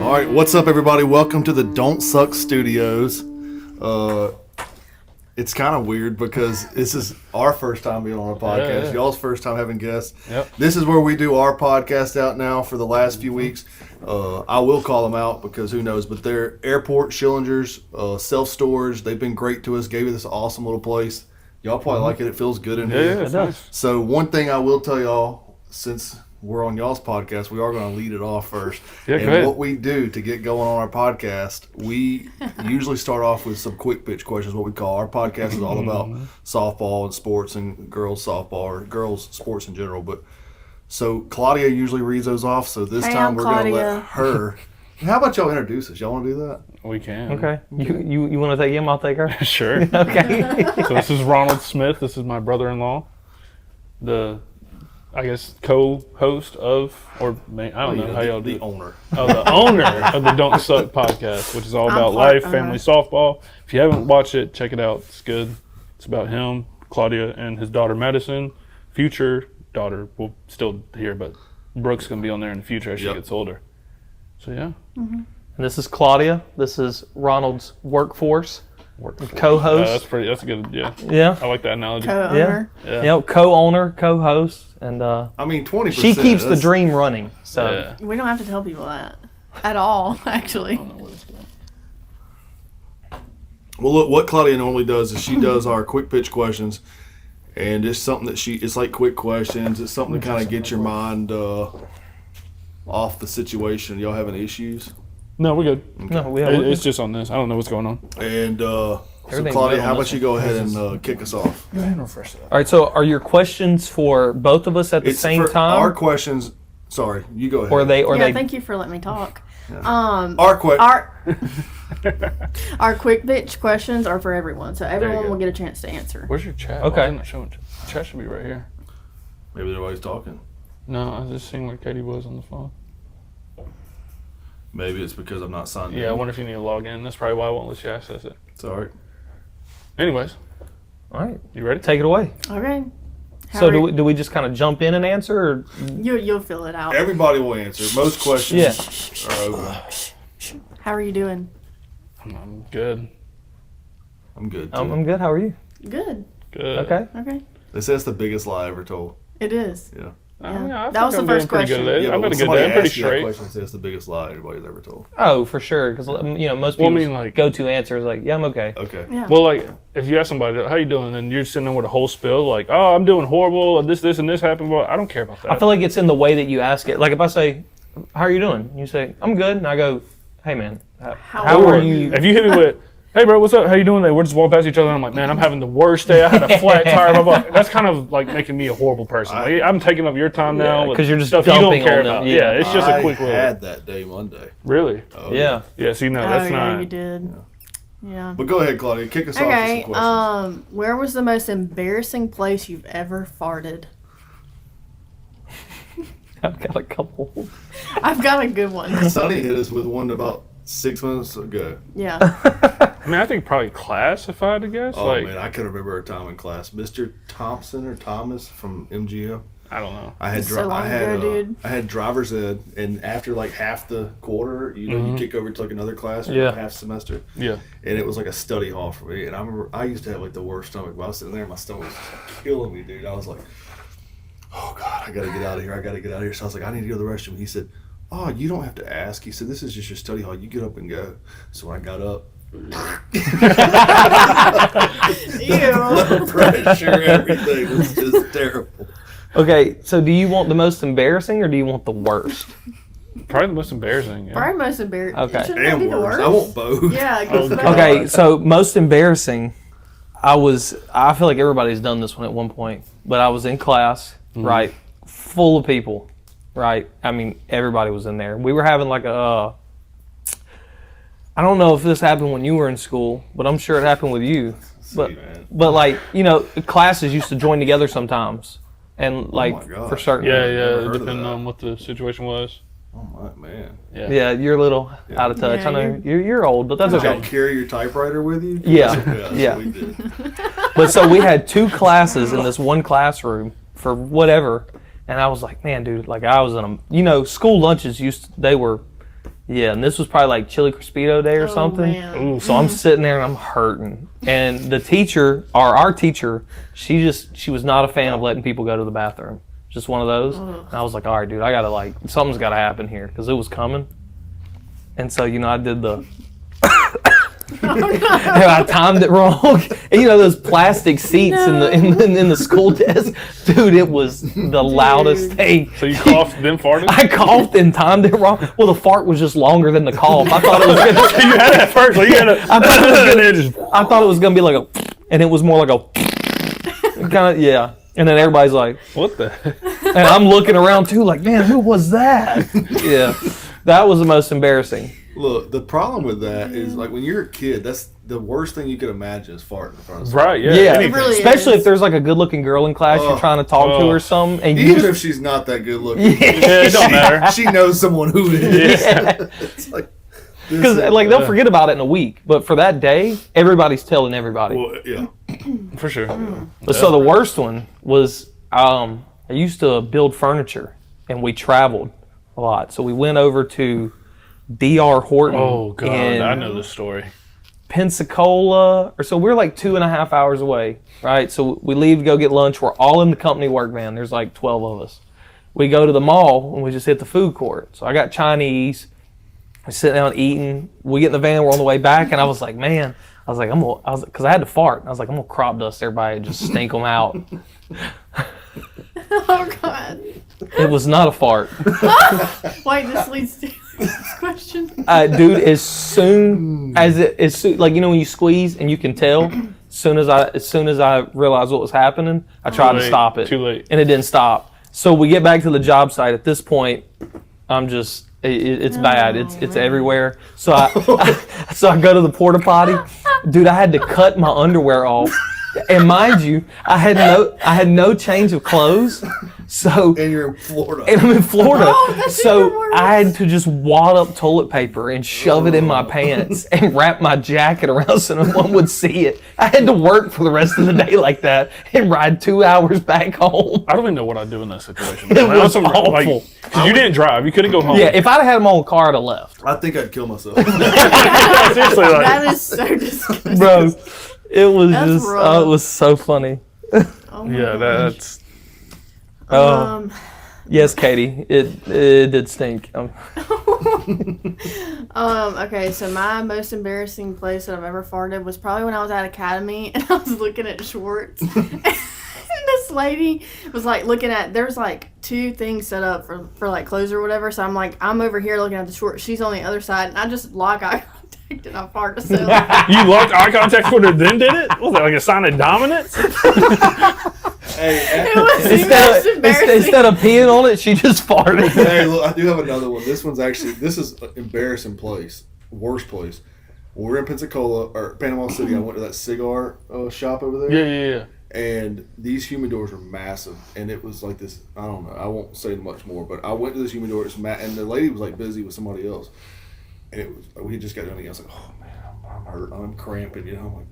All right, what's up, everybody? Welcome to the Don't Suck Studios. It's kind of weird because this is our first time being on a podcast. Yeah. Y'all's first time having guests. Yep. This is where we do our podcast out now for the last few weeks. I will call them out because who knows, but they're Airport, Schillinger's, self-storage. They've been great to us, gave us this awesome little place. Y'all probably like it. It feels good in here. Yeah, it does. So one thing I will tell y'all, since we're on y'all's podcast, we are going to lead it off first. Yeah, and go ahead. what we do to get going on our podcast, we usually start off with some quick pitch questions, what we call. Our podcast is all about softball and sports and girls softball or girls sports in general. But so Claudia usually reads those off. So this time we're going to let her. How about y'all introduce us? Y'all want to do that? We can. Okay. You want to take him? I'll take her. Sure. Okay. So this is Ronald Smith. This is my brother-in-law. I guess co-host of, or I don't know how y'all do. The owner. Oh, the owner of the Don't Suck podcast, which is all about life, family, softball. If you haven't watched it, check it out. It's good. It's about him, Claudia, and his daughter Madison. Future daughter will still here, but Brooke's gonna be on there in the future as she gets older. So yeah. And this is Claudia. This is Ronald's workforce. Co-host. That's a good. Yeah. Yeah. I like that analogy. Co-owner. Yeah. Yep. Co-owner, co-host, and I mean, 20%. she keeps the dream running. So Yeah. We don't have to tell people that at all, actually. Well, look, what Claudia normally does is she does our quick pitch questions, and it's something that it's like quick questions. It's something to kind of get your mind off the situation. Y'all having issues? No, we're good. no, we It's just on this. I don't know what's going on. And so Everything's Claudia, good on how this about you go ahead and kick us off? All right. So are your questions for both of us at the same for time, our questions. Sorry, you go ahead. or they? Or Yeah, they? thank you for letting me talk. Our question. Our quick pitch questions are for everyone, so you everyone go. will get a chance to answer. Where's your chat? Okay. Why isn't it showing? Chat should be right here. Maybe everybody's talking. No, I was just seeing where Katie was on the phone. Maybe it's because I'm not signed in. Yeah, I wonder if you need to log in. That's probably why I won't let you access it. It's all right. Anyways, All right. you ready? Take it away. Okay. So do we just kind of jump in and answer? Or? You'll fill it out. Everybody will answer. Most questions are over. How are you doing? I'm good. I'm good. Too. I'm good. How are you? Good. Good. Okay. Okay. They say it's the biggest lie I ever told. It is. Yeah. I mean, I That think was the I'm first doing pretty good question. at it. Yeah, I've but got a good somebody day. I'm pretty asks you that straight. question, say it's the biggest lie anybody's ever told. Oh, for sure. Because most Well, people's I mean, like- go-to answer is like, yeah, I'm okay. Okay. Yeah. Well, like, if you ask somebody, how you doing, and you're sitting there with a whole spill, like, oh, I'm doing horrible, this, and this happened, well, I don't care about that. I feel like it's in the way that you ask it. Like if I say, "How are you doing?" You say, "I'm good," and I go, "Hey, man, how Or are you?" If you hit me with, hey, bro, what's up? How you doing today? We're just walking past each other, and I'm like, man, I'm having the worst day. I had a flat tire. Blah, blah. That's kind of like making me a horrible person. Like, I'm taking up your time now. with 'cause you're just stuff you dumping don't care on them. about. Yeah. It's just a quick I little. had that day Monday. Really? Oh, Yeah. Yeah, see, no, that's oh, yeah, not. you did. Yeah. But go ahead, Claudia. Kick us off with some Okay. questions. Where was the most embarrassing place you've ever farted? I've got a couple. I've got a good one. Sonny hit us with one about 6 minutes ago. Yeah. I mean, I think probably class, if I had to guess. Oh, like, man, I can remember a time in class. Mr. Thompson or Thomas from MGM. I don't know. I had So long ago, dude. I had driver's ed, and after like half the quarter, you kick over to like another class for Yeah. half semester, Yeah. and it was like a study hall for me. And I remember I used to have like the worst stomach. But I was sitting there, and my stomach was just killing me, dude. I was like, "Oh God, I gotta get out of here! I gotta get out of here!" So I was like, "I need to go to the restroom." He said, "Oh, you don't have to ask." He said, "This is just your study hall. You get up and go." So when I got up, Ew. pressure, everything was just terrible. Okay, so do you want the most embarrassing or do you want the worst? Probably the most embarrassing. Yeah. Probably most embarrassing. Okay. Shouldn't that And be the worse. worst? I want both. Yeah. 'cause that- Okay, so most embarrassing, I feel like everybody's done this one at one point, but I was in class, right, full of people, right? I mean, everybody was in there. We were having like I don't know if this happened when you were in school, but I'm sure it happened with you. But, man. but like, classes used to join together sometimes. And like my gosh. for certain. Yeah, Never heard of depending that. on what the situation was. Oh my man. Yeah, you're a little out of touch. Yeah, I know you're old, but that's Did y'all okay. carry your typewriter with you? Yeah, That's yeah. what we did. But so we had two classes in this one classroom for whatever, and I was like, man, dude, like I was in school lunches they were Yeah, and this was probably like Chili Crispito Day or something. Man. Ooh. So I'm sitting there and I'm hurting. And the teacher, or our teacher, she was not a fan of letting people go to the bathroom. Just one of those. And I was like, all right, dude, I gotta something's gotta happen here because it was coming. And so, I did the. I timed it wrong. And those plastic seats in the school desk, dude. It was the loudest thing. So you coughed, then farted? I coughed and timed it wrong. Well, the fart was just longer than the cough. I thought it was gonna. You had it at first, like you had a. I thought it was gonna be like a, and it was more like a, kind of yeah. And then everybody's like, What the? and I'm looking around too, like, man, who was that? Yeah, that was the most embarrassing. Look, the problem with that is like when you're a kid, that's the worst thing you could imagine is farting in front of someone. Right, yeah. Yeah, anything. really especially is. if there's like a good-looking girl in class you're trying to talk to or something, and you Even if she's not that good looking. Yeah, it don't matter. She knows someone who is. yeah. It's like Because they'll forget about it in a week, but for that day, everybody's telling everybody. well, yeah. For sure. But so the worst one was I used to build furniture, and we traveled a lot. So we went over to D.R. Horton Oh, God. in I know this story. Pensacola, or so we're like 2.5 hours away, right? So we leave to go get lunch. We're all in the company work van. There's like 12 of us. We go to the mall, and we just hit the food court. So I got Chinese. We're sitting down eating. We get in the van. We're on the way back, and I was like, man, because I had to fart. I was like, I'm gonna crop dust everybody and just stink them out. Oh God. It was not a fart, Wait, this leads to this question. dude. As soon as like when you squeeze and you can tell, as soon as I realized what was happening, I tried to stop it. Too late. And it didn't stop. So we get back to the job site. At this point, I'm just. It's bad. It's everywhere. So I go to the porta potty, dude. I had to cut my underwear off, and mind you, I had no change of clothes. So And you're in Florida. and I'm in Florida, Oh, that's so even worse. I had to just wad up toilet paper and shove it in my pants and wrap my jacket around so no one would see it. I had to work for the rest of the day like that and ride 2 hours back home. I don't even know what I'd do in that situation. It was Like, awful. 'cause you didn't drive. You couldn't go home. Yeah, if I'd have had them on the car, I'd have left. I think I'd kill myself. Seriously, like, That is so disgusting. Bro, it was That's just, rough. it was so funny. Oh my yeah, gosh. that's. Yes, Katie, it did stink. Okay, so my most embarrassing place that I've ever farted was probably when I was at Academy and I was looking at shorts. And this lady was like looking at, there's like 2 things set up for like clothes or whatever. So I'm over here looking at the shorts. She's on the other side, and I just lock eye contact and I fart to sell. You locked eye contact with her, then did it? Was that like a sign of dominance? Hey, It was the most embarrassing. Instead of peeing on it, she just farted. hey, look, I do have another one. This is an embarrassing place. Worst place. When we were in Pensacola, or Panama City, I went to that cigar shop over there. Yeah. And these humidors were massive. And it was like this, I don't know, I won't say much more, but I went to this humidor, and the lady was like busy with somebody else. And it was, we had just got done eating. I was like, oh man, I'm hurt. I'm cramping, I'm like,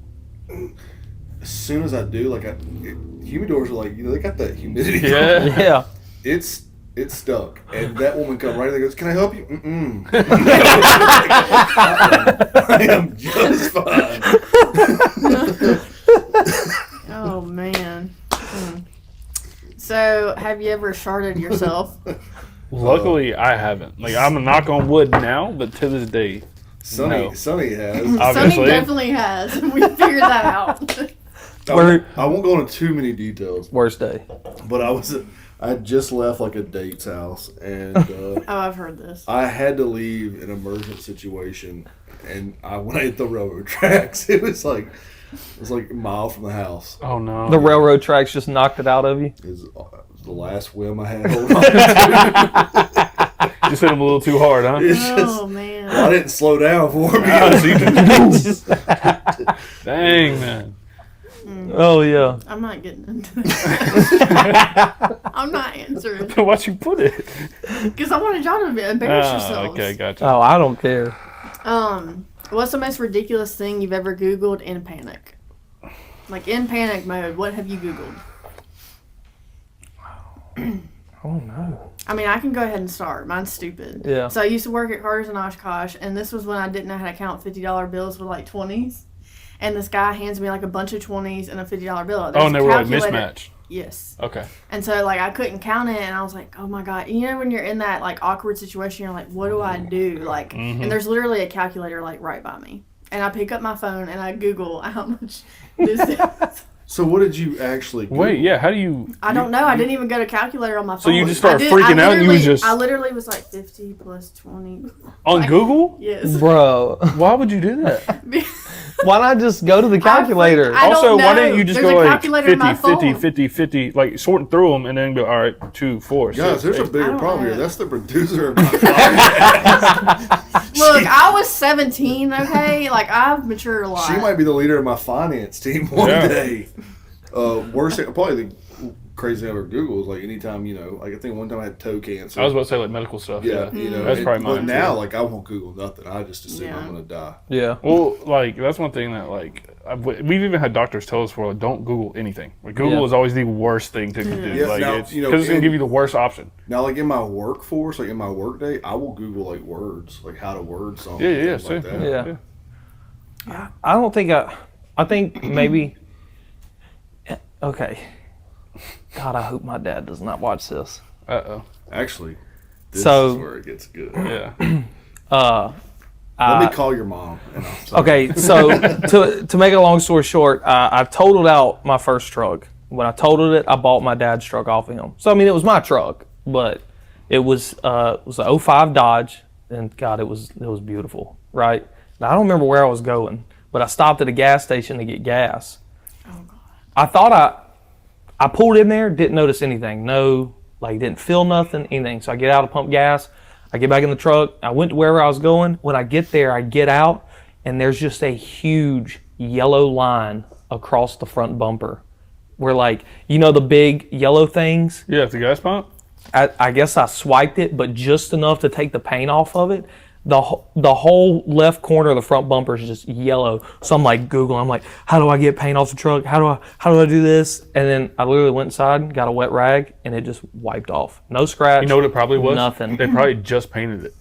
as soon as I do, humidors are like, they got that humidity. Yeah. Yeah. It's stuck. And that woman come right in there and goes, can I help you? Mm-mm. I am just fine. Oh man. So, have you ever sharted yourself? Luckily, I haven't. Like, I'm a knock on wood now, but to this day, Sonny No. has. Sonny Obviously. definitely has. We figured that out. I won't go into too many details, Worst day. but I had just left like a date's house, and Oh, I've heard this. I had to leave an emergent situation, and when I hit the railroad tracks, it was like a mile from the house. oh no. The railroad tracks just knocked it out of you. It was the last whim I had. Hold on to. Just hit him a little too hard, huh? It's just, Oh man. I didn't slow down for me. Dang, man. Oh, yeah. I'm not getting into that. I'm not answering Why'd you put it? because I wanted y'all to embarrass yourselves. Okay, gotcha. Oh, I don't care. What's the most ridiculous thing you've ever Googled in panic? Like in panic mode, what have you Googled? Oh no. I mean, I can go ahead and start. Mine's stupid. Yeah. So I used to work at Carter's and Oshkosh, and this was when I didn't know how to count $50 bills with like 20s. And this guy hands me like a bunch of 20s and a $50 bill. Oh, and they were like calculator. mismatched. Yes. Okay. And so like I couldn't count it, and I was like, oh my god. You know when you're in that like awkward situation, you're like, what do I do? Like, and there's literally a calculator like right by me, and I pick up my phone and I Google how much this is. So what did you actually Google? Wait, yeah. How do you? I don't know. I didn't even go to calculator on my phone. So you just started freaking out and you was just... I literally was like 50 plus 20. On Google? Yes. Bro. Why would you do that? Why not just go to the calculator? I don't Also, why know. didn't you just There's go a like calculator in my 50, 50, phone. 50, 50, like sorting through them and then go, all right, 2, 4, 6, Guys, there's a 8. bigger don't problem know. here. That's the producer of my podcast. Look, I was 17, okay? Like, I've matured a lot. She might be the leader of my finance team one Yeah. day. Worst thing, probably the crazy thing I ever Google is like anytime, like I think one time I had toe cancer. I was about to say like medical stuff. yeah, Yeah. That's probably But mine, now, too. like I won't Google nothing. I just assume Yeah. I'm gonna die. Yeah. Well, like that's one thing that like we've even had doctors tell us before, like, don't Google anything. Like Google Yeah. is always the worst thing to do. Yeah, Like now, it's you know, because it's gonna and- give you the worst option. Now, like in my workforce, like in my workday, I will Google like words, like how to word something. Yeah, things like same. that. Yeah. I don't think I think maybe. Okay. God, I hope my dad does not watch this. Actually, this So- is where it gets good. Yeah. Let me call your mom. And I'll Okay, so to make a long story short, I totaled out my first truck. When I totaled it, I bought my dad's truck off of him. So I mean, it was my truck, but it was a 05 Dodge, and God, it was beautiful, right? Now I don't remember where I was going, but I stopped at a gas station to get gas. Oh, God. I thought I pulled in there, didn't notice anything. No, like didn't feel nothing, anything. So I get out to pump gas. I get back in the truck. I went to wherever I was going. When I get there, I get out, and there's just a huge yellow line across the front bumper. Where like, the big yellow things? Yeah, the gas pump? I guess I swiped it, but just enough to take the paint off of it. The whole left corner of the front bumper is just yellow. So I'm like Googling. I'm like, how do I get paint off the truck? How do I do this? And then I literally went inside, got a wet rag, and it just wiped off. No scratch. You know what it probably was? Nothing. They probably just painted it.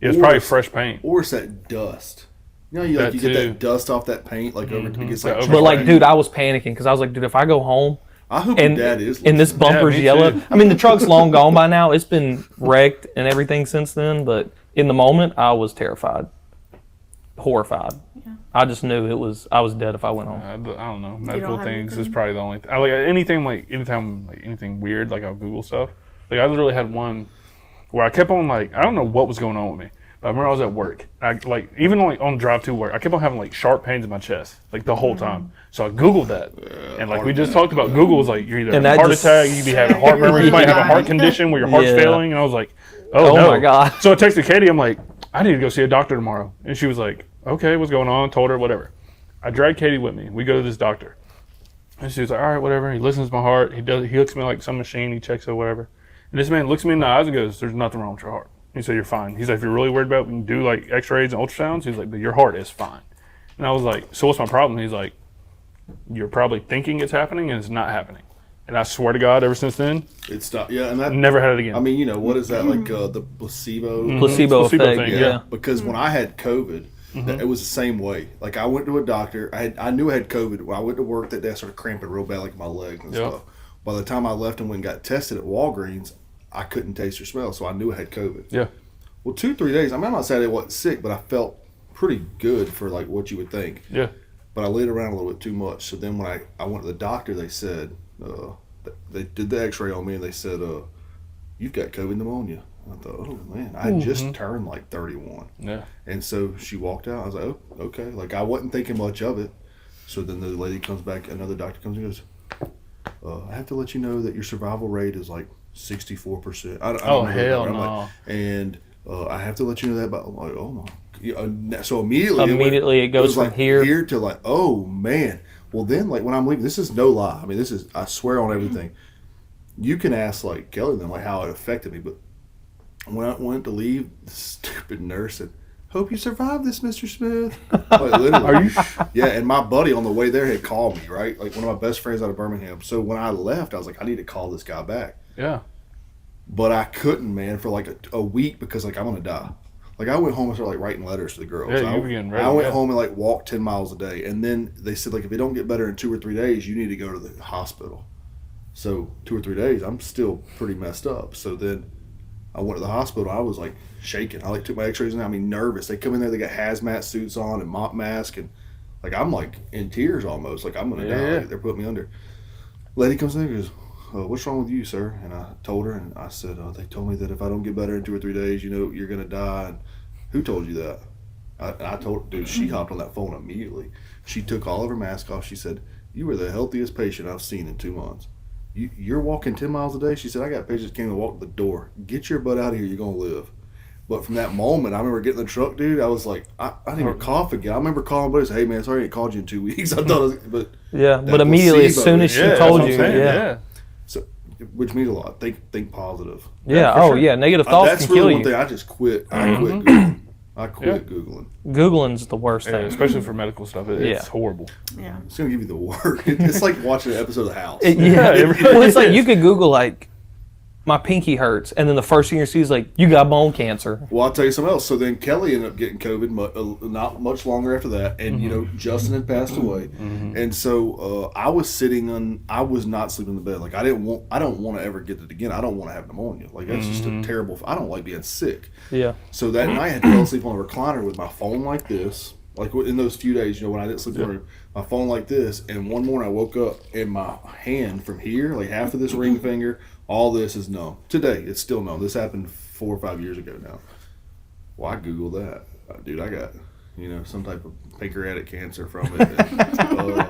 It was Or probably it's- fresh paint. Or it's that dust. You That get too. that dust off that paint, like over. It gets like. But, But like, trash. dude, I was panicking because I was like, dude, if I go home I hope and your dad is. and this listening. bumper's me yellow. too. I mean, the truck's long gone by now. It's been wrecked and everything since then. But in the moment, I was terrified, horrified. Yeah. I just knew I was dead if I went home. I don't know. Medical have things is anything? probably the only. I like anytime anything weird, like I'll Google stuff. Like I literally had one where I kept on like I don't know what was going on with me. But I remember I was at work. Even on the drive to work, I kept on having like sharp pains in my chest like the whole time. So I Googled that, and like we just talked about, Google was like you're either And having a that heart just- attack, you be having heart murmur, you might have a heart condition where your heart's Yeah. failing. And I was like, oh Oh no. my God. So I texted Katie. I'm like, I need to go see a doctor tomorrow, and she was like, okay, what's going on? Told her whatever. I dragged Katie with me. We go to this doctor, and she was like, all right, whatever. He listens to my heart. He hooks me like some machine. He checks it, whatever. And this man looks me in the eyes and goes, there's nothing wrong with your heart. He said, you're fine. He's like, if you're really worried about it, we can do like x-rays and ultrasounds. He's like, but your heart is fine. And I was like, so what's my problem? He's like, you're probably thinking it's happening and it's not happening. And I swear to God, ever since then, It stopped. Yeah, and that. never had it again. I mean, what is that like? The placebo. Placebo Placebo effect. thing, Yeah. Because when I had COVID, it was the same way. Like I went to a doctor. I knew I had COVID. When I went to work that day, I started cramping real bad, like my legs and Yep. stuff. By the time I left and went and got tested at Walgreens, I couldn't taste or smell, so I knew I had COVID. yeah. Well, 2-3 days. I'm not saying I wasn't sick, but I felt pretty good for like what you would think. Yeah. But I laid around a little bit too much. So then when I went to the doctor, they said they did the X-ray on me and they said you've got COVID pneumonia. I thought, oh man, I had just turned like 31. Yeah. And so she walked out. I was like, oh, okay. Like, I wasn't thinking much of it. So then the lady comes back, another doctor comes and goes, I have to let you know that your survival rate is like 64%. I don't Oh, know hell that. I'm no. like, and I have to let you know that. But I'm like, oh my. Yeah, so immediately, Immediately it goes was from like here. to like, oh man. Well, then, like when I'm leaving, this is no lie. I mean, I swear on everything. You can ask like Kelly then like how it affected me, but when I went to leave, the stupid nurse said, "Hope you survive this, Mr. Smith." Like, literally. Are you? Yeah, and my buddy on the way there had called me, right? Like one of my best friends out of Birmingham. So when I left, I was like, I need to call this guy back. Yeah. But I couldn't, man, for like a week because like I'm gonna die. Like I went home and started like writing letters to the girls. Yeah, you were getting ready. I went home and like walked 10 miles a day, and then they said like if it don't get better in 2 or 3 days, you need to go to the hospital. So 2 or 3 days, I'm still pretty messed up. So then I went to the hospital. I was like shaking. I like took my X-rays and I mean nervous. They come in there, they got hazmat suits on and mop mask, and like I'm like in tears almost. Like I'm gonna die. Like, they're putting me under. Lady comes in and goes, what's wrong with you, sir? And I told her, and I said, they told me that if I don't get better in 2 or 3 days, you know, you're going to die. And who told you that? I told her, dude, she hopped on that phone immediately. She took all of her mask off. She said, you were the healthiest patient I've seen in 2 months. You're walking 10 miles a day? She said, I got patients that can't even walk to the door. Get your butt out of here. You're going to live. But from that moment, I remember getting in the truck, dude. I was like, I didn't even cough again. I remember calling buddies, hey, man, sorry I ain't called you in 2 weeks. I thought it was, but but immediately, as soon as she told you, So, which means a lot. Think positive. Negative thoughts that's can really kill one you. thing. I just quit. I quit Googling. I quit Googling. Googling's the worst thing, especially for medical stuff. It's horrible. Yeah, it's gonna give you the worst. It's like watching an episode of The House. Well, it's like you could Google like my pinky hurts, and then the first thing you see is like you got bone cancer. Well, I'll tell you something else. So then Kelly ended up getting COVID not much longer after that, and you know Justin had passed away, and so I was I was not sleeping in the bed. Like I don't want to ever get it again. I don't want to have pneumonia. Like that's just a terrible. I don't like being sick. Yeah. So that night I had to go sleep on a recliner with my phone like this. Like in those few days, you know, when I didn't sleep on my phone like this, and one morning I woke up and my hand from here, like half of this ring finger, all this is numb. Today, it's still numb. This happened 4 or 5 years ago now. Well, I Googled that. Dude, I got, you know, some type of pancreatic cancer from it.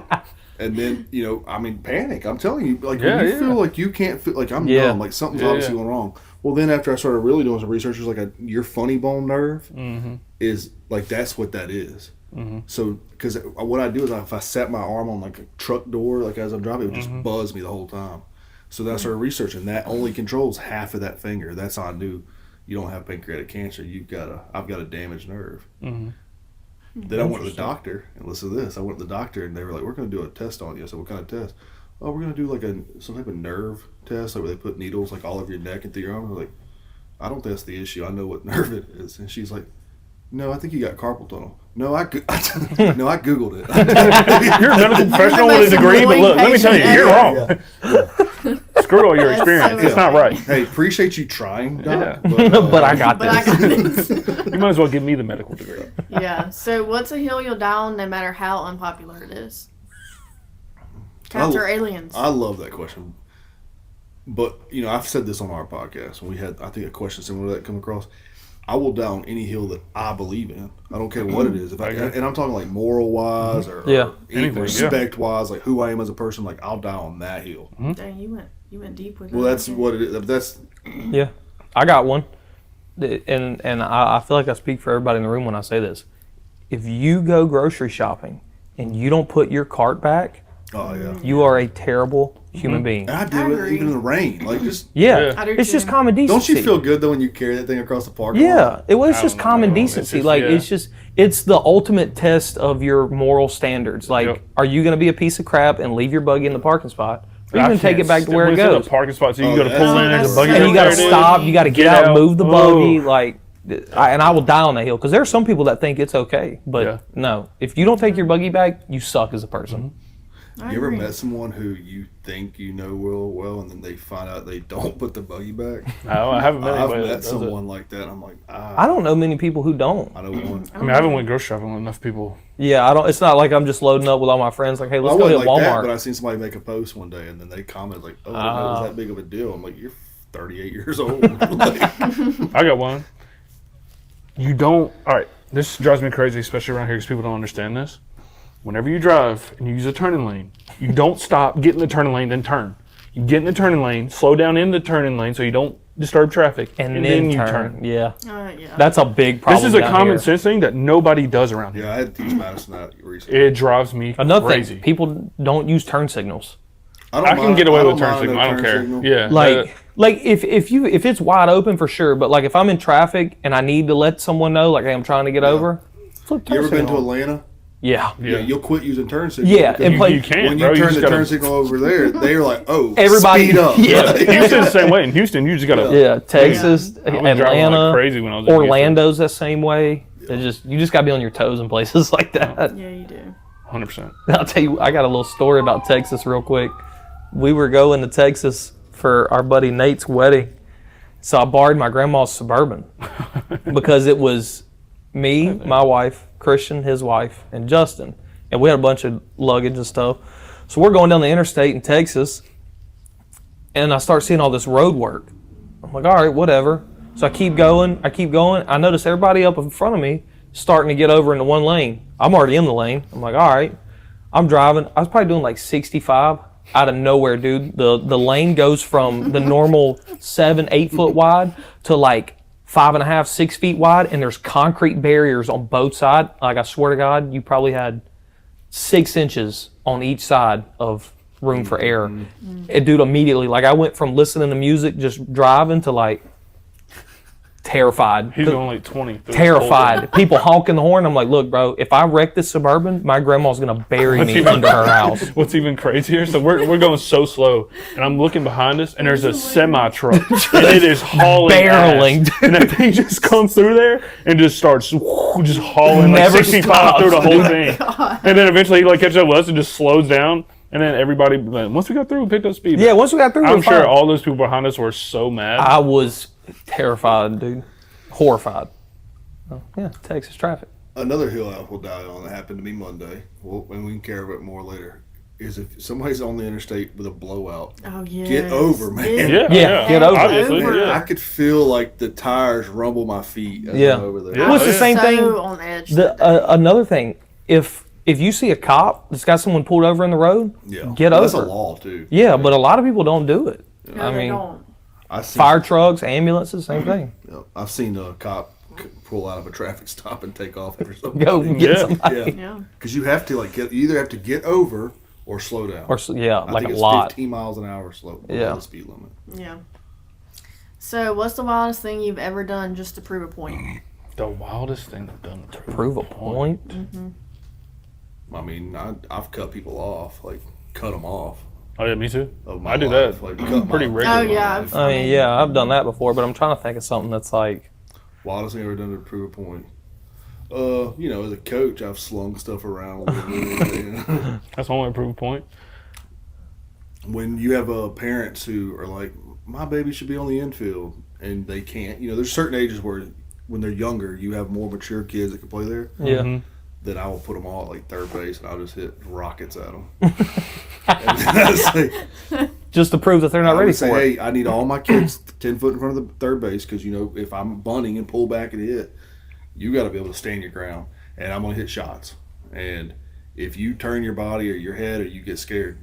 And then, you know, I mean, panic. I'm telling you, like, when you feel like you can't feel, like, I'm numb, like, something's obviously going wrong. Well, then after I started really doing some research, it was like your funny bone nerve is, like, that's what that is. So, because what I do is if I set my arm on, like, a truck door, like, as I'm driving, it would just buzz me the whole time. So then I started researching. That only controls half of that finger. That's how I knew you don't have pancreatic cancer. I've got a damaged nerve. Then I went to the doctor, and listen to this. I went to the doctor, and they were like, we're going to do a test on you. I said, what kind of test? Oh, we're going to do like some type of nerve test, like where they put needles like all over your neck and through your arm. I was like, I don't think that's the issue. I know what nerve it is. And she's like, no, I think you got carpal tunnel. No, I Googled it. You're a medical professional with a degree, but look, let me tell you, you're wrong. Screw all your experience. It's not right. Hey, appreciate you trying, Doc, but I got this. You might as well give me the medical degree. Yeah. So what's a hill you'll die on no matter how unpopular it is? Cats or aliens? I love that question. But, you know, I've said this on our podcast. When we had, I think, a question similar to that come across. I will die on any hill that I believe in. I don't care what it is. And I'm talking like moral wise or respect wise, like who I am as a person. Like I'll die on that hill. Dang, you went deep with that. Well, that's what it is. That's I got one, and I feel like I speak for everybody in the room when I say this. If you go grocery shopping and you don't put your cart back, you are a terrible human being. And I do it even in the rain. Like just it's just common decency. Don't you feel good though when you carry that thing across the parking lot? Yeah, it was just common decency. It's the ultimate test of your moral standards. Like, are you going to be a piece of crap and leave your buggy in the parking spot? Or are you going to take it back to where it goes? The parking spot, so you got to pull in the buggy. And you got to stop. You got to get out, move the buggy. Like, and I will die on that hill because there are some people that think it's okay, but no. If you don't take your buggy back, you suck as a person. You ever met someone who you think you know well, and then they find out they don't put the buggy back? No, I haven't met anybody. I've met someone like that. I'm like, I don't know many people who don't. I know one. I mean, I haven't went grocery shopping with enough people. Yeah, I don't. It's not like I'm just loading up with all my friends. Like, hey, let's go hit Walmart. That, but I seen somebody make a post one day, and then they commented like, "Oh, it was that big of a deal." I'm like, "You're 38 years old." I got one. You don't. All right, this drives me crazy, especially around here, because people don't understand this. Whenever you drive and you use a turning lane, you don't stop, get in the turning lane, then turn. You get in the turning lane, slow down in the turning lane so you don't disturb traffic, and then you turn. Yeah. That's a big problem. This is a common sense thing that nobody does around here. Yeah, I had to teach Madison that recently. It drives me crazy. Thing, people don't use turn signals. I can get away with turn signal. I don't care. Yeah. Like if it's wide open for sure, but like if I'm in traffic and I need to let someone know, like, hey, I'm trying to get over, flip turn signal. You ever been to Atlanta? Yeah. Yeah, you'll quit using turn signal. Yeah, because and play- You can't, when bro. you turn just the turn gotta, signal over there, they're like, "Oh, Everybody- speed up!" Yeah. Houston's the same way. In Houston, you just gotta. Yeah, Texas, I was driving Atlanta, like crazy when I was in Orlando's that same way. You just got to be on your toes in places like that. Yeah, you do. 100%. I'll tell you, I got a little story about Texas real quick. We were going to Texas for our buddy Nate's wedding. So I borrowed my grandma's Suburban because it was me, my wife, Christian, his wife, and Justin. And we had a bunch of luggage and stuff. So we're going down the interstate in Texas, and I start seeing all this road work. I'm like, all right, whatever. So I keep going. I notice everybody up in front of me starting to get over into one lane. I'm already in the lane. I'm like, all right. I'm driving. I was probably doing like 65 out of nowhere, dude. The lane goes from the normal 7-8 foot wide to like 5.5, 6 feet wide, and there's concrete barriers on both sides. Like, I swear to God, you probably had 6 inches on each side of room for air. And dude, immediately, like, I went from listening to music, just driving, to like terrified. He's going like 20. Terrified. People honking the horn. I'm like, look, bro, if I wreck this Suburban, my grandma's gonna bury me under her house. What's even crazier? So we're going so slow, and I'm looking behind us, and there's a semi truck, and it is hauling, Barreling, ass. And that thing just comes through there and just starts just hauling like Never 65 stops, through the whole dude. thing, and then eventually he like catches up with us and just slows down, and then everybody like, once we got through, we picked up speed. Yeah, once we got through, I'm we're sure fine. all those people behind us were so mad. I was terrified, dude. Horrified. Oh, yeah, Texas traffic. Another hill I will die on that happened to me Monday, and we can care about it more later, is if somebody's on the interstate with a blowout, Oh yeah. get over, man. Yeah, get over it. obviously, Over. yeah. I could feel like the tires rumble my feet as Yeah. I'm over there. Yeah. Well, it's the yeah. same so thing. on edge. Another thing, if you see a cop that's got someone pulled over in the road, Yeah. get Well, over. That's a law too. Yeah, but a lot of people don't do it. No, I they mean, don't. I see. fire trucks, ambulances, same thing. Yeah, I've seen a cop pull out of a traffic stop and take off after something. Go get Yeah. somebody. Yeah, Yeah. because you have to you either have to get over or slow down. Or yeah, I like think a it's lot. 15 miles an hour slow. Below Yeah. the speed limit. Yeah. So, what's the wildest thing you've ever done just to prove a point? The wildest thing I've done to Prove a point. I mean, I've cut people off, like cut them off. Oh yeah, me too. Of my I do life, that like, cut pretty my- regularly. Oh yeah. I mean, yeah, I've done that before, but I'm trying to think of something that's like, Wildest thing I've ever done to prove a point. As a coach, I've slung stuff around a little bit. That's one way to prove a point. When you have parents who are like, my baby should be on the infield, and they can't. There's certain ages where, when they're younger, you have more mature kids that can play there. yeah. Mhm. Then I will put them all at like third base, and I'll just hit rockets at them. And that's like, Just to prove that they're not I ready would say, for it. hey, I need all my kids 10 foot in front of the third base, because if I'm bunting and pull back and hit, you got to be able to stand your ground, and I'm gonna hit shots. And if you turn your body or your head or you get scared,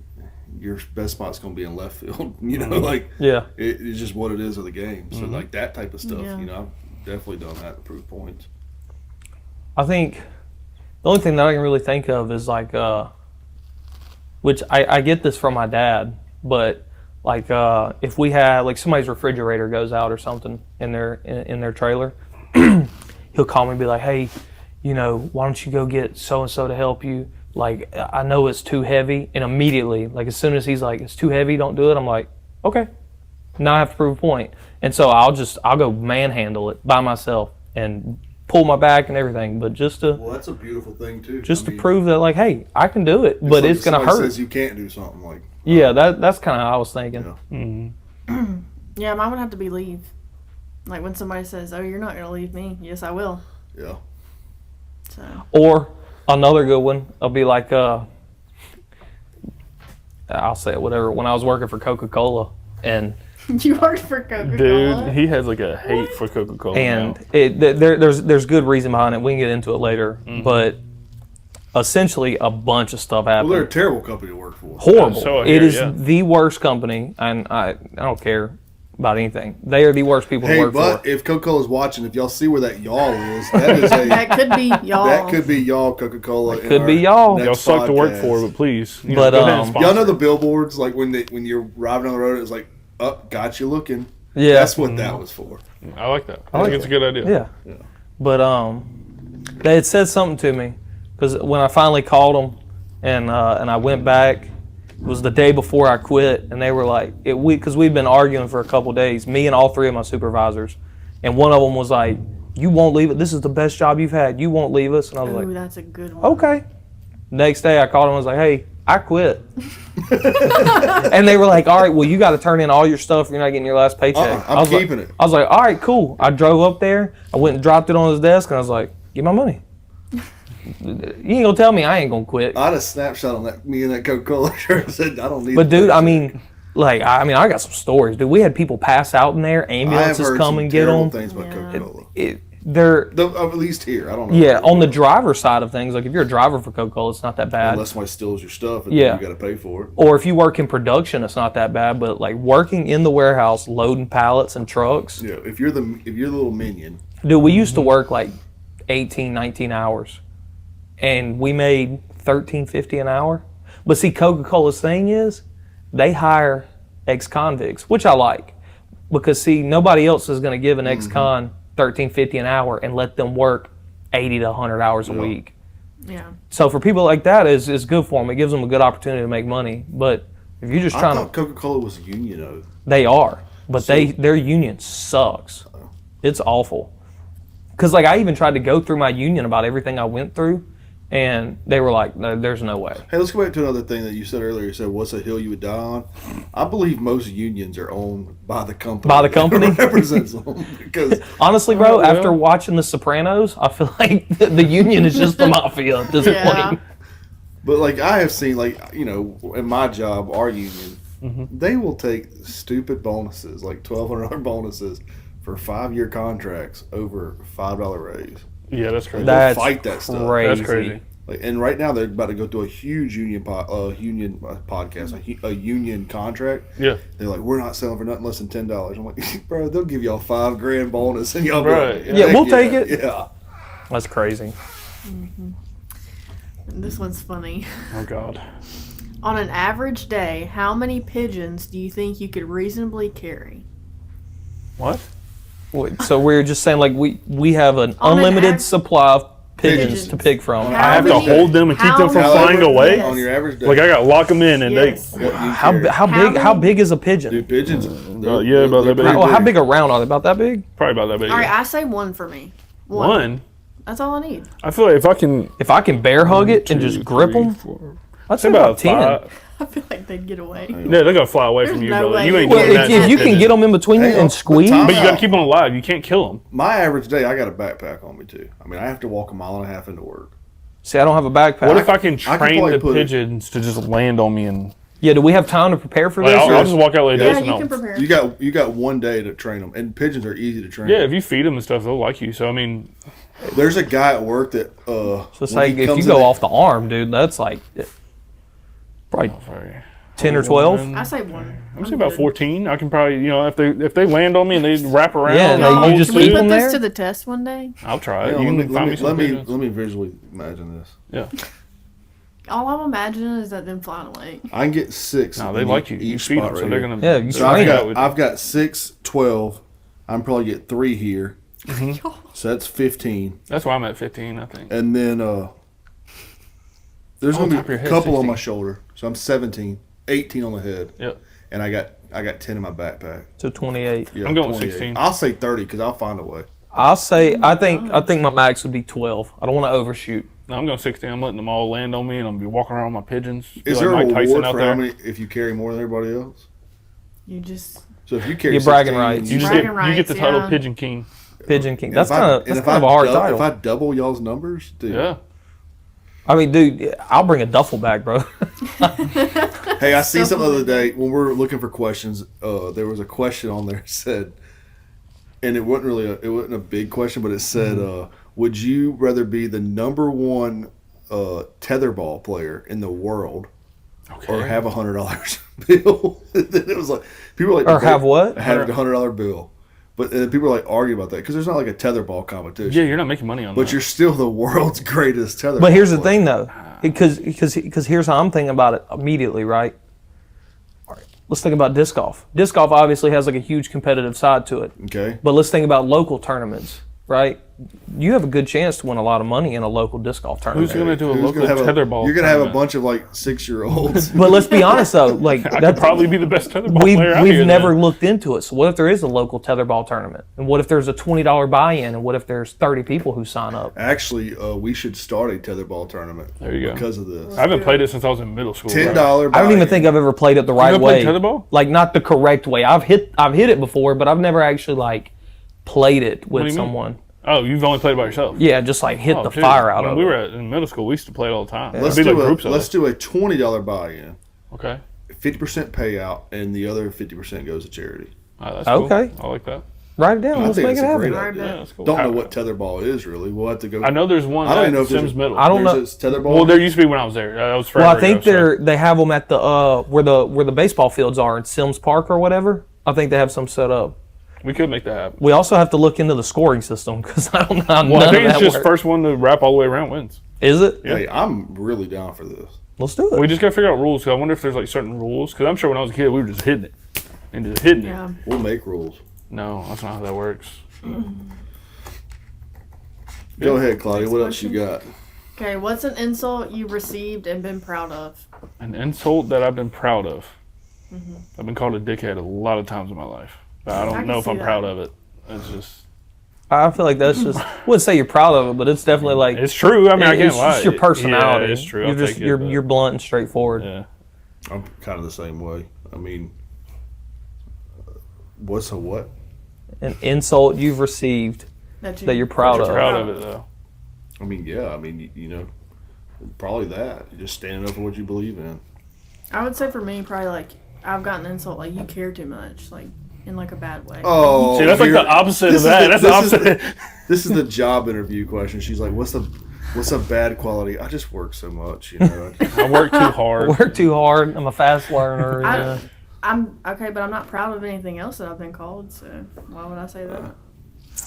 your best spot's gonna be in left field. Like Yeah. it's just what it is of the game. So like that type of stuff, Yeah. I've definitely done that to prove points. I think the only thing that I can really think of is like, which I get this from my dad, but like if we had like somebody's refrigerator goes out or something in their trailer, he'll call me and be like, hey, why don't you go get so and so to help you? Like, I know it's too heavy, and immediately, like as soon as he's like, it's too heavy, don't do it. I'm like, okay, now I have to prove a point, and so I'll go manhandle it by myself and pull my back and everything, but just to Well, that's a beautiful thing too. to prove that, like, hey, I can do it, but like it's if gonna somebody hurt. Says you can't do something, like Yeah, that's kind of how I was thinking. Yeah. Yeah, mine would have to be leave. Like when somebody says, "Oh, you're not gonna leave me." Yes, I will. Yeah. So. Or another good one, I'll be like, I'll say it, whatever. When I was working for Coca-Cola, and You worked for Coca-Cola. Dude, he has like a hate for Coca-Cola. and now. there's good reason behind it. We can get into it later, but essentially a bunch of stuff happened. Well, they're a terrible company to work for. Horrible. So I It hear, is yeah. the worst company, and I don't care about anything. They are the worst people to Hey, work but for. if Coca-Cola's watching, if y'all see where that y'all is, that is That could be y'all. that could be y'all Coca-Cola. in could be our y'all. next Y'all suck to work podcast. for, but please. But, go ahead and y'all Y'all know sponsor. the billboards, like when you're driving on the road, it's like, up, got you looking. Yeah. That's what that was for. I like that. I think it's a good idea. Yeah. But they had said something to me because when I finally called them and I went back, it was the day before I quit, and they were like, because we'd been arguing for a couple days, me and all three of my supervisors, and one of them was like, "You won't leave it. This is the best job you've had. You won't leave us." And I was like, that's a good one. "Okay." Next day, I called them. I was like, "Hey, I quit." And they were like, "All right, well, you got to turn in all your stuff. Or you're not getting your last paycheck." I'm keeping it. I was like, "All right, cool." I drove up there. I went and dropped it on his desk, and I was like, "Get my money." You ain't gonna tell me I ain't gonna quit. I had a snapshot on that. Me and that Coca-Cola shirt said, "I don't need." But dude, I mean, I got some stories, dude. We had people pass out in there. Ambulances come and get them. Things about Coca-Cola. At least here, I don't know. Yeah, on the driver side of things, like if you're a driver for Coca-Cola, it's not that bad. Unless somebody steals your stuff, and Yeah. then you got to pay for it. Or if you work in production, it's not that bad. But like working in the warehouse, loading pallets and trucks. Yeah, if you're the little minion. Dude, we used to work like 18, 19 hours, and we made $13.50 an hour. But see, Coca-Cola's thing is they hire ex-convicts, which I like, because see, nobody else is going to give an ex-con $13.50 an hour and let them work 80 to 100 hours a week. Yeah. So for people like that, it's good for them. It gives them a good opportunity to make money. But if you're just I trying thought Coca-Cola was a union though. they are, but their union sucks. It's awful. Because like I even tried to go through my union about everything I went through, and they were like, "No, there's no way." Hey, let's go back to another thing that you said earlier. You said, "What's a hill you would die on?" I believe most unions are owned by the company. By the company? that represents them. Because Honestly, bro, after watching The Sopranos, I feel like the union is just the mafia at this point. But like I have seen, like in my job, our union, they will take stupid bonuses, like $1,200 bonuses, for 5-year contracts over $5 raise. Yeah, that's crazy. They'll fight that stuff. Crazy. That's crazy. Like, and right now they're about to go through a huge union podcast, a union contract. Yeah. They're like, "We're not selling for nothing less than $10." I'm like, "Bro, they'll give y'all $5,000 bonus, and y'all be Right. like, Yeah, we'll take it. Yeah. That's crazy. This one's funny. Oh God. On an average day, how many pigeons do you think you could reasonably carry? What? So we're just saying like we have an On an unlimited supply of pigeons to pick from. I have to hold them and keep them from flying away. On your average day. Like I gotta lock them in, and Yes. what you How carry. big is a pigeon? Dude, pigeons. yeah, about that big. Well, how big around are they? About that big? Probably about that big. All right, I say one for me. One. That's all I need. I feel like if I can. If I can bear hug it and just grip them, I'd say about 10. I feel like they'd get away. Yeah, they're gonna fly away from There's you, no brother. way. You ain't Well, doing that. if you can pigeon. get them in between you and squeeze, time But you out. gotta keep them alive. You can't kill them. My average day, I got a backpack on me too. I mean, I have to walk 1.5 miles into work. see, I don't have a backpack. What if I can can train probably the put it- pigeons to just land on me and? Yeah, do we have time to prepare for Like, this? I'll just walk out like Yeah, this Yeah, and you I'll. can prepare. You got one day to train them, and pigeons are easy to train. Yeah, if you feed them and stuff, they'll like you. So I mean, There's a guy at work that So it's when like he if comes you in go the- off the arm, dude, that's like probably 10 or 12. I say one. I'm saying about 14. I can probably, if they land on me and they wrap around, Yeah, and no, hold you just Can we leave food, put them this there? to the test one day? I'll try it. Hang You on, can find me some pigeons. let me visually imagine this. Yeah. All I'm imagining is that them flying away. I can get 6. No, they in like you. You each feed spot them, so right they're here. gonna. Yeah, you So train I've got 6, 12. I'm probably get 3 here. Mm-hmm. So that's 15. That's why I'm at 15, I think. And then there's On gonna top of be your a head, couple on 16. my shoulder. So I'm 17, 18 on the head, Yep. and I got 10 in my backpack. to 28. Yeah, I'm going 28. 16. I'll say 30 because I'll find a way. I'll say I think my max would be 12. I don't want to overshoot. No, I'm going 16. I'm letting them all land on me, and I'm gonna be walking around with my pigeons. Is Feel there like a Mike Tyson reward out for there. how many if you carry more than everybody else? You just So if you carry You're bragging 16, rights. You just Bragging get you get the rights, title yeah. Pigeon King. Pigeon King. and That's if I- kind of and if a hard I title. If I double y'all's numbers, dude. Yeah. I mean, dude, I'll bring a duffel bag, bro. Hey, I seen something the other Something day when we were looking for questions. There was a question on there that said, and it wasn't a big question, but it said, would you rather be the number one tetherball player in the world, or have $100 bill? And then it was like people were like, Or have what? Have a $100 bill, but people are like arguing about that because there's not like a tetherball competition. Yeah, you're not making money on But that. you're still the world's greatest tetherball. But here's the player. thing, though, because here's how I'm thinking about it immediately, right? All right, let's think about disc golf. Disc golf obviously has like a huge competitive side to it. Okay. But let's think about local tournaments. right? You have a good chance to win a lot of money in a local disc golf tournament. Who's going to do a Who's local gonna have tetherball? You're gonna have a tournament? bunch of like 6-year-olds. But let's be honest though, like I could probably be the best tetherball we've player out here. never then. looked into it. So what if there is a local tetherball tournament? And what if there's a $20 buy-in? And what if there's 30 people who sign up? Actually, we should start a tetherball tournament. There you go. Because of this. I haven't played it since I was in middle school. $10. bro. I don't even think I've ever played it the right ever way. played tetherball? Like not the correct way. I've hit it before, but I've never actually like played it do with you mean? someone. Oh, you've only played it by yourself? Yeah, just like hit the Dude, fire out when of we it. were in middle school, we used to play it all the time. Let's It'd be do like groups a of let's us. do a $20 buy-in. Okay. 50% payout, and the other 50% goes to charity. All right, that's cool. Okay. I like that. Write it down. I Let's think make it's it a happen. great Alright, idea. Yeah, that's cool. Don't know what tetherball is really. We'll have to go. I know there's one I don't at even know if there's Sims a- Middle. I don't know. There's a tetherball. Well, there used to be when I was there. That was forever Well, I think ago, so. they have them at the where the baseball fields are in Sims Park or whatever. I think they have some set up. We could make that happen. We also have to look into the scoring system because I don't know how Well, none I think of it's that just works. first one to wrap all the way around wins. Is it? Hey, I'm really down for this. Let's do it. We just got to figure out rules. Cause I wonder if there's like certain rules. Because I'm sure when I was a kid, we were just hitting it. And just hitting Yeah. it. We'll make rules. No, that's not how that works. Go ahead, Claudia. Next What else you question. got? Okay, what's an insult you've received and been proud of? An insult that I've been proud of. Mm-hmm. I've been called a dickhead a lot of times in my life. But I I don't can know if see I'm that. proud of it. It's just, I feel like that's just. I wouldn't say you're proud of it, but it's definitely like it's true. I mean, I can't it's lie. just your personality. Yeah, it's true. You're I'll just take it, you're but- you're blunt and straightforward. Yeah. I'm kind of the same way. I mean, what's a what? An insult you've received that you're proud I'm of. proud of it though. I mean, yeah. I mean, you know, probably that. You're just standing up for what you believe in. I would say for me, probably like I've gotten an insult like you care too much, like in like a bad way. Oh, See, that's like here- the opposite this of is that. the- That's the this is opposite. This is the job interview question. She's like, "What's a bad quality?" I just work so much, you know. I work too hard. Work too hard. I'm a fast learner. I- Yeah. I'm okay, but I'm not proud of anything else that I've been called. So why would I say that?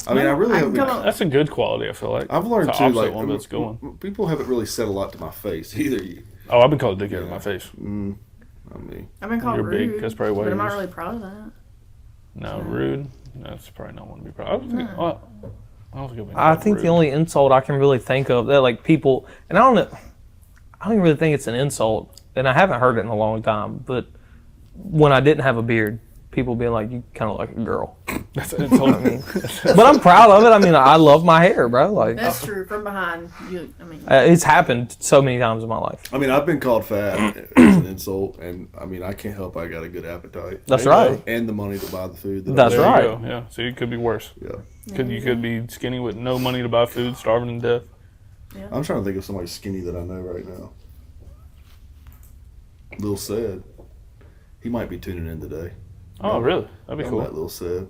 I mean, I really I haven't. can come up- That's a good quality. I feel like I've learned it's too. the opposite Like, one that's going. people haven't really said a lot to my face either. Oh, I've been called a dickhead in my face. I mean, I've been called You're rude. big, that's probably why But I'm you're not just- really proud of that. No, rude. That's probably not one to be proud. I don't think. Well, I don't think I've been I called think rude. the only insult I can really think of that like people, and I don't know, I don't even really think it's an insult, and I haven't heard it in a long time. But when I didn't have a beard, people being like, "You kind of like a girl," That's an insult. but I'm proud of it. I mean, I love my hair, bro. Like That's true. From behind, you. I mean, it's happened so many times in my life. I mean, I've been called fat as an insult, and I mean, I can't help. I got a good appetite. That's There you right. And the money to buy the food. That's There you right. go, yeah. So you could be worse. Yeah. You could be skinny with no money to buy food, starving to death. I'm trying to think of somebody skinny that I know right now. Lil Said. He might be tuning in today. Oh, really? That'd be I cool. met Lil Said.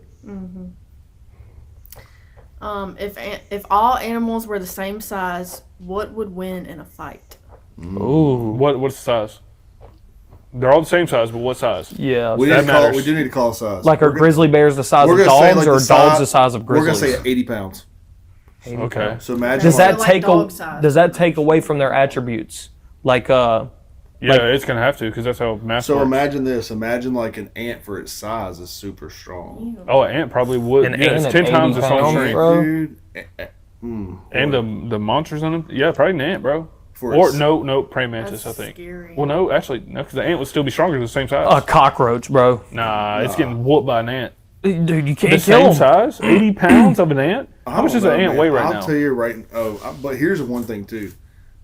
if all animals were the same size, what would win in a fight? Ooh, What's the size? They're all the same size, but what size? yeah. We, That need to call, matters. we do need to call size. Like, are We're gonna- grizzly bears the size we're of gonna say, dogs, like, or the are dogs size- the size of We're grizzlies? going to say 80 pounds. Okay. So imagine Does They're that like take dog size. does that take away from their attributes? Like Yeah, Like- it's gonna have to because that's how math So works. imagine this. Imagine like an ant for its size is super strong. Oh, an ant probably would. An Yeah, ant it's at 10 times 80 its own pounds, strength. bro. Dude. And the monsters on them. Yeah, probably an ant, bro. For Or its- no, praying mantis. That's I think. scary. Well, no, actually, no, because the ant would still be stronger than the same size. a cockroach, bro. Nah, it's getting whooped by an ant. Dude, you The can't kill same them. size, 80 pounds of an ant. I How much don't does an know, ant man. weigh right I'll now? tell you right. But here's one thing too.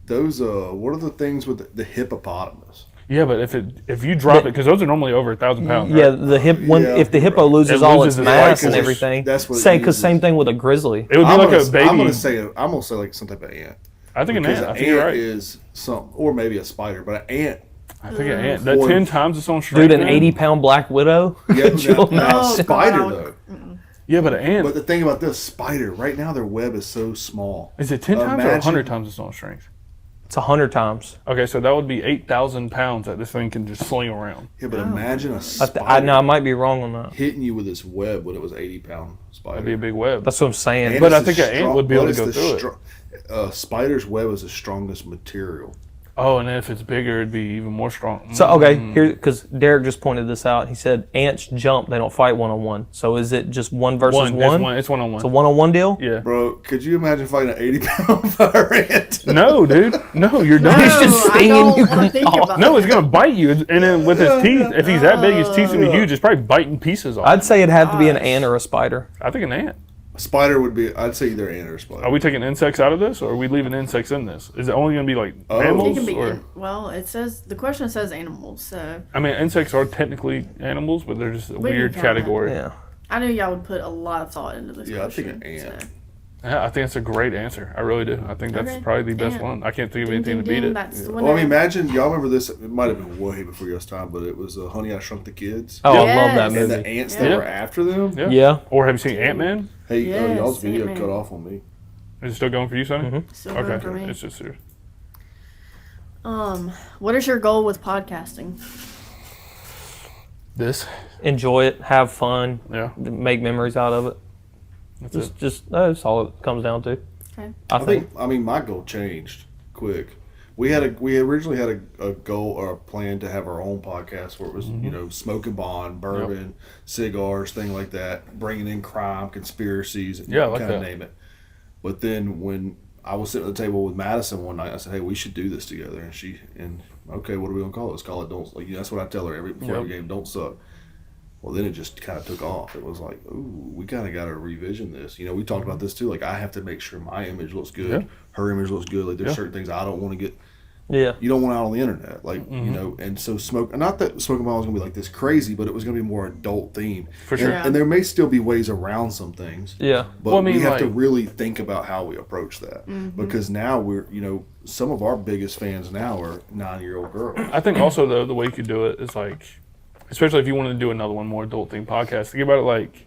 Those what are the things with the hippopotamus? Yeah, but if you drop it, because those are normally over 1,000 pounds. Yeah, Right? the hip when Yeah, if the hippo right. loses It all loses its its mass life, and 'cause everything. that's what it Same uses. same thing with a grizzly. It would be I'm like gonna, a baby. I'm gonna say like some type of ant. I think an Because ant. I an think you're ant right. is some, or maybe a spider, but an ant. I think an ant. That Or- 10 times its own strength. Dude, an man. 80-pound black widow. Yeah, Could you now, imagine? Oh, spider God. though. Yeah, but an ant. But the thing about this spider, right now their web is so small. Is it 10 times or Imagine- 100 times its own strength? It's 100 times. Okay, so that would be 8,000 pounds that this thing can just sling around. Yeah, but imagine a I spider know I might be wrong on that. hitting you with its web when it was 80-pound spider. That'd be a big web. That's what I'm saying. And But it's I think the an ant would be able but to it's go the through it. spider's web is the strongest material. Oh, and then if it's bigger, it'd be even more strong. So okay, here because Derek just pointed this out. He said ants jump; they don't fight 1-on-1. So is it just one versus one? It's 1-on-1. It's a 1-on-1 deal. Yeah. Bro, could you imagine fighting an 80-pound fire ant? No, dude. No, you're No, done. He's just I stinging don't you. want to think about No, it. it's gonna bite you, and then with his teeth, if he's that big, his teeth's gonna be huge. It's probably biting pieces off. I'd say it'd have to be an Gosh. ant or a spider. I think an ant. A spider would be, I'd say either ant or spider. Are we taking insects out of this, or are we leaving insects in this? Is it only gonna be like Oh. It mammals? can be. Or Well, it says the question says animals, so I mean, insects are technically animals, but they're just a We can weird count that. category. Yeah. I knew y'all would put a lot of thought into this. Yeah, I think question, an ant. so. Yeah, I think it's a great answer. I really do. I think that's Okay. probably the best Ant. one. I can't think of Ding, anything ding, to beat ding, it. That's the Well, I mean, winner. imagine, y'all remember this, it might have been way before y'all's time, but it was Honey, I Shrunk the Kids. Oh, I love that Yes. And movie. the ants Yeah. that were after them. Yeah. Yeah. Or have you seen Ant-Man? Hey, Yes, y'all's video Ant-Man. cut off on me. Is it still going for you, Sonny? Still going for Okay, me. it's just serious. What is your goal with podcasting? This? Enjoy it, have fun, Yeah, make memories out of it. that's it. That's all it comes down to. Okay. I think. I mean, my goal changed quick. We originally had a goal or a plan to have our own podcast where it was, you know, smoke and bond, bourbon, cigars, thing like that, bringing in crime, conspiracies, Yeah, I like kind of that. name it. But then when I was sitting at the table with Madison one night, I said, "Hey, we should do this together." And okay, what are we gonna call it? Let's call it Don't. Like, that's what I tell her before every game. Don't suck. Well, then it just kind of took off. It was like, ooh, we kind of got to revision this. You know, we talked about this too. Like, I have to make sure my image looks good, Yeah. her image looks good. Like, there's certain things I don't want to get. Yeah. You don't want out on the internet, like you know. And so not that Smoking Ball was gonna be like this crazy, but it was gonna be more adult themed For sure. And there may still be ways around some things. Yeah. But Well, I mean, we have to like- really think about how we approach that because now we're, you know, some of our biggest fans now are 9-year-old girls. I think also though the way you could do it is like, especially if you want to do another one more adult themed podcast. Think about it like,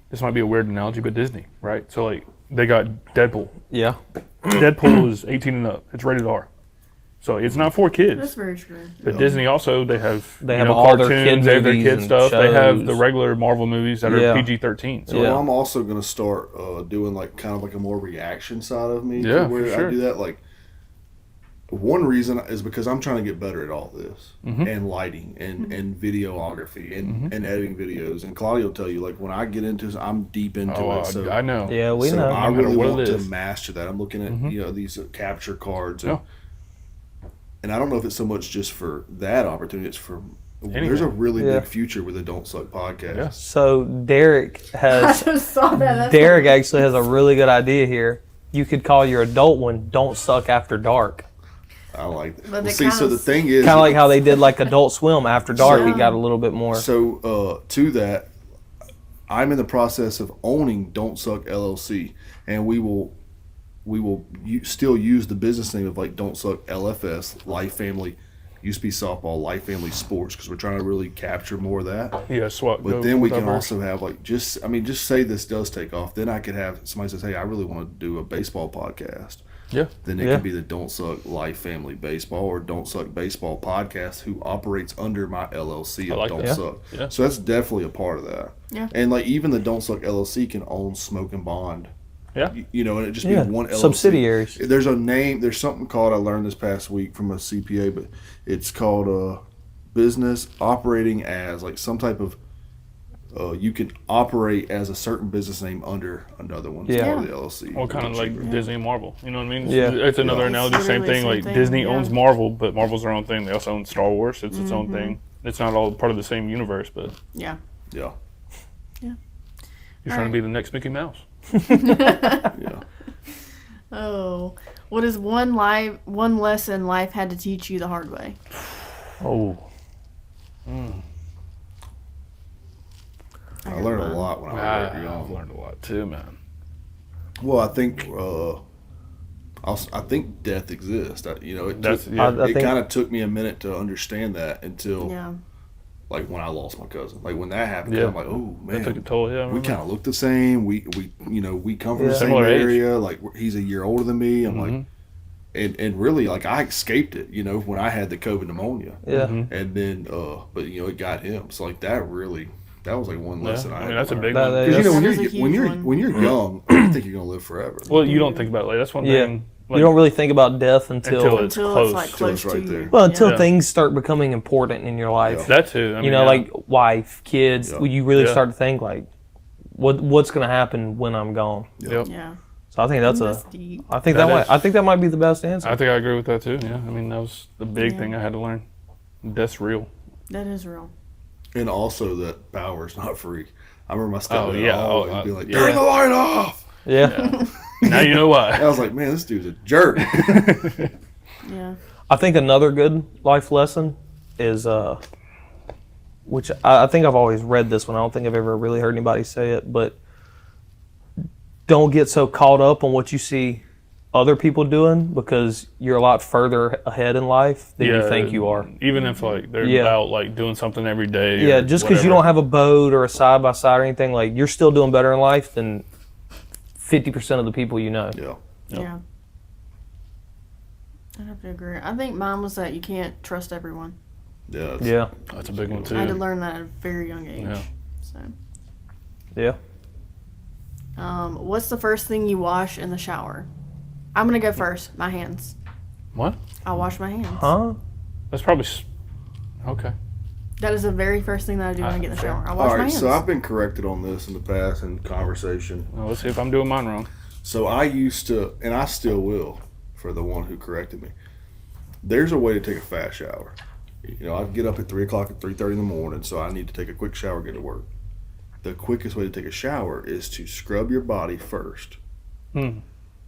this might be a weird analogy, but Disney, right? So like they got Deadpool. Yeah. Deadpool is 18 and up. It's rated R. So it's not for That's kids. very true. But Disney also, they have They you have know, all their cartoons, kid they have their movies kid and stuff. They have the shows. regular Marvel movies that Yeah. are PG-13. So Yeah. I'm also going to start doing like kind of like a more reaction side of me. Yeah, where for sure. I do that. Like, one reason is because I'm trying to get better at all this and lighting and videography and editing videos. And Claudia will tell you, like, when I get into this, I'm deep into Oh, it. So I know. Yeah, we so know. I No matter really what it want to is. master that. I'm looking at you know these capture cards, and, Yeah. and I don't know if it's so much just for that opportunity. It's for there's a Anything. really Yeah. big future with the Don't Suck podcast. Yeah. So Derek I has just saw that. That's Derek actually has a really good idea here. You could call your adult one "Don't Suck After Dark." I like that. But Well, it see, kinda so the thing is, Kind of like how they did like Adult Swim After Dark. So- He got a little bit more. So to that, I'm in the process of owning Don't Suck LLC, and we will still use the business name of like Don't Suck LFS, Life Family, used to be softball, Life Family Sports, because we're trying to really capture more of that. Yeah, swap. But go then we can diverse. also have like just say this does take off, then I could have somebody says, hey, I really want to do a baseball podcast. Yeah. Then it Yeah. could be the Don't Suck Life Family Baseball or Don't Suck Baseball Podcast, who operates under my LLC of I like Don't that. Suck. Yeah. So that's definitely a part of that. Yeah. And like even the Don't Suck LLC can own Smoke and Bond. Yeah. You know, and it just Yeah, be one LLC. subsidiaries. There's a name. There's something called, I learned this past week from a CPA, but it's called business operating as, like some type of. You can operate as a certain business name under another one. It's Yeah. part of the LLC. Well, kind of like Disney and Marvel. You know what I mean? Yeah. It's another Yeah. analogy. It's Same literally thing. the Like same Disney thing, owns yeah. Marvel, but Marvel's their own thing. They also own Star Wars. It's its own thing. It's not all part of the same universe, but Yeah. Yeah. you're trying to be the next Mickey Mouse. Yeah. Oh, what is one lesson life had to teach you the hard way? Oh. I learned a lot when I was I've young. learned a lot too, man. Well, I think I think death exists. You know, it That's took, yeah. I it think- kind of took me a minute to understand that until Yeah. like when I lost my cousin. Like when that happened, Yeah. I'm like, oh that took a man, toll. Yeah, I we remember. kind of look the same. We come from Yeah. the same Similar age. area. Like he's a year older than me. I'm Mm-hmm. like, and really like I escaped it. You know, when I had the COVID pneummonia. Yeah. Mm-hmm. And then, but you know, it got him. So like that was like one lesson I I mean, had that's to a learn. big That- one. Because you know That is a huge when one. you're young, you think you're gonna live forever. Well, you don't think about it. Like, that's one Yeah. thing You don't really think about death until it's close. like close Until it's right to you. there. well, until Yeah. things start becoming important in your life. That too. I mean, You know, yeah. like wife, kids. Yeah. When you really Yeah. start to think like, what's going to happen when I'm gone? Yep. Yeah. So I think that's deep. I think That that is- I think that might be the best answer. I think I agree with that too. Yeah. I mean, that was the big Yeah. thing I had to learn. Death's real. That is real. And also that power's not free. I remember my stepdad yeah. always Oh, be like, yeah. turn the light off. Yeah. Now you know I why. was like, man, this dude's a jerk. Yeah. I think another good life lesson is, which I think I've always read this one. I don't think I've ever really heard anybody say it, but don't get so caught up on what you see other people doing because you're a lot further ahead in life than you think you are. Even if like they're Yeah. out like doing something every day. Yeah, or just because you whatever. don't have a boat or a side by side or anything, like you're still doing better in life than 50% of the people you know. Yeah. Yep. Yeah. I have to agree. I think mine was that you can't trust everyone. Yeah. it's- Yeah, That's a big one too. I had to learn that at a very young age. Yeah. So, yeah. what's the first thing you wash in the shower? I'm gonna go first. My hands. What? I wash my hands. Huh? That's probably okay. That is the very first thing that I do when I get in the shower. I wash All my right, hands. so I've been corrected on this in the past in conversation. Well, let's see if I'm doing mine wrong. So I used to, and I still will, for the one who corrected me. There's a way to take a fast shower. You know, I get up at 3 o'clock at 3:30 in the morning, so I need to take a quick shower, get to work. The quickest way to take a shower is to scrub your body first, Hmm.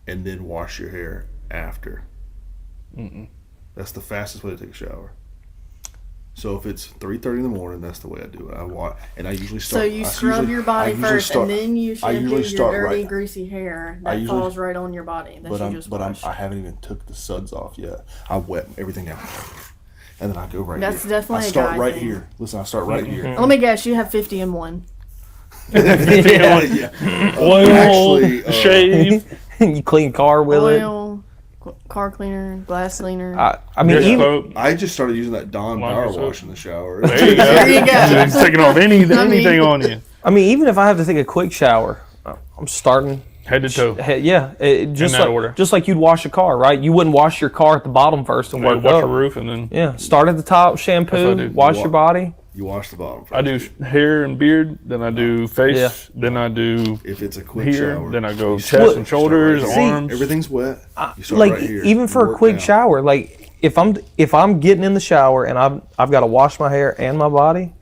and then wash your hair after. Mm-mm. That's the fastest way to take a shower. So if it's 3:30 in the morning, that's the way I do it. And I usually start. so you I scrub usually- your I body usually first, start- and then you I shampoo usually your start dirty, right- greasy hair I that usually- falls right on your body that you just washed. I haven't even took the suds off yet. I wet everything down, and then I go right. That's here. definitely I a start guy right thing. here. Listen, I start right here. Let me guess, you have 50 in one. Yeah. Oil, Actually, shave. You clean car with it. Oil, car cleaner, glass cleaner. I mean, Dish even soap. I just started using that Dawn Laundry power soap. wash in the shower. There you go. There you go. It's taking off anything on you, even if I have to take a quick shower, I'm starting. head to toe. Just that like order. just like you'd wash a car, right? You wouldn't wash your car at the bottom first and Wash work the up. roof and then Yeah, start at the top, That's what I shampoo, do. wash Wa- your body. You wash the bottom first. I do hair and beard, then I do face, then I do If it's a quick here, shower, then I go you chest start- and shoulders, start right here. arms. Everything's wet. You start Like right here. even for You a work quick down. shower, like if I'm getting in the shower and I've got to wash my hair and my body,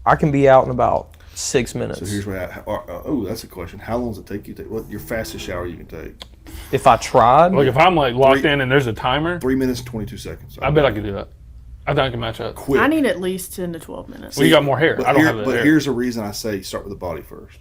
I can be out in about 6 minutes. So here's what. Oh, that's a question. How long does it take you to take? What your fastest shower you can take? If I tried, Like if I'm like locked in and there's a timer, 3 minutes and 22 seconds. I bet I could do that. I think I can match that. Quick. I need at least 10 to 12 minutes. Well, you got more hair. But I don't here- have that But hair. here's the reason I say start with the body first.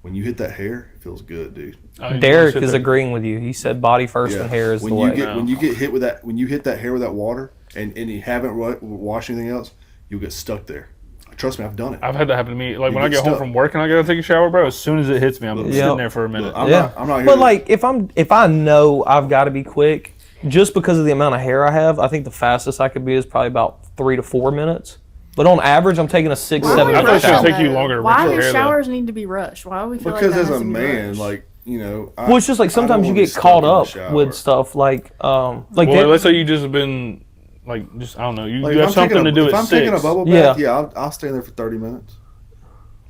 When you hit that hair, it feels good, dude. You Derek sit is there. agreeing with you. He said body first and hair is when the you way. get when you get hit with that, when you hit that hair with that water and you haven't washed anything else, you'll get stuck there. Trust me, I've done it. I've had that happen to me. Like You when I get get home stuck. from work and I gotta take a shower, bro. As soon as it hits me, I'm Look, sitting there for a minute. Look, I'm Yeah, not here. but like if I know I've got to be quick, just because of the amount of hair I have, I think the fastest I could be is probably about 3 to 4 minutes. But on average, I'm taking a 6, Why 7 are we I thought minute it should shower. take you longer to Why rinse do your hair, though. showers need to be rushed? Why do we feel because like that as has a to be man, rushed? like Well, it's just like sometimes you get caught up with stuff like Well, that- let's say you just have been like just I don't know. You Like, have if I'm something taking to do if at I'm 6. taking a bubble Yeah. bath, yeah, I'll stand there for 30 minutes.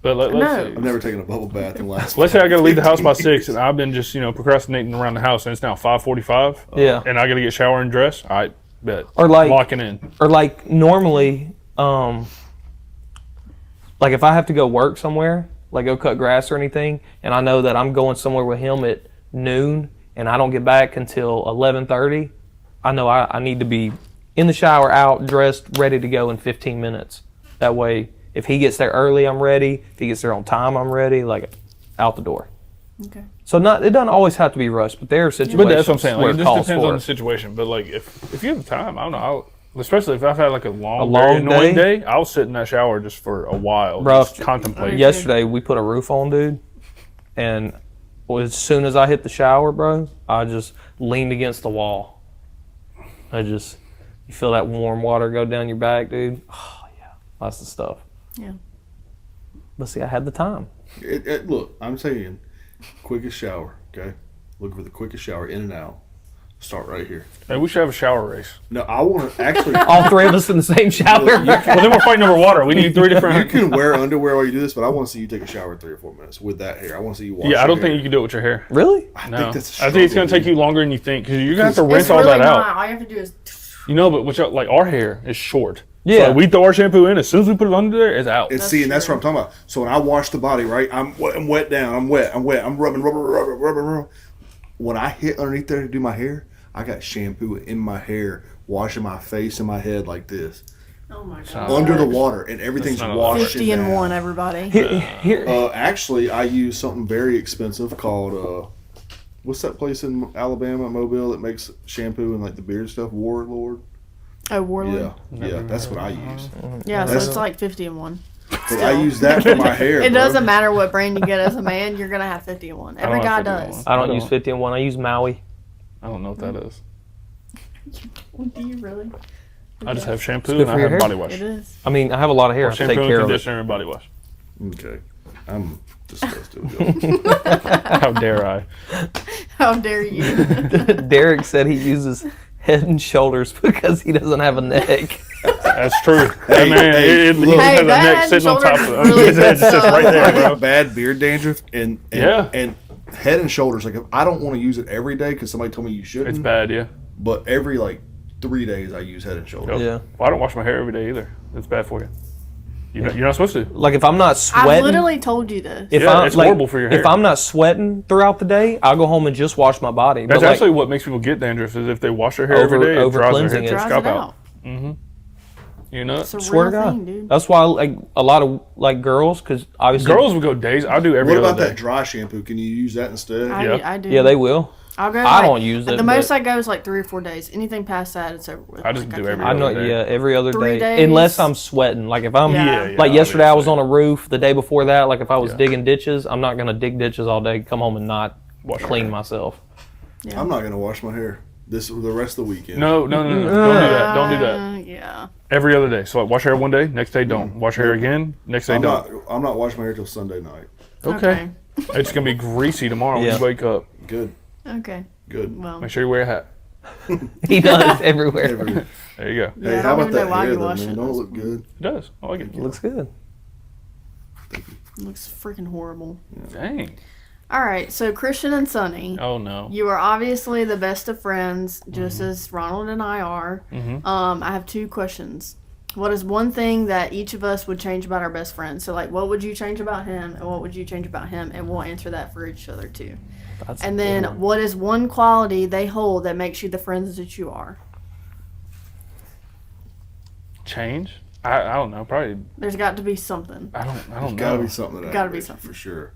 But let's No. say, I've never taken a bubble bath in the last. let's say I got to leave the house by 15 6, and I've been just procrastinating around the house, and it's now 5:45. Yeah. And I got to get shower and dress. I bet. Or like- I'm locking in. or like normally, like if I have to go work somewhere, like go cut grass or anything, and I know that I'm going somewhere with him at noon, and I don't get back until 11:30, I know I need to be in the shower, out, dressed, ready to go in 15 minutes. That way, if he gets there early, I'm ready. If he gets there on time, I'm ready. Like out the door. Okay. So it doesn't always have to be rushed, but there are situations But that's what I'm saying. where Like, it it just calls depends for on it. the situation. But like if you have the time, I don't know. Especially if I've had like a long long annoying day? day, I'll sit in that shower just for a while, Bro, just contemplate. Yesterday we put a roof on, dude, and as soon as I hit the shower, bro, I just leaned against the wall. You feel that warm water go down your back, dude. Oh yeah, that's the stuff. Yeah. But see, I had the time. Look, I'm saying, quickest shower. Okay, looking for the quickest shower in and out. Start right here. Hey, we should have a shower race. No, I want to actually. All three of us in the same shower. Well, then we're fighting over water. We need 3 You different. can wear underwear while you do this, but I want to see you take a shower in 3 or 4 minutes with that hair. I want to see you wash. Yeah, I don't your think hair. you can do it with your hair. Really? I No, think that's. A I think it's gonna struggle, take you longer than you think because you're gonna have to rinse It's all really that not. out. All you have to do is. You know, but like our hair is short. Yeah. So we throw our shampoo in. As soon as we put it under there, it's out. It's see, and that's what I'm talking about. So when I wash the body, right, I'm wet down. I'm wet. I'm rubbing rubber. When I hit underneath there to do my hair, I got shampoo in my hair, washing my face and my head like this. Oh my god. Under the water, and everything's That's not washing 50 and down. 1, everybody. Here, Actually, I use something very expensive called what's that place in Alabama, Mobile, that makes shampoo and like the beard stuff? Warlord. Oh, Warlord. Yeah, that's what I use. Yeah, so That's- it's like 50 and 1. But I use that for my hair. It bro. doesn't matter what brand you get as a man, you're gonna have 50 and 1. Every don't guy have 50 and does. 1. I don't use 50 and 1. I use Maui. I don't know what that is. Do you really? I just have shampoo good and for I your have hair. body wash. It is. I mean, I have a lot of hair. I have to Shampoo take and care of it. conditioner and body wash. Okay. I'm disgusted with you. How dare I? How dare you? Derek said he uses Head and Shoulders because he doesn't have a neck. That's true. Hey, That man, hey, he look. has Hey, a that neck Head sitting on and top of Shoulders it. really His head good sits right there, I got bro. bad beard dandruff and Yeah. and Head and Shoulders. Like, if I don't want to use it every day because somebody told me you shouldn't. It's bad, yeah. But every like 3 days I use Head and Shoulders. Yep. Yeah. Well, I don't wash my hair every day either. It's bad for you. You're not supposed to. Like if I'm not I sweating, literally told you this. if Yeah, I'm, it's like, horrible for your hair. If I'm not sweating throughout the day, I'll go home and just wash my body. That's but actually what makes people get dandruff is if they wash their hair Over- every day, it over dries their cleansing hair it. to Dries scalp it out. out. You know, It's a swear real to God, thing, dude. that's why like a lot of like girls, because obviously girls will go days. I do every What about other day. that dry shampoo? Can you use that instead? Yeah. I do. yeah, they will. I'll go. I don't use At it, the most, but- I go is like 3 or 4 days. Anything past that, it's over with. I just Like, do can't- every I know, other day. yeah, every other 3 day, days. unless I'm sweating. Like if I'm Yeah. like yesterday, I was obviously. on a roof. The day before that, like if I was Yeah. digging ditches, I'm not gonna dig ditches all day. Come home and not Wash your clean hair. myself. Yeah. I'm not gonna wash my hair the rest of the weekend. No. Don't do that. Don't do that. Yeah. Every other day. So like wash your hair one day, next day don't. Wash your hair again, next day I'm don't. not washing my hair till Sunday night. Okay. It's gonna be greasy tomorrow when Yeah. you wake up. Good. Okay. Good. Well. Make sure you wear a hat. He does everywhere. Every- There you go. Yeah, hey, I how don't about even know that why hair you though, wash man? it. Don't it look good? It does. I like it. Looks good. It looks freaking horrible. Dang. All right. So Christian and Sonny, Oh no. you are obviously the best of friends, just as Ronald and I are. I have 2 questions. What is one thing that each of us would change about our best friend? So, like, what would you change about him, and what would you change about him? And we'll answer that for each other too. That's a And good then, one. what is one quality they hold that makes you the friends that you are? Change? I don't know. Probably. There's got to be something. I don't There's know. gotta be something that Gotta be aggravates you something. for sure.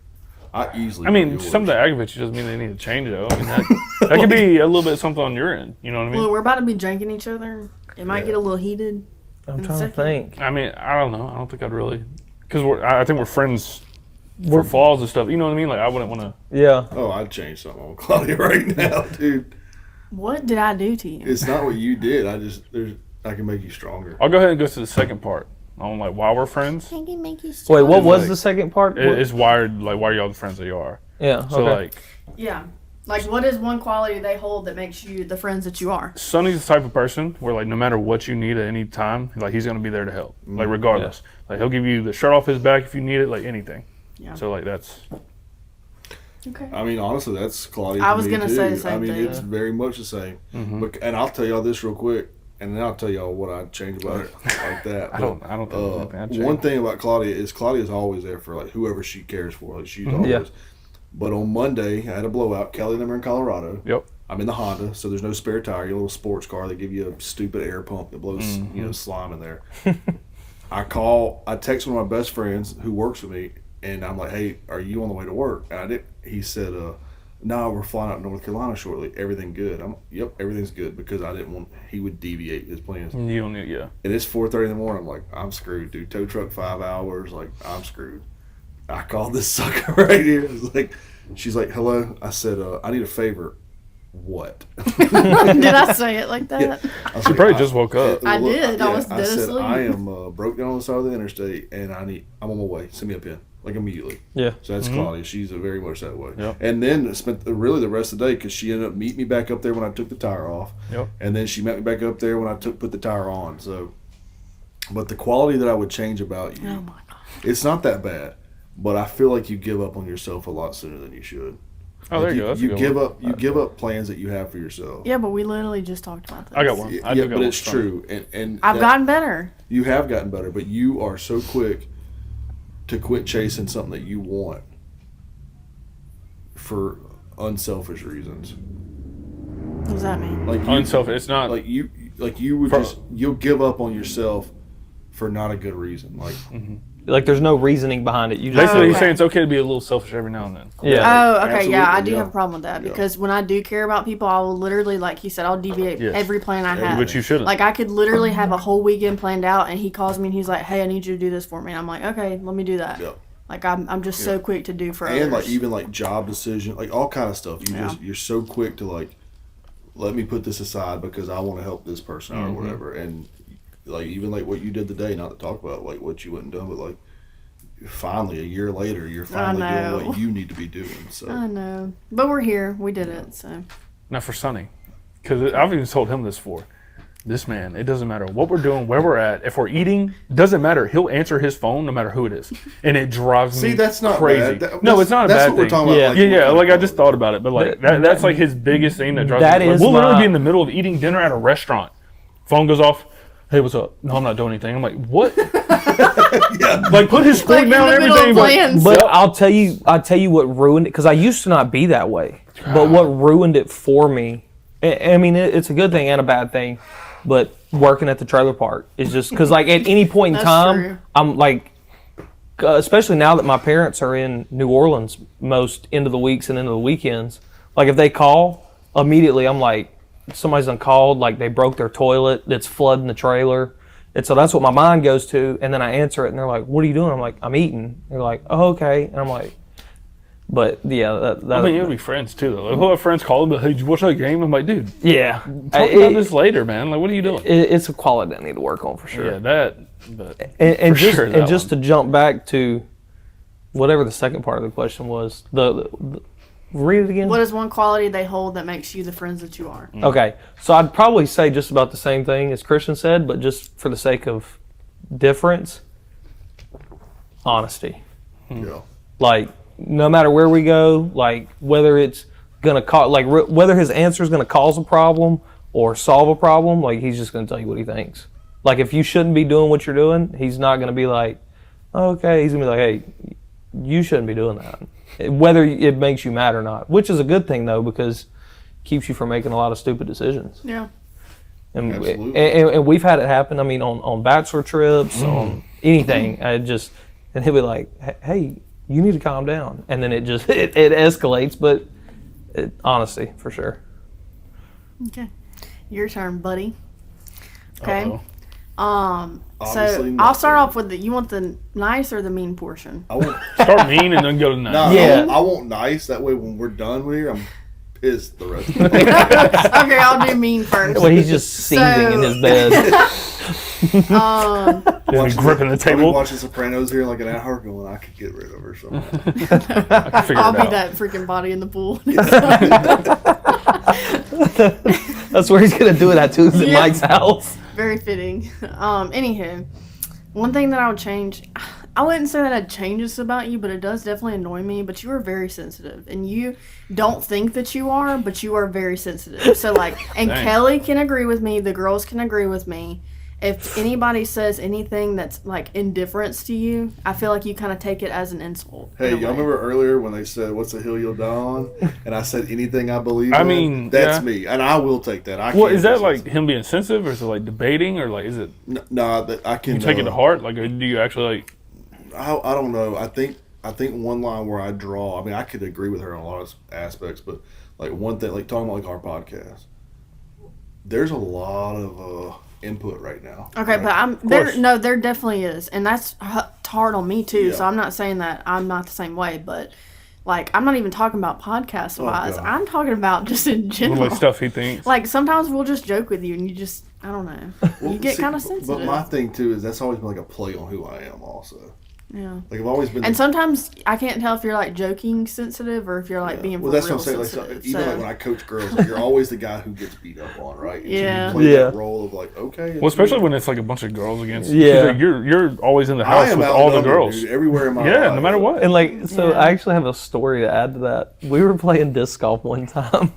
I easily. I mean, do yours. something that aggravates you doesn't mean they need to change though. I mean, that could be a little bit something on your end. You know what I Well, mean? we're about to be drinking each other. It might Yeah. get a little heated. I'm in trying to second. think. I mean, I don't know. I don't think I'd really, because I think we're friends for falls and stuff. You know what I mean? Like I wouldn't want to. Yeah. Oh, I'd change something on Claudia right now, dude. What did I do to you? It's not what you did. I can make you stronger. I'll go ahead and go to the second part. On like why we're friends. I can make you Wait, what was like- the second part? It's wired. Like why are y'all the friends that you are? Yeah. So okay. like, Yeah. Like, what is one quality they hold that makes you the friends that you are? Sonny's the type of person where like no matter what you need at any time, like he's gonna be there to help. Like regardless, like he'll give you the shirt off his back if you need it, like anything. Yeah. So like that's Okay. I mean, honestly, that's Claudia. I to was me, gonna too. say the same I mean, thing. it's very much the same. Mm-hmm. And I'll tell y'all this real quick, and then I'll tell y'all what I'd change about it like that. I don't think there's anything I'd change. One thing about Claudia is Claudia's always there for like whoever she cares for. Like she's always. Yeah. But on Monday, I had a blowout. Kelly and them are in Colorado. Yep. I'm in the Honda, so there's no spare tire. Your little sports car, they give you a stupid air pump that blows, Mm-hmm. slime in there. I text one of my best friends who works with me, and I'm like, "Hey, are you on the way to work?" And he said, "No, we're flying out to North Carolina shortly. Everything good?" Yep, everything's good, because I didn't want he would deviate his plans. You don't need, yeah. And it's 4:30 in the morning. I'm like, I'm screwed, dude. Tow truck 5 hours. Like, I'm screwed. I called this sucker right here. It's like, she's like, hello. I said, I need a favor. What? Did I say it like that? Yeah. I was You probably just woke up. I did. I was I dead said, asleep. I am broke down on the side of the interstate, and I'm on my way. Send me a pin. like immediately. Yeah. So that's Claudia. She's very much that way. Yep. And then spent really the rest of the day because she ended up meeting me back up there when I took the tire off. Yep. And then she met me back up there when I put the tire on. So, but the quality that I would change about you, Oh my God. it's not that bad. But I feel like you give up on yourself a lot sooner than you should. Oh, there you go. That's a You good give one. up. You give up plans that you have for yourself. Yeah, but we literally just talked about this. I got one. I do Yeah, got but one it's for true. And I've gotten better. You have gotten better, but you are so quick to quit chasing something that you want for unselfish reasons. What does that mean? Like Unselfish. It's not. like you would you'll give up on yourself for not a good reason. Like Like there's no reasoning behind it. You just basically, okay. he's saying it's okay to be a little selfish every now and then. yeah. Oh, okay, Absolutely, yeah, I do yeah. have a problem with that Yeah. because when I do care about people, I will literally, like he said, I'll deviate Yes. every plan I have. Which you shouldn't. Like I could literally have a whole weekend planned out, and he calls me and he's like, "Hey, I need you to do this for me." And I'm like, "Okay, let me do that." Yeah. Like I'm just so quick to do for others. and like even like job decision, like all kind of stuff. You're so quick to like let me put this aside because I want to help this person out or whatever. And like even like what you did today, not to talk about like what you wouldn't done, but like finally a year later, you're finally doing know. what you need to be doing. So I know, but we're here. We did it. So Now for Sonny, because I've even told him this before. This man, it doesn't matter what we're doing, where we're at. If we're eating, doesn't matter. He'll answer his phone no matter who it is, and it drives me see, that's not crazy. bad. No, it's not a that's bad what we're thing. talking about. Yeah. Like I just thought about it, but like that's like his biggest thing that drives That me. Like, is we'll literally my- be in the middle of eating dinner at a restaurant. Phone goes off. Hey, what's up? No, I'm not doing anything. I'm like, what? Like put his like food down and in the middle everything. of plans. But I'll tell you what ruined it, because I used to not be that way. But what ruined it for me, I mean, it's a good thing and a bad thing, but working at the trailer park is just because, like, at any point in That's time, true. I'm like, especially now that my parents are in New Orleans most end of the weeks and into the weekends, like if they call, immediately I'm like, somebody's done called, like they broke their toilet, it's flooding the trailer. And so that's what my mind goes to, and then I answer it, and they're like, "What are you doing?" I'm like, "I'm eating." They're like, "Oh, okay." And I'm like, "But yeah, I mean, it would be friends too, though. Like, we'll have friends call him, but hey, did you watch that game? I'm like, dude, yeah." talk about this later, man. Like, what are you doing? It's a quality I need to work on for sure. Yeah, that. But And for just sure, that just to jump back to whatever the second part of the question was, the read it again. what is one quality they hold that makes you the friends that you are? Okay, so I'd probably say just about the same thing as Christian said, but just for the sake of difference, honesty. yeah. Like, no matter where we go, like whether it's gonna cause, like whether his answer is gonna cause a problem or solve a problem, like he's just gonna tell you what he thinks. Like if you shouldn't be doing what you're doing, he's not gonna be like, okay. He's gonna be like, hey, you shouldn't be doing that. Whether it makes you mad or not, which is a good thing though, because it keeps you from making a lot of stupid decisions. Yeah. And, Absolutely. and we've had it happen. I mean, on bachelor trips, on anything. And he'll be like, "Hey, you need to calm down," and then it just it escalates. But honesty, for sure. Okay. Your turn, buddy. Okay. Uh-oh. Obviously So not. I'll start off with you want the nice or the mean portion? I want Start mean and then go to nice. no, Yeah. I want nice. That way, when we're done with here, I'm pissed the rest of the day. Okay, I'll do mean first. Well, he's just seething in his bed. Just be gripping the I'll be table. watching Sopranos here in like an hour, going, I could get rid of her somehow. I can figure I'll it be out. that freaking body in the pool. That's where he's gonna do it at too. Is at Yeah. Mike's house. Very fitting. Anywho, one thing that I would change, I wouldn't say that it changes about you, but it does definitely annoy me. But you are very sensitive, and you don't think that you are, but you are very sensitive. So like, and Dang. Kelly can agree with me. The girls can agree with me. If anybody says anything that's like indifference to you, I feel like you kind of take it as an insult. Hey, in a y'all way. remember earlier when they said, "What's a hill you'll die on?" And I said, "Anything I believe." I in, mean, that's yeah. me, and I will take that. I Well, can't is that be like sensitive. him being sensitive, or is it like debating, or like is it Nah, that I can you take it to heart? Like, or do you actually like? I don't know. I think one line where I draw. I mean, I could agree with her on a lot of aspects, but like one thing, like talking about like our podcast, there's a lot of input right now. Okay, right? but there definitely is, and that's hard on me too. Yeah. So I'm not saying that I'm not the same way, but like I'm not even talking about podcast wise. God. I'm talking about just in general. Like stuff he thinks. Like sometimes we'll just joke with you, and you just I don't know. Well, You get see, kind of sensitive. But my thing too is that's always been like a play on who I am, also. Yeah. Like I've always been. And sometimes I can't tell if you're like joking sensitive or if you're like being for that's real what I'm saying. sensitive. Like, even like when I coach girls, like, you're always the guy who gets beat up on, right? And Yeah. So you play Yeah. that role of like, okay. Well, especially when it's like a bunch of girls against. Yeah. Like you're always in the I house am with all the outnumbered, girls. dude, everywhere in my Yeah, life. no matter what. And like, so Yeah. I actually have a story to add to that. We were playing disc golf one time.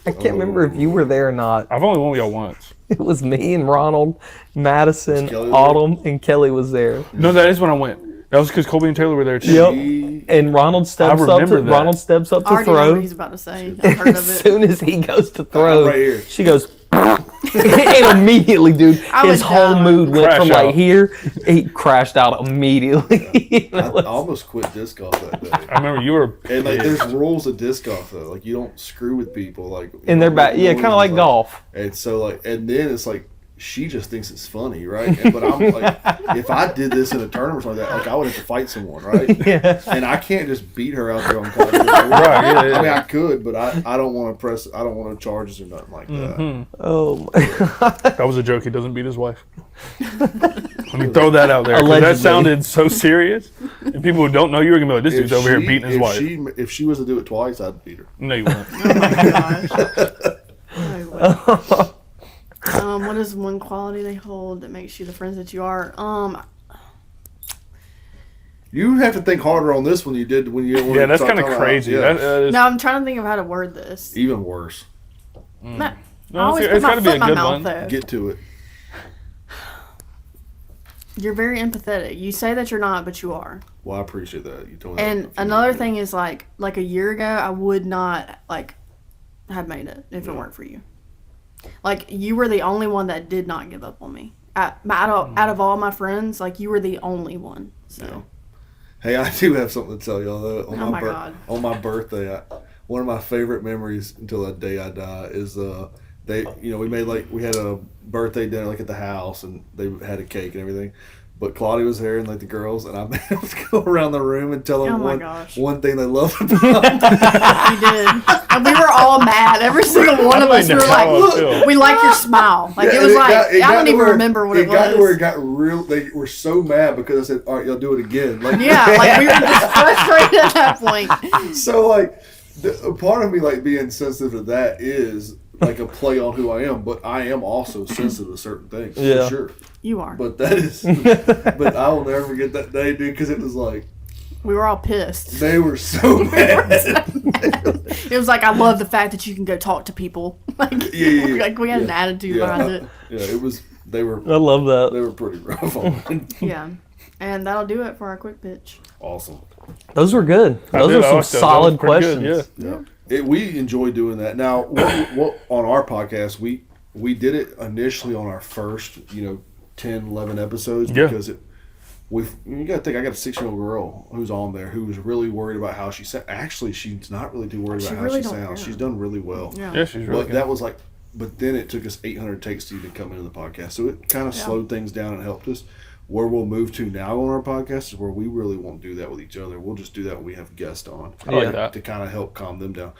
I can't remember if you were there or not. I've only won with y'all once. It was me and Ronald, Madison, Was Kelly Autumn, and Kelly was there. No, that is when I went. That was because Colby and Taylor were there too. Yep. And Ronald steps up remember to that. Ronald steps up I to already know throw. what he's about to say. I've heard As of it. soon as he goes to throw, right here. she goes, and immediately, dude, I his would whole die. mood went Crash from out. like here, he crashed out immediately. I almost quit disc golf that day. I remember you were. And like, there's rules of disc golf though. Like, you don't screw with people. Like, In their back, yeah, kind of like golf. And so like, and then it's like, she just thinks it's funny, right? But I'm like, if I did this in a tournament or something like that, like I would have to fight someone, right? Yeah. And I can't just beat her out there on court. Right? yeah. I mean, I could, but I don't want to press. I don't want no charges or nothing like that. Oh my God. That was a joke. He doesn't beat his wife. Let me throw that out there. 'Cause Allegedly. that sounded so serious. And people who don't know you are going to be like, this dude's over here beating his wife. If she was to do it twice, I'd beat her. No, you wouldn't. Oh my gosh. No way. What is one quality they hold that makes you the friends that you are? You have to think harder on this one you did when you. Yeah, that's kind of crazy. Yeah. That is, No, I'm trying to think of how to word this. Even worse. no, I always it's put my gotta be foot a in my good mouth one. though. Get to it. You're very empathetic. You say that you're not, but you are. Well, I appreciate that. You told me. And that a few another years thing is like a year ago, I would not like have made it if it weren't for you. Like you were the only one that did not give up on me. Out of all my friends, like you were the only one. So ago. Hey, I do have something to tell y'all though. Oh my God. On my birthday, one of my favorite memories until that day I die is we had a birthday dinner like at the house and they had a cake and everything. But Claudia was there and like the girls and I made them go around the room and tell them Oh my gosh. one thing they loved about you did, and we were all mad. Every single one of us I were know like, how I feel. "We like your smile." Like Yeah, it was and like got I don't to even where- remember what it got was. to where it got real. They were so mad because I said, "All right, y'all do it again." Like Yeah, like we were just frustrated at that point. So like, a part of me like being sensitive to that is like a play on who I am, but I am also sensitive to certain things. Yeah. For sure. You are. But that is, but I will never forget that day, dude, because it was like We were all pissed. they were so mad. It was like I love the fact that you can go talk to people. Like, Yeah. like we had an attitude behind it. Yeah, it was. They were. I love that. They were pretty rough on it. Yeah, and that'll do it for our quick pitch. Awesome. Those were good. I Those did, are I some liked that. That solid was pretty questions. good, Yeah. We enjoy doing that. Now, what on our podcast, we did it initially on our first, 10, 11 episodes Yeah. because you got to think, I got a 6-year-old girl who's on there who was really worried about how she sounds. Actually, she's not really too worried She about how really she don't sounds. care. She's done really well. Yeah. Yeah, she's really But good. that was like, but then it took us 800 takes to even come into the podcast. So it kind of Yeah. slowed things down and helped us. Where we'll move to now on our podcast is where we really won't do that with each other. We'll just do that when we have guests on. I like Yeah. that. To kind of help calm them down.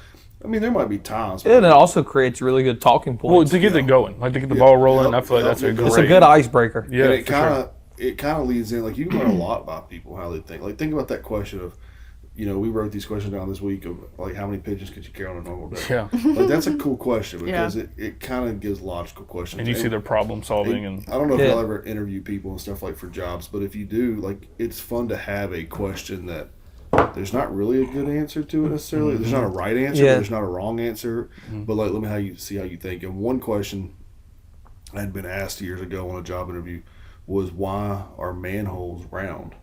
I mean, there might be times. And it also creates really good talking Well, points. to get it going, like to get the ball rolling, I feel like that's a It's great. It's a good icebreaker. Yeah, and it for sure. kind of leads in, like, you can learn a lot about people, how they think. Like, think about that question of, we wrote these questions down this week of like how many pigeons could you carry on a normal day. Yeah, Like, that's a cool question Yeah. because it kind of gives logical questions. and you see their problem solving, and I don't know if Yeah. you'll ever interview people and stuff like for jobs, but if you do, like, it's fun to have a question that there's not really a good answer to it necessarily. There's not a right answer, Yeah. but there's not a wrong answer. But like, let me see how you think. And one question I had been asked years ago on a job interview was, why are manholes round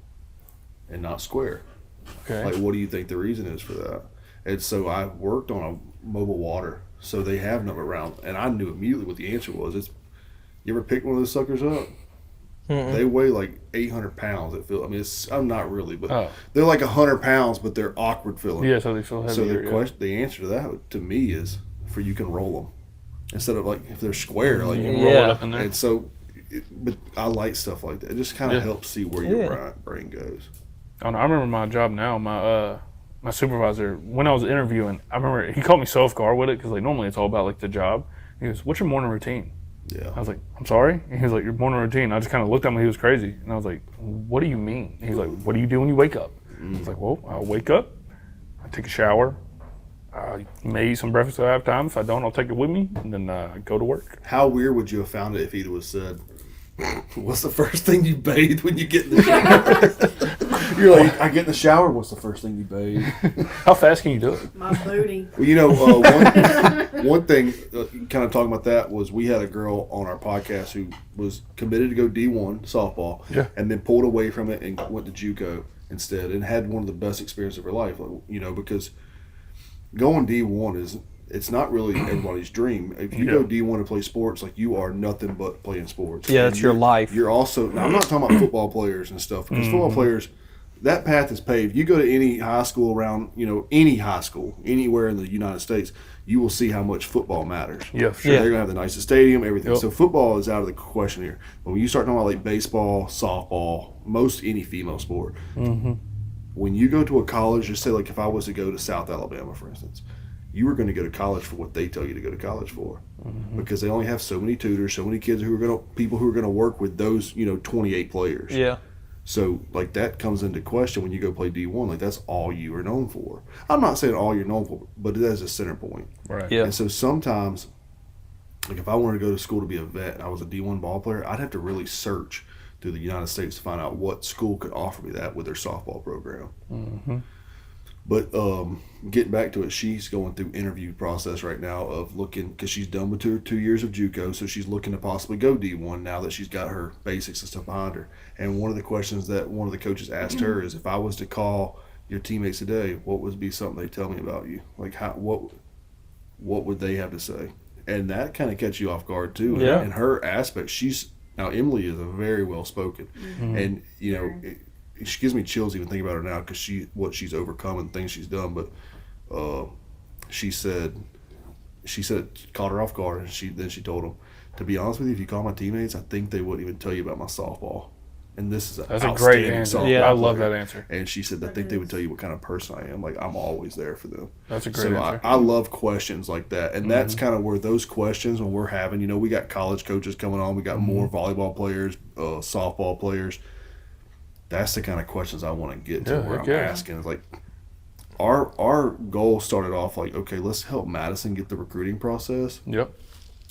and not square? okay, Like, what do you think the reason is for that? And so I worked on a mobile water, so they have them around, and I knew immediately what the answer was. You ever pick one of those suckers up? They weigh like 800 pounds. I'm not really, but Oh. they're like 100 pounds, but they're awkward filling. yeah, so they feel heavier. So the yeah. question, the answer to that to me is for you can roll them instead of like if they're square, like You you can roll Yeah. it up in there. and so. But I like stuff like that. It just kind of Yeah. helps see where Yeah. your brain goes. I don't know, I remember my job now. My supervisor, when I was interviewing, I remember he caught me so off guard with it because like normally it's all about like the job. He goes, "What's your morning routine?" Yeah. I was like, I'm sorry? And he was like, your morning routine. I just kind of looked at him, he was crazy. And I was like, what do you mean? And he's like, what do you do when you wake up? I was like, well, I'll wake up, I take a shower, I may eat some breakfast at halftime. If I don't, I'll take it with me, and then go to work. How weird would you have found it if he'd have said, what's the first thing you bathe when you get in the shower? You're like, I get in the shower, what's the first thing you bathe? How fast can you do it? My booty. Well, one thing, kind of talking about that, was we had a girl on our podcast who was committed to go D1 softball, and then pulled away from it and went to JUCO instead, and had one of the best experiences of her life. Because going D1 it's not really everybody's dream. If you go D1 and play sports, like, you are nothing but playing sports. Yeah, it's your life. You're also, now I'm not talking about football players and stuff, because football players, that path is paved. You go to any high school around, any high school, anywhere in the United States, you will see how much football matters. Yeah, sure. They're going to have the nicest stadium, everything. Yep. So football is out of the question here. But when you start talking about like baseball, softball, most any female sport, when you go to a college, just say like if I was to go to South Alabama, for instance, you are going to go to college for what they tell you to go to college for, because they only have so many tutors, so many kids people who are going to work with those 28 players. Yeah. So like that comes into question when you go play D1. Like, that's all you are known for. I'm not saying all you're known for, but it is a center point. Right. Yeah. And so sometimes, like if I wanted to go to school to be a vet and I was a D1 ball player, I'd have to really search through the United States to find out what school could offer me that with their softball program. But getting back to it, she's going through interview process right now of looking, because she's done with 2 years of JUCO, so she's looking to possibly go D1 now that she's got her basics and stuff behind her. And one of the questions that one of the coaches asked her is, if I was to call your teammates today, what would be something they tell me about you? Like, what would they have to say? And that kind of catch you off guard too. Yeah. And her aspect, now Emily is a very well spoken, and she gives me chills even thinking about her now, because what she's overcome and things she's done. But she said it caught her off guard, and she told them, to be honest with you, if you call my teammates, I think they wouldn't even tell you about my softball. And this is That's a great answer. softball Yeah, I love player. that answer. And she said, I think they would tell you what kind of person I am. Like, I'm always there for them. That's a great answer. I love questions like that. And that's kind of where those questions, when we're having, we got college coaches coming on, we got more volleyball players, softball players. That's the kind of questions I want to get to, where I'm asking. It's like, our goal started off like, okay, let's help Madison get the recruiting process. Yep.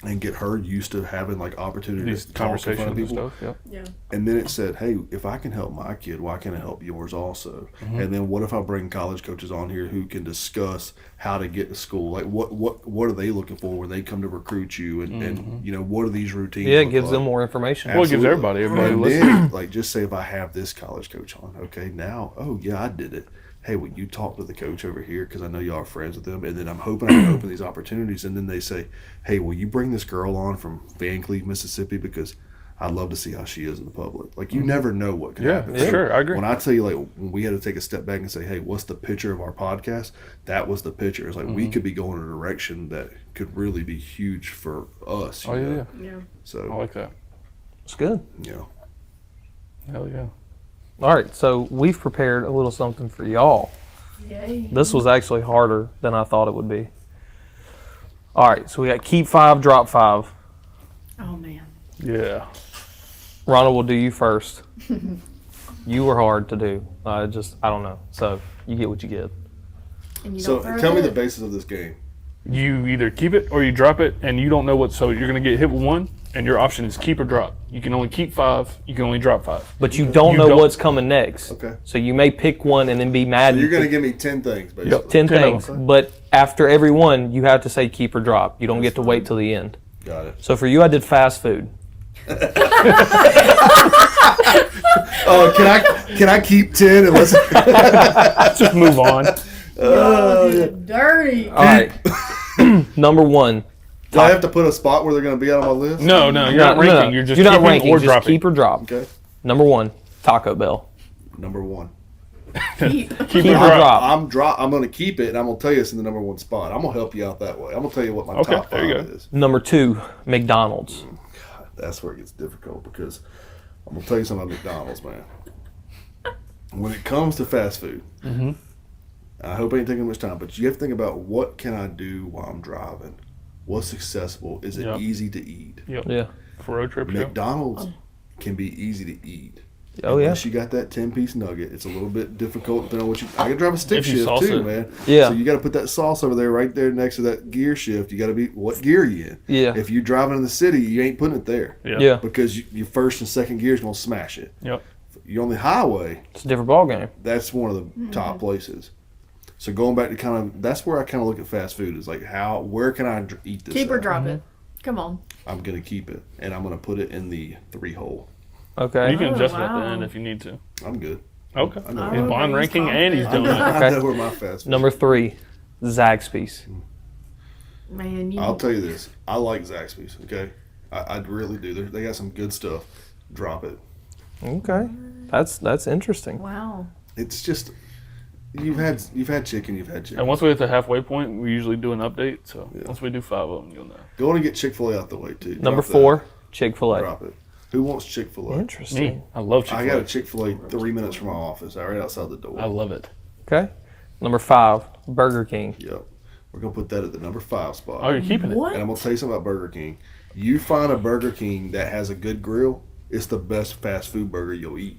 And get her used to having like opportunities to talk in front of and people. stuff. Yep. Yeah. And then it said, hey, if I can help my kid, why can't I help yours also? And then what if I bring college coaches on here who can discuss how to get to school? Like, what are they looking for when they come to recruit you? And what are these routines? Yeah, it gives them more information. Well, it gives everybody And listening. then, like, just say if I have this college coach on, okay, now, oh yeah, I did it. Hey, will you talk to the coach over here, because I know y'all are friends with them, and then I'm hoping I can open these opportunities. And then they say, hey, will you bring this girl on from Van Cleve, Mississippi, because I'd love to see how she is in the public. Like, you never know what can happen. Yeah, sure, I agree. When I tell you, like, when we had to take a step back and say, hey, what's the picture of our podcast? That was the picture. It's like, we could be going in a direction that could really be huge for us. Oh, yeah. Yeah. So, I like that. It's good. Hell yeah. All right, so we've prepared a little something for y'all. Yay. This was actually harder than I thought it would be. All right, so we got keep 5, drop 5. Oh, man. Yeah. Ronald, we'll do you first. You were hard to do. I don't know. So you get what you get. And you so don't throw tell me it? the basis of this game. You either keep it or you drop it, and you don't know what. So you're going to get hit with 1, and your option is keep or drop. You can only keep 5. You can only drop 5. But you don't know what's coming next. Okay. So you may pick one and then be mad. So you're going to give me 10 things, basically. Yep. 10 10 things. of them. But after every one, you have to say keep or drop. You don't get to wait till the end. Got it. So for you, I did fast food. Oh, can I keep 10 and let's Let's just move on. Oh, you're dirty. All right. Number 1. Do I have to put a spot where they're going to be out on my list? No, you're not ranking. You're just not keeping ranking. or Just dropping. keep or drop. Okay. Number 1, Taco Bell. Number 1. Keep or Keep or drop. drop. I'm going to keep it, and I'm going to tell you it's in the number 1 spot. I'm going to help you out that way. I'm going to tell you what my Okay, top there you 5 go. is. Number 2, McDonald's. That's where it gets difficult, because I'm going to tell you something about McDonald's, man. When it comes to fast food, I hope I ain't taking much time, but you have to think about what can I do while I'm driving What's accessible? Is it Yep. easy to eat? Yep. Yeah. For road trip, yeah. McDonald's can be easy to eat. Oh, yeah. Unless you got that 10-piece nugget, it's a little bit difficult depending on what you. I can drive a stick If you shift sauce too, it. man. Yeah. So you got to put that sauce over there, right there next to that gear shift. You got to be what gear you in. Yeah. If you're driving in the city, you ain't putting it there. Yeah. Yeah. Because your first and second gear is gonna smash it. Yep. You're on the highway. It's a different ball game. That's one of the top places. So going back to kind of that's where I kind of look at fast food is like where can I eat this? Keep or at? drop it. Come on. I'm gonna keep it and I'm gonna put it in the 3-hole. Okay. You can adjust it at the wow. end if you need to. I'm good. Okay. I know. He's Oh, blind he's ranking and he's doing it. I know where my fast food. Number 3, Zaxby's. Man, you. I'll tell you this. I like Zaxby's. Okay, I really do. They got some good stuff. Drop it. Okay. That's interesting. Wow. It's just you've had chicken. You've had chicken. And once we hit the halfway point, we usually do an update. So Yeah. once we do 5 of them, you'll know. Go on and get Chick-fil-A out the way too. Number Drop 4, that. Chick-fil-A. Drop it. Who wants Chick-fil-A? Interesting. Me. I love I Chick-fil-A. got a Chick-fil-A 3 minutes from my office, right outside the door. I love it. Okay. Number 5, Burger King. Yep. We're gonna put that at the number 5 spot. Oh, you're keeping it. What? And I'm gonna tell you something about Burger King. You find a Burger King that has a good grill, it's the best fast food burger you'll eat.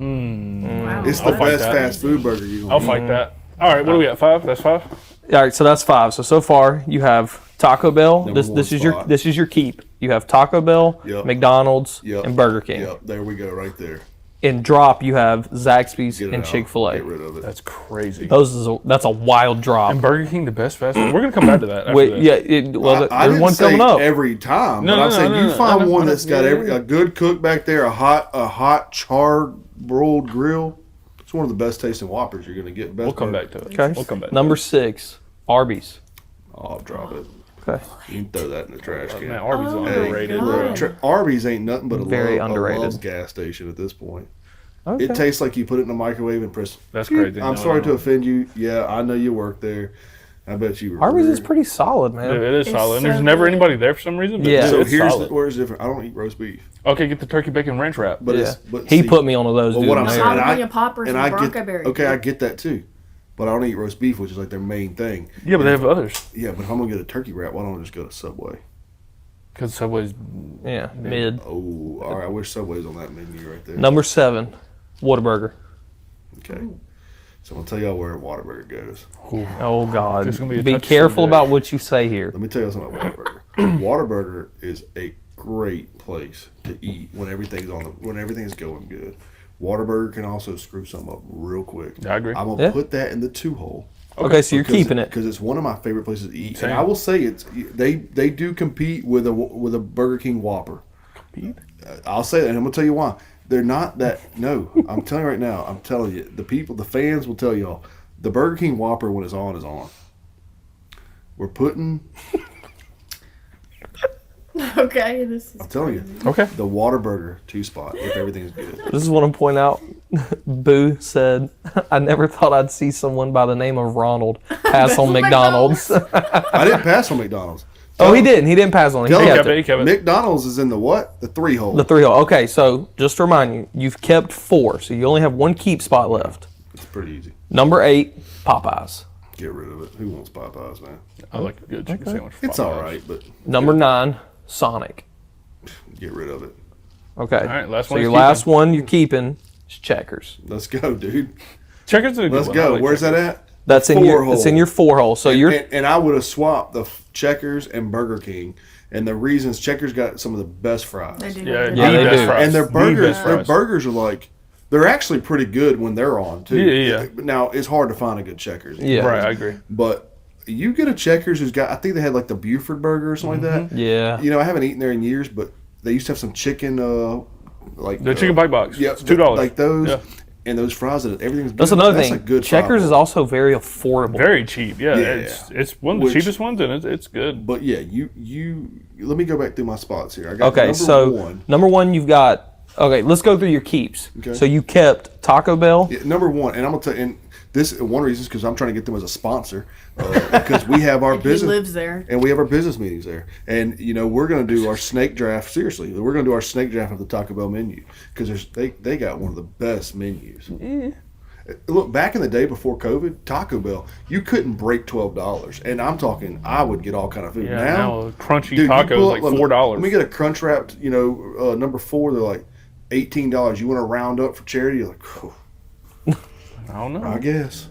Wow. It's I'll the fight best that. fast food burger you'll I'll eat. fight that. All right, what do we got? 5? That's 5? All right, so that's 5. So far you have Taco Bell. Number This one spot. is your keep. You have Taco Bell, Yep. McDonald's, Yep. and Burger King. Yep, there we go, right there. In drop you have Zaxby's Get it and out. Chick-fil-A. Get rid of it. That's crazy. That's a wild drop. And Burger King, the best fast food. We're going to come back to that after Wait, this. yeah, I there's didn't one say coming up. every time, No, but no, I'm no, saying no, you no, find no, one no, that's got a good cook back there, a hot charred broiled grill. It's one of the best tasting Whoppers you're gonna get. Best We'll come burger. back to it. Okay. We'll come back. Number 6, Arby's. Oh, I'll drop it. Okay. You can throw that in the trash can. Man, Arby's is Oh, underrated, God. bro. Arby's ain't nothing but Very a underrated. Love's gas station at this point. Okay. It tastes like you put it in the microwave and press. That's crazy. I'm No, sorry no. to offend you. Yeah, I know you work there. I bet you were. Arby's is rude. pretty solid, man. It is It's solid. And so there's never good. anybody there for some reason. But Yeah. So it's here's solid. where's different. I don't eat roast beef, Okay, get the turkey bacon ranch wrap. but Yeah. it's but He see, put me on those. Well, dude, what I'm man. saying, and Jalapeno poppers and I Bronco get berry. okay, I get that too, but I don't eat roast beef, which is like their main thing. Yeah, but they have others. Yeah, but if I'm gonna get a turkey wrap, why don't I just go to Subway? Because Subway's. Yeah, mid. Oh, all right. I wish Subway's on that menu right there. Number 7, Whataburger. Okay. So I'm gonna tell y'all where Whataburger goes. Oh God! There's gonna be a Be touch careful subject. about what you say here. Let me tell you something about Whataburger. Whataburger is a great place to eat when everything's when everything's going good. Whataburger can also screw something up real quick. I agree. I'm gonna Yeah. put that in the 2-hole. Okay, so you're keeping it. because it's one of my favorite places to eat. Same. And I will say they do compete with a Burger King Whopper. I'll say that, and I'm gonna tell you why. They're not that. No, I'm telling you right now. I'm telling you, the fans will tell y'all, the Burger King Whopper when it's on is on. We're putting. Okay, this is. I'm telling you, Okay. the Whataburger 2 spot if everything's good. This is what I'm pointing out. Boo said, "I never thought I'd see someone by the name of Ronald pass on McDonald's." I didn't pass on McDonald's. Oh, he didn't. He didn't pass on it. Tell He him. kept kept it. it. Kept it. McDonald's is in the what? The 3-hole. The 3-hole. Okay, so just to remind you, you've kept 4, so you only have 1 keep spot left. It's pretty easy. Number 8, Popeyes. Get rid of it. Who wants Popeyes, man? I like a good chicken sandwich. For It's Popeyes. all right, but Number 9, Sonic. get rid of it. Okay. All right, last so one your is last one you're keeping is Checkers. Let's go, dude. Checkers is a good Let's one. I go. like Where's Checkers. that at? That's in your. 4-hole. It's in your 4-hole. So you're. And I would have swapped the Checkers and Burger King. And the reasons Checkers got some of the best fries. They do. Yeah, have Yeah, the they best do. fries. And their The burgers, best their fries. burgers are like, they're actually pretty good when they're on too. Yeah. Now it's hard to find a good Checkers. Yeah. Right, I agree. But you get a Checkers who's got, I think they had like the Buford burger or something like that. Yeah. You know, I haven't eaten there in years, but they used to have some chicken, like The chicken bite box. Yeah, It's $2. like those, Yeah. and those fries. And everything's. That's good. another That's thing. a good Checkers is fry. also very affordable. Very cheap. Yeah, Yeah. it's one of the Which- cheapest ones, and it's good. But yeah, you let me go back through my spots here. I got Okay, number so 1. number 1 you've got. Okay, let's go through your keeps. Okay. So you kept Taco Bell. Yeah, number 1, and I'm gonna tell you, and this one reason is because I'm trying to get them as a sponsor because we have our He business lives there. and we have our business meetings there, and you know we're gonna do our snake draft. Seriously, we're gonna do our snake draft of the Taco Bell menu because they got one of the best menus. Look, back in the day before COVID, Taco Bell, you couldn't break $12, and I'm talking, I would get all kind of food. Yeah, now now a crunchy dude, taco is like $4. Let me get a crunch wrapped, number 4. They're like $18. You want to round up for charity? You're like, oh, I don't know. I guess.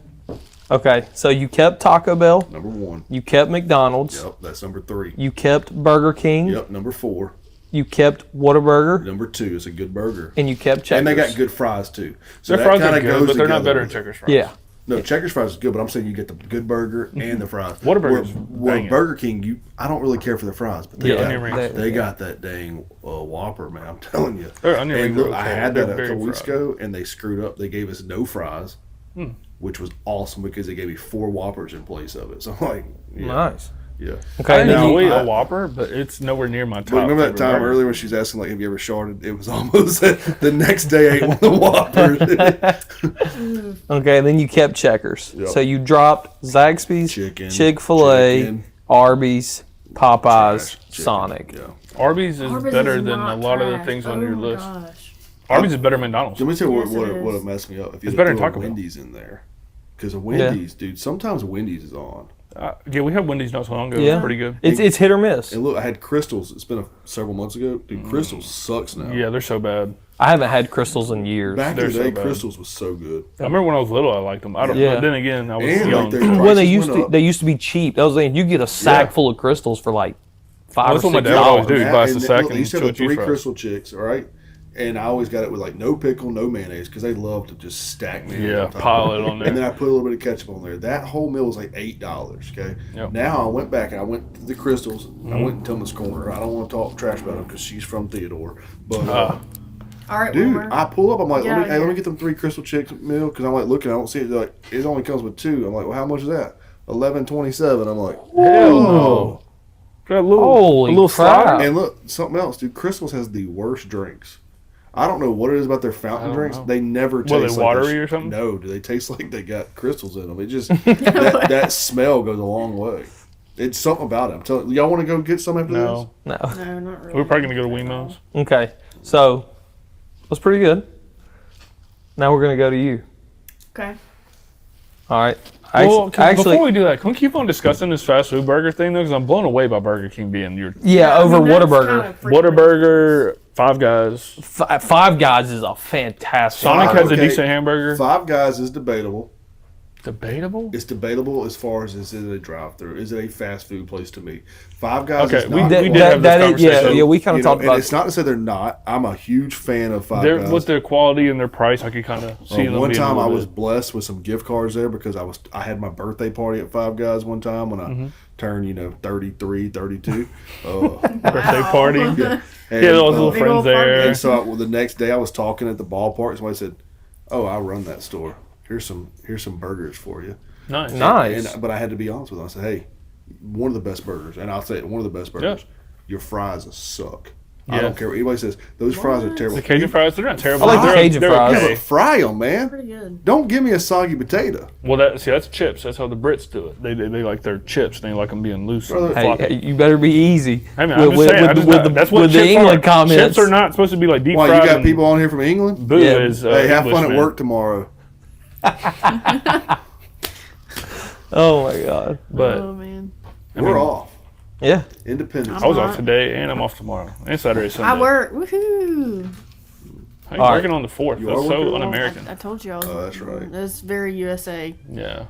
Okay, so you kept Taco Bell. Number 1. You kept McDonald's. Yep, that's number 3. You kept Burger King. Yep, number 4. You kept Whataburger. Number 2 is a good burger. And you kept Checkers. And they got good fries too. So Their that fries are kinda good, goes but they're not together better than with it. Checkers fries. Yeah. No, Checkers fries is good, but I'm saying you get the good burger and the fries. Whataburger's Where banging. Burger King, I don't really care for the fries, but they, Yeah, onion rings. they got that dang Whopper, man. I'm telling you. Their onion And rings look, are I okay. had that They're a very couple weeks fried. ago, and they screwed up. They gave us no fries, which was awesome because they gave me 4 Whoppers in place of it. So I'm like, yeah, Nice. yeah. Okay, I and then enjoy you, a Whopper, but it's nowhere near my top. But remember that favorite time burger. earlier when she was asking, like, have you ever sharded? It was almost the next day I ate one of the Whoppers. okay, then you kept Checkers. Yep. So you dropped Zaxby's, Chicken, Chick-fil-A, chicken. Arby's, Popeyes, Trash, chicken, Sonic. Yeah. Arby's is Arby's better is than a not lot of the trash. things on Oh your my list. gosh. Arby's is better than McDonald's. Let me tell you Yes, it what is. messed me up. If you It's better than throw Taco Bell. Wendy's in there. Because a Wendy's, dude, sometimes Wendy's is on. Yeah, we had Wendy's not so long ago. Yeah. It's pretty good. It's hit or miss. And look, I had Crystals. It's been several months ago. Dude, Crystals sucks now. Yeah, they're so bad. I haven't had Crystals in years. Back in They're the so day, bad. Crystals was so good. I remember when I was little, I liked them. I don't. Yeah. But then again, I was And, young. like, their When prices they used went to, up. they used to be cheap. That was the thing. You get a sack Yeah. full of Crystals for like $5 That's or what my $6. dad would always do. And He'd buy us a and sack look, and you said two the 3 fries. Crystal Chicks, all right? And I always got it with like no pickle, no mayonnaise because they love to just stack me. Yeah, pile it on there. And then I put a little bit of ketchup on there. That whole meal was like $8. Okay. Yep. Now I went back and I went to the Crystals. And I went in Tillman's Corner. I don't want to talk trash about them because she's from Theodore. But All right, dude, Wilmer. I pull up. I'm like, Yeah, let me yeah. get them 3 Crystal Chicks meal because I'm like looking. I don't see it. They're like, it only comes with 2. I'm like, well, how much is that? $11.27. I'm like, Hell no. Got a little, Holy a little crap. slider. and look, something else, dude. Crystals has the worst drinks. I don't know what it is about their fountain don't drinks. know. They never taste Well, they like watery or something? No, do they taste like they got crystals in them? It just that smell goes a long way. It's something about it. I'm telling y'all want to go get some after No. No. No, not really. We're probably going to go to Wemo's. Okay. So that's pretty good. Now we're gonna go to you. Okay. All right. Well, Actually, before we do that, can we keep on discussing this fast food burger thing, though? Because I'm blown away by Burger King being your yeah, I over mean, that's Whataburger. kinda freaking Whataburger, Five Guys. Five Guys is a fantastic. Sonic Five, has a okay. decent hamburger. this. Five Guys is debatable. Debatable? It's debatable as far as is it a drive-through? Is it a fast food place to me? Five Guys Okay, is we not. did have this conversation. Yeah, we kind of talked and about. it's not to say they're not. I'm a huge fan of Five They're, Guys. with their quality and their price, I could kind of see them One being a time I little was bit- blessed with some gift cards there because I had my birthday party at Five Guys one time when I Mm-hmm. turned 33, 32. birthday party. Yeah, Yeah, all those little Big friends old there. And so the next day I was talking at the ballpark. Somebody said, "Oh, I run that store. Here's some burgers for you." Nice. Nice. But I had to be honest with them. I said, "Hey, one of the best burgers," and I'll say it, one of the best burgers. Your fries suck. I Yeah. don't care what anybody says. Those fries are terrible. The Cajun fries, they're not terrible. I like the They're- Cajun they're fries. Yeah, okay. but fry them, man. Pretty good. Don't give me a soggy potato. Well, that's chips. That's how the Brits do it. They like their chips. They like them being loose. Brother, and Hey, floppy. hey, you better be easy. I mean, I'm just saying. That's what with the chips England are. comments. Chips are not supposed to be like deep Why, fried. you got and people on here from England? Boo Yeah. is Hey, have fun at Englishman. work tomorrow. Oh my god. But Oh man. We're off. Yeah. Independence. I was not. off today and I'm off tomorrow and Saturday, Sunday. I work. Woohoo! How you All right. working on the 4th? You That's are so working on- un-American. I told you I was. Oh, that's right. That's very USA. Yeah.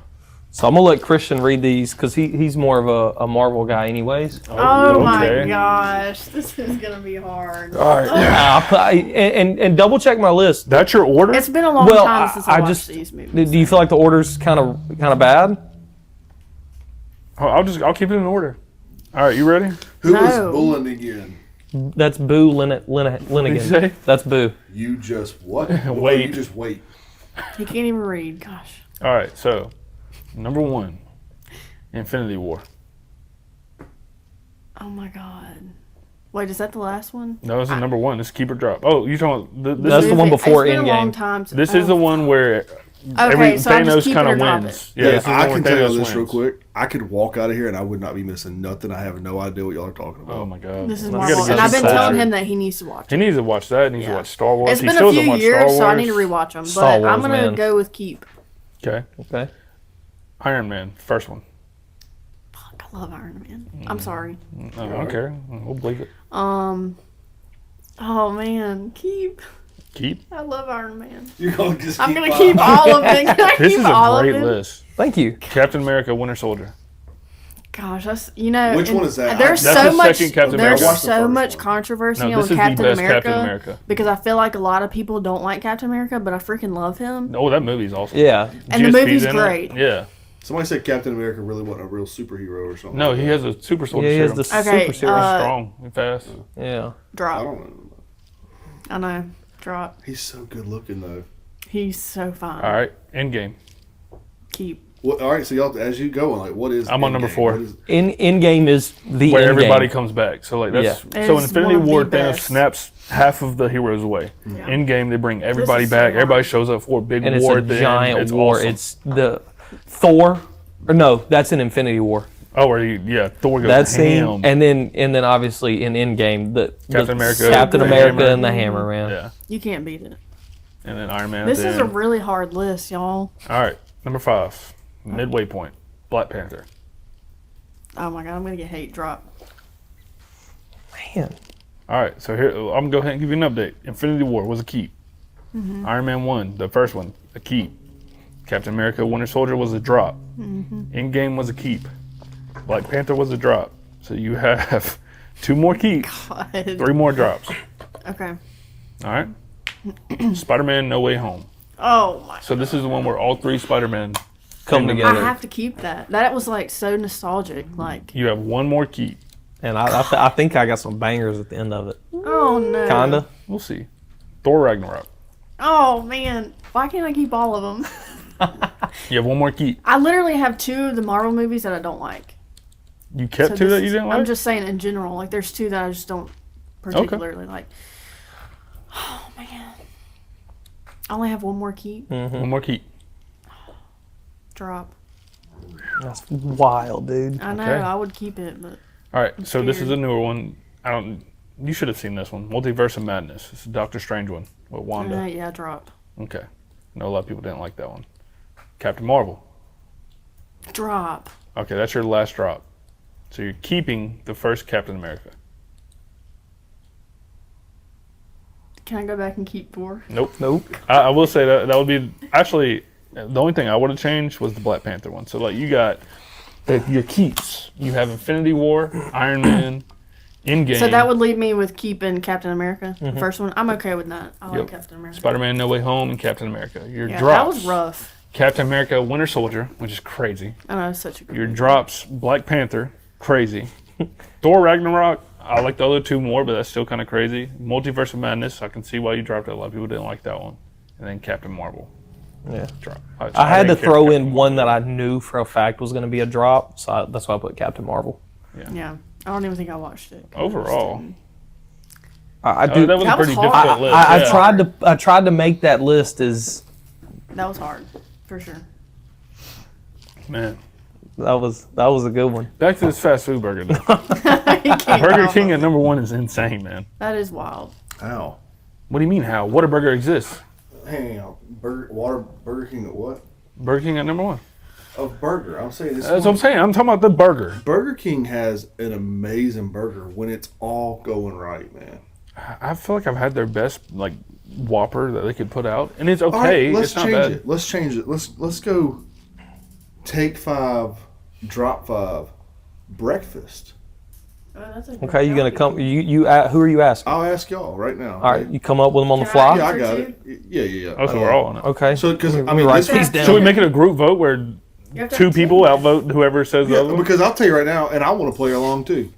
So I'm gonna let Christian read these because he's more of a Marvel guy, anyways. Oh okay. my gosh, this is gonna be hard. All right. And double check my list. That's your order? It's been a long Well, time since I watched just these movies. do you feel like the order's kind of bad? I'll keep it in order. All right, you ready? Who was No. bullying again? That's Boo Linnigan. What'd you say? That's Boo. You just what? Wait. You just wait. He can't even read. Gosh. All right, so number 1, Infinity War. Oh my god. Wait, is that the last one? No, this is number 1. This is Keep or Drop. Oh, you're talking about That's the one before It's been a long Endgame. time since- This is the one where Okay, so I'm just Thanos keep it kind or of drop wins. it. Yeah, this is the I one can where tell you Thanos this real wins. quick. I could walk out of here and I would not be missing nothing. I have no idea what y'all are talking about. Oh my god. This is We Marvel, gotta and get I've been some telling culture. him that he needs to watch He it. needs to watch that. He needs to Yeah. watch Star Wars. It's He been still a few doesn't watch years, Star so I Wars. need to rewatch them. But Star I'm Wars, gonna man. go with Keep. Okay. Okay. Iron Man, first one. Fuck, I love Iron Man. I'm sorry. I don't care. We'll believe it. Oh man, keep. Keep. I love Iron Man. You're gonna just I'm gonna keep all of them. Can I This keep is all a great of them? list. Thank you. Captain America, Winter Soldier. Gosh, that's Which one is that? There's That's so the much. second Captain There's America. I watched the so first much one. controversy No, on this is Captain the best America, Captain America. because I feel like a lot of people don't like Captain America, but I freaking love him. Oh, that movie's awesome. Yeah. And the GSP's movie's in it. great. Yeah. Somebody said Captain America really wasn't a real superhero or something. No, like he that. has a super soldier Yeah, he has serum. the Okay, super serum. Strong and fast. Yeah. I Drop. don't know. I know. Drop. He's so good looking though. He's so fine. All right, Endgame. Keep. What, all right, so y'all, as you go, like, what is? I'm on number Endgame? 4. What is- Endgame is the Where end everybody game. comes back. So like that's Yeah. so It's Infinity one of War the Thanos best. snaps half of the heroes away. Yeah. Endgame they bring everybody is so back. hard. Everybody shows up for a big And it's war a at the end. giant It's war. awesome. It's the Thor. Or no, that's an Infinity War. Oh, where Thor goes That scene, ham. and then obviously in Endgame, the Captain America, Captain the America, hammer. and the hammer, man. Yeah, You can't beat it. and then Iron Man. This at the is a end. really hard list, y'all. All right, number 5, midway point, Black Panther. Oh my god, I'm gonna get hate. Drop. Man, All right, so here I'm gonna go ahead and give you an update. Infinity War was a keep. Iron Man 1, the first one, a keep. Captain America, Winter Soldier was a drop. Endgame was a keep. Black Panther was a drop. So you have 2 more keeps, God. 3 more drops. Okay. All right. Spider-Man: No Way Home. Oh my. So this is the one where all 3 Spider-Men come came I together. have to keep that. That was like so nostalgic. Like. You have 1 more keep. And I think I got some bangers at the end of it. Oh no. Kinda. We'll see. Thor Ragnarok. Oh man. Why can't I keep all of them? You have 1 more keep. I literally have 2 of the Marvel movies that I don't like. You kept So 2 this that you is- didn't like? I'm just saying in general. Like there's 2 that I just don't particularly like. Oh man. I only have 1 more keep. 1 more keep. Drop. That's wild, dude. I know. Okay. I would keep it, but All right, so this is scared. a newer one. You should have seen this one. Multiverse of Madness. It's a Doctor Strange one with Wanda. yeah, drop. Okay. I know a lot of people didn't like that one. Captain Marvel. Drop. Okay, that's your last drop. So you're keeping the first Captain America. Can I go back and keep 4? Nope. Nope. I will say that would be actually the only thing I would have changed was the Black Panther one. So like you got your keeps. You have Infinity War, Iron Man, Endgame. So that would leave me with keeping Captain America, Mm-hmm. the first one. I'm okay with that. I like Yep. Captain America. Spider-Man: No Way Home and Captain America. Your Yeah, drops. that was rough. Captain America: Winter Soldier, which is crazy. I know, it's such a good Your movie. drops: Black Panther, crazy. Thor Ragnarok. I like the other 2 more, but that's still kind of crazy. Multiverse of Madness. I can see why you dropped it. A lot of people didn't like that one. And then Captain Marvel. Yeah. Drop. I had to didn't care throw for in Captain one that I knew for a fact was going to be a drop, so that's why I put Captain Marvel. Yeah. I don't even think I watched it. Overall. I Oh, do. that was a That was pretty hard. difficult list. I yeah. tried to make that list as That was hard, for sure. Man. that was a good one. Back to this fast food burger. Though. You can't Burger help King it. at number 1 is insane, man. That is wild. Ow. What do you mean, how? Whataburger exists. Hang on. Burger King at what? Burger King at number 1. Of burger. I'm saying this. That's what I'm saying. I'm talking about the burger. Burger King has an amazing burger when it's all going right, man. I feel like I've had their best like Whopper that they could put out, and it's okay. All right, let's it's not change bad. it. Let's change it. Let's go. Take 5, drop 5, breakfast. Oh, that's a good Okay, you gonna shout. come? You who are you asking? I'll ask y'all right now. All right, you come up with them on the Can fly. Yeah, I For got 2? it. Yeah. Oh, so we're all on it. Okay. So, because I Let me mean, write this- these down. Should we make it a group vote where You have to 2 have people 2. outvote whoever says the yeah, other one? because I'll tell you right now, and I want to play along too,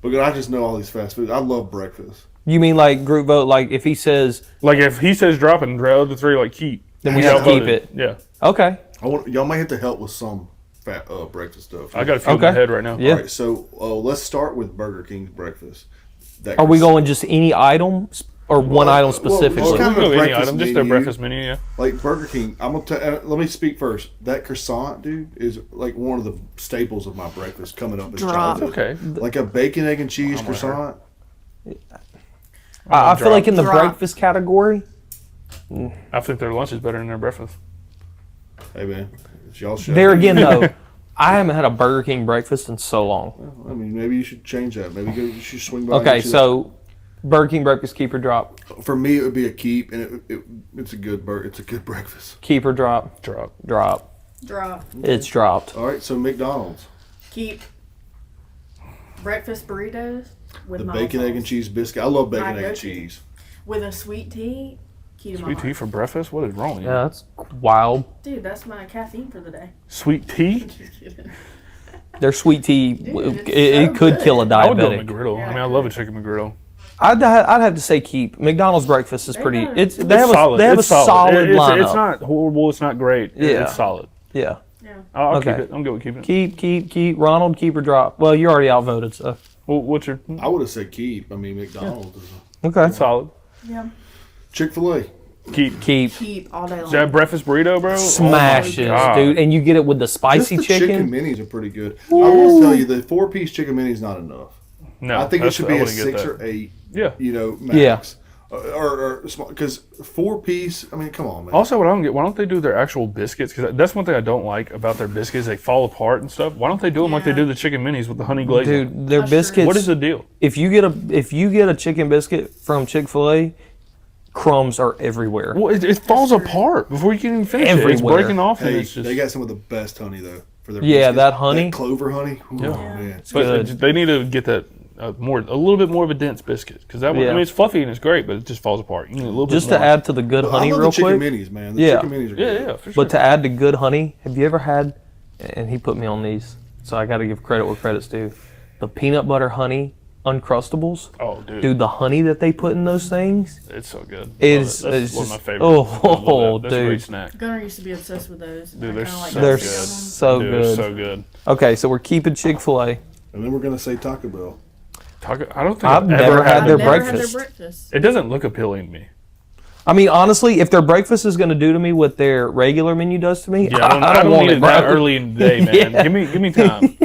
because I just know all these fast food. I love breakfast. You mean like group vote? Like if he says, Like if he says drop and the other 3 like keep, then we Yeah, have to keep outvoted. it. Yeah, Okay. Y'all might have to help with some fat breakfast stuff. I got a few in my Okay. head right now. Yeah. All right, so let's start with Burger King's breakfast. That Are we croissant- going just any item or one item well, specifically? it's We kind can of go a any breakfast item, just their menu. breakfast menu. Yeah. Like Burger King, I'm gonna let me speak first. That croissant, dude, is like one of the staples of my breakfast coming up as Drop. childhood. Okay. Like a bacon, egg, and cheese croissant. I feel like in the Drop. breakfast category, I think their lunch is better than their breakfast. Hey man, it's y'all show. There again, though, I haven't had a Burger King breakfast in so long. I mean, maybe you should change that. Maybe you should swing by. Okay, so Burger King breakfast, keep or drop? For me, it would be a keep, and it's a good It's a good breakfast. Keep or drop? Drop. Drop. Drop. It's dropped. All right, so McDonald's, Keep. Breakfast burritos with the my bacon, egg, and cheese biscuit. I love bacon, egg, and cheese. with a sweet tea. Key to my Sweet tea heart. for breakfast? What is wrong with you? Yeah, that's wild. Dude, that's my caffeine for the day. Sweet tea? Just kidding. Their sweet tea, Dude, it so could good. kill a I would go diabetic. McGriddle. Yeah, I mean, I love a chicken McGriddle. I'd have to say keep. McDonald's breakfast is pretty. got- They It's have solid. a It's solid lineup. It's not horrible. It's not great. Yeah. It's solid. Yeah. Yeah. I'll Okay. keep it. I'm good with keeping it. Keep. Ronald, keep or drop. Well, you already outvoted, so Well, what's your I would have said keep. I mean, McDonald's is okay. solid? Yeah. Chick-fil-A. Keep. Keep all day long. Is that breakfast burrito, bro? Smashes, Oh my God. dude, and you get it with the Just spicy the chicken chicken. minis are pretty good. I will tell you, the 4-piece chicken mini is not enough. No, I think it that's- should I be a wouldn't get 6 that. or 8. Yeah. You know, max. Yeah. Or small, because 4-piece. I mean, come on, man. Also, what I don't get, why don't they do their actual biscuits? Because that's one thing I don't like about their biscuits. They fall apart and stuff. Why don't they do them like they Yeah. do the chicken minis with the honey glazing? Dude, their That's true. biscuits. What is the deal? If you get a chicken biscuit from Chick-fil-A, crumbs are everywhere. Well, it falls apart before you can even finish it. It's Everywhere. breaking off and Hey, it's just. they got some of the best honey though for their Yeah, biscuits. that honey. Clover honey. Ooh, Yeah. man. But good. they need to get that a little bit more of a dense biscuit because that one. Yeah. I mean, it's fluffy and it's great, but it just falls apart. You need a little Just bit to more. add to the good honey I love real the chicken quick. minis, man. The Yeah. chicken minis are Yeah, good. yeah, for sure. But to add to good honey, have you ever had? And he put me on these, so I got to give credit where credit's due. The peanut butter honey Uncrustables. Oh, dude, Dude, the honey that they put in those things it's so good. is Love it. That's it's one of just my favorites. I love oh, that. That's a great dude, snack. Gunnar used to be obsessed with those. Dude, I they're kinda like so they're good. so Dude, good. so good. Okay, so we're keeping Chick-fil-A. And then we're gonna say Taco Bell. I don't think I've I've never ever had I've their never breakfast. had their breakfast. It doesn't look appealing to me. I mean, honestly, if their breakfast is going to do to me what their regular menu does to me, Yeah, I don't want need it, it that bro. early in the day, man. Yeah. Give me time.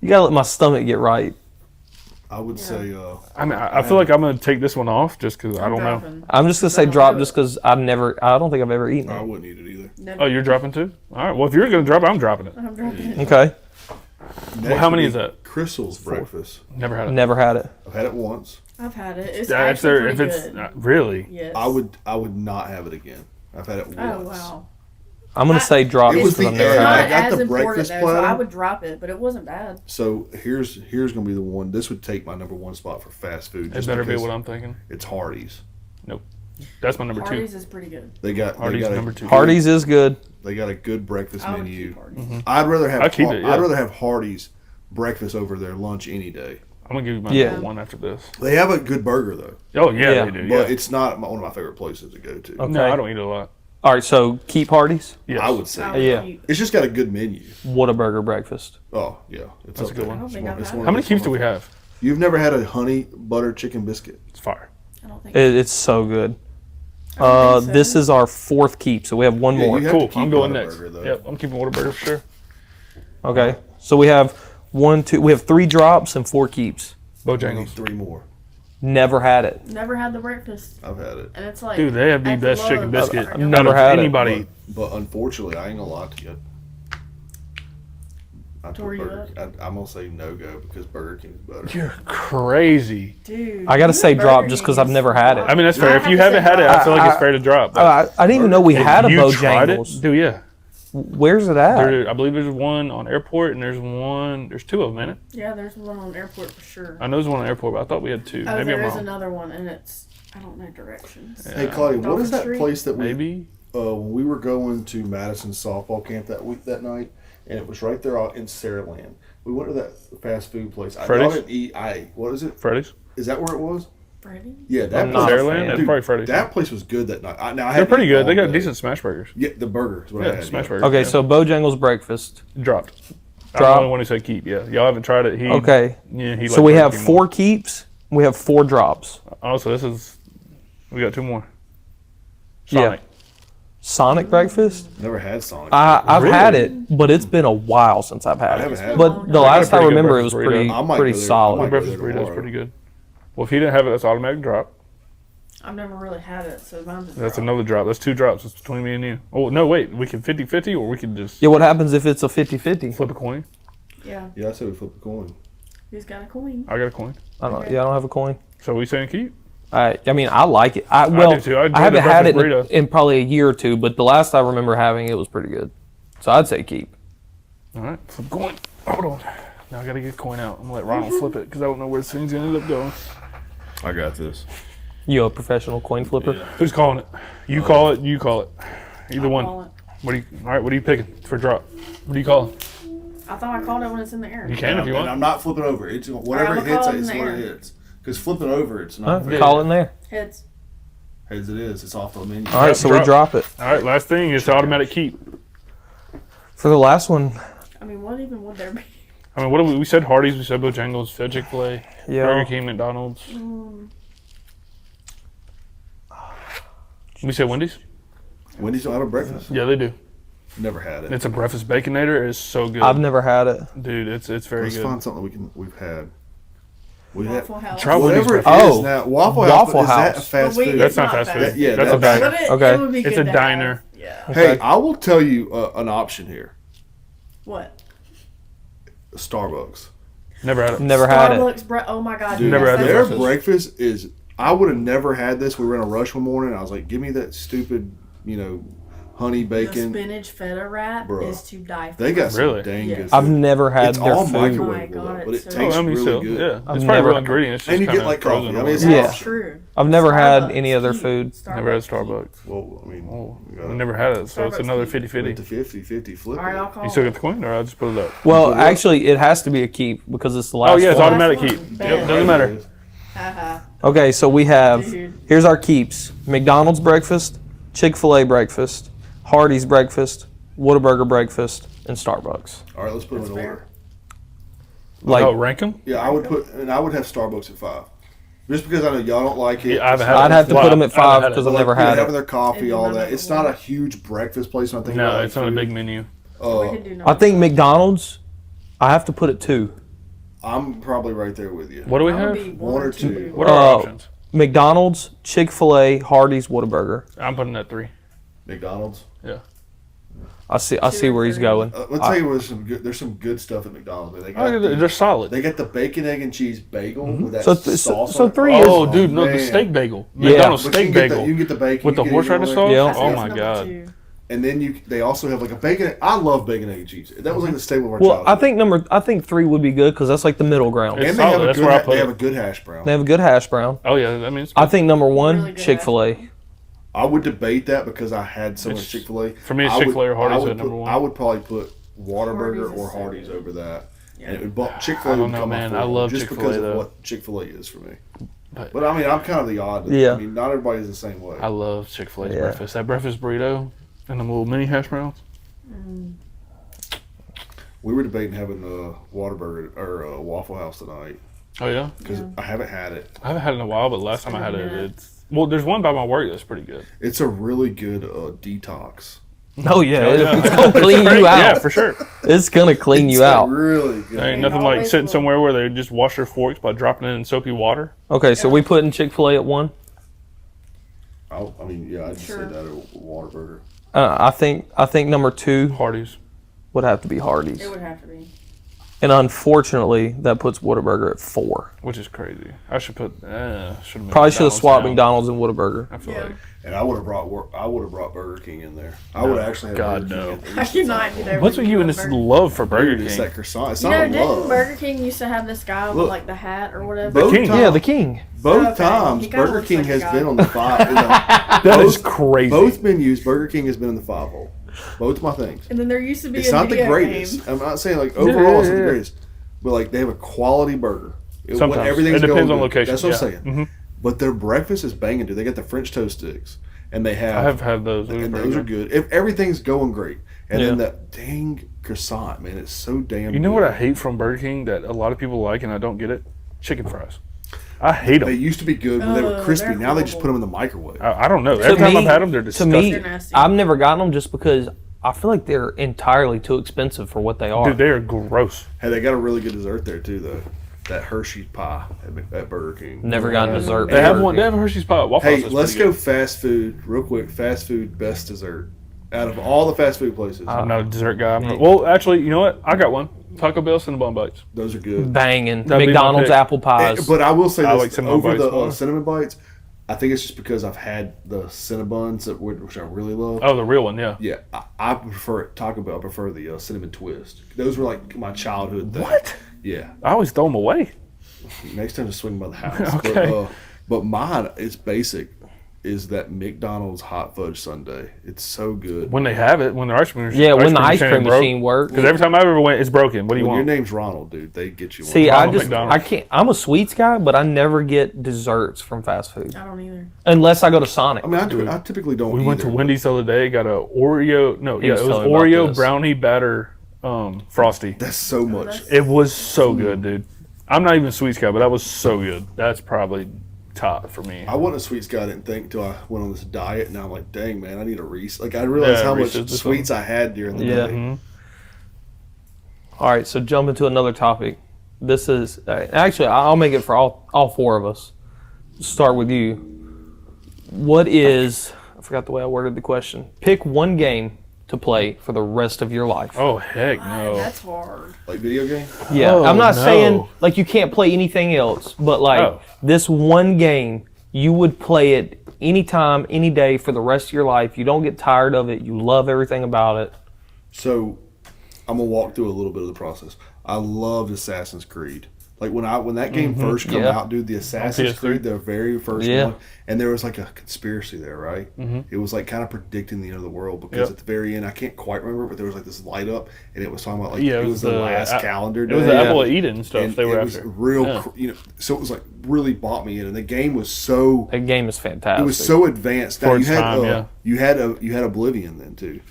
You got to let my stomach get right. I would say I mean, I feel like I'm gonna take this one off just because I don't know. Dropping. I'm just going to say drop just because I don't think I've ever eaten I it. wouldn't eat it either. Never. Oh, you're dropping too? All right. Well, if you're gonna drop it, I'm dropping it. I'm dropping it. Okay. Next how many would is be that? Crystal's breakfast. Never had it. Never had it. I've had it once. I've had it. It's Yeah, actually if pretty it's good. really. Yes. I would not have it again. I've had it once. Oh wow. I'm going to say drop It just was because I've the never egg. It's had not it. I got as the important breakfast though, so platter. I would drop it, but it wasn't bad. So here's gonna be the one. This would take my number one spot for fast food. It just better be because what I'm thinking. It's Hardee's. Nope. That's my number Hardee's two. is pretty good. They got Hardee's they got number a, two. Hardee's is good. They got a good breakfast I would menu. keep Hardee's. I'd rather have I'd keep it, yeah. I'd rather have Hardee's breakfast over their lunch any day. I'm gonna give you my Yeah. number one after this. They have a good burger though, Oh yeah, Yeah. they do. but Yeah. it's not one of my favorite places to go to. Okay. No, I don't eat it a lot. All right, so keep Hardee's. Yes. I would say I would Yeah. keep- it's just got a good menu. Whataburger breakfast. Oh yeah, it's That's up a good there. one. I don't It's think I've it's had one How of many those- keeps do we have? You've never had a honey butter chicken biscuit? It's fire. I don't think. It's so good. I don't think so. This is our fourth keep, so we have one Yeah, more. you have to Cool. keep I'm going next. Whataburger, though. Yep, I'm keeping Whataburger for sure. Okay, so we have we have 3 drops and 4 keeps. I need Bojangles. 3 more. Never had it. Never had the breakfast, I've had it, and it's like. Dude, they have the at best chicken Lowe's. biscuit. I've never out of had it. anybody. but unfortunately, I ain't gonna lie to you. I took Tore you Burger. I'm gonna say no go because Burger King's better. You're crazy. Dude, I gotta you say and drop Burger just King 'cause I've is never had it. I mean, that's fair. I If have you to haven't say had it, I feel like it's fair to drop. But I didn't even know we had a you tried it, Bojangles. dude, yeah. Where's it at? I believe there's one on airport and there's 2 of them in it. Yeah, there's one on airport for sure. I know there's one on airport, but I thought we had 2. Oh, Maybe I'm there is wrong. another one, and it's I don't know directions. Hey Claudia, what is that Dolphin Street? place that we Maybe. when we were going to Madison softball camp that night, and it was right there in Saraland. We went to that fast food place. I Freddy's? didn't eat. What is it? Freddy's. Is that where it was? Freddy? Yeah, that I'm place. not a Saraland? fan. That's Dude, probably Freddy's. That place was good that night. Now I They're hadn't pretty eaten good. They all got day. decent smash burgers. Yeah, the burger is what I Yeah, had. smash burgers. Okay, yeah. so Bojangles breakfast. Dropped. I'm Drop. the only one who said keep. Yeah, y'all haven't tried it. Okay, Yeah, he so liked we Burger have King 4 keeps. We have 4 drops. more. Also, we got 2 more. Yeah. Sonic. Sonic breakfast. Never had Sonic. I've Really? had it, but it's been a while since I've had I haven't it. had it. But the got a last I pretty good remember, it was breakfast burrito. pretty I might pretty go there. I solid. might Breakfast go there burrito is tomorrow. pretty good. Well, if you didn't have it, that's automatic drop. I've never really had it, so mine's a That's drop. another drop. That's 2 drops. It's between me and you. Oh, no, wait. We can 50-50 or we can just Yeah, what happens if it's a 50-50? flip a coin? Yeah. Yeah, I said we flip a coin. Who's got a coin? I got a coin. I don't have a coin. So we saying keep? I mean, I like it. I do too. I enjoy I haven't the had it breakfast burrito. in probably a year or two, but the last I remember having it was pretty good. So I'd say keep. All right, flip coin. Hold on. Now I got to get a coin out. I'm going to let Ronald flip it because I don't know where this thing's going to end up going. I got this. You a professional coin flipper? Who's calling it? You call it. You call it. Either I'll one. call it. All right, what are you picking for drop? What are you calling? I thought I called it when it's in the air. You can if you And want. I'm not flipping over. It's whatever I'ma it hits, call it it's in what the it air. hits. Because flipping over, it's not fair. Call it in there. Heads. Heads it is. It's off the menu. All right, so we drop it. All right, last thing is automatic keep. For the last one, I mean, what even would there be? I mean, what do we said? Hardee's, we said Bojangles, said Chick-fil-A, yeah. Burger King, McDonald's. We said Wendy's? Wendy's don't have a breakfast. Yeah, they do. Never had it. It's a breakfast baconator. It is so good. I've never had it. Dude, it's very Let's good. find something we've had. We had Waffle House. Try Wendy's whatever it breakfast. is now. Waffle House. Waffle Is that a House. fast But food? That's It's not not fast fast food. Yeah, That's a that's- diner. But it, Okay. it would be It's good a to diner. have. Yeah. Okay. Hey, I will tell you an option here. What? Starbucks. Never had it. Never had it. Starbucks oh my god. Dude, Never had that's their their so breakfast is. I would have never had this. We were in a rush one morning. And I was like, "Give me that stupid, honey The bacon." spinach feta wrap Bruh. is to die for. They got some Really? dang Yes. good. I've food. never had It's their all food. Oh my microwavable, God, but it it's so tastes I mean, really still, good. yeah. I've It's probably never- real ingredients. And you just get, like, kinda coffee. frozen I mean, or it's whatever. Yeah. That's true. I've never had Starbucks, any other keep. food. Never had Starbucks. Well, I mean, Oh, we I got never had it, so it's Starbucks another keep. 50-50. the 50-50 flip. All right, it. I'll call You still it. get the coin, or I'll just put it up? Well, actually, it has to be a keep because it's the last Oh yeah, it's one. automatic Last keep. one. Yep, Bam. doesn't matter. Haha. Okay, so we have, Dude. here's our keeps. McDonald's breakfast, Chick-fil-A breakfast, Hardee's breakfast, Whataburger breakfast, and Starbucks. All right, let's put them in fair. order. Like, Oh, rank them? Yeah, I would have Starbucks at 5, just because I know y'all don't like it. Yeah, I haven't had I'd have to Well, put them at I haven't 5 had it. because I've Like, never had having it. their coffee, It'd all be that. number It's not a one. huge breakfast place. When I think No, about it's not a food. big menu. We could do I think McDonald's, I have to put it 2. I'm probably right there with you. What do we That would have? be One or two. What are our Uh, options? McDonald's, Chick-fil-A, Hardee's, Whataburger. I'm putting at 3. McDonald's. Yeah. I see where he's going. Let's tell you what. There's some good stuff at McDonald's. Man. They got Oh, they're solid. they got the bacon, egg, and cheese bagel with that So sauce. so on it. 3 Oh, is, dude, no, the man. steak bagel. Yeah. McDonald's But steak you can bagel. get the bacon With the you get it horseradish either way. sauce? Yeah. Oh my god. And then they also have like a bacon. I love bacon, egg, and cheese. That was like the staple of our well, childhood. I think 3 would be good because that's like the middle ground. It's And they have solid. a That's good. where I put They it. have a good hash brown. They have a good hash brown. Oh yeah, I mean, it's I think number 1, Really good Chick-fil-A. I would debate that because I had so much It's- Chick-fil-A. for me, it's I would- Chick-fil-A or Hardee's I would at number put- 1. I would probably put Whataburger Hardee's is or so Hardee's good. over that. Yeah. And Chick-fil-A I don't would know, come man. up I love just Chick-fil-A, because of though. what Chick-fil-A is for me. But- But I mean, I'm kind of the odd. Yeah. I mean, not everybody's the same way. I love Chick-fil-A's Yeah. breakfast. That breakfast burrito and them little mini hash browns. We were debating having a Whataburger or a Waffle House tonight Oh yeah, because I haven't had it. I haven't had it in a while, but last time I had it, Yeah. there's one by my work that's pretty good. It's a really good detox. Oh yeah, yeah. it's gonna clean you out. Yeah, for sure. It's gonna clean you It's out. really good. There ain't They nothing like always sitting will. somewhere where they just wash their forks by dropping it in soapy water. Okay, so we putting Chick-fil-A at 1. I mean, yeah, I'd Sure. say that a Whataburger. I think number 2 Hardee's. would have to be Hardee's, It would have to be. and unfortunately, that puts Whataburger at 4. Which is crazy. I should put. Should Probably should have swapped McDonald's and Whataburger. I feel Yeah. like. And I would have brought Burger King in there. I would have actually had God, Burger no. King. at I least cannot get over What's with you and this Burger- love for Burger It's King? that croissant. It's You not know, a didn't love. Burger King used to have this guy with Look. like the hat or whatever? Both King. times, Yeah, the King. both Okay, times, he kinda Burger looks King like a has guy. been on the 5. That is crazy. Both menus, Burger King has been in the 5-0. Both my things. And then there used to be It's a not the video greatest. game. I'm not saying like overall it's not the yeah. greatest, but like they have a quality burger. When Sometimes. everything's It depends going on good. location, That's what yeah. I'm saying. But their breakfast is banging, dude. They got the French toast sticks, and they have. I have had those. and those are good. If everything's going great, and then that dang croissant, man, it's so damn. You know good. what I hate from Burger King that a lot of people like and I don't get it? Chicken fries. I hate They them. used to be good when they were crispy. they're Now they just horrible. put them in the microwave. I don't know. Every To time me- I've had them, they're To disgusting. me, They're nasty. I've never gotten them just because I feel like they're entirely too expensive for what they are. Dude, they are gross. Hey, they got a really good dessert there too, though. that Hershey's pie at Burger King. Never got dessert. They have one. They have a Hershey's pie at Waffle House. Hey, That's let's pretty go good. fast food real quick. Fast food best dessert out of all the fast food places. I'm not a dessert guy. Well, actually, you know what? I got one. Taco Bell Cinnabon Bites. Those are good. Banging. That'd be my McDonald's pick. apple pies. But I will say I this, like Cinnabon over Bites the more. Cinnamon Bites, I think it's just because I've had the Cinnabons, which I really love. Oh, the real one, yeah. Yeah, I prefer Taco Bell. I prefer the cinnamon twist. Those were like my childhood thing. What? Yeah. I always throw them away. Next time, just swing by the house. Okay. But mine, it's basic, is that McDonald's hot fudge sundae. It's so good. When they have it, when the ice cream machine. Yeah, when the ice cream machine works. Because every time I ever went, it's broken. What do you When your want? name's Ronald, dude, they get you one. See, Ronald I McDonald. can't. I'm a sweets guy, but I never get desserts from fast food I don't either. unless I go to Sonic. I mean, I typically don't We went to either. Wendy's the other day, got a Oreo. No, He yeah, was it was telling me about Oreo this. brownie batter Frosty. That's so much. It was so good, dude. I'm not even a sweets guy, but that was so good. That's probably top for me. I wasn't a sweets guy. I didn't think until I went on this diet. Now I'm like, dang, man, I need a Reese. Like, I realized how much Reese's is sweets I had during the Yeah. day. Mhm. All right, so jump into another topic. This is actually I'll make it for all four of us. Start with you. What is I forgot the way I worded the question. Pick one game to play for the rest of your life. Oh, heck no. That's hard. Like video game? Yeah, Oh, I'm not no. saying like you can't play anything else, but like Oh. this one game, you would play it anytime, any day for the rest of your life. You don't get tired of it. You love everything about it. So I'm gonna walk through a little bit of the process. I loved Assassin's Creed. Like when that game first come Yeah. out, dude, the Assassin's PS3. Creed, the very first Yeah. one, and there was like a conspiracy there, right? It was like kind of predicting the end of the world because Yep. at the very end, I can't quite remember, but there was like this light up, and it was talking about like Yeah, it was the last calendar It day. was the Apple of Eden stuff and they were it was after. real, Yeah. so it was like really bought me in, and the game was so That game is fantastic. it was so advanced. Now For you its had time, yeah. you had Oblivion then too,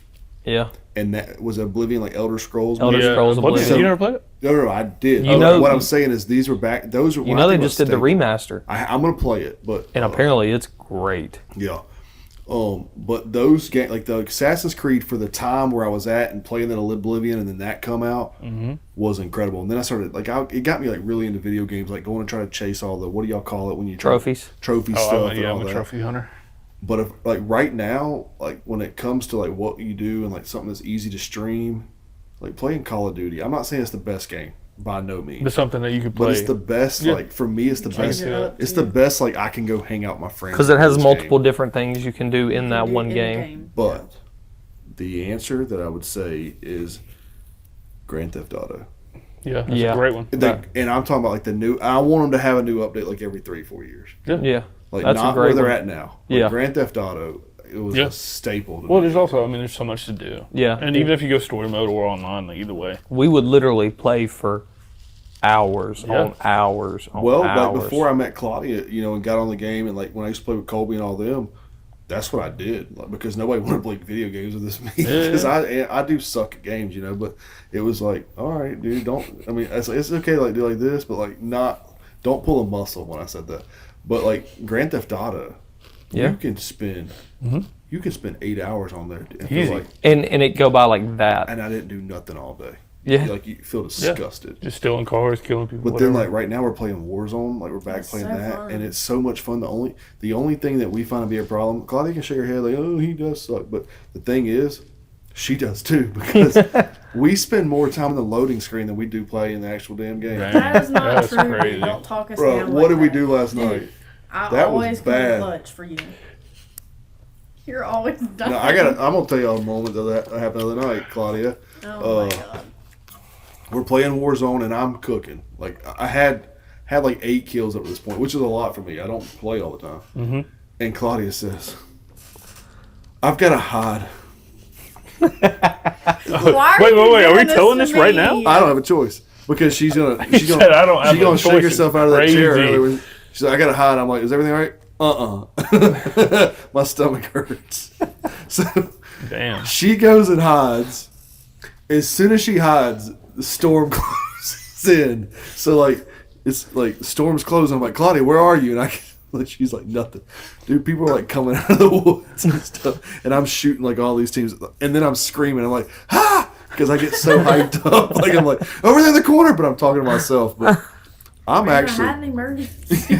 yeah. and that was Oblivion like Elder Scrolls. Elder Yeah. Scrolls What, Oblivion. you never played it? No, I did. You know- what I'm saying is these were back. Those were. You know they just did the remaster, I'm gonna play it, but and apparently it's great. yeah. But those games, like the Assassin's Creed, for the time where I was at and playing that Oblivion, and then that come out was incredible. And then I started like it got me like really into video games, like going and try to chase all the what do y'all call it when you Trophies. trophy Oh, stuff and yeah, all I'm a that. trophy hunter. But if, like right now, like when it comes to like what you do and like something that's easy to stream, like playing Call of Duty. I'm not saying it's the best game by no means, There's something that you could but play. it's the best. Yeah. Like for me, it's the best. Change it up, It's too. the best. Like I can go hang out with my friends Because it has with this multiple game. different things you can do in that one In the game. But the answer that I would say is Grand Theft Auto. Yeah, that's Yeah. a great one. And I'm talking about like the new. I want them to have a new update like every 3-4 years. Yeah, Like that's a not great where they're one. at now. Like Yeah. Grand Theft Auto. It was Yeah. a staple. To Well, me. there's also, I mean, there's so much to do. Yeah. And even if you go story mode or online, like either way. We would literally play for hours Yeah. on hours on Well, hours. like before I met Claudia, and got on the game, and like when I used to play with Colby and all them, that's what I did. Like, because nobody wanted to play video games with this me. Yeah. Because I do suck at games, But it was like, all right, dude, don't. I mean, it's okay to like do like this, but like don't pull a muscle when I said that. But like Grand Theft Auto, Yeah. you can spend 8 hours on there. And Easy. feel like, and it go by like that. and I didn't do nothing all day. Yeah. Like you feel disgusted. Just stealing cars, killing people. But whatever. then, like right now, we're playing Warzone. Like we're back That's playing so that, fun. and it's so much fun. The only thing that we find to be a problem, Claudia can shake her head like, "Oh, he does suck," but the thing is, she does too because we spend more time on the loading screen than we do play in the actual damn game. Dang. That is not That's true. crazy. Don't talk us Bro, down. what like did we that. do last night? I That was always bad. come clutch for you. You're always done. No, I'm gonna tell you a moment that happened the other night, Claudia. Oh my god. We're playing Warzone and I'm cooking. Like I had like 8 kills up to this point, which is a lot for me. I don't play all the time. Mm-hmm. And Claudia says, "I've got to hide. Why Wait, you are we doing telling to this right me? now? I don't have a choice because she's gonna He said, "I don't have she's a gonna shake choice." herself out of that chair." Crazy. Earlier. She's like, "I gotta hide." I'm like, "Is everything all right?" My stomach hurts. So Damn. she goes and hides. As soon as she hides, the storm closes in. So like it's like the storm's closing. I'm like, "Claudia, where are you?" And she's like, "Nothing." Dude, people are like coming out of the woods and stuff. And I'm shooting like all these teams. And then I'm screaming. I'm like, "Ah!" Because I get so hyped up. Like I'm like, over there in the corner, but I'm talking to myself. But I'm Never actually. had an emergency.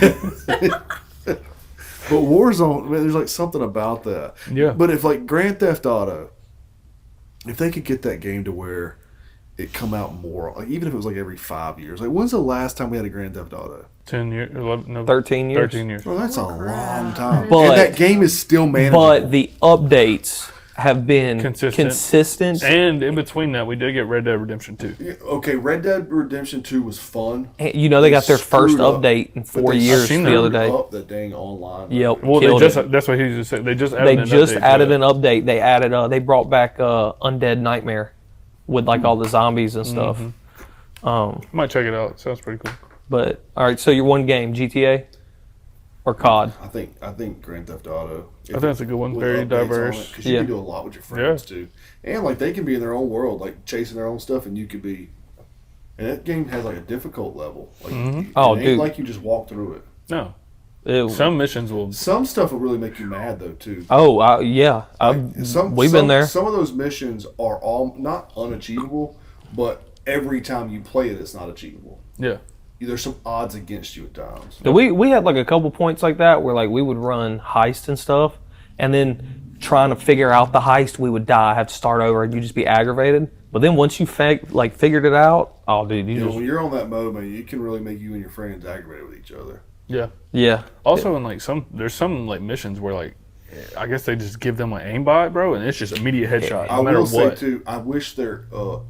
But Warzone, man, there's like something about that. Yeah. But if like Grand Theft Auto, if they could get that game to where it come out more, like even if it was like every 5 years, like when's the last time we had a Grand Theft Auto? 10 years, 11, no, 13 years. 13 years. Well, that's a crap. long time. But- and that game is still manageable. But the updates have been consistent. And in between that, we did get Red Dead Redemption 2. Yeah, okay, Red Dead Redemption 2 was fun. You know, they got their first Screwed up. update in But 4 they years seen the other that. day. Up the dang online. Yep. Well, Killed they just, it. that's what he just said. They just added They an just update added to an update. They added they brought back Undead Nightmare with like all the zombies and stuff. Might check it out. Sounds pretty cool. But all right, so your one game, GTA or COD? I think Grand Theft Auto. I think that's a good one. Very diverse. Because you Yeah. can do a lot with your friends too, and like they can be in their own world, like chasing their own stuff, and you could be. And that game has like a difficult level. Like, it Oh, ain't dude. like you just walk through it. No. Ew. Some missions will. Some stuff will really make you mad though too. Oh, yeah. We've been there. Some of those missions are all not unachievable, but every time you play it, it's not achievable. Yeah. There's some odds against you at times. We had like a couple points like that where like we would run heist and stuff, and then trying to figure out the heist, we would die, have to start over, and you just be aggravated. But then once you figured it out, oh dude, you You know, just when you're on that mode, man, it can really make you and your friends aggravated with each other. Yeah. yeah. Also, in like there's some like missions where like, I guess they just give them an aimbot, bro, and it's just immediate headshot, no I matter will say what. too, I wish their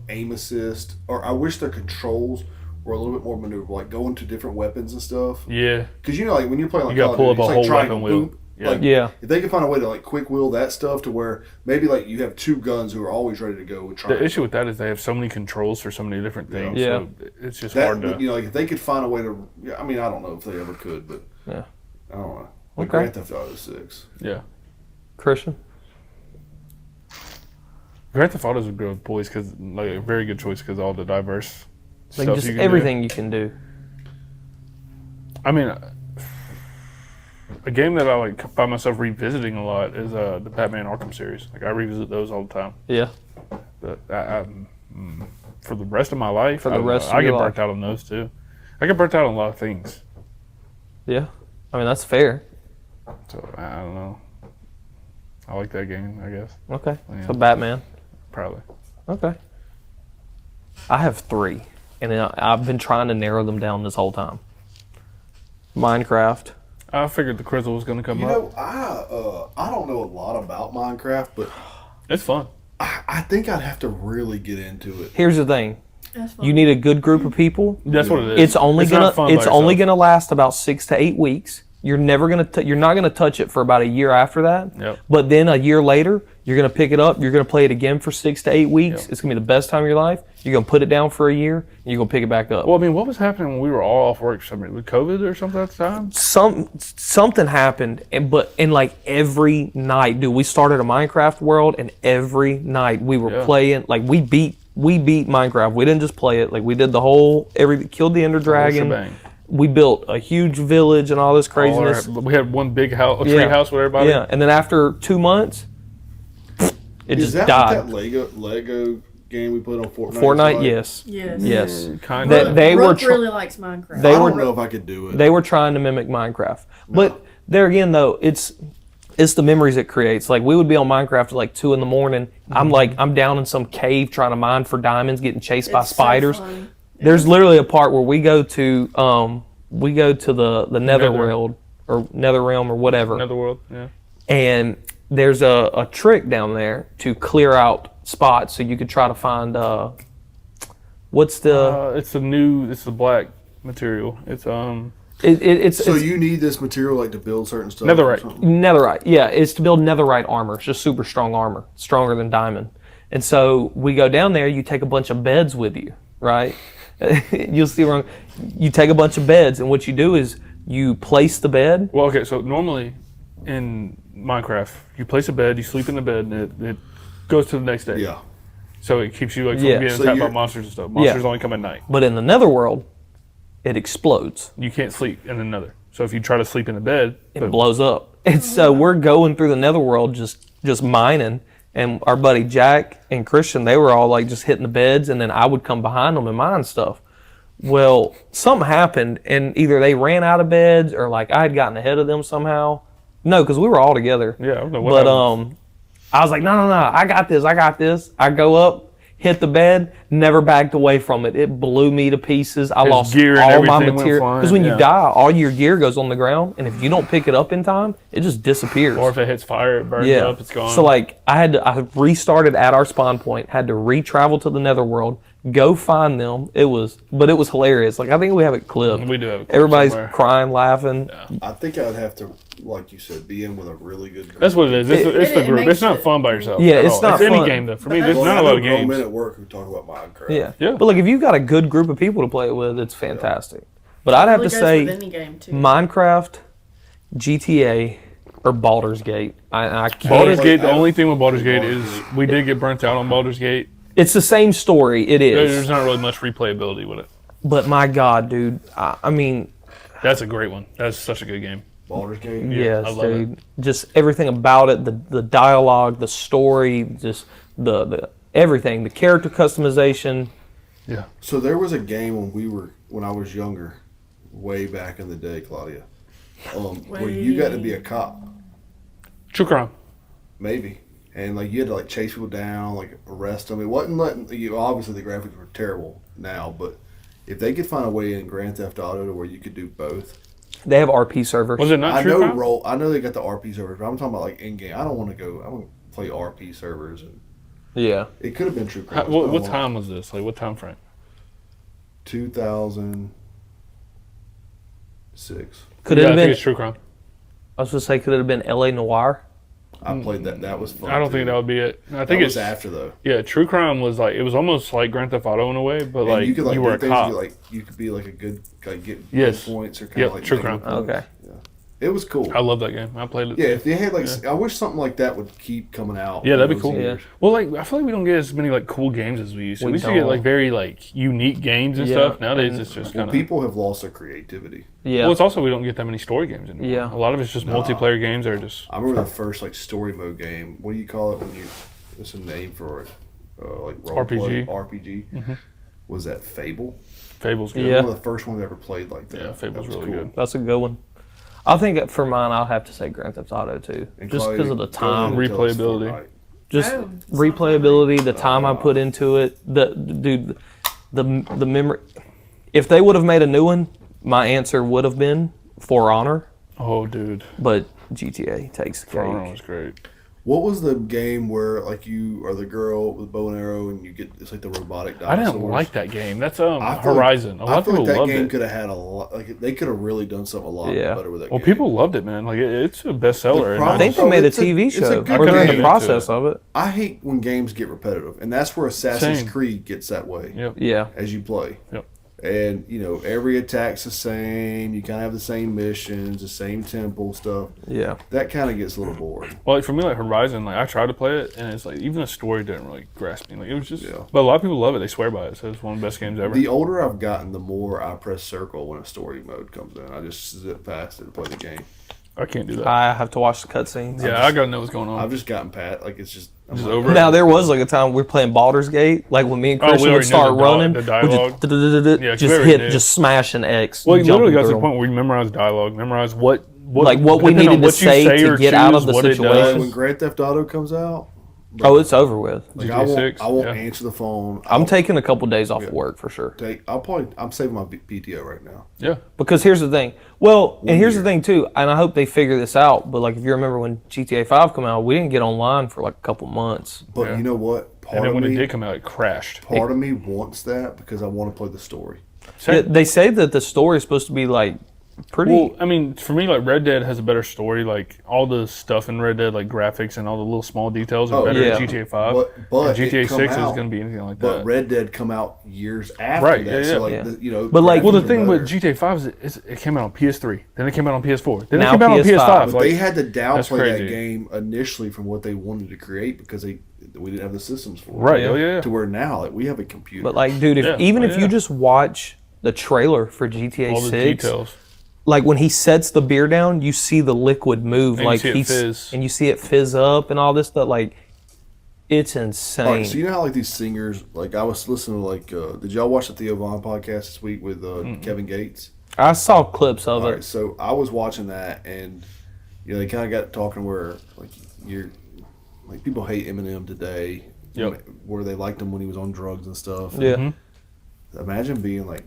aim assist, or I wish their controls were a little bit more maneuverable, like going to different weapons and stuff. Yeah. Because you know, like when you're playing like You gotta Call of pull Duty, up a it's whole like weapon triangle, wheel. boom. Yeah. Like, Yeah. if they can find a way to like quick wheel that stuff to where maybe like you have two guns who are always ready to go with triangle. The issue with that is they have so many controls for so many different things. Yeah. So it's just that, hard to. you know, like if they could find a way to, I mean, I don't know if they ever could, but Yeah. I don't know. Like Okay. Grand Theft Auto 6. Yeah. Christian. Grand Theft Auto is a good choice because like a very good choice because all the diverse Like stuff just you can everything you can do. do. I mean, a game that I like find myself revisiting a lot is the Batman Arkham series. Like I revisit those all the time. Yeah. But for the rest of my life, For the rest of I your get life. burnt out on those too. I get burnt out on a lot of things. Yeah. I mean that's fair. So I don't know. I like that game, I guess. Okay. Yeah. So Batman. Probably. Okay. I have 3, and then I've been trying to narrow them down this whole time. Minecraft. I figured the Crizzle was going to come You up. know, I don't know a lot about Minecraft, but It's fun. I think I'd have to really get into it. Here's the thing: That's fun. you need a good group of people. That's what it is. It's only not fun by yourself. gonna last about 6 to 8 weeks. You're never you're not gonna touch it for about a year after that. Yep. But then a year later, you're gonna pick it up. You're gonna play it again for 6 to 8 weeks. Yep. It's gonna be the best time of your life. You're gonna put it down for a year, and you're gonna pick it back up. Well, I mean, what was happening when we were all off work? Something with COVID or something at the time? Something happened, and like every night, dude, we started a Minecraft world, and every night we were Yeah. playing. Like we beat Minecraft. We didn't just play it. Like we did the whole killed the Ender Dragon. shebang. We built a huge village and all this craziness. We had one big house, a tree Yeah. house with everybody. Yeah, and then after 2 months, it Is just that died. what that Lego game we put on Fortnite? Fortnite, like? yes, Yes. yes. Kind They, of. they were Brooke tr- really likes Minecraft. they I were don't know if I could do it. they were trying to mimic Minecraft, but there again though, it's the memories it creates. Like we would be on Minecraft at like 2 a.m. I'm down in some cave trying to mine for diamonds, getting chased by It's so spiders. funny. There's literally a part where we go to the netherworld or netherrealm or whatever, Another world. Yeah. and there's a trick down there to clear out spots so you could try to find what's the It's the black material. It's it's So you need this material like to build certain stuff. Netherite. or something? netherite. Yeah, it's to build netherite armor. It's just super strong armor, stronger than diamond. And so we go down there. You take a bunch of beds with you, right? You'll see wrong. You take a bunch of beds, and what you do is you place the bed. well, okay. So normally in Minecraft, you place a bed, you sleep in the bed, and it goes to the next day. Yeah. So it keeps you like from Yeah. getting So attacked by you're- monsters and stuff. Monsters only come at night. But in the netherworld, it explodes. You can't sleep in another. So if you try to sleep in the bed, It blows up. And so we're going through the netherworld just mining. And our buddy Jack and Christian, they were all like just hitting the beds, and then I would come behind them and mine stuff. Well, something happened, and either they ran out of beds or like I had gotten ahead of them somehow. No, because we were all together. Yeah, I don't know what But happened. I was like, no, I got this. I go up, hit the bed, never backed away from it. It blew me to pieces. I lost gear and all my everything went material. flying, Because when yeah. you die, all your gear goes on the ground, and if you don't pick it up in time, it just disappears. Or if it hits fire, it burns up, it's gone. So like I restarted at our spawn point, had to re-travel to the netherworld, go find them. It was hilarious. Like I think we have it clipped. We do have it clipped Everybody's somewhere. crying, laughing. I think I would have to, like you said, be in with a really good group. That's what it is. It's the it group. makes It's not it- fun by yourself. Yeah, at it's all. not It's any fun. game though. For me, But there's that's- not a I lot know of grown games. men at work who talk about Minecraft. Yeah. Yeah. But like if you've got a good group of people to play it with, it's fantastic. But I'd have Really to goes say with any game, too. Minecraft, GTA, or Baldur's Gate. I can't. Baldur's Gate. The I- only thing with Baldur's Gate Baldur's is Gate. we did get burnt out on Baldur's Gate. It's the same story. It There's is. not really much replayability with it. But my God, dude. I mean, That's a great one. That's such a good game. Baldur's Gate. yes, I love dude. Just everything about it, the dialogue, the story, just the everything, the character customization. Yeah. So there was a game when I was younger, way back in the day, Claudia, where you got to be a cop, True crime. maybe, and like you had to like chase people down, like arrest them. It wasn't letting you. Obviously, the graphics were terrible now, but if they could find a way in Grand Theft Auto to where you could do both, They have RP servers. Was it not I True know crime? I know they got the RP servers, but I'm talking about like in game. I don't want to play RP servers, and Yeah. it could have been True Crime. What time was this? Like what time frame? 2006. Could it Yeah, have I think been? it's True crime. I was gonna say, could it have been LA Noir? I played that. That was fun. I don't think too. that would be it. I That think was it's after though. Yeah, True Crime was like it was almost like Grand Theft Auto in a way, but And like you could like you were a do things, cop. you could be like a good get Yes. good points or kind Yep, of like True negative Crime. points. Okay. Yeah. It was cool. I love that game. I played it. Yeah, if they had like, I wish something like that would keep coming out. Yeah, that'd be those cool. years. Well, like I feel like we don't get as many like cool games as we used to. We We used to get don't. like very like unique games and Yeah, stuff. Nowadays, and- it's just Well, kind of. people have lost their creativity. Yeah. Well, it's also we don't get that many story games anymore. Yeah. A lot of it's just multiplayer games that are just. I remember the first like story mode game. What do you call it when you? It's a name for it. Like role RPG. play, RPG. Was that Fable? Fable's good. Yeah. One of the first ones I ever played like that. Yeah, Fable's That was really good. That's a good one. I think for mine, I'll have to say Grand Theft Auto too, And just Claudia, because of the go ahead time, and tell us Replayability. Fortnite. just Oh, replayability, the time I put into it. The memory. If they would have made a new one, my answer would have been For Honor, Oh, dude, but GTA takes the For Honor cake. was great. What was the game where like you are the girl with bow and arrow and you get it's like the robotic I dinosaurs? didn't like that game. That's I feel Horizon. A lot I of feel people like that loved game it. could have had a lot. Like they could have really done something a lot Yeah. better with that Well, game. people loved it, man. Like it's a bestseller. and problem- I think they Oh, made a it's a- TV it's a show, good or they're in game. the process of it. I hate when games get repetitive, and that's where Assassin's Same. Creed gets that way Yep. Yeah, as you play. Yep. And you know every attack's the same. You kind of have the same missions, the same temple stuff. yeah. That kind of gets a little boring. Well, like for me, like Horizon, like I tried to play it, and it's like even the story didn't really grasp me. Like it was just. Yeah. But a lot of people love it. They swear by it. So it's one of the best games ever. The older I've gotten, the more I press circle when a story mode comes in. I just zip past it and play the game. I can't do that. I have to watch the cutscenes. yeah, I gotta know what's going on. I've just gotten like it's just I'm Just like, over it. Now there was like a time we were playing Baldur's Gate, like when me and Oh, we Christian would already knew start the running, the we dialogue. just, Yeah, 'cause just we already hit, knew. just smash an X. Well, you jumping literally got to through the 'em. point where you memorize dialogue, memorize what Like, what we depending on needed to what you say to or get out of choose, the what it does. situation. when Grand Theft Auto comes out, Oh, it's over with. like GTA 6, I won't yeah. answer the phone. I'm taking a couple days off of work for sure. I'm saving my PTO right now. Yeah. Because here's the thing. Well, and here's year. the thing too, and I hope they figure this out. But like, if you remember when GTA 5 came out, we didn't get online for like a couple months. But Yeah. you know what? And then when it did come out, it crashed. Part of me wants that because I want to play the story. Yeah, they say that the story is supposed to be like pretty. Well, I mean, for me, like Red Dead has a better story. Like all the stuff in Red Dead, like graphics and all the little small details, are Oh, better yeah. in GTA 5. But and GTA it come 6 is out, going to be anything like But that. Red Dead come out years after Right, that. yeah, So yeah. like Yeah. the, you know, But, like- well, the graphics are thing with better. GTA 5 is it came out on PS3, then it came out on PS4, then Now it came out on PS5. PS5. But Like, they had to that's downplay that crazy. game initially from what they wanted to create because we didn't have the systems for it. right? Yeah. Oh yeah. To where now like, we have a computer. But like, dude, if Yeah, even oh, if yeah. you just watch the trailer for GTA All the 6, details. like when he sets the beer down, you see the liquid move, And you like see it fizz. and you see it fizz up and all this stuff. Like, It's All insane. right, so you know how like these singers, like I was listening to like, did y'all watch the Theo Von podcast this week with Kevin Gates? I saw clips of All it. right, so I was watching that, and they kind of got talking where like people hate Eminem today, where they liked him when he was on drugs and stuff. Yeah. Imagine being like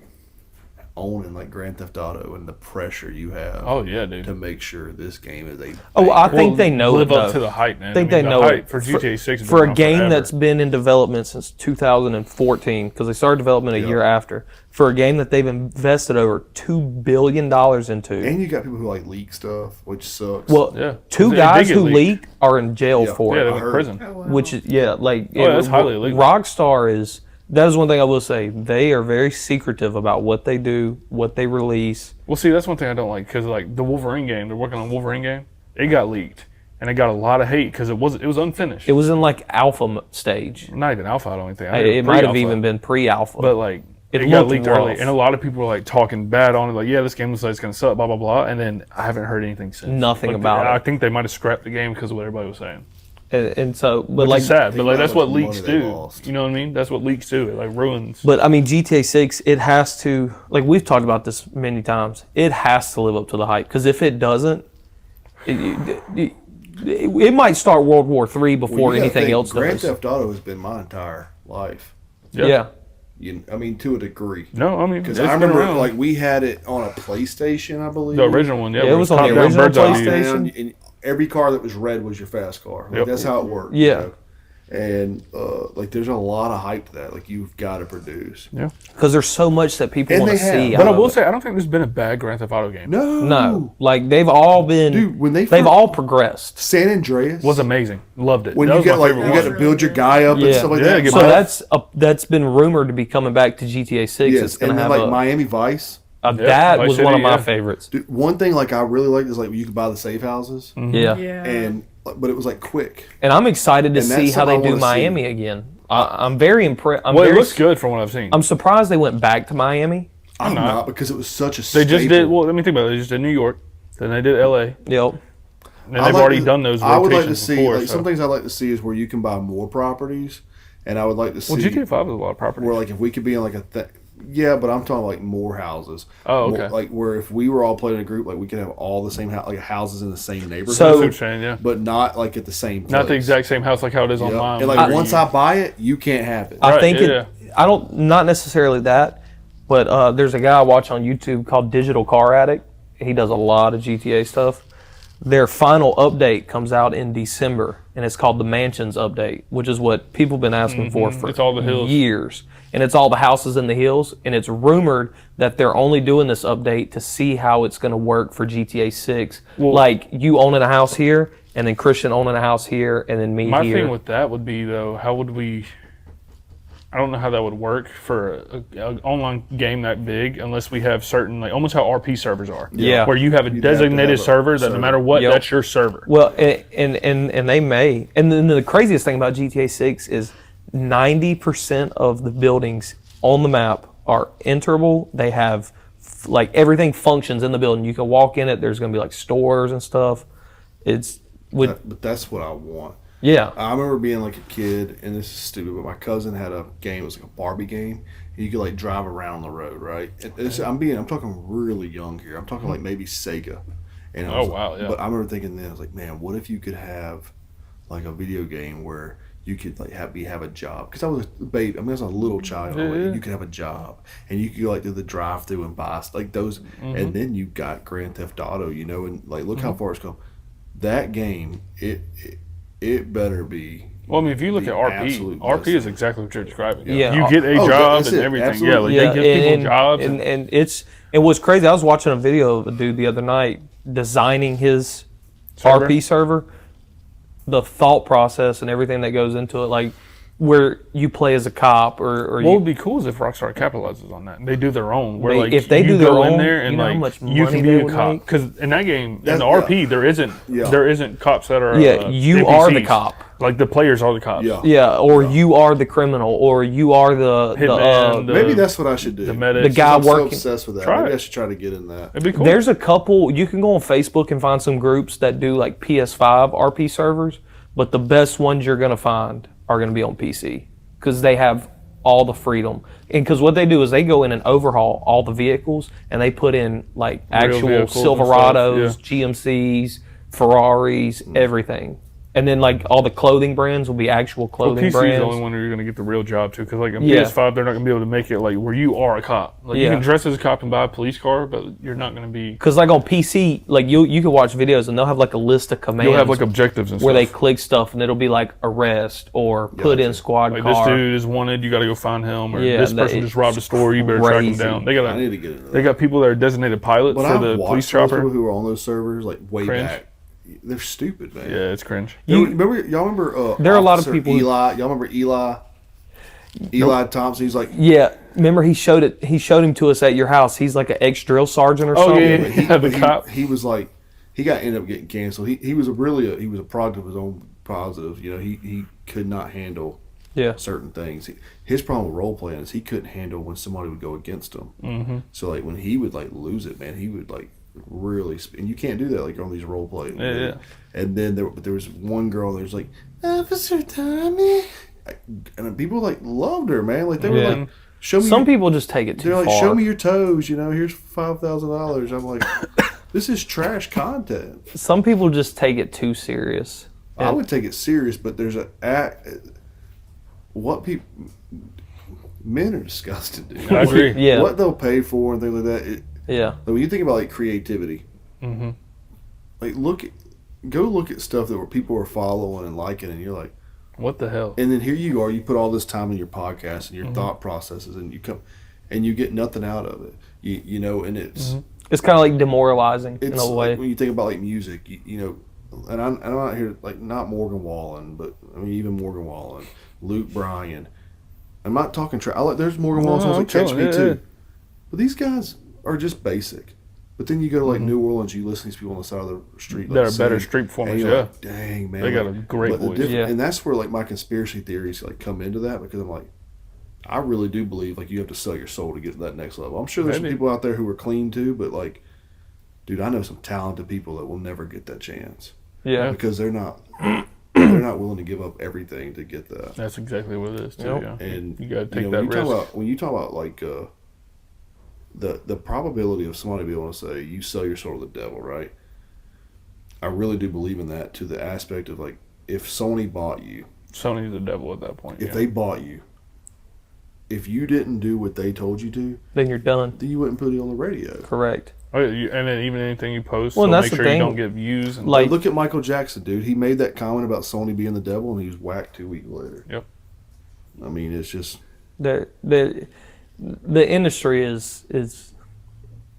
owning like Grand Theft Auto and the pressure you have. Oh yeah, dude. To make sure this game is a. Oh, I think they know live it. up though. to the hype, man. I think they the know hype it for GTA 6 has for been a around game forever. that's been in development since 2014 because they started development a year after. For a game that they've invested over $2 billion into. And you got people who like leak stuff, which sucks. Well, Yeah. two They guys did who get leak are in jail Yeah. for Yeah, it. they went to heard. prison. Oh, wow. Which is like that's highly illegal. Rockstar is. That is one thing I will say. They are very secretive about what they do, what they release. Well, see, that's one thing I don't like because like the Wolverine game, they're working on Wolverine game. It got leaked, and it got a lot of hate because it was unfinished. It was in like alpha stage. Not even alpha, I don't think. It might have even been pre-alpha. But like It it got looked leaked rough. early, and a lot of people were like talking bad on it, like, yeah, this game looks like it's gonna suck, blah blah blah. And then I haven't heard anything since. Nothing Like, about I it. think they might have scrapped the game because of what everybody was saying. And so, but Which like, is sad, but think like about that's how what much leaks money they do. lost. You know what I mean? That's what leaks do. It like ruins. but I mean, GTA 6, it has to, like we've talked about this many times, it has to live up to the hype. Because if it doesn't, it might start World War III before Well, you gotta anything think, else Grand does. Theft Auto has been my entire life. Yeah. I mean, to a degree. No, I mean, Because it's I been remember, around. like, we had it on a PlayStation, I believe. The original one, yeah. Yeah, it where was it's on the top-down original bird's eye view. PlayStation. And every car that was red was your fast car. Like, Yep. That's how it worked. Yeah. And, like, there's a lot of hype to that. Like, you've got to produce. Yeah. Because there's so much that people And want to they have. see. But But out I of will it. say, I don't think there's been a bad Grand Theft Auto game. No. Like, they've all been, Dude, when they've first- all progressed. San Andreas. Was amazing. Loved it. When That you was get, my like, favorite you one. got to build your guy up and Yeah. stuff like Yeah, that. get So that's been rumored to be coming back to GTA 6. Yes, It's going and to then, have like, a, Miami Vice. that Vice was one of City, my yeah. favorites. Dude, one thing, like, I really liked is, like, you could buy the safe houses. Yeah. Yeah. And, but it was, like, quick. And I'm excited to And see that's how they something I do wanna see. Miami again. I'm very impressed. Well, it looks good from what I've seen. I'm surprised they went back to Miami. I'm not. not because it was such a They just staple. did, well, let me think about it. They just did New York, then they did LA, Yep. and they've I'd like already to- done those I would like to rotations see, before. like, so. some things I'd like to see is where you can buy more properties, and I would like to see Well, GTA 5 is a lot of property. where, like, if we could be in, like, yeah, but I'm talking, like, more houses. Oh, More- okay. like, where if we were all playing in a group, like, we could have all the same, like, houses in the same neighborhood. So- That's what I'm saying, yeah. but not, like, at the same place. Not the exact same house like how it is Yep. online. And, like, where once you- I buy it, you can't have it. I Right, think yeah. I don't, not necessarily that, but there's a guy I watch on YouTube called Digital Car Addict. He does a lot of GTA stuff. Their final update comes out in December, and it's called the Mansions Update, which is what people have been asking for It's all the hills. years. And it's all the houses in the hills, and it's rumored that they're only doing this update to see how it's going to work for GTA 6. Like, you owning a house here, and then Christian owning a house here, and then me My here. thing with that would be, though, how would we... I don't know how that would work for an online game that big unless we have certain, like, almost how RP servers are. Yeah. Where you have a You'd have to designated have a server that no server. matter what, Yep. that's your server. Well, and they may. And then the craziest thing about GTA 6 is 90% of the buildings on the map are enterable. They have, like, everything functions in the building. You can walk in it. There's going to be, like, stores and stuff. It's, But that's what I want. yeah. I remember being like a kid, and this is stupid, but my cousin had a game. It was like a Barbie game. And you could like drive around the road, right? And I'm talking really young here. I'm talking like maybe Sega. And I was, wow, yeah. But I remember thinking then, I was like, man, what if you could have like a video game where you could like have a job? Because I was a baby. I mean, I was a little child. Like, Yeah. you could have a job, and you could like do the drive-through and buy like those. And then you got Grand Theft Auto, and like look how far it's come. That game, it better be. Well, I mean, if you look the at RP, absolute RP best. is exactly what you're describing. Yeah. You get a Oh, job that's and it. everything. Absolutely. Yeah, like Yeah, they give people jobs. and it's, it was crazy. I was watching a video of a dude the other night designing his Server? RP server, the thought process and everything that goes into it, like where you play as a cop or What you, would be cool is if Rockstar capitalizes on that and they do their own. Where like if they you do their go in own, there and you know how like much you money can they be a would cop make? because in that game in That's- the RP there isn't cops that are Yeah, you are the NPCs. cop. Like the players are the cops. Yeah. yeah, or you are the criminal, or you are the Hitman, Maybe that's what I should do. the medic. The guy I'm so working- obsessed with that. Try Maybe it. I should try to get in that. It'd be cool. There's a couple, you can go on Facebook and find some groups that do like PS5 RP servers, but the best ones you're going to find are going to be on PC because they have all the freedom. And because what they do is they go in and overhaul all the vehicles, and they put in like actual vehicles and Silverados, stuff, GMCs, Ferraris, everything. And then like all the clothing brands will be actual Well, clothing PC is brands. the only one where you're going to get the real job to, because like in Yeah. PS5 they're not going to be able to make it like where you are a cop. Like you Yeah. can dress as a cop and buy a police car, but you're not going to be. Because like on PC, like you can watch videos and they'll have like a list of commands. You'll have like objectives and where they stuff. click stuff and it'll be like arrest or put in squad Like car. this dude is wanted, you got to go find him. Or Yeah, this person just robbed a store, you better crazy. track him down. They got I need to get into that. they got people that are designated pilots But for I've the watched police those chopper. people who are on those servers like way Cringe. back. They're stupid, man. Yeah, it's cringe. Y'all remember? There are a lot of Officer people who- Eli. Y'all remember Eli? Eli Thompson. He's like, Yeah, remember he showed him to us at your house. He's like an ex-drill sergeant or Oh, something. yeah. but The cop. he was like, ended up getting canceled. He was he was a product of his own positives. You know, he could not handle Yeah. certain things. His problem with role playing is he couldn't handle when somebody would go against him. Mm-hmm. So like when he would like lose it, man, he would like really, and you can't do that like on these role plays. Yeah. And then there was one girl that was like, Officer Tommy, and people like loved her, man. Like they were Yeah. like, show me. Some people just take it too They're like, far. show me your toes. You know, here's $5,000. I'm like, this is trash content. Some people just take it too serious. I would take it serious, but there's what people. Men are disgusted, dude. I agree. Yeah. What they'll pay for and things like that. Yeah. Like when you think about like creativity, Mm-hmm. like go look at stuff that people are following and liking, and you're like, What the hell? and then here you are, you put all this time in your podcast and your thought processes, and you come, and you get nothing out of it. You know, and it's It's kind of like demoralizing in it's a way. like when you think about like music, you know, and I'm not here like not Morgan Wallen, but I mean even Morgan Wallen, Luke Bryan. I'm not talking there's Morgan Wallen songs like Catch Me Too, but these guys are just basic. But then you go to like New Orleans, you listen to these people on the side of the street. They're like, better singing, street and performers, you're yeah. like, dang man, They got like, a great but the voice. Yeah. and that's where like my conspiracy theories like come into that, because I'm like, I really do believe like you have to sell your soul to get to that next level. I'm sure there's some Maybe. people out there who are clean too, but like, dude, I know some talented people that will never get that chance Yeah. because they're not willing to give up everything to get that. That's exactly what it is, too. Yep. Yeah. And You got to take know, that when you risk. when you talk about like the probability of somebody being able to say you sell your soul to the devil, right? I really do believe in that, to the aspect of like if Sony bought you, Sony's the devil at that point. if yeah. they bought you, if you didn't do what they told you to, Then you're done. then you wouldn't put it on the radio. Correct. Oh, yeah, and then even anything you post, Well, so that's make the sure thing. you don't get views. And Like- Look at Michael Jackson, dude. He made that comment about Sony being the devil, and he was whacked 2 weeks later. Yep. I mean, it's just The industry is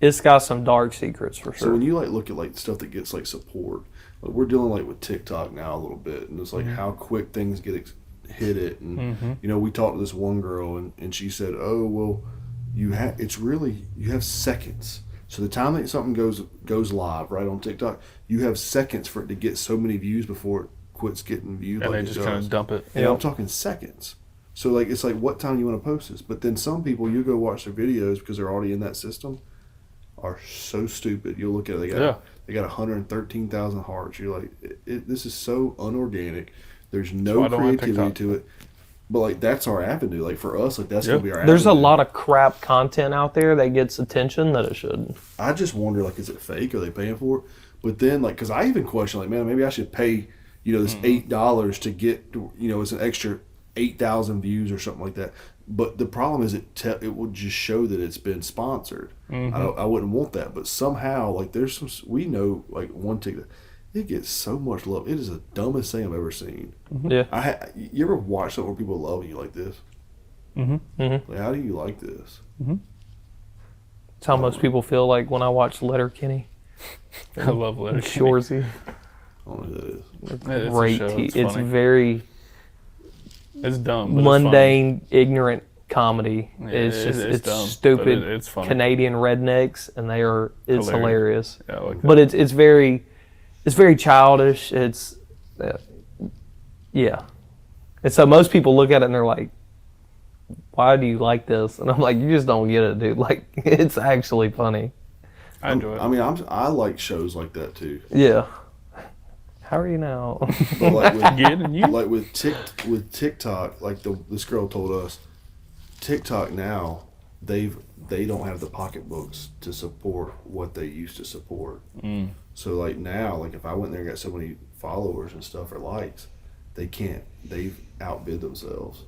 it's got some dark secrets for so sure. when you like look at like stuff that gets like support, like we're dealing like with TikTok now a little bit, and it's like how quick things get hit it, and you know we talked to this one girl, and she said, oh well, you have seconds. So the time that something goes live right on TikTok, you have seconds for it to get so many views before it quits getting views. and like they it just does. kind of dump it. And I'm talking seconds. So like it's like what time you want to post this? But then some people you go watch their videos because they're already in that system are so stupid. You'll look at it, they got 113,000 hearts. You're like, this is so unorganic. There's no why I don't like creativity TikTok. to it. But like that's our avenue. Like for us, like that's gonna be our There's a avenue. lot of crap content out there that gets attention that it shouldn't. I just wonder, like, is it fake? Are they paying for it? But then, like, because I even question, like, man, maybe I should pay, you know, this $8 to get, you know, it's an extra 8,000 views or something like that. But the problem is it will just show that it's been sponsored. I wouldn't want that. But somehow, like, there's some, we know, like, one TikTok, it gets so much love. It is the dumbest thing I've ever seen. Yeah. You ever watch something where people love you like this? Like, how do you like this? It's how most people feel like when I watch Letterkenny. I love Letter Shorzy. I don't know who that is. It's a Great. show. It's It's funny. very It's dumb. But mundane, ignorant comedy. Yeah, It's just it's it's dumb, stupid but it's funny. Canadian rednecks, and it's hilarious. Yeah, I like that. But it's very childish. It's yeah. And so most people look at it and they're like, "Why do you like this?" And I'm like, "You just don't get it, dude. Like, it's actually funny." I enjoy it. I mean, I like shows like that too. Yeah. How are you now? But like with, Getting you. like with TikTok, like this girl told us, TikTok now they don't have the pocketbooks to support what they used to support. So like now, like if I went there and got so many followers and stuff or likes, they've outbid themselves.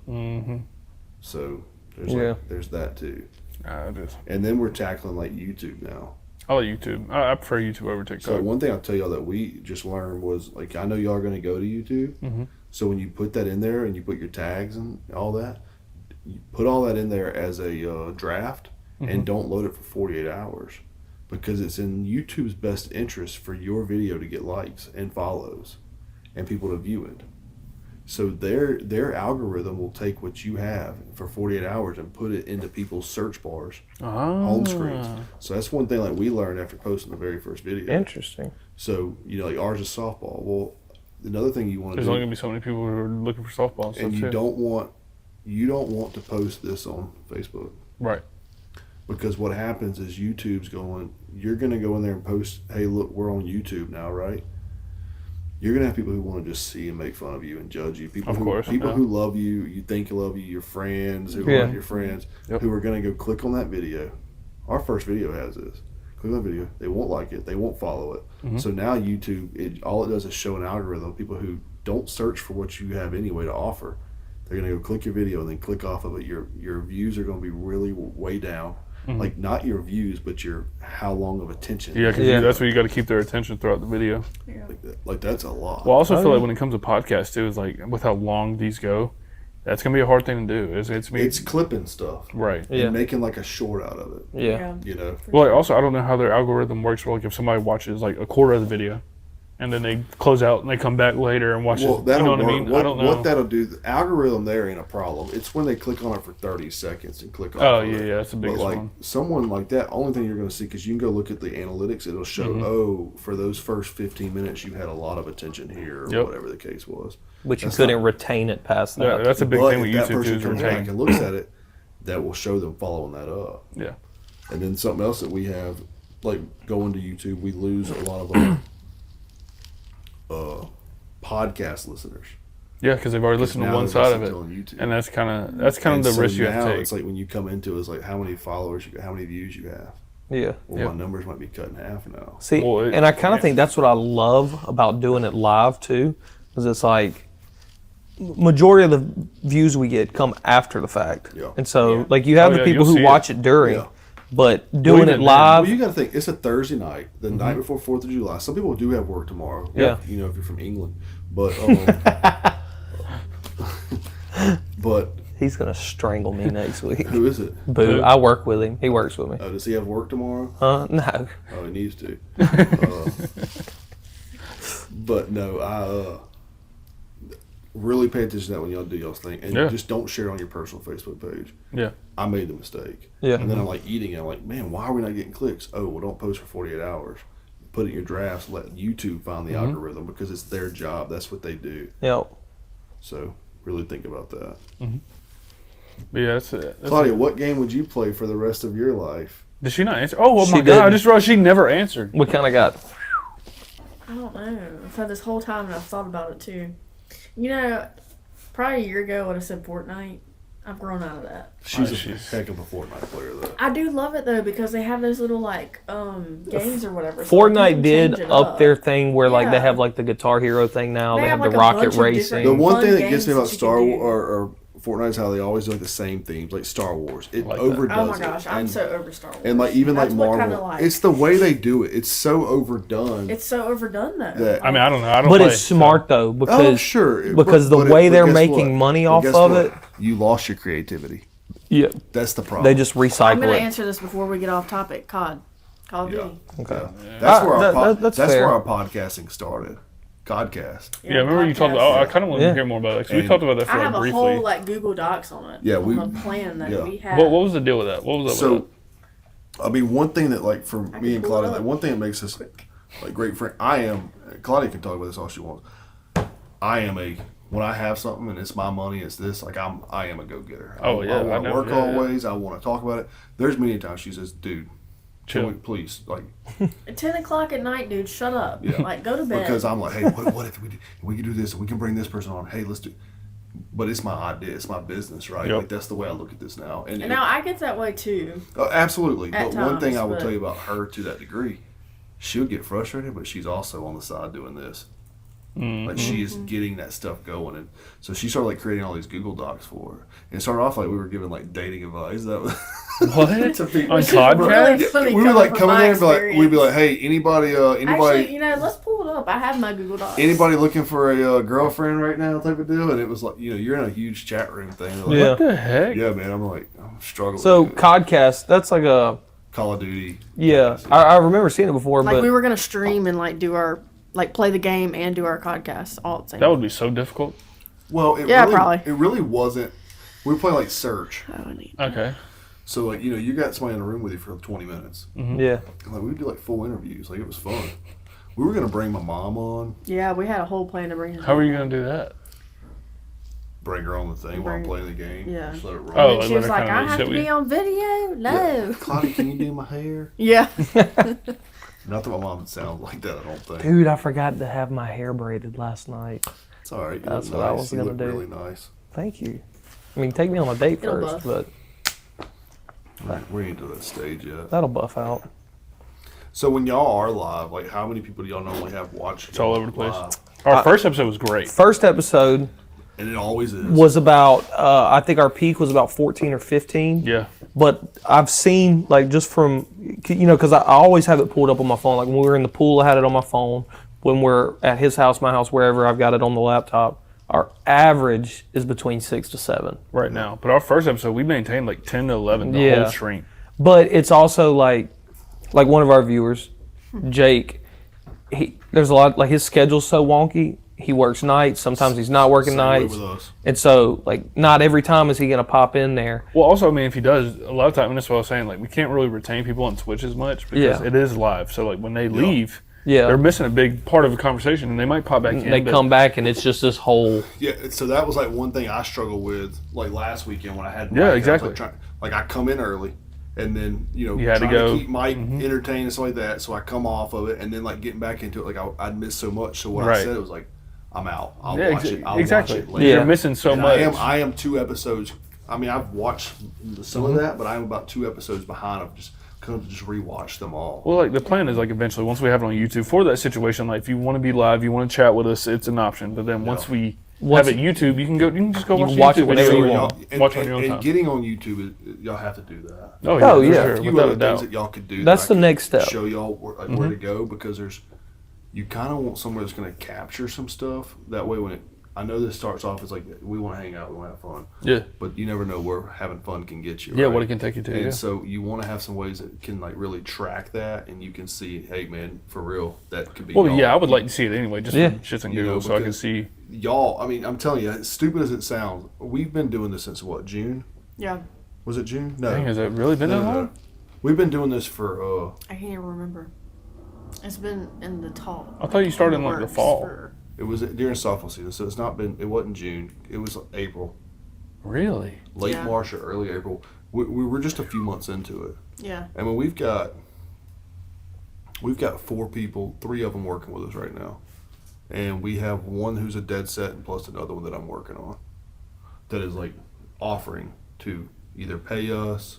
So there's that too. And then we're tackling like YouTube now. I like YouTube. I prefer YouTube over TikTok. So one thing I'll tell y'all that we just learned was, like, I know y'all are going to go to YouTube. So when you put that in there and you put your tags and all that, you put all that in there as a draft and don't load it for 48 hours, because it's in YouTube's best interest for your video to get likes and follows and people to view it. So their algorithm will take what you have for 48 hours and put it into people's search bars, home screens. So that's one thing like we learned after posting the very first video. Interesting. So, like ours is softball. Well, another thing you want to There's do, only gonna be so many people who are looking for softball and stuff and you too. don't want to post this on Facebook. Right. Because what happens is YouTube's going, you're going to go in there and post, hey, look, we're on YouTube now, right? You're going to have people who want to just see and make fun of you and judge you. People who love you, you think love you, your friends who aren't your friends, who are going to go click on that video. Our first video has this. Click on that video. They won't like it. They won't follow it. So now YouTube, all it does is show an algorithm of people who don't search for what you have anyway to offer. They're going to go click your video and then click off of it. Your views are going to be really way down. Like, not your views, but your how long of attention. Yeah, because that's where you got to keep their attention throughout the video. Like that's a lot. Well, I also feel like when it comes to podcasts too, is like with how long these go, that's gonna be a hard thing to do. It's clipping stuff, right? And making like a short out of it. Yeah. Well, like, also I don't know how their algorithm works. Well, like if somebody watches like a quarter of the video, and then they close out and they come back later and watch it. You know what I mean? I don't know. What that'll do, the algorithm there ain't a problem. It's when they click on it for 30 seconds and click off. Oh, yeah, that's the biggest one. But like one. someone like that, only thing you're going to see, because you can go look at the analytics, it'll show, for those first 15 minutes, you had a lot of attention here, or whatever the case was. But you couldn't retain it past that. Yeah, that's a big thing with YouTube YouTube too, is is comes retaining. back and looks at it, that will show them following that up. Yeah. And then something else that we have, like going to YouTube, we lose a lot of our podcast listeners. Yeah, because they've already listened to one side of it, and that's kind of the risk you have to take. It's like when you come into it, it's like how many followers, how many views you have. Yeah. Well, my numbers might be cut in half now. See, and I kind of think that's what I love about doing it live too, because it's like majority of the views we get come after the fact, and so like you have the people who watch it during. But doing it live. Well, you got to think, it's a Thursday night, the night before 4th of July. Some people do have work tomorrow. Yeah. If you're from England. But, but. He's going to strangle me next week. Who is it? Boo. I work with him. He works with me. Oh, does he have work tomorrow? No. Oh, he needs to. But no, I really pay attention to that when y'all do y'all's thing. And just don't share it on your personal Facebook page. Yeah. I made the mistake. Yeah. And then I'm like eating it. I'm like, man, why are we not getting clicks? Oh, well, don't post for 48 hours. Put it in your drafts. Let YouTube find the algorithm, because it's their job. That's what they do. Yep. So really think about that. But yeah, that's it. Claudia, what game would you play for the rest of your life? Did she not answer? Oh She my God! didn't. I just realized she never answered. We kind of got. I don't know. I've had this whole time and I've thought about it too. Probably a year ago I would have said Fortnite. I've grown out of that. She's a heck of a Fortnite player, though. I do love it though, because they have those little games or whatever. So Fortnite did up their thing where like they have like the Guitar Hero thing now. They have the rocket racing. The one thing that gets me about Star Wars or Fortnite is how they always do like the same themes, like Star Wars. It overdoes it. Oh my gosh, I'm so over Star Wars. And like even like Marvel, it's the way they do it. It's so overdone. It's so overdone though. I mean, I don't know. I don't. But it's smart though, because sure, because the way they're making money off of it, you lost your creativity. Yeah, that's the problem. They just recycle it. I'm going to answer this before we get off topic. Call of Duty. Okay, that's where that's where our podcasting started. Godcast. Yeah, remember you talked about. I kind of want to hear more about it, because we talked about that for I have briefly. a whole Google Docs on it. Yeah, on a plan that we have. What was the deal with that? What was that? So, I mean, one thing that like for me and Claudia, like, one thing that makes us like great friends. Claudia can talk about this all she wants. When I have something and it's my money, it's this. Like I am a go getter. I want to work always. I want to talk about it. There's many times she says, "Dude, chill. Please, like, At 10 o'clock at night, dude, shut up. Yeah. Like, go to bed. because I'm like, hey, what if we can do this? We can bring this person on. Hey, let's do. But it's my idea. It's my business, right? Yep. Like that's the way I look at this now. And now I get that way too. absolutely. At But one thing times, I will but- tell you about her to that degree, she'll get frustrated, but she's also on the side doing this. Like she is getting that stuff going, and so she started like creating all these Google Docs for her. And it started off like we were giving like dating advice. That was What? to people. On Really podcast? funny We would like coming come in from there my and be like, we'd be like, experience. hey, anybody, Actually, let's pull it up. I have my Google Docs. anybody looking for a girlfriend right now, type of deal. And it was like, you're in a huge chat room thing. Like, Yeah. What the heck? yeah, man. I'm struggling. So with it. Codcast, that's like a Call of Duty. yeah. I remember seeing it before, Like but we were gonna stream and like do our play the game and do our podcast all at the same. That would be so difficult. Well, it Yeah, really, probably. It really wasn't. We were playing like Search. Okay. So like you got somebody in the room with you for 20 minutes. yeah. And like we would do like full interviews. Like it was fun. We were gonna bring my mom on, Yeah, we had a whole plan to bring him. How are you going to do that? bring her on the thing while I'm Bring- playing the game. yeah. Just let it run. Oh, And like she was let her like, kinda I have sit to with be you. on video. No. Claudia, can you do my hair? Yeah. Not that my mom sounds like that. I don't think. Dude, I forgot to have my hair braided last night. It's all right. You That's look what I nice. was You gonna look do. really nice. Thank you. I mean, take me on a date It'll first, buff. but We ain't to that stage yet. that'll buff out. So when y'all are live, like how many people do y'all normally have watching? It's all over the place. live? Our first episode was great. First episode And it always is. was about, I think our peak was about 14 or 15. Yeah. But I've seen, like, just from, because I always have it pulled up on my phone. Like, when we were in the pool, I had it on my phone. When we're at his house, my house, wherever, I've got it on the laptop. Our average is between 6 to 7. Right now. But our first episode, we maintained like 10 to 11 the Yeah. whole stream. But it's also like one of our viewers, Jake, there's a lot, like, his schedule's so wonky. He works nights. Sometimes he's not working Same way nights. with us. And so, like, not every time is he going to pop in there. Well, also, I mean, if he does, a lot of time, and that's what I was saying, like, we can't really retain people on Twitch as much because Yeah. it is live. So, like, when they leave, Yeah. they're missing a big part of the conversation, and they might pop back in. They but- come back and it's just this whole. Yeah, so that was like one thing I struggled with, like last weekend when I had Mike. Yeah, I was, exactly. like I come in early, and then You had to trying go. keep Mike entertained and stuff like that. So I come off of it, and then like getting back into it, like I'd missed so much. So what I Right. said was like, I'm out. I'll Yeah, watch it. I'll exactly. watch it later. Yeah. You're missing so And much. I am 2 episodes. I mean, I've watched some of that, but I'm about 2 episodes behind. I've just come to just rewatch them all. Well, like, the plan is, like, eventually, once we have it on YouTube, for that situation, like, if you want to be live, you want to chat with us, it's an option. But then once we have it YouTube, you can just go You watch can the watch it YouTube whenever video you and want. watch on your own and time. getting on YouTube, y'all have to do that. Oh, yeah. Oh, for yeah. sure, A few without other a doubt. things that y'all could do. That's that I the could next step. Show y'all where to go, because you kind of want somewhere that's going to capture some stuff. That way, when I know this starts off as like we want to hang out, we want to have fun, Yeah. but you never know where having fun can get you. Yeah, right? what it can take you to, And yeah. so you want to have some ways that can like really track that, and you can see, hey man, for real, that could be. Well, y'all. yeah, I would like to see it anyway, just Yeah. from shits and You know, giggles, so I can because- see. Y'all, I mean, I'm telling you, as stupid as it sounds, we've been doing this since what, June? Yeah. Was it June? No. Dang, has it really been that long? We've been doing this for I can't even remember. It's been in the talk. I thought you started in, the like, the works fall. for- it was during softball season, so it wasn't June. It was April, Really? late Yeah. March or early April. We were just a few months into it. Yeah. I mean, we've got 4 people, 3 of them working with us right now, and we have one who's a dead set, and plus another one that I'm working on, that is like offering to either pay us,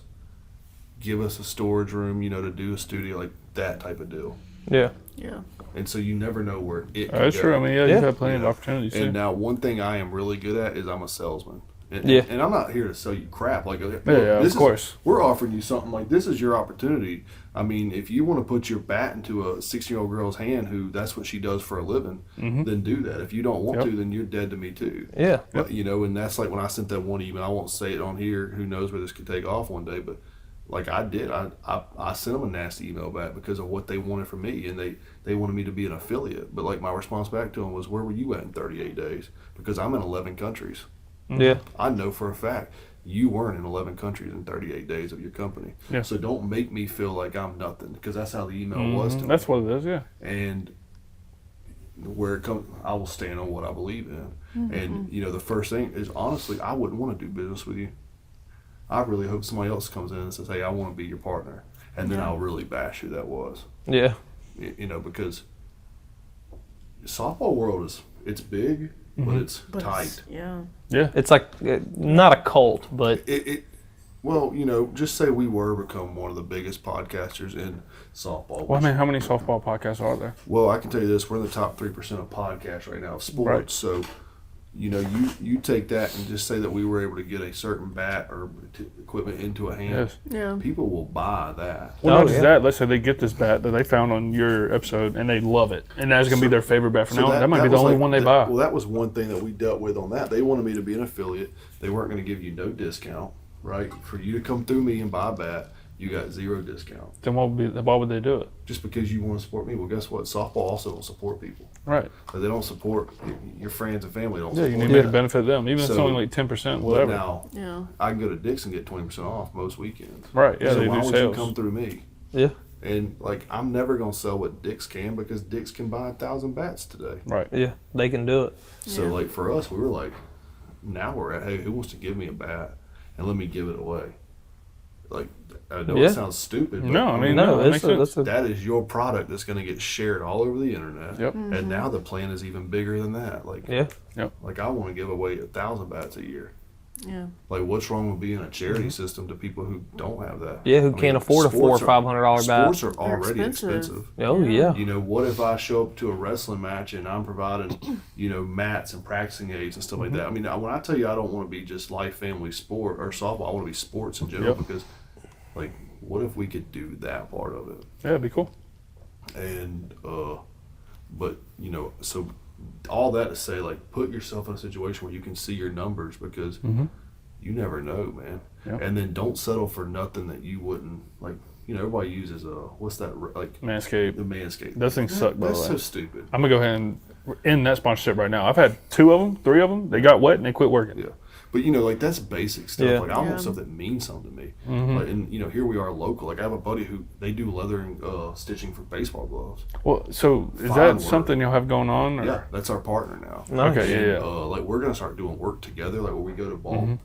give us a storage room, to do a studio, like that type of deal. Yeah. Yeah. And so you never know where it could That's go. true. I mean, yeah, Yeah. you've had plenty of Yeah. opportunities, And too. now one thing I am really good at is I'm a salesman. And, Yeah. and I'm not here to sell you crap. Like, look, Yeah, of this is- course. we're offering you something like this is your opportunity. I mean, if you want to put your bat into a 16-year-old girl's hand who that's what she does for a living, then do that. If you don't want Yep. to, then you're dead to me too. Yeah. But, and that's like when I sent that one email. I won't say it on here. Who knows where this could take off one day, but like I did, I sent them a nasty email back because of what they wanted from me, and they wanted me to be an affiliate. But like my response back to them was, where were you at in 38 days? Because I'm in 11 countries. Yeah. I know for a fact you weren't in 11 countries in 38 days of your company. Yeah. So don't make me feel like I'm nothing, because that's how the email was to me. That's what it is, yeah. And where it comes, I will stand on what I believe in. And the first thing is, honestly, I wouldn't want to do business with you. I really hope somebody else comes in and says, hey, I want to be your partner. and then I'll really bash who that was. Yeah. You know, because the softball world it's big, but it's tight. Yeah. It's like not a cult, but Well, you know, just say we were become one of the biggest podcasters in softball. Well, I mean, how many softball podcasts are there? Well, I can tell you this: we're in the top 3% of podcasts right now of sports. Right. So, you know, you take that and just say that we were able to get a certain bat or equipment into a hand. Yes. Yeah. People will buy that. Well, Oh, not just yeah. that. Let's say they get this bat that they found on your episode and they love it, and that's gonna be their favorite bat from now on. That might be the was only like- one they buy. Well, that was one thing that we dealt with on that. They wanted me to be an affiliate. They weren't going to give you no discount, right? For you to come through me and buy a bat, you got 0 discount. Then why would they do it? Just because you want to support me. Well, guess what? Softball also don't support people. Right. But they don't support your friends and family. Don't Yeah, support you need you. to benefit them, even if it's So- only like 10%, But whatever. now, Yeah. I can go to Dick's and get 20% off most weekends. Right. Yeah, so they why do would sales. you come through me? yeah. And like, I'm never gonna sell what Dick's can because Dick's can buy 1,000 bats today. Right. Yeah. They can do it. So Yeah. like for us, we were like, now we're at, hey, who wants to give me a bat and let me give it away? Like, I know Yeah. it sounds stupid, but No, I mean, No, that makes sense. that's a that is your product that's going to get shared all over the internet. Yep. And now the plan is even bigger than that. Like, yeah. like I want to give away 1,000 bats a year. Yeah. Like, what's wrong with being a charity system to people who don't have that? Yeah, who I mean, can't afford a $400 or sports $500 bat. Sports are already expensive. expensive. Oh yeah. You know, what if I show up to a wrestling match and I'm providing, you know, mats and practicing aids and stuff like that? I mean, when I tell you I don't want to be just life, family, sport, or softball, I want to be sports in general because, like, what if we could do that part of it? Yeah, it'd be cool. And, but, you know, so all that to say, like, put yourself in a situation where you can see your numbers because you never know, man. Yeah. And then don't settle for nothing that you wouldn't, like, you know, everybody uses, what's that, like, Manscaped. the Manscaped. Those things suck, by the That's way. so stupid. I'm gonna go ahead and end that sponsorship right now. I've had 2 of them, 3 of them. They got wet and they quit working. Yeah. But, you know, like, that's basic stuff. Yeah. Like, I Yeah. want stuff that means something to me. Like, and, you know, here we are local. Like, I have a buddy who, they do leather and stitching for baseball gloves. Well, so is Fine that work. something you'll have going on? Or? Yeah, that's our partner now. Nice. Okay, yeah, And, yeah. like, we're going to start doing work together. Like, when we go to ball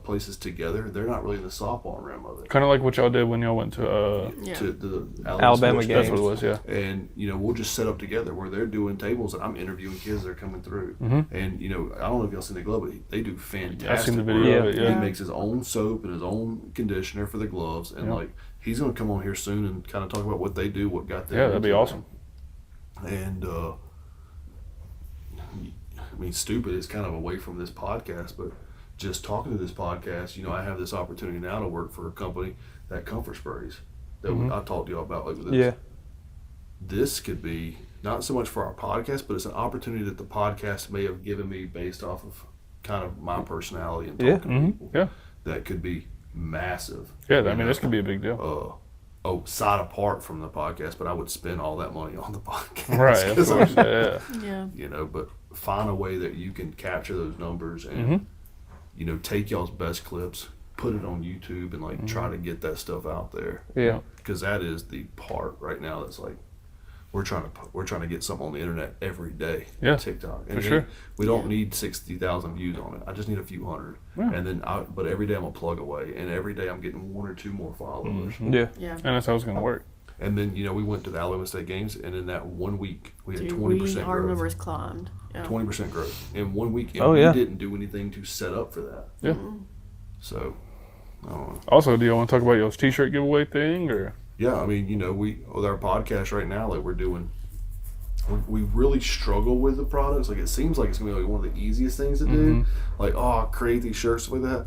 places together, they're not really in the softball realm of it. Kind of like what y'all did when y'all went to. Yeah. To the Alabama sports games. That's what it was, yeah. And, you know, we'll just set up together where they're doing tables and I'm interviewing kids that are coming through. And, you know, I don't know if y'all seen the glove, but they do fantastic. I've seen the work. video of it, He yeah. makes his own soap and his own conditioner for the gloves. And, Yeah. like, he's going to come on here soon and kind of talk about what they do, what got them. Yeah, that'd be into it. awesome. And, I mean, stupid is kind of away from this podcast, but just talking to this podcast, you know, I have this opportunity now to work for a company that comfort sprays that I talked to y'all about. Like, with this. Yeah. This could be not so much for our podcast, but it's an opportunity that the podcast may have given me based off of kind of my personality and talking Yeah. to people. Yeah. That could be massive. Yeah, You I mean, know? this could be a big deal. Side apart from the podcast, but I would spend all that money on the podcast. Right, of 'Cause I'm- course. Yeah. Yeah. you know, but find a way that you can capture those numbers and you know, take y'all's best clips, put it on YouTube, and like try to get that stuff out there. Yeah. Because that is the part right now that's like we're trying to get something on the internet every day. Yeah, TikTok. for sure. We don't need 60,000 views on it. I just need a few hundred. Yeah. And then but every day I'm a plug away, and every day I'm getting 1 or 2 more followers. Yeah. Yeah. And that's how it's going to work. And then, you know, we went to the Alabama State games, and in that 1 week we had Dude, 20% our growth. numbers climbed. Yeah. 20% growth in 1 week, and Oh, yeah. we didn't do anything to set up for that. Yeah. So, I don't know. Also, do you want to talk about y'all's t-shirt giveaway thing, or? Yeah, I mean, you know, we with our podcast right now, like we really struggle with the products. Like, it seems like it's gonna be like one of the easiest things to do. Like, oh, create these shirts like that.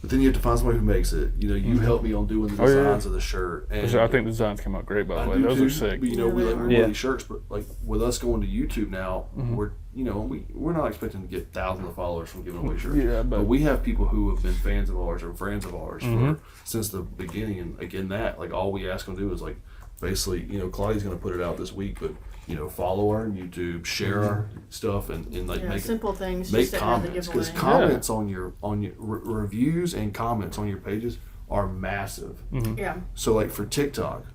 But then you have to find somebody who makes it. You know, you help me on doing the Oh, yeah, designs of the shirt. And I think the designs came out great, by I the way. do Those too, are sick. But, you know, Yeah, we they like are. we Yeah. want these shirts, but like with us going to YouTube now, we're you know we're not expecting to get thousands of followers from giving away shirts. Yeah, but- we have people who have been fans of ours or friends of ours for since the beginning. And again, that like all we ask them to do is like basically, you know, Claudia's going to put it out this week, but you know, follow our YouTube, share our stuff, and like Yeah, make simple things. make just to have the comments because giveaway. comments on your reviews and comments on your pages are massive. Yeah. So like for TikTok,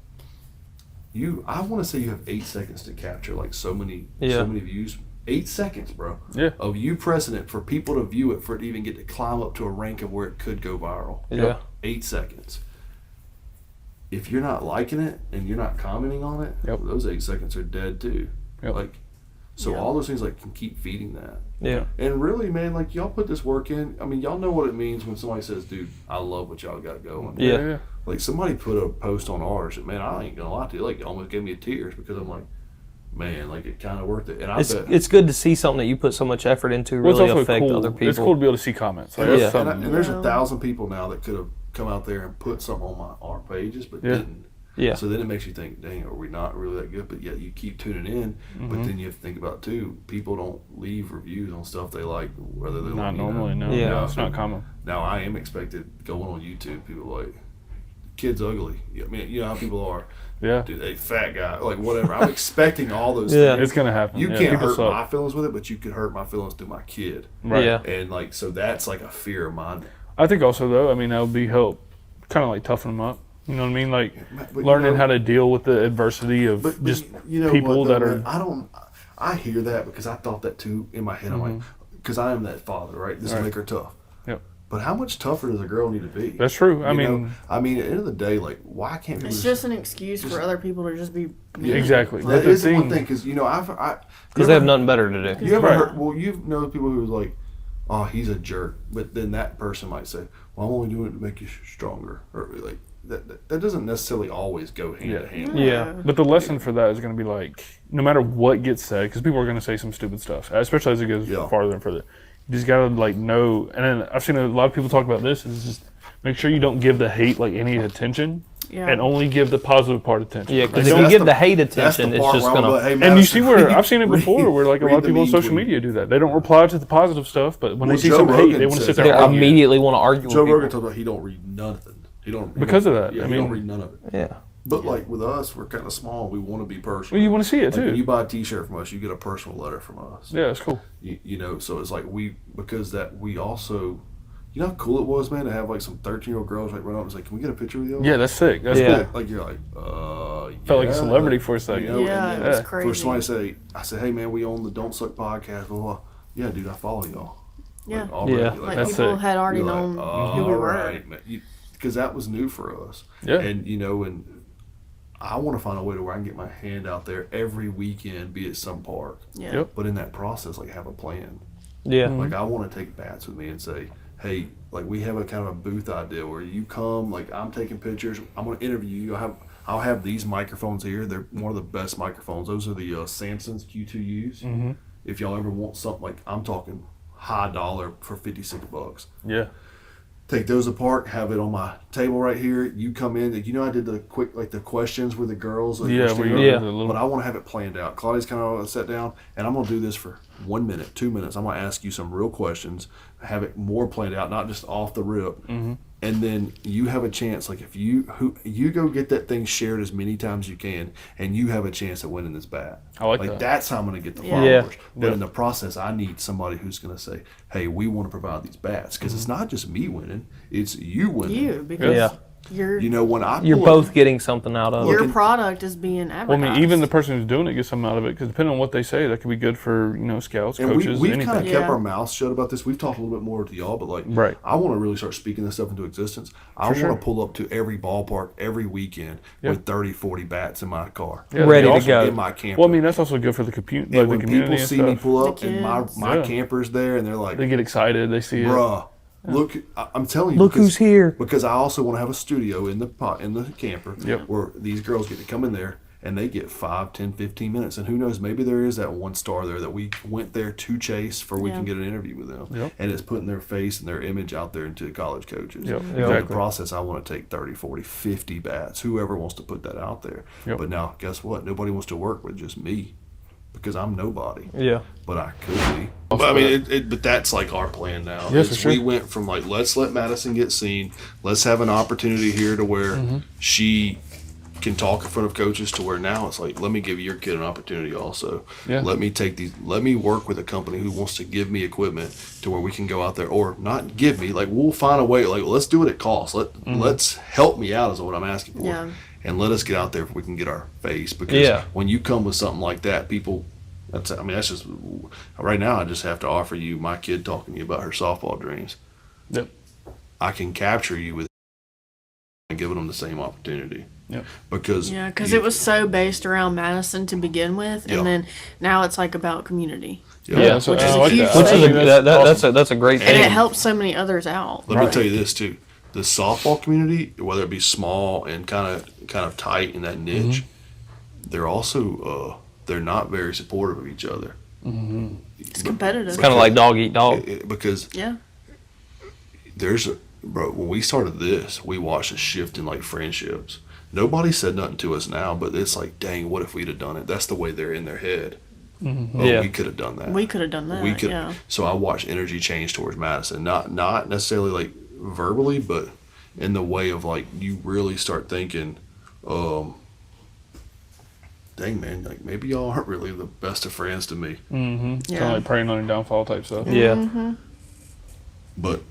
I want to say you have 8 seconds to capture like so many views. 8 seconds, bro. Yeah. Of you pressing it for people to view it, for it to even get to climb up to a rank of where it could go viral. Yeah. 8 seconds. if you're not liking it and you're not commenting on it, Yep. those 8 seconds are dead too. Yep. Like, so all those things like can keep feeding that. Yeah. And really, man, like y'all put this work in. I mean, y'all know what it means when somebody says, "Dude, I love what y'all got going." Yeah. Like somebody put a post on ours, and man, I ain't gonna lie to you, like it almost gave me tears because I'm like, man, like it kind of worth it. And I bet It's good to see something that you put so much effort into Well, it's really also affect cool. other people. It's cool to be able to see comments. Like, Yeah. that's something. and there's 1,000 people now that could have come out there and put something on our pages, but didn't. Yeah. So then it makes you think, dang, are we not really that good? But yet you keep tuning in. But then you have to think about too, people don't leave reviews on stuff they like, whether they Not like, normally, no. Yeah. No, it's not common. Now I am expected going on YouTube. People are like, kid's ugly. I mean, you know how people are. Yeah. Dude, a fat guy, like whatever. I'm expecting all those Yeah. things. It's going to happen. You Yeah, can't people hurt suck. my feelings with it, but you could hurt my feelings through my kid. Right. Yeah. And like, so that's like a fear of mine. I think also, though, I mean, that would be help kind of like toughen them up. You know what I mean? Like But, learning you know, how to deal with the adversity of But just you know people what, though, that are. man? I hear that because I thought that too in my head. I'm like, because I am that father, right? This will make her tough. Yep. But how much tougher does a girl need to be? That's true. I You mean, know? at the end of the day, like, why can't people It's just an excuse for other people to just be mean. exactly. That That's the is one thing. thing because you know Because they have nothing better to do. You ever Right. heard? Well, you know people who's like, oh, he's a jerk, but then that person might say, well, I'm only doing it to make you stronger, or like that doesn't necessarily always go hand to hand. Yeah. But the lesson for that is going to be like, no matter what gets said, because people are going to say some stupid stuff, especially as it goes farther and further. You just got to like know. And then I've seen a lot of people talk about this. Is just make sure you don't give the hate like any attention, and only give the positive part attention. Yeah, because See, if you that's give the- the hate That's the attention, it's part just where I'm gonna. like, hey, And you Madison, see where I've seen it before, where like a read lot of the people on mean social tweet. media do that. They don't reply to the positive stuff, but when Well, they see Joe some hate, Rogan they want to sit said there They and argue. immediately want to argue Joe with Rogan people. talked about he don't read nothing. He don't Because of that, Yeah, I he mean- don't read none of it. Yeah. But like with us, we're kind of small. We want to be personal. Well, you want to see it Like, too. when you buy a T-shirt from us, you get a personal letter from us. Yeah, it's cool. You know, so it's like because that we also, you know how cool it was, man, to have like some 13-year-old girls like run up and say, "Can we get a picture with you?" Yeah, that's sick. That's Yeah. cool. Like you're like, Felt like a yeah. celebrity for a second. You know, Yeah, and it was then crazy. For somebody to say, I said, "Hey man, we own the Don't Suck podcast." Well, yeah, dude, I follow y'all. Yeah. Like, already, Yeah. Like That's people sick. had already you're like, known who we all were. right, man. Because that was new for us. Yeah. And you know, and I want to find a way to where I can get my hand out there every weekend, be at some park. Yeah. Yep. But in that process, like have a plan. Yeah. Like I want to take bats with me and say, hey, like we have a kind of a booth idea where you come, like I'm taking pictures. I'm going to interview you. I'll have these microphones here. They're one of the best microphones. Those are the Samsung's Q2Us. If y'all ever want something, like I'm talking high dollar for $56. Yeah. Take those apart, have it on my table right here. You come in, you know I did the quick, like the questions with the girls. Like, Yeah, we're where you Yeah. the little, But I want to have it planned out. Claudia's kind of sat down, and I'm going to do this for 1 minute, 2 minutes. I'm going to ask you some real questions, have it more planned out, not just off the rip. And then you have a chance, like if you go get that thing shared as many times as you can, and you have a chance at winning this bat. I like that. That's how I'm going to get the Yeah. followers. But Yeah. in the process, I need somebody who's going to say, hey, we want to provide these bats. Because it's not just me winning, it's you winning. You, because Yeah. your You know, when I You're pull both getting something out of your it. product is being well, I advertised. mean, even the person who's doing it gets something out of it because depending on what they say, that could be good for scouts, And coaches, we've anything. kind of kept Yeah. our mouths shut about this. We've talked a little bit more to y'all, but like, Right. I want to really start speaking this stuff into existence. I want sure. to pull up to every ballpark every weekend with 30, 40 bats in my car. Yeah, Ready they to also- go. In my camper. Well, I mean, that's also good for the, and the when community people and see me stuff. pull up The and kids. my Yeah. camper's there and they're like, They get excited. They see it. bruh, look, I'm telling you. Look because- who's here. Because I also want to have a studio in the camper Yep. where these girls get to come in there and they get 5, 10, 15 minutes. And who knows, maybe there is that one star there that we went there to chase for we Yeah. can get an interview with them. Yep. And it's putting their face and their image out there into college coaches. Yep, And in the exactly. process, I want to take 30, 40, 50 bats, whoever wants to put that out there. Yep. But now, guess what? Nobody wants to work with just me because I'm nobody. Yeah. But I could be. But I mean, but that's like our plan now. Yeah, for is sure. We went from like, let's let Madison get seen. Let's have an opportunity here to where she can talk in front of coaches to where now it's like, let me give your kid an opportunity also. Yeah. Let me work with a company who wants to give me equipment to where we can go out there, or not give me, like we'll find a way, like let's do what it costs. Let's help me out is what I'm asking for. Yeah. And let us get out there if we can get our face. Because Yeah. when you come with something like that, people, that's just, right now I just have to offer you my kid talking to you about her softball dreams. Yep. I can capture you with and giving them the same opportunity. Yep. Because it was so based around Madison to begin with, and Yeah. then now it's like about community, Yeah, so Which I is a like huge that. thing. Which is awesome. that's a great and thing. it helps so many others out. let me Right. tell you this too: the softball community, whether it be small and kind of tight in that niche, they're also they're not very supportive of each other. It's competitive. Kind of like dog eat dog. Because Yeah. bro, when we started this, we watched a shift in like friendships. Nobody said nothing to us now, but it's like, dang, what if we'd have done it? That's the way they're in their head. Oh, Yeah. we could have done that. We could have done that. We could. Yeah. So I watched energy change towards Madison, not necessarily like verbally, but in the way of like you really start thinking, dang man, like maybe y'all aren't really the best of friends to me. Kind Yeah. of like preying on your downfall type stuff. Yeah. But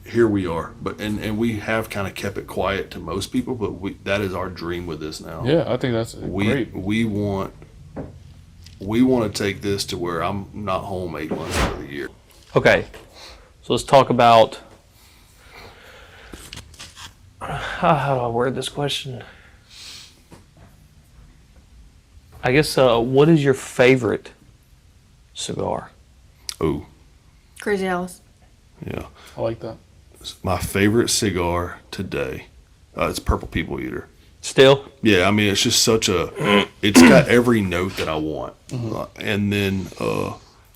here we are. But and we have kind of kept it quiet to most people, but that is our dream with this now. Yeah, I think that's great. We want to take this to where I'm not home 8 months out of the year. Okay, so let's talk about how do I word this question? I guess what is your favorite cigar? Oh, Crazy Alice. yeah. I like that. My favorite cigar today, it's Purple People Eater. Still? Yeah, I mean, it's just it's got every note that I want. And then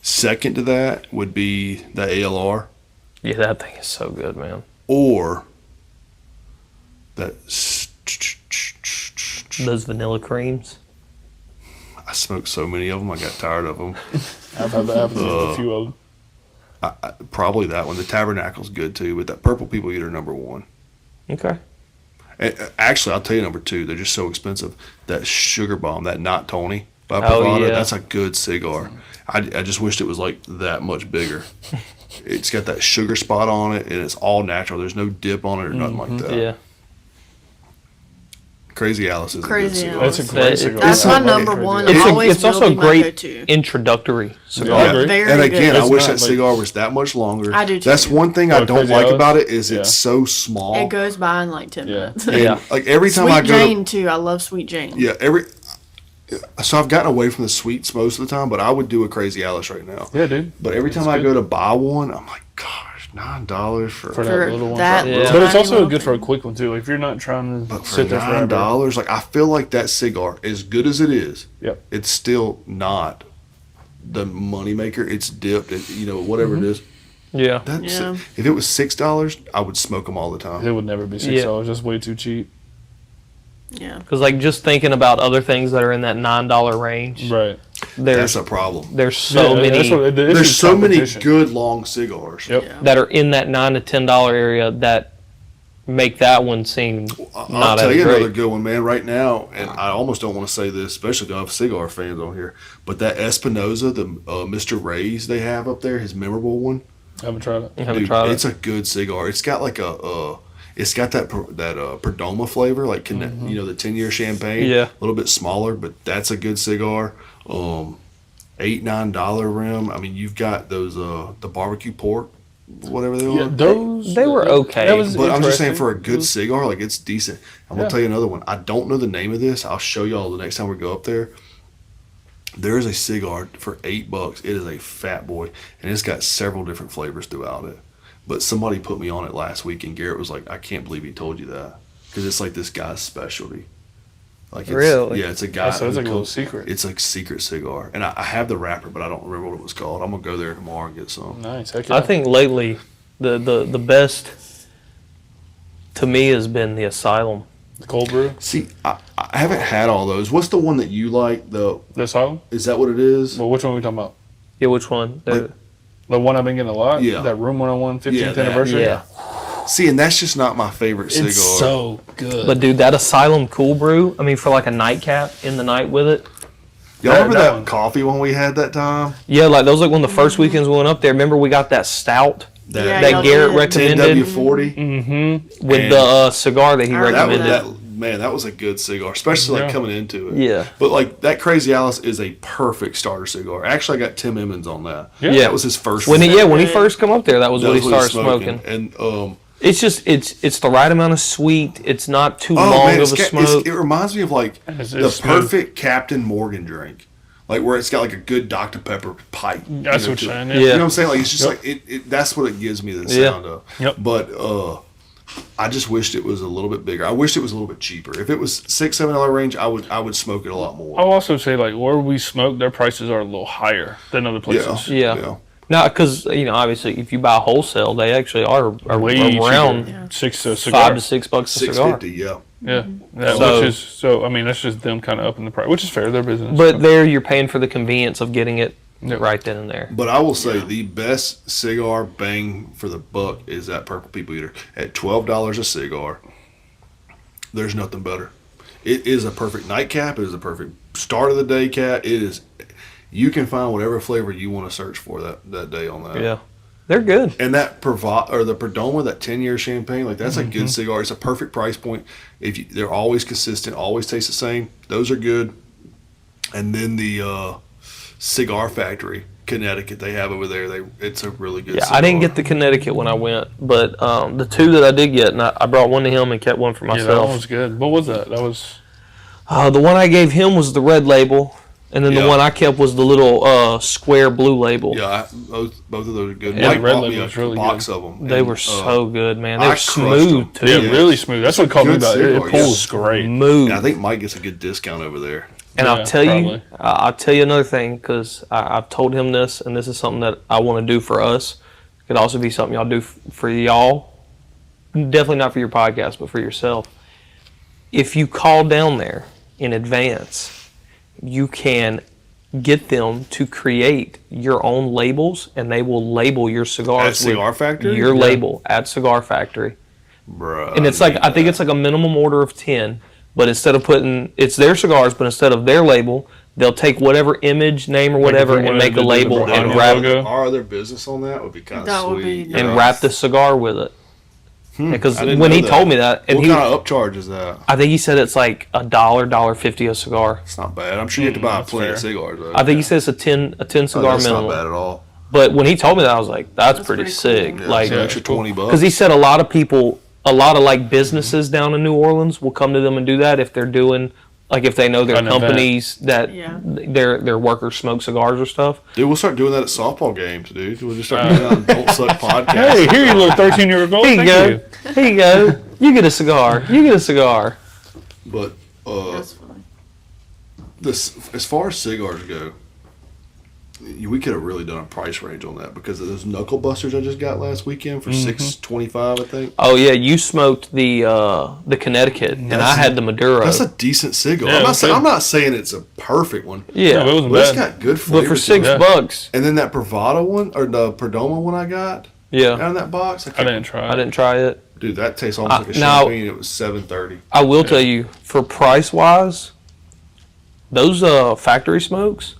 second to that would be the ALR Yeah, that thing is so good, man. or that. Those vanilla creams. I smoked so many of them, I got tired of them. I've had that happen with a few of them. Probably that one. The Tabernacle's good too, but that Purple People Eater #1. Okay. And, actually, I'll tell you #2. They're just so expensive. That Sugar Bomb, that Not Tony by Oh, Bravada, yeah. that's a good cigar. I just wished it was like that much bigger. It's got that sugar spot on it, and it's all natural. There's no dip on it or nothing like that. Yeah. Crazy Alice is Crazy a good cigar. That's a It- great cigar. That's my It's number crazy. one. It's, Always it's also will a be my great go-to. introductory cigar. I agree. Very And good. again, I It's wish not that like- cigar was that much longer. I do too. That's one thing I Oh, don't Crazy like Alice? about it is Yeah. it's so small. It goes by in like 10 Yeah. minutes. And, Yeah. like every time Sweet I go Jane too. I love Sweet Jane. to, so I've gotten away from the sweets most of the time, but I would do a Crazy Alice right now. Yeah, dude. But every time That's I good. go to buy one, I'm like, gosh, $9 for For that For little one. that Yeah. little But it's tiny also little good for a thing. quick one too. If you're not trying to but for sit there forever. $9, like I feel like that cigar, as good as it is, Yep. it's still not the moneymaker. It's dipped, whatever it is. Yeah. That's Yeah. If it was $6, I would smoke them all the time. It would never be $6. That's way too cheap. Yeah. Because like just thinking about other things that are in that $9 range, Right. there's That's a problem. there's so Yeah, many that's what- the issue There's is so many competition. good long cigars. Yep. Yeah. that are in that $9 to $10 area that make that one seem I'll not tell as you great. another good one, man. Right now, and I almost don't want to say this, especially if I have cigar fans on here, but that Espinosa, the Mr. Ray's they have up there, his memorable one. I haven't tried it. I haven't Dude, tried it's it. a good cigar. It's got like it's got that Perdomo flavor, like the 10-year champagne. Yeah. a little bit smaller, but that's a good cigar. $8-9 rim. I mean, you've got those the barbecue pork, whatever they Yeah, are. those They were okay. That was But I'm just saying, interesting. for a good cigar, like it's decent. I'm gonna Yeah. tell you another one. I don't know the name of this. I'll show y'all the next time we go up there. There is a cigar for $8. It is a fat boy, and it's got several different flavors throughout it. But somebody put me on it last week, and Garrett was like, "I can't believe he told you that," because it's like this guy's specialty. Like it's, Really? Yeah, it's a guy. So it's who like a little comes- secret. It's like a secret cigar, and I have the wrapper, but I don't remember what it was called. I'm gonna go there tomorrow and get some. Nice. Heck yeah. I think lately the best to me has been the Asylum. the cold brew. See, I haven't had all those. What's the one that you like? The Asylum. Is that what it is? Well, which one are we talking about? Yeah, which one? Like- The one I've been getting a lot. Yeah. That Room 101 15th Yeah, that- anniversary. Yeah. See, and that's just not my favorite cigar. It's so good. But dude, that Asylum cool brew, I mean for like a nightcap in the night with it. Y'all remember that that one. coffee one we had that time? Yeah, like those like one of the first weekends we went up there. Remember we got that stout That Yeah, that y'all Garrett did. recommended 10W40. mm-hmm. with and- the cigar that he I remember That was recommended. that was a good cigar, especially like Yeah. coming into it. Yeah. But like that Crazy Alice is a perfect starter cigar. Actually, I got Tim Emmons on that. Yeah. Yeah. That was his first When one. he when he first come up there, that was That what he was started smoking. And It's just it's the right amount of sweet. It's not too long of a smoke. It reminds me of like the perfect Captain Morgan drink, like where it's got like a good Dr. Pepper pipe. That's what you're saying. Yeah. You know what I'm saying? Like it's just like it. That's what it gives me the sound of. Yep. But I just wished it was a little bit bigger. I wished it was a little bit cheaper. If it was $6-7 range, I would smoke it a lot more. I'll also say like where we smoke, their prices are a little higher than other places. Yeah. Now, because obviously, if you buy wholesale, they actually are way around $6 a cigar. $5 to $6 a cigar. $6.50, yeah. Yeah, that's just them kind of upping the price, which is fair. Their business. But there, you're paying for the convenience of getting it right then and there. But I will say the best cigar bang for the buck is that Purple People Eater at $12 a cigar. There's nothing better. It is a perfect nightcap. It is a perfect start of the day cap. It is. You can find whatever flavor you want to search for that day on that. Yeah, they're good. And that the Perdomo, that 10-year champagne, like that's a good cigar. It's a perfect price point. They're always consistent, always taste the same. Those are good. And then the Cigar Factory, Connecticut, they have over there. It's a really good. cigar. I didn't get the Connecticut when I went, but the two that I did get, and I brought one to him and kept one for myself. Yeah, that one was good. What was that? That was. The one I gave him was the red label. And then the one I kept was the little square blue label. Yeah, both of those are good. Yeah, Mike red bought label me was a really box good. of them. They were so good, man. They were smooth, too. Yeah, really smooth. That's what called me about it. It cigar, pulls great. Smooth. And I think Mike gets a good discount over there. And Yeah, I'll tell probably. I'll tell you another thing, because I've told him this, and this is something that I want to do for us. It could also be something y'all do for y'all. Definitely not for your podcast, but for yourself. If you call down there in advance, you can get them to create your own labels, and they will label your cigars At Cigar Factory? your label at Cigar Factory. Bruh. And it's like, I think it's like a minimum order of 10, but instead of putting, it's their cigars, but instead of their label, they'll take whatever image, name, or whatever, if you and wanted make to a do the label Brohannya and wrap logo. Our other business on that would be kind That of would sweet. be- and wrap the cigar with it. Because I didn't when know he that. told me that, and What he, kind of upcharge is that? I think he said it's like $1.50 a cigar. It's not bad. I'm sure you have to buy That's plenty fair. of cigars, though. I think he said it's a 10 cigar that's minimum. not bad at all. But when he told me that, I was like, that's pretty pretty sick. cool. Yeah, Like, it's an extra $20. because he said a lot of people, a lot of like businesses down in New Orleans will come to them and do that if they're doing, like if they know their An event. companies that Yeah. their workers smoke cigars or stuff. Dude, we'll start doing that at softball games, dude. We'll just start doing that on Don't Suck podcast. Hey, here you little 13-year-old girl. Here you Thank go. you. Here you go. You get a cigar. You get a cigar. But That's funny. as far as cigars go, we could have really done a price range on that because of those knuckle busters I just got last weekend for $6.25, I think. Oh yeah, you smoked the Connecticut, and I had the Maduro. That's a decent cigar. Yeah, I'm not saying it's a perfect one, yeah, No, it wasn't but it's bad. got good flavor. but for to $6, it. And then that Bravado one or the Perdomo one I got yeah, out of that box, I didn't try it. I didn't try it. Dude, that tastes almost like a now- champagne. It was $7.30. I will tell you, for price wise, those factory smokes,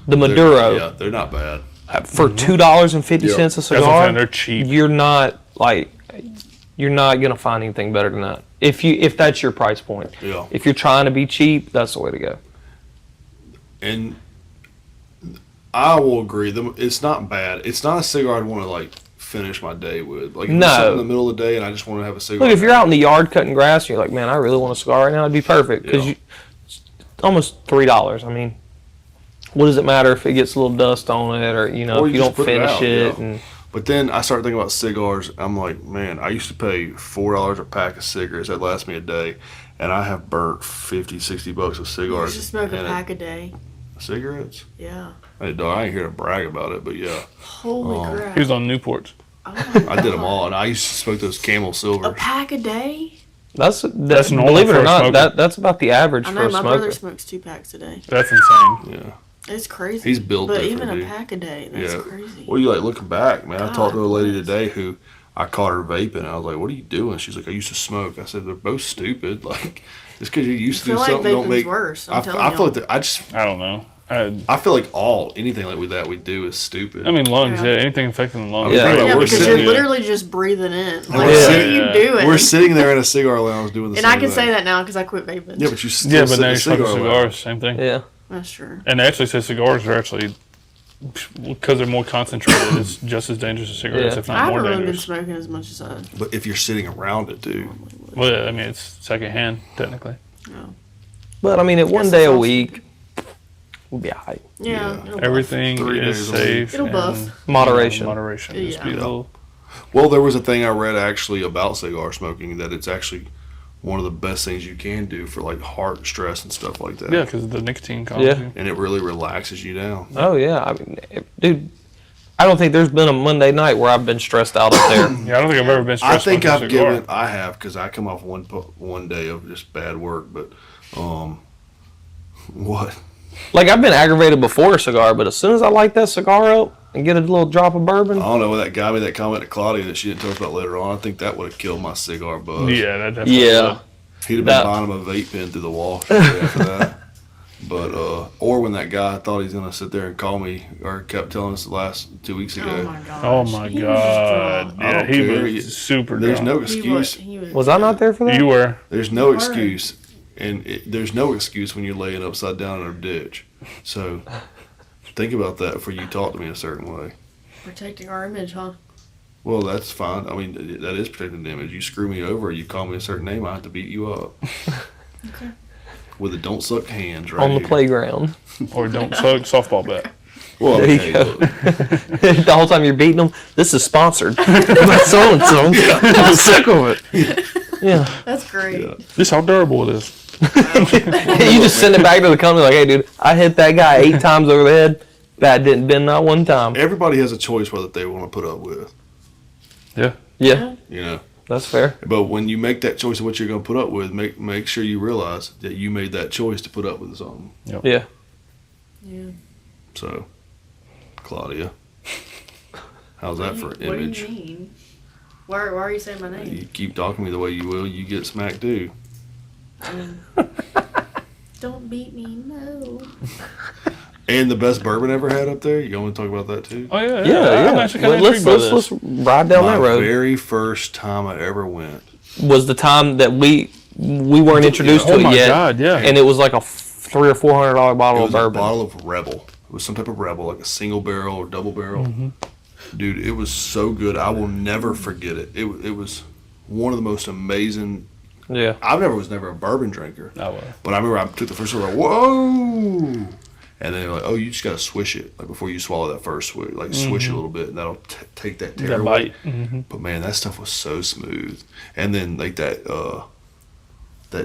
the Maduro Yeah, they're not bad. for $2.50 Yeah. a That's what I'm cigar, saying. They're cheap. you're not gonna find anything better than that. If that's your price point, Yeah. if you're trying to be cheap, that's the way to go. And I will agree. It's not bad. It's not a cigar I'd want to like finish my day with. Like if No. it's something in the middle of the day and I just want to have a cigar. Look, if you're out in the yard cutting grass and you're like, man, I really want a cigar right now, it'd be perfect because Yeah. it's almost $3. I mean, what does it matter if it gets a little dust on it or Or if you you just don't put it finish out, it? yeah. And But then I started thinking about cigars. I'm like, man, I used to pay $4 a pack of cigarettes. That lasts me a day. And I have burnt $50-$60 of You cigars. should smoke a and pack a day. cigarettes? Yeah. Hey, dog, I ain't here to brag about it, but yeah. Holy crap. He was on Newports. Oh my I did them God. all. And I used to smoke those Camel A Silvers. pack a day? that's normal believe it for or a not, smoker. that's about the average I for know a my brother smoker. smokes 2 packs a day. That's insane. Yeah. It's crazy. He's built But different, even a dude. pack a day, that's Yeah. crazy. Well, you like looking back, man. I talked to a lady God. today who I caught her vaping. I was like, "What are you doing?" She's like, "I used to smoke." I said, "They're both stupid. Like, just because you used to I do feel like something, don't vaping's make." worse. I telling feel y'all. like I don't know. I feel like anything like that we do is stupid. I mean, lungs. Yeah. Yeah, anything affecting the lungs. Yeah. Think about Yeah, we're because sitting- you're literally just breathing in. Like, we're what sitting- are you doing? We're sitting there in a cigar lounge doing the and same I can thing. say that now because I quit vaping. Yeah, but you still Yeah, but sit now in you're a smoking cigar cigars. lounge. Same thing. Yeah, That's true. And they actually say cigars are actually because they're more concentrated, it's just as dangerous as cigarettes, Yeah. if I not haven't more really been dangerous. smoking as much as I. But if you're sitting around it, dude. Well, yeah, I mean, it's secondhand, technically. No. But I mean, at one Guess day it's a awesome. week, we'll be high. Yeah. Yeah. It'll buff. Everything 3 is days a week. safe. It'll and, buff. Moderation. Moderation. Just Yeah. be a little. Well, there was a thing I read actually about cigar smoking that it's actually one of the best things you can do for like heart stress and stuff like that. Yeah, because the nicotine calms Yeah. you. And it really relaxes you down. Oh yeah, I mean, dude, I don't think there's been a Monday night where I've been stressed out up there. Yeah, I don't think I've ever been I stressed think with a I've cigar. given. I have because I come off one day of just bad work. But what? Like I've been aggravated before a cigar, but as soon as I light that cigar up and get a little drop of bourbon, I don't know when that guy made that comment to Claudia that she didn't tell us about later on. I think that would have killed my cigar buzz. Yeah, that definitely yeah, would. He'd have been That- buying him a vape pen through the wall shortly after that. But or when that guy thought he was gonna sit there and call me, or kept telling us the last 2 weeks ago. Oh my gosh. Oh my He was god. drunk. I Yeah, don't he care. was super There's drunk. no He excuse. was I not there for that? You were. There's no Hard. excuse, and there's no excuse when you're laying upside down in a ditch. So think about that before you talk to me a certain way. Protecting our image, huh? Well, that's fine. I mean, that is protecting the image. You screw me over, you call me a certain name, I have to beat you up. Okay. With a don't suck hands right On the here. playground. Or don't suck softball bat. Well, There you okay, go. look. The whole time you're beating them, this is sponsored by so and so. I'm sick of it. Yeah. That's great. Yeah. This how durable it is. You just send it back to the company like, hey, dude, I hit that guy 8 times over the head. That didn't bend not one time. Everybody has a choice whether they want to put up with, Yeah. Yeah, you know. that's fair. But when you make that choice of what you're going to put up with, make sure you realize that you made that choice to put up with something. Yeah. Yeah. So, Claudia, how's that for an image? What do you mean? Why are you saying my name? You keep talking to me the way you will, you get smacked too. Don't beat me, no. And the best bourbon ever had up there. You want to talk about that too? Oh yeah. Yeah, I'm yeah. actually kind of Let's, intrigued by let's, this. let's ride down My that road. very first time I ever went. Was the time that we weren't introduced to Oh it my yet. god, yeah. And it was like a $300 or $400 It bottle was of bourbon. a bottle of Rebel. It was some type of Rebel, like a single barrel or double barrel. Mm-hmm. Dude, it was so good. I will never forget it. It was one of the most amazing. Yeah. I was never a bourbon drinker, Oh, well. but I remember I took the first one. Like, whoa! And then they're like, "Oh, you just gotta swish it, like before you swallow that first swish, like swish it a little bit, and that'll take that tear That away." bite. Mm-hmm. But man, that stuff was so smooth. And then like that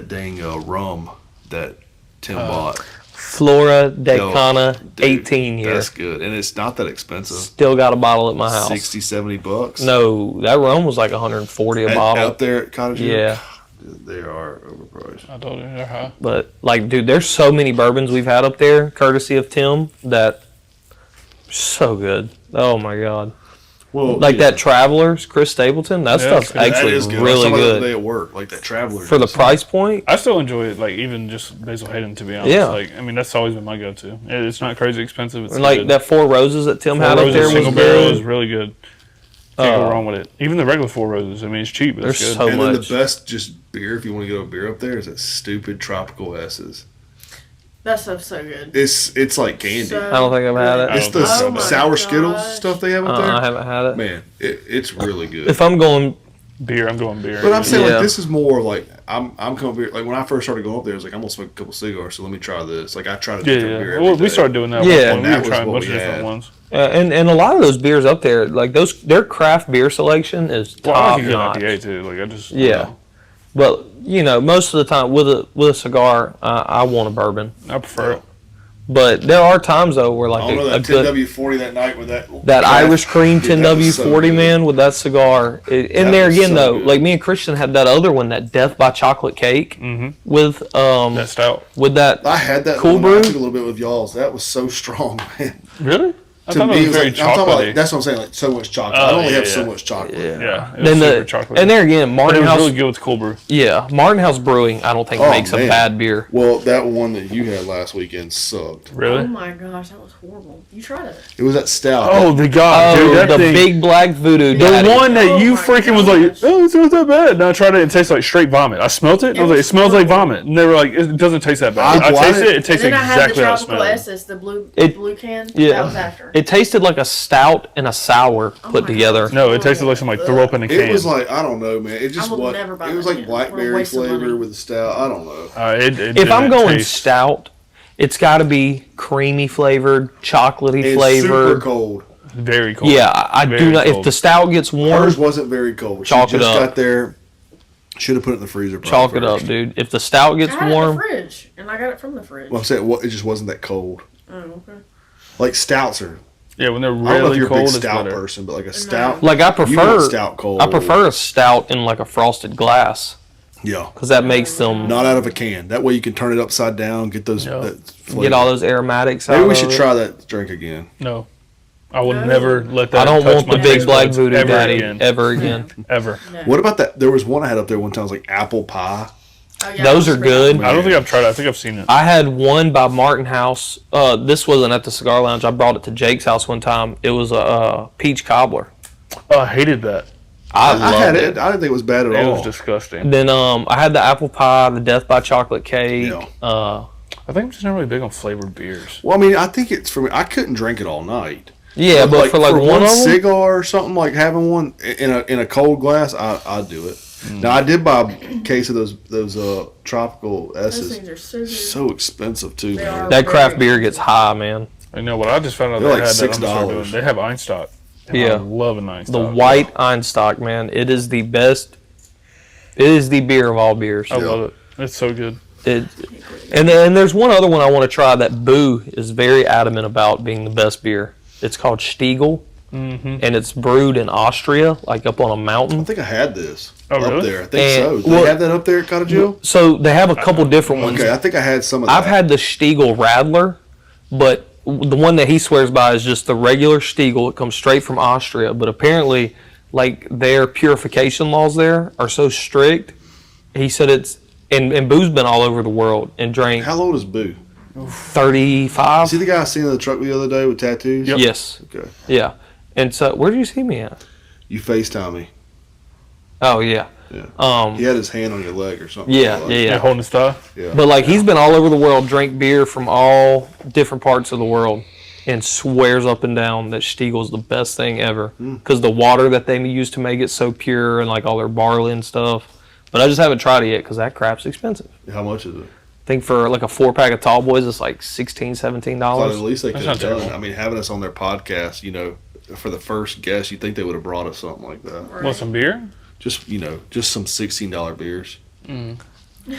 dang rum that Tim bought. Flora Decana Dude, 18 here. That's good, and it's not that expensive. Still got a bottle at my house. 60, 70 bucks. No, that rum was like 140 a bottle. Out there at Cottage Hill? Yeah. They are overpriced. I told you they're high. But like, dude, there's so many bourbons we've had up there, courtesy of Tim, that so good. Oh my god. Well, Like that Travelers, Chris Stapleton, that Yeah, stuff's that actually is good. I really saw that the other good day at work, like that Traveler. for the price point. I still enjoy it, like even just Basil Hayden, to be honest. Yeah. Like, I mean, that's always been my go-to. It's not crazy expensive. It's And like good. that Four Roses that Tim Four had up Roses there was single barrel is good. really good. Can't go Uh, wrong with it. Even the regular Four Roses. I mean, it's cheap, but it's There's good. so And then much. the best just beer, if you want to get a beer up there, is that stupid Tropical S's. That stuff's so good. It's like candy. So I don't think I've had it. I It's don't the think Oh my sour Skittles gosh. stuff they have up there. I haven't had it. Man, it's really good. If I'm going, Beer, I'm going beer. But I'm saying Yeah. like this is more like I'm coming beer. Like when I first started going up there, I was like I'm gonna smoke a couple cigars, so let me try this. Like I tried to yeah, different beer. yeah. every Well, we day. started doing that. Yeah. Yeah, And we that were was trying a what bunch of we different had. ones. and a lot of those beers up there, like their craft beer selection is Well, I top like a good notch. IPA too. Like I just Yeah. But you know, most of the time with a cigar, I want a bourbon. I prefer it. But there are times though where like I don't know a that good 10W40 that night with that Irish cream Dude, that was so 10W40 good. man with that cigar. That And there was again so though, good. like me and Christian had that other one, that Death by Chocolate Cake with That stout. with that. I had that Cool one. brew? I took a little bit with y'all's. That was so strong, man. Really? I To thought me, it was very like, I'm talking chocolatey. about, that's what I'm saying. Like so much chocolate. Oh, I only yeah, have so yeah. much chocolate. Yeah, it was Then super the chocolatey. and there again, but it Martin was House. really good with cold brew. Yeah, Martin House Brewing. I don't think Oh, makes a man. bad beer. Well, that one that you had last weekend sucked. Really? Oh my gosh, that was horrible. You tried it. It was that stout. Oh, the god, dude, that the thing. big black voodoo. The Daddy. one that Oh you my freaking was like, gosh. oh, it's not that bad. And I tried it, it tastes like straight vomit. I smelt it, and I was like, it smells like vomit. And they were like, it doesn't taste that bad. I I bought tasted it. it, it tastes And then I had exactly the how it tropical smells. essence, the blue It- blue can. yeah. That was after. It tasted like a stout and a sour put my together. gosh. No, it tasted like something like throw up in a can. It was like, I don't know, man. It just I will was. never buy It was that like again. What a blackberry waste of flavor money. with a stout. I don't know. If I'm going stout, it's got to be creamy flavored, chocolatey It's flavored. super cold. very cold. Yeah, I do Very not. cold. If the stout gets warm, Hers wasn't very cold. Chalk She it just up. got there. Should have put it in the freezer. chalk it up, first. dude. If the stout I gets had it in the warm, fridge, and I got it from the fridge. Well, I'm saying it just wasn't that cold. Oh, okay. Like stouts are. Yeah, when they're I don't know if really you're a cold, big it's stout better. person, but like a stout. like I You want prefer stout cold. I prefer a stout in like a frosted glass Yeah. because that makes them Not out of a can. That way you can turn it upside down, get those. Yeah. That flavor. get all those aromatics out. Maybe we of should it. try that drink again. No, I would No. never let that. I don't touch want my the big taste black buds voodoo ever daddy again. ever again. Ever. No. What about that? There was one I had up there one time. It was like apple pie. Oh, yeah, Those I are was good. I don't think I've tried it. I think I've seen it. I had one by Martin House. This wasn't at the cigar lounge. I brought it to Jake's house one time. It was a peach cobbler. Oh, I hated that. I I had loved it. it. I didn't think it was bad at It all. was disgusting. Then I had the apple pie, the death by chocolate cake. Yeah. I think I'm just not really big on flavored beers. Well, I mean, I think it's for me. I couldn't drink it all night. Yeah, but for like one of them, cigar or something, like having one in a cold glass, I'd do it. Now I did buy a case of those tropical Those S's. things are so good. So expensive too, They man. are. that craft beer gets high, man. I know, but I just found out They're they like had that. I'm gonna start $6. doing- They have Einstock. And Yeah. I love an Einstock. The white Einstock, man. It is the best. It is the beer of all beers. I love it. It's so good. And there's one other one I want to try that Boo is very adamant about being the best beer. It's called Stiegel, and it's brewed in Austria, like up on a I mountain. think I had this Oh, up really? there. I think And- so. Do well- they have that up there at Cottagehill? So they have a couple different ones. Okay, I think I had some of that. I've had the Stiegel Radler, but the one that he swears by is just the regular Stiegel. It comes straight from Austria, but apparently, like their purification laws there are so strict. He said it's and Boo's been all over the world and drank How old is Boo? 35. See the guy I seen in the truck the other day with tattoos? Yep. Yes, Okay. yeah. And so, where did you see me at? You FaceTime me. Oh yeah, Yeah. He had his hand on your leg or something. yeah, like yeah, that. Yeah, yeah. holding his thigh. Yeah. But like he's been all over the world, drank beer from all different parts of the world, and swears up and down that Stiegel's the best thing ever because the water that they use to make it so pure and like all their barley and stuff. But I just haven't tried it yet because that crap's expensive. How much is it? I think for like a 4-pack of Tall Boys, it's like $16, $17. Well, at least they could That's have not done. terrible. I mean, having us on their podcast, for the first guest, you'd think they would have brought us something like that. Right. Want some beer? Just some $16 beers.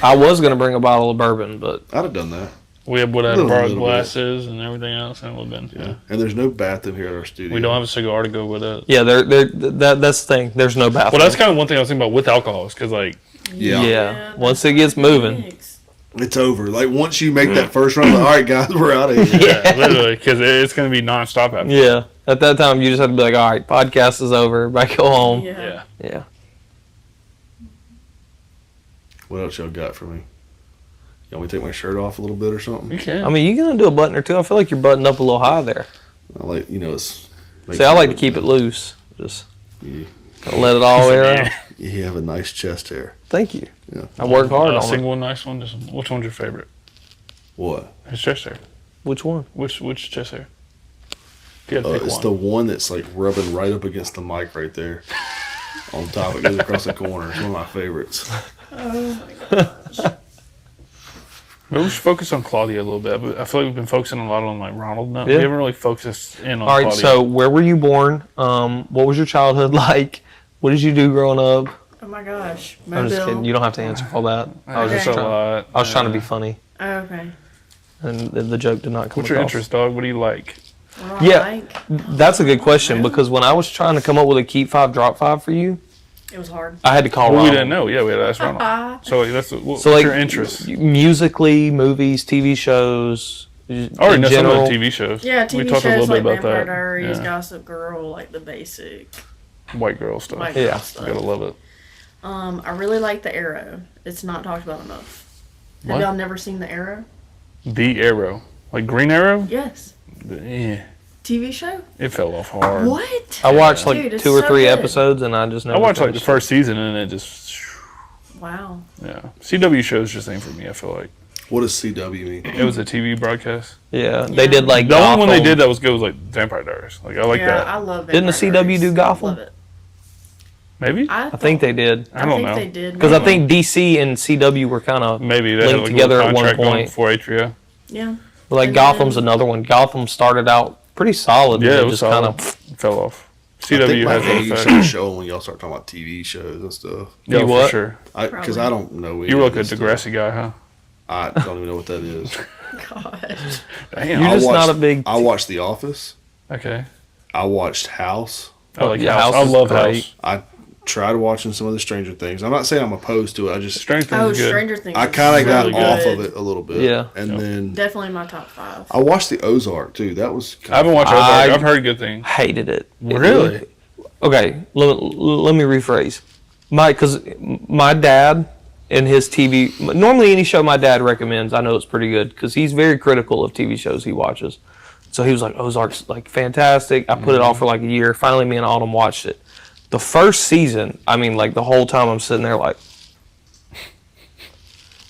I was gonna bring a bottle of bourbon, but I'd have done that. We would have Little borrowed bit. glasses and everything else, and it would have been. Yeah. And there's no bathroom here at our studio. We don't have a cigar to go with it. yeah, that's the thing. There's no bathroom. Well, that's kind of one thing I was thinking about with alcohols, because like Yeah. yeah. Once it gets moving, Mix. It's over. Like once you make that first run, like, all right, guys, we're out of here. yeah, literally, because it's going to be nonstop after. yeah. At that time, you just have to be like, all right, podcast is over. Everybody go home. Yeah. Yeah. Yeah. What else y'all got for me? Y'all want me to take my shirt off a little bit or something? You can. I mean, you gonna do a button or two? I feel like you're buttoned up a little high there. I like, it's. See, I like to keep it loose. Just You, let it all air out. you have a nice chest hair. Thank you. Yeah. I work hard a on single it. nice one. Just, which one's your favorite? What? His chest hair. Which one? Which chest hair? If you had to pick It's one. the one that's like rubbing right up against the mic right there. On top, it goes across the corner. It's one of my favorites. Maybe we should focus on Claudia a little bit. But I feel like we've been focusing a lot on like Ronald. No, Yeah. We haven't really focused in on All right. Claudia. So, where were you born? What was your childhood like? What did you do growing up? Oh my gosh. I'm just Mobile. kidding. You don't have to answer all that. I was Okay. just a trying. lot. I was trying to be funny, Oh, okay. and the joke did not come What's your across. interest, dog? What do you like? What do Yeah. I like? That's a good question because when I was trying to come up with a keep 5, drop 5 for you, It was hard. I had to call Well, we Ronald. didn't know. Yeah, we had to ask Ronald. So like, what's So like your interest? musically, movies, TV shows. I already in know some general. of the TV shows. Yeah, TV we talked a shows little like bit about Vampire that. Diaries, Yeah. Gossip Girl, like the basic. White girl stuff. White Yeah. girl stuff. You gotta love it. I really like The Arrow. It's not talked about enough. What? Have y'all never seen The Arrow? The Arrow, like Green Arrow. Yes. Yeah, TV show? it fell off hard. What? I watched like Dude, it's 2 or so 3 good. episodes, and I just never. I watched like the finished first season and it just, Wow. yeah. CW shows just ain't for me. I feel like. What does CW mean? It was a TV broadcast. Yeah, they did like The only one they Gotham. did that was good was like Vampire Diaries. Like I like that. I love it. Didn't the CW do Gotham? Love it. Maybe. I think they did. I don't know. They did. Because I think DC and CW were kind of Maybe they had linked like together a at one contract going point. for HBO. Yeah. Like And Gotham's then- another one. Gotham started out pretty solid. Yeah, and it was just solid. kind of Fell off. I think CW my has age that started effect. showing when y'all start talking about TV shows and stuff. Yeah, You for what? sure. Because I don't know. You were like a this stuff. Degrassi guy, huh? I don't even know what that is. Gosh. Damn. You're I just watched- not a big. I watched The Office. Okay. I watched House. I like Yeah, House. House I is love great. House. I tried watching some of the Stranger Things. I'm not saying I'm opposed to it. I just Stranger Things Oh, is good. Stranger Things. I is kind of got really off good. of it a little bit. Yeah. And Yep. then Definitely my top 5. I watched the Ozark too. That was I haven't watched Ozark. I- I've heard good things. Hated it. Really? Okay, let me rephrase. Because my dad and his TV, normally any show my dad recommends, I know it's pretty good because he's very critical of TV shows he watches. So he was like, Ozark's like fantastic. I put it off for like a year. Finally, me and Autumn watched it. The first season, I mean, like the whole time I'm sitting there like,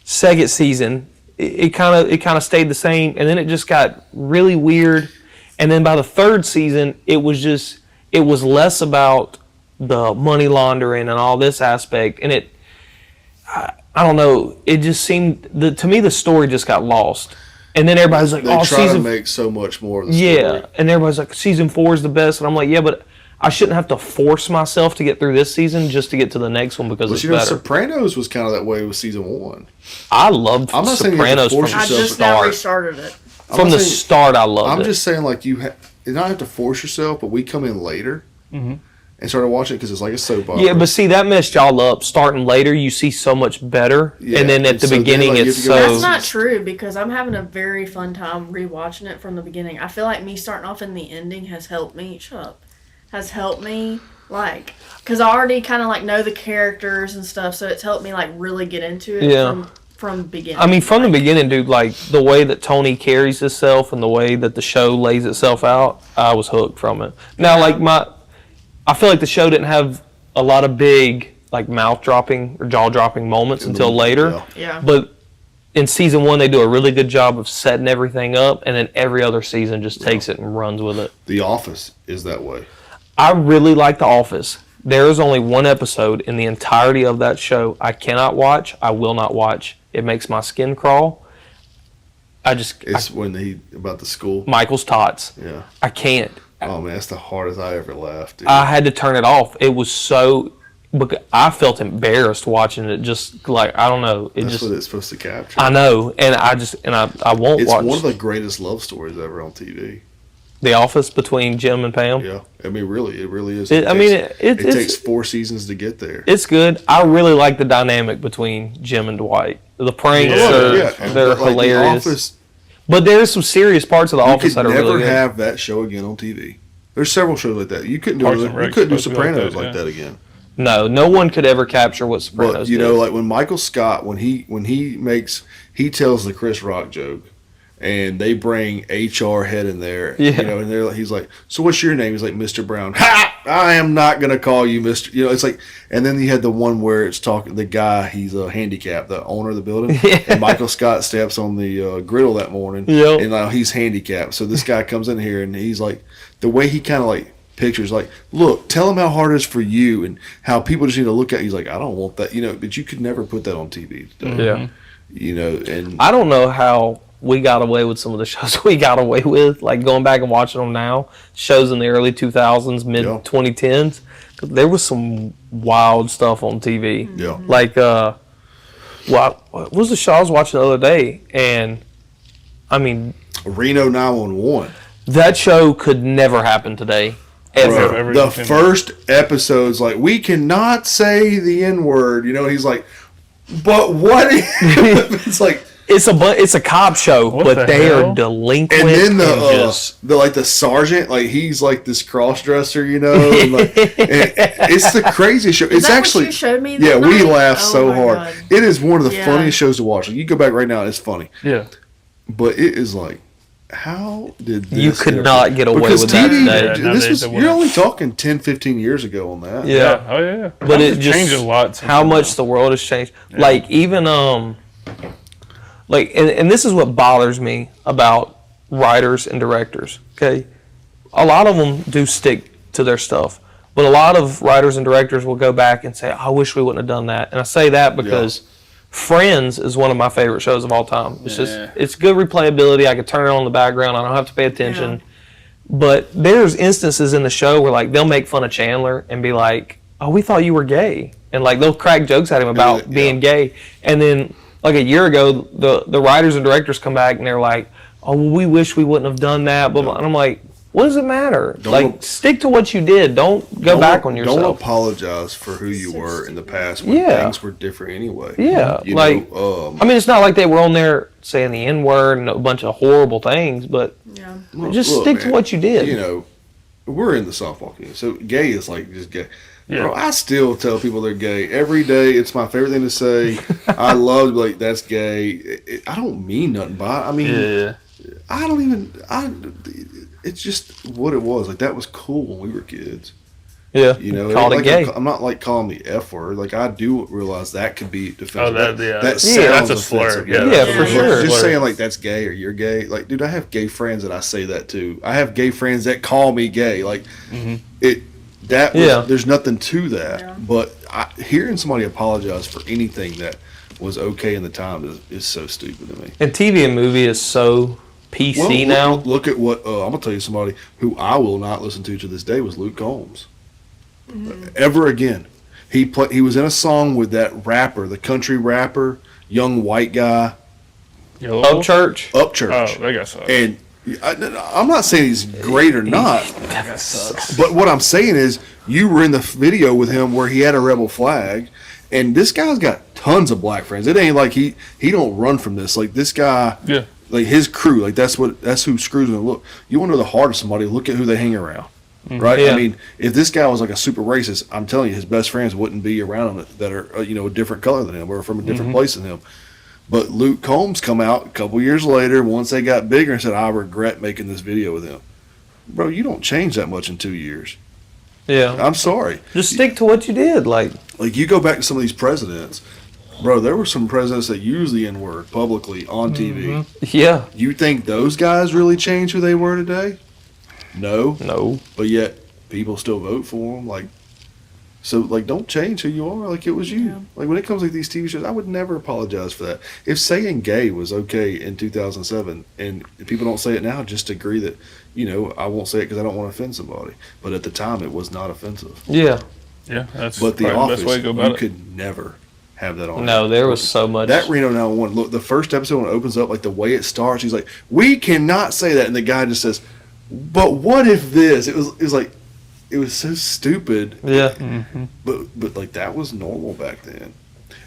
second season, it kind of stayed the same, and then it just got really weird. And then by the third season, it was less about the money laundering and all this aspect, and I don't know, it just seemed to me the story just got lost. And then everybody's like, they "Oh, try to season make so much more of the yeah," story. and everybody's like, "Season 4 is the best," and I'm like, "Yeah, but I shouldn't have to force myself to get through this season just to get to the next one because But it's you know, better." Sopranos was kind of that way with season 1. I loved I'm not saying you have to Sopranos from force the I yourself just now start. restarted it. I'm From not the saying- start, I loved I'm it. just saying, like, you not have to force yourself, but we come in later and started watching it because it's like a soap opera. Yeah, but see, that messed y'all up. Starting later, you see so much better, Yeah, and then at and the so then, beginning, like, you it's have to go so. back That's not true because I'm having a very fun time rewatching it from the beginning. I feel like me starting off in the ending has helped me. Shut up. Has helped me, like, because I already kind of like know the characters and stuff, so it's helped me like really get into it Yeah. from beginning. I mean, from the Like, beginning, dude, like the way that Tony carries himself and the way that the show lays itself out, I was hooked from it. Now, Yeah. like I feel like the show didn't have a lot of big, like mouth dropping or jaw dropping moments until later. Yeah. But in season 1, they do a really good job of setting everything up, and then every other season just takes it and runs with it. The Office is that way. I really like The Office. There is only one episode in the entirety of that show I cannot watch. I will not watch. It makes my skin crawl. It's when about the school. Michael's Tots. Yeah. I can't. Oh man, that's the hardest I ever laughed. Dude. I had to turn it off. It was so. Because I felt embarrassed watching it. Just like I don't know. It that's just. what it's supposed to capture. I know, and I won't It's watch one of the greatest love stories ever on TV. The Office between Jim and Pam. Yeah, I mean, really, it really is. It It takes 4 seasons to get there. It's good. I really like the dynamic between Jim and Dwight. The pranks Yeah, are and they're like, hilarious. The Office, But there's some serious parts of The you Office could that are never really good. have that show again on TV. There's several shows like that. You couldn't do Parks it. and You Rec's couldn't do supposed to be like Sopranos that, like yeah. that again. No one could ever capture what Sopranos But you did. know, like when Michael Scott, when he tells the Chris Rock joke, and they bring HR head in there, Yeah. you know, and he's like, "So what's your name?" He's like, "Mr. Brown." Ha! I am not gonna call you Mr. You know, it's like, and then you had the one where it's talking the guy, he's a handicapped, the owner of the building, Yeah. and Michael Scott steps on the griddle that morning, Yep. and he's handicapped. So this guy comes in here and he's like, the way he kind of like pictures, like, look, tell him how hard it is for you and how people just need to look at. He's like, I don't want that, you know, but you could never put that on TV today. Yeah. You know, and I don't know how we got away with some of the shows we got away with, like going back and watching them now, shows in the early 2000s, mid 2010s. There was some wild stuff on TV. Yeah. Like, what was the show I was watching the other day? And, I mean, Reno 911. that show could never happen today. Ever. Ever The seen first episode's like, we cannot say the N word. You know, he's like, but what if? It's like, It's a cop show, What but the they hell? are delinquent. and then just, the sergeant, like he's like this cross dresser, you know, and like, and it's the craziest show. Is It's that actually, what you showed me yeah, that we night? laughed Oh so my hard. God. It is one of the Yeah. funniest shows to watch. Like, you go back right now, and it's funny, Yeah. but it is like, how did this You could ever- not get away because with that TV, today. Yeah, this nowadays was, they you're wouldn't. only talking 10, 15 years ago on that. yeah. Oh yeah. But it just changes a lot. since how then, much though. the world has changed. Like even like, and this is what bothers me about writers and directors. Okay, a lot of them do stick to their stuff, but a lot of writers and directors will go back and say, "I wish we wouldn't have done that." And I say that because Friends is one of my favorite shows of all time. It's just, it's good replayability. I could turn it on in the background. I don't have to pay attention. Yeah. But there's instances in the show where like they'll make fun of Chandler and be like, "Oh, we thought you were gay," and like they'll crack jokes at him about being gay. And then like a year ago, the writers and directors come back and they're like, "Oh, well, we wish we wouldn't have done that." Blah, blah. And I'm like, what does it matter? Stick to what you did. Don't go back on yourself. Don't apologize for who you were in the past when things were different anyway. Yeah. You know, I mean, it's not like they were on there saying the N-word and a bunch of horrible things, but just stick to what you did. You know, we're in the softball game, so gay is like just gay. Yeah. Bro, I still tell people they're gay every day. It's my favorite thing to say. I love like that's gay. I don't mean nothing by it. I mean, I don't even. It's just what it was. Like that was cool when we were kids. Yeah, you know, called it gay. I'm not like calling the F word. Like I do realize that could be defensive. Oh, that sounds that's a slur. Yeah, for sure. Just saying like that's gay or you're gay. Like, dude, I have gay friends that I say that to. I have gay friends that call me gay. Like there's nothing to that. Yeah. But hearing somebody apologize for anything that was okay in the time is so stupid to me. And TV and movie is so PC now. Look at what I'm gonna tell you. Somebody who I will not listen to this day was Luke Combs. Ever again, he was in a song with that rapper, the country rapper, young white guy. Upchurch. Oh, that guy sucks. And I'm not saying he's great or not. That guy sucks. But what I'm saying is, you were in the video with him where he had a rebel flag, and this guy's got tons of black friends. It ain't like he don't run from this. Like this guy. Yeah. Like his crew, like that's who screws them. Look, you want to know the heart of somebody? Look at who they hang around, right? Yeah. I mean, if this guy was like a super racist, I'm telling you, his best friends wouldn't be around him that are a different color than him or from a different place than him. But Luke Combs come out a couple years later, once they got bigger, and said, "I regret making this video with him." Bro, you don't change that much in 2 years. Yeah, I'm sorry. Just stick to what you did. Like you go back to some of these presidents. Bro, there were some presidents that used the N-word publicly on TV. Yeah. You think those guys really changed who they were today? No. But yet, people still vote for them. So don't change who you are. Like, it was you. Yeah. Like, when it comes to these TV shows, I would never apologize for that. If saying gay was okay in 2007, and people don't say it now, just agree that, I won't say it because I don't want to offend somebody. But at the time, it was not offensive. Yeah. Yeah, that's but the Office, best way to go about it. Could never have that on. No, there was so much. That Reno 911, look, the first episode when it opens up, like the way it starts, he's like, "We cannot say that," and the guy just says, "But what if this?" It was like, it was so stupid. Yeah. But like that was normal back then.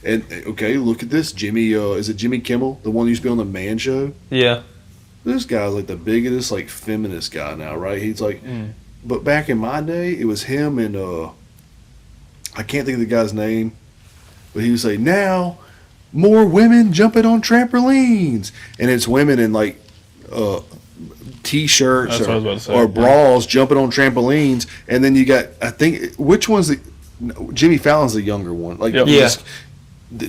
And okay, look at this, Jimmy. Is it Jimmy Kimmel, the one who used to be on the Man Show? Yeah. This guy's like the biggest like feminist guy now, right? He's like, but back in my day, it was him and I can't think of the guy's name. But he would say, "Now, more women jumping on trampolines." And it's women in like T-shirts or bras jumping on trampolines. And then you got, I think, which one's Jimmy Fallon's the younger one. Like,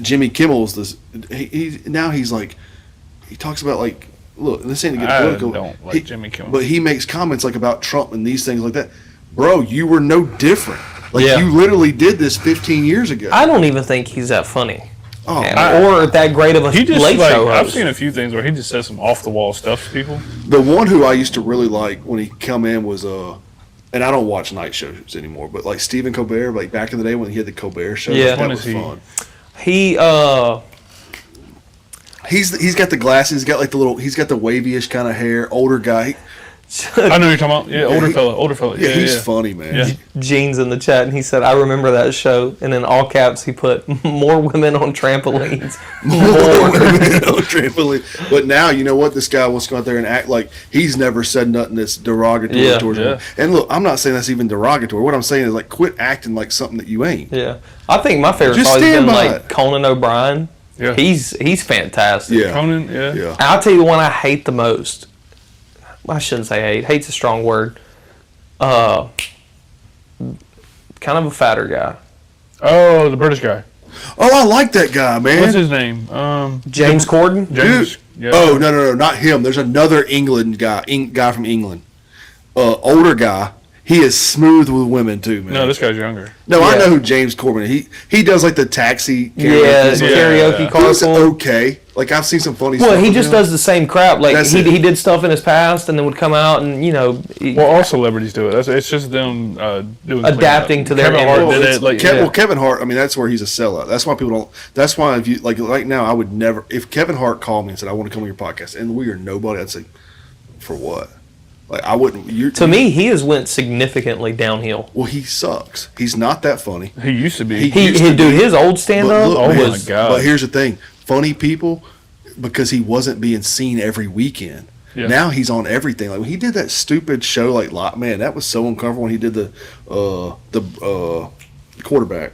Jimmy Kimmel's this. He's like, he talks about like, look, this ain't to get political. I don't like Jimmy Kimmel. But he makes comments like about Trump and these things like that. Bro, you were no different. Like, you literally did this 15 years ago. I don't even think he's that funny. Or that great of a late show host. I've seen a few things where he just says some off-the-wall stuff to people. The one who I used to really like when he come in was, and I don't watch night shows anymore, but like Stephen Colbert, like back in the day when he had the Colbert Show, that was fun. He's got the glasses, he's got the wavy-ish kind of hair, older guy. I know who you're talking about. Yeah, older fella. Yeah, he's funny, man. Yeah. Gene's in the chat, and he said, "I remember that show." And in all caps, he put, "More women on trampolines." More women on trampolines. But now, you know what? This guy wants to go out there and act like he's never said nothing that's derogatory towards him. And look, I'm not saying that's even derogatory. What I'm saying is, like, quit acting like something that you ain't. Yeah. I think my favorite's always been, like, Conan O'Brien. Yeah. He's fantastic. Yeah. Conan, yeah. I'll tell you the one I hate the most. I shouldn't say hate. Hate's a strong word. Kind of a fatter guy. Oh, the British guy. Oh, I like that guy, man. What's his name? James Corden. James. Yeah. Oh, no, not him. There's another England guy from England. Older guy. He is smooth with women too, man. No, this guy's younger. No, Yeah. I know who James Corbin is. He does like the taxi Yeah, karaoke. karaoke Yeah. He's carpool. okay. Like I've seen some funny stuff. Well, he with just him. does the same crap. Like That's he it. did stuff in his past, and then would come out and Well, all celebrities do it. It's just them doing Adapting cleanup. to their Kevin image. Hart did It's- it. Like, Well, Kevin Hart. I mean, that's where he's a sellout. That's why people don't. That's why if you like right now, I would never. If Kevin Hart called me and said, "I want to come on your podcast," and we are nobody, I'd say, "For what?" Like I wouldn't. to me, he has went significantly downhill. Well, he sucks. He's not that funny. he used to be. He used to dude, be- his old stand But up look, Oh man, my God. But here's the thing: funny people, because he wasn't being seen every weekend. Yeah. Now he's on everything. Like when he did that stupid show, like man, that was so uncomfortable. When he did the quarterback,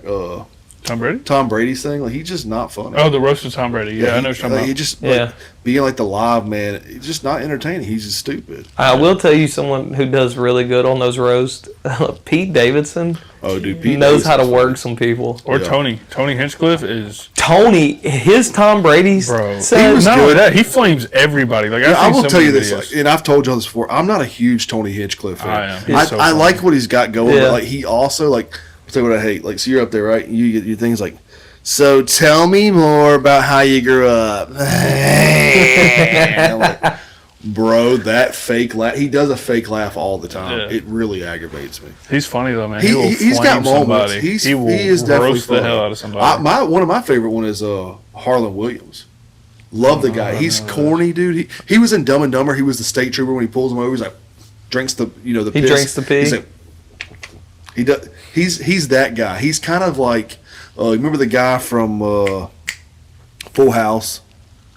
Tom Brady. Tom Brady's thing, like he's just not funny. Oh, the roast of Tom Brady. Yeah, I know what you're Like, talking he about. just Yeah. like, being like the live man. It's just not entertaining. He's just stupid. I will tell you someone who does really good on those roasts. Pete Davidson Oh, dude, he Pete knows how to Davidson's work some people. Or Yeah. Tony Hinchcliffe is. Tony, his Tom Brady's Bro, said, He was not good. only that, he flames everybody. Like funny. I've I seen will so tell you many this, videos. like, and I've told y'all this before. I'm not a huge Tony Hinchcliffe fan. I am. He's so I funny. like what he's got going, Yeah. but like he also like. I'll tell you what I hate. Like, so you're up there, right? You get your things like. So tell me more about how you grew up. I'm like, bro, that fake laugh. He does a fake laugh all the time. Yeah. It really aggravates me. He's funny though, man. He will He's flame got moments. somebody. He will is definitely roast funny. the hell out of somebody. One of my favorite one is Harlan Williams. Love the guy. He's corny, dude. He was in Dumb and Dumber. He was the state trooper when he pulls him over. He's like drinks the the He piss. drinks the pee. He's like, he does. He's that guy. He's kind of like remember the guy from Full House,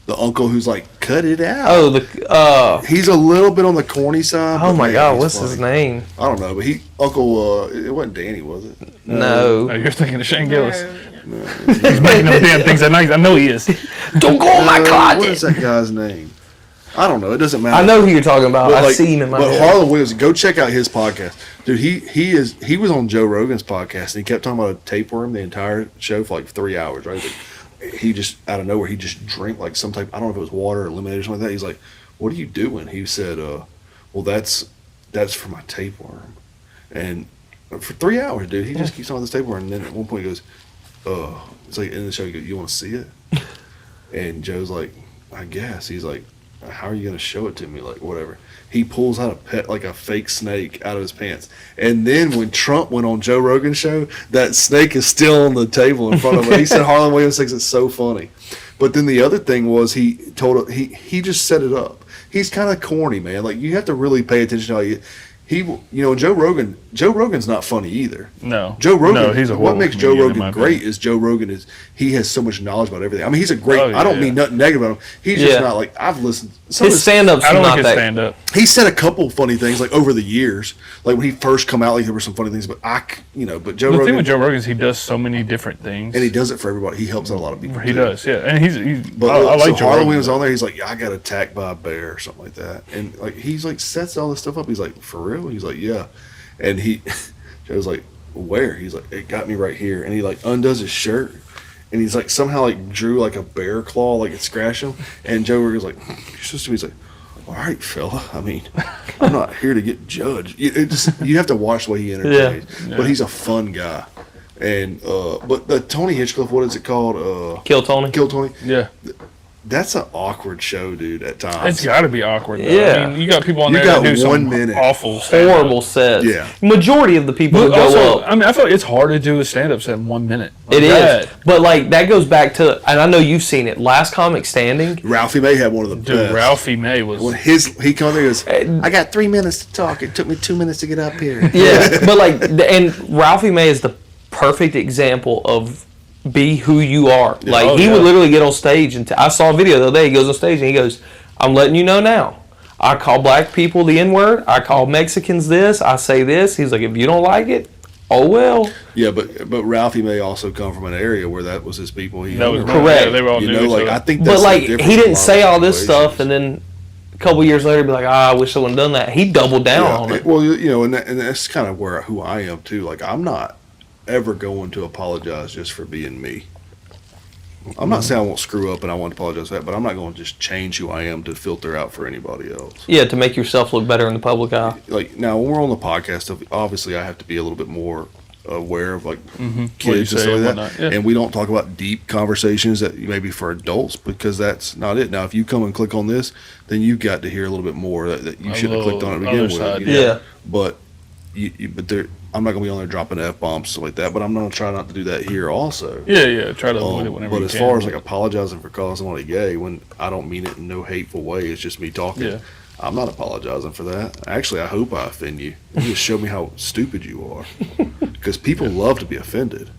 the uncle who's like cut it out. oh, He's a little bit on the corny side. oh but my man, God, he's what's funny. his name? I don't know, but Uncle. It wasn't Danny, was it? No. Oh, you're thinking of Shane Gillis. No. He's making them damn things at night. I know he is. Don't go on my What is closet. that guy's name? I don't know. It doesn't matter. I know who you're talking about. But, I've like, seen him in my But head. Harlan Williams, go check out his podcast, dude. He was on Joe Rogan's podcast, and he kept talking about a tapeworm the entire show for like 3 hours, right? But he just out of nowhere, he just drank like some type. I don't know if it was water or lemonade or something like that. He's like, "What are you doing?" He said, "Well, that's for my tapeworm," and for 3 hours, dude, he just keeps on this tapeworm, and then at one point he goes, it's like in the show, he goes, "You want to see it?" And Joe's like, "I guess." He's like, "How are you going to show it to me?" Like, whatever. He pulls out a fake snake out of his pants. And then when Trump went on Joe Rogan's show, that snake is still on the table in front of him. He said Harlan Williams thinks it's so funny. But then the other thing was he just set it up. He's kind of corny, man. Like, you have to really pay attention to how Joe Rogan's not funny either. No. Joe Rogan. No, he's a what horrible makes Joe comedian, in my Rogan great opinion. is Joe Rogan he has so much knowledge about everything. I mean, he's a great. Oh, yeah, I don't yeah. mean nothing negative about him. He's Yeah. just not like I've listened. Some of His stand-ups I are don't like not his that. stand up. he said a couple funny things like over the years, like when he first come out, like there were some funny things. But but Joe The Rogan, thing with Joe Rogan is he does so many different things. and he does it for everybody. He helps out a lot of people. He too. does, yeah. And he's But I like so Joe Harlan Rogan. Williams on there. He's like, I got attacked by a bear or something like that, and like he's like sets all this stuff up. He's like, for real? He's like, yeah, and Joe's like, where? He's like, it got me right here, and he like undoes his shirt, and he's like somehow like drew like a bear claw, like it scratched him, and Joe Rogan's like, you're supposed to be. He's like, all right, fella. I mean, I'm not here to get judged. You have to watch the way he entertains. Yeah. But he's a fun guy, and but the Tony Hinchcliffe, what is it called? Kill Tony. Kill Tony. Yeah. That's an awkward show, dude. At times, It's got to be awkward, though. Yeah. I mean, you got people on You there got that do 1 some minute. awful stand-up. Horrible sets. Yeah. Majority of the people who But go also, up. I mean, I feel like it's hard to do a stand-up set in 1 minute. It Like is, but like that goes back to, and I know you've seen it. Last Comic Standing. Ralphie May had one of the Dude, best. Ralphie May was. When he comes there, he goes, I got 3 minutes to talk. It took me 2 minutes to get up here. Yeah, but like, and Ralphie May is the perfect example of be who you are. Like Oh, he yeah. would literally get on stage, and I saw a video the other day. He goes on stage and he goes, "I'm letting you know now. I call black people the N-word. I call Mexicans this. I say this." He's like, "If you don't like it, oh well." Yeah, but Ralphie May also come from an area where that was his people. He that was Correct. Yeah, they were all you new know, each like other. I think that's But like the difference he in a didn't lot say of all this situations. stuff, and then a couple years later, be like, "I wish I wouldn't done that." He doubled down Yeah, on it. well, and that's kind of who I am too. Like I'm not ever going to apologize just for being me. I'm not saying I won't screw up and I want to apologize for that, but I'm not going to just change who I am to filter out for anybody else. Yeah, to make yourself look better in the public eye. Like now, when we're on the podcast, obviously I have to be a little bit more aware of kids and stuff like that. Yeah. And we don't talk about deep conversations that maybe for adults because that's not it. Now, if you come and click on this, then you got to hear a little bit more that you should have clicked on it to begin with. Side, yeah. But I'm not gonna be on there dropping F-bombs stuff like that. But I'm gonna try not to do that here also. Yeah. Try to avoid it whenever you But as can. far as apologizing for calling somebody gay when I don't mean it in no hateful way, it's just me talking. Yeah. I'm not apologizing for that. Actually, I hope I offend you. You just show me how stupid you are. Because people love to be offended.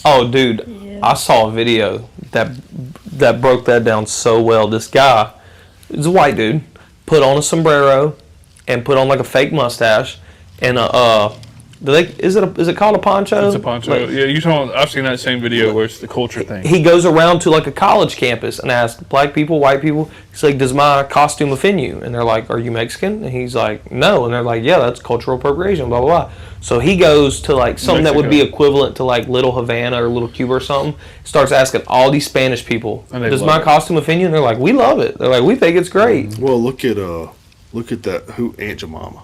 Oh, dude, Yeah. I saw a video that broke that down so well. This guy, he's a white dude, put on a sombrero and put on like a fake mustache and is it called a poncho? It's a poncho. I've seen that same video where it's the culture thing. He goes around to like a college campus and asks black people, white people, he's like, does my costume offend you? And they're like, are you Mexican? And he's like, no. And they're like, yeah, that's cultural appropriation, blah, blah, blah. So he goes to like something that would be equivalent to like Little Havana or Little Cuba or something, starts asking all these Spanish people, does my costume offend you? And they're like, we love it. They're like, we think it's great. Well, look at that Aunt Jemima,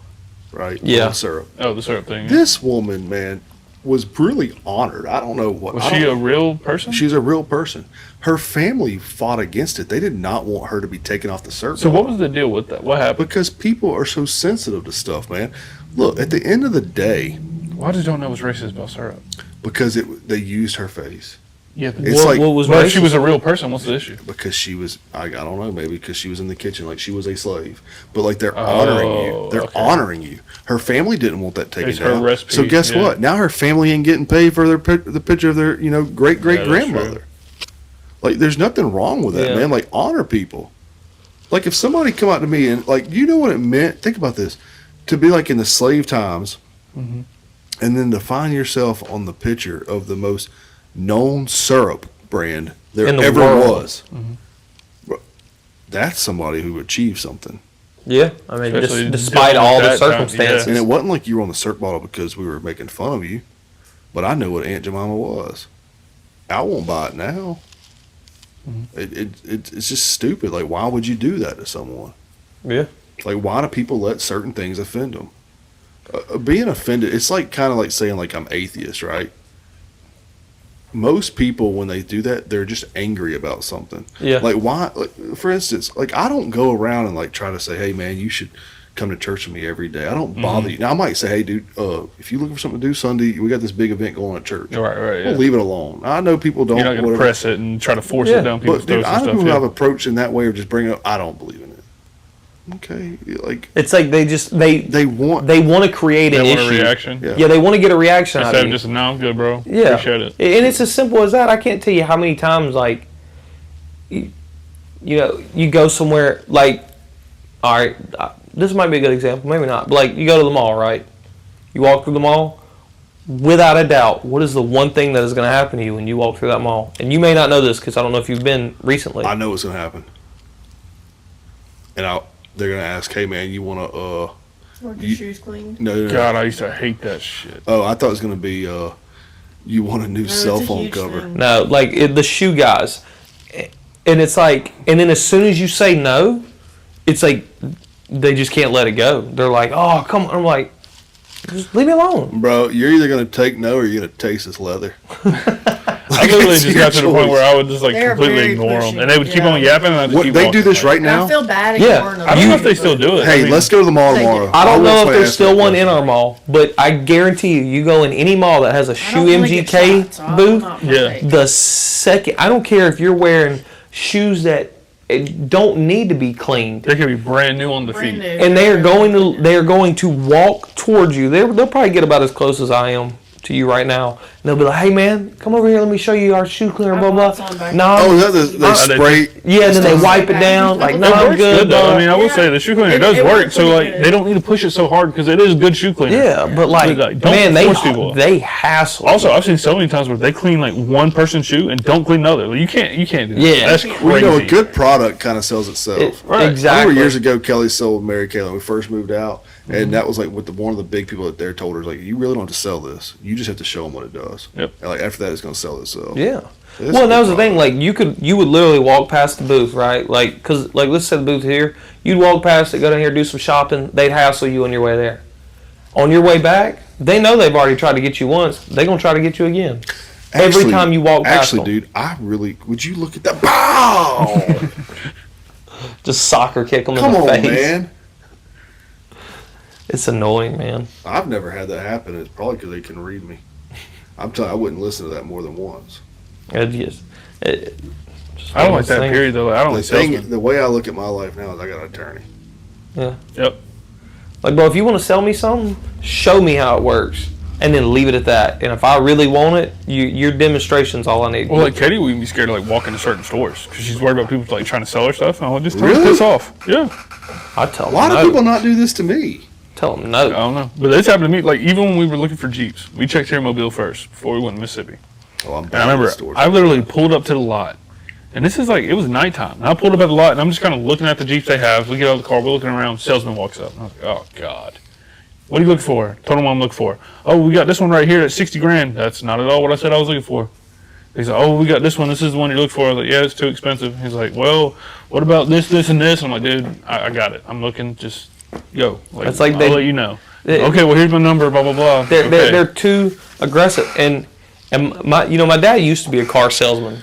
right? Yeah. The syrup. Oh, the syrup thing. This woman, man, was really honored. I don't know what. Was she a real person? She's a real person. Her family fought against it. They did not want her to be taken off the syrup. So what was the deal with that? What happened? Because people are so sensitive to stuff, man. Look, at the end of the day, Why did y'all know it was racist about syrup? because they used her face. Yeah, but It's like- what was if she racist? was a real person, what's the issue? Because she was, I don't know, maybe because she was in the kitchen, like she was a slave. But like they're honoring you. They're okay. honoring you. Her family didn't want that taken It's her down. recipe, So guess yeah. what? Now her family ain't getting paid for the picture of their great grandmother. Like there's nothing wrong with that, Yeah. man. Like honor people. Like if somebody come out to me and like you know what it meant. Think about this, to be like in the slave times, and then to find yourself on the picture of the most known syrup brand there In the ever world. was. Bro, that's somebody who achieved something. Yeah, I mean, Especially despite dealing all with the that time, circumstances. And it wasn't like you were on the syrup bottle because we were making fun of you. But I know what Aunt Jemima was. I won't buy it now. It's just stupid. Like, why would you do that to someone? Yeah. Like, why do people let certain things offend them? Being offended, it's like kind of like saying like I'm atheist, right? Most people, when they do that, they're just angry about something. Yeah. Like why? Like, for instance, like I don't go around and like try to say, "Hey, man, you should come to church with me every day." I don't bother you. Now I might say, "Hey, dude, if you're looking for something to do Sunday, we got this big event going on at church." Right. We'll leave it alone. I know people don't. You're not going to whatever. press it and try to force Yeah. it down people's But dude, throats I and know stuff. people Yeah. have approached in that way of just bringing up. I don't believe in it. Okay, like It's like they want. want to create an They want a issue. reaction. Yeah. Yeah, they want to get a reaction out Instead of of you. just, no, I'm good, bro. Yeah, Appreciate it. and it's as simple as that. I can't tell you how many times, like, you go somewhere, like, all right, this might be a good example, maybe not, but like, you go to the mall, right? You walk through the mall, without a doubt, what is the one thing that is going to happen to you when you walk through that mall? And you may not know this because I don't know if you've been recently. I know what's gonna happen. And they're gonna ask, "Hey, man, you wanna Or your shoes clean. No. God, I used to hate that shit. Oh, I thought it was gonna be you want a new it's cell a phone huge cover. thing. No, like the shoe guys, and it's like, and then as soon as you say no, it's like they just can't let it go. They're like, "Oh, come on!" I'm like, "Just leave me alone." Bro, you're either gonna take no or you're gonna taste this leather. I literally it's just your got to the point choice. where I would just like They're completely very ignore them, pushy, and they would keep yeah. on yapping. And I just What, keep they walking, do this like- right And I now. feel bad Yeah. ignoring them. I don't know if they still do it. Hey, I mean, let's go to the mall They do. tomorrow. I don't know if want there's somebody to still ask one me in a our mall, but I guarantee you go in any mall that has a I shoe don't wanna get MGK shot, so I will booth, not Yeah. partake. the second, I don't care if you're wearing shoes that don't need to be cleaned. they could be brand new on the Brand feet. new. And they are going to walk towards you. They'll probably get about as close as I am to you right now. And they'll be like, "Hey man, come over here. Let me show you our shoe cleaner." I Blah blah. bought some back No, Oh, is that they they- spray? yeah. And then they wipe it down. Like, no, It I'm works good. though. I dog." mean, I will Yeah. say the shoe cleaner It- does it work. works So pretty like, good. they don't need to push it so hard because it is good shoe cleaner. Yeah, but like, Don't man, force people. they hassle. Also, I've seen so many times where they clean like one person's shoe and don't clean another. Like, you can't do that. Yeah. That's crazy. Well, a good product kind of sells itself. Right. I Exactly. remember years ago, Kelly sold Mary Kay when we first moved out, and that was like with one of the big people that there told her, like, "You really don't have to sell this. You just have to show them what it does." us. Yep. And like after that, it's going to sell itself. Yeah. It's Well, a and that was the good thing. Like you would literally walk past the booth, right? Like, cause like let's say the booth here, you'd walk past it, go down here, do some shopping. They'd hassle you on your way there. On your way back, they know they've already tried to get you once. They're gonna try to get you again. Every time you walk past them. dude, would you look at that? Bow! Just soccer kick them Come in the on, face. man. It's annoying, man. I've never had that happen. It's probably because they can read me. I'm telling you, I wouldn't listen to that more than once. Just I don't like that period though. Like, I don't like salesmen. The way I look at my life now is I got an attorney. Yeah. Yep. Like, bro, if you want to sell me something, show me how it works, and then leave it at that. And if I really want it, your demonstration's all I need. Well, like Katie wouldn't be scared to like walk into certain stores because she's worried about people like trying to sell her stuff. And I'm like, just tell her to piss off. Yeah. I tell them A lot of people not do this to me. Tell them I no. don't know, but this happened to me. Like even when we were looking for Jeeps, we checked Mobile first before we went to Mississippi. Oh, I'm And I remember stores. I literally pulled up to the lot, and this is like it was nighttime. And I pulled up at the lot, and I'm just kind of looking at the Jeeps they have. We get out of the car, we're looking around. Salesman walks up. And I was like, oh God. What are you looking for? Told him what I'm looking for. Oh, we got this one right here at 60 grand. That's not at all what I said I was looking for. He's like, oh, we got this one. This is the one you're looking for. I was like, yeah, it's too expensive. He's like, well, what about this, this, and this? I'm like, dude, I got it. I'm looking. Just go. Like, It's like I'll they- let you know. Okay, well, here's my number. Blah blah blah. They're too aggressive. And my dad used to be a car salesman,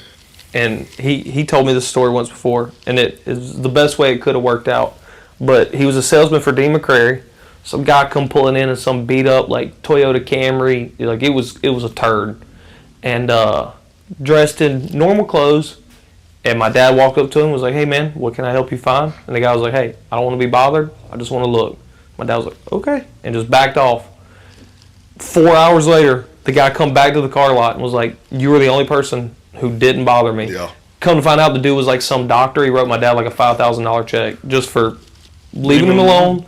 and he told me this story once before, and it is the best way it could have worked out. But he was a salesman for Dean McCrary. Some guy come pulling in some beat up like Toyota Camry, like it was a turd, and dressed in normal clothes. And my dad walked up to him and was like, hey man, what can I help you find? And the guy was like, hey, I don't want to be bothered. I just want to look. My dad was like, okay, and just backed off. 4 hours later, the guy come back to the car lot and was like, you were the only person who didn't bother me. Yeah. Come to find out, the dude was like some doctor. He wrote my dad like a $5,000 check just for leaving him alone.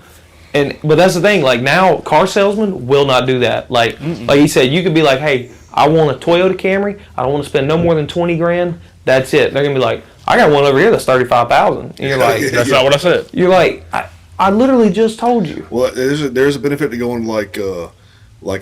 But that's the thing. Like now, car salesmen will not do that. Like he said, you could be like, "Hey, I want a Toyota Camry. I don't want to spend no more than 20 grand. That's it." They're gonna be like, "I got one over here that's 35,000." And you're like, That's not what I said. You're like, I literally just told you. Well, there's a benefit to going like a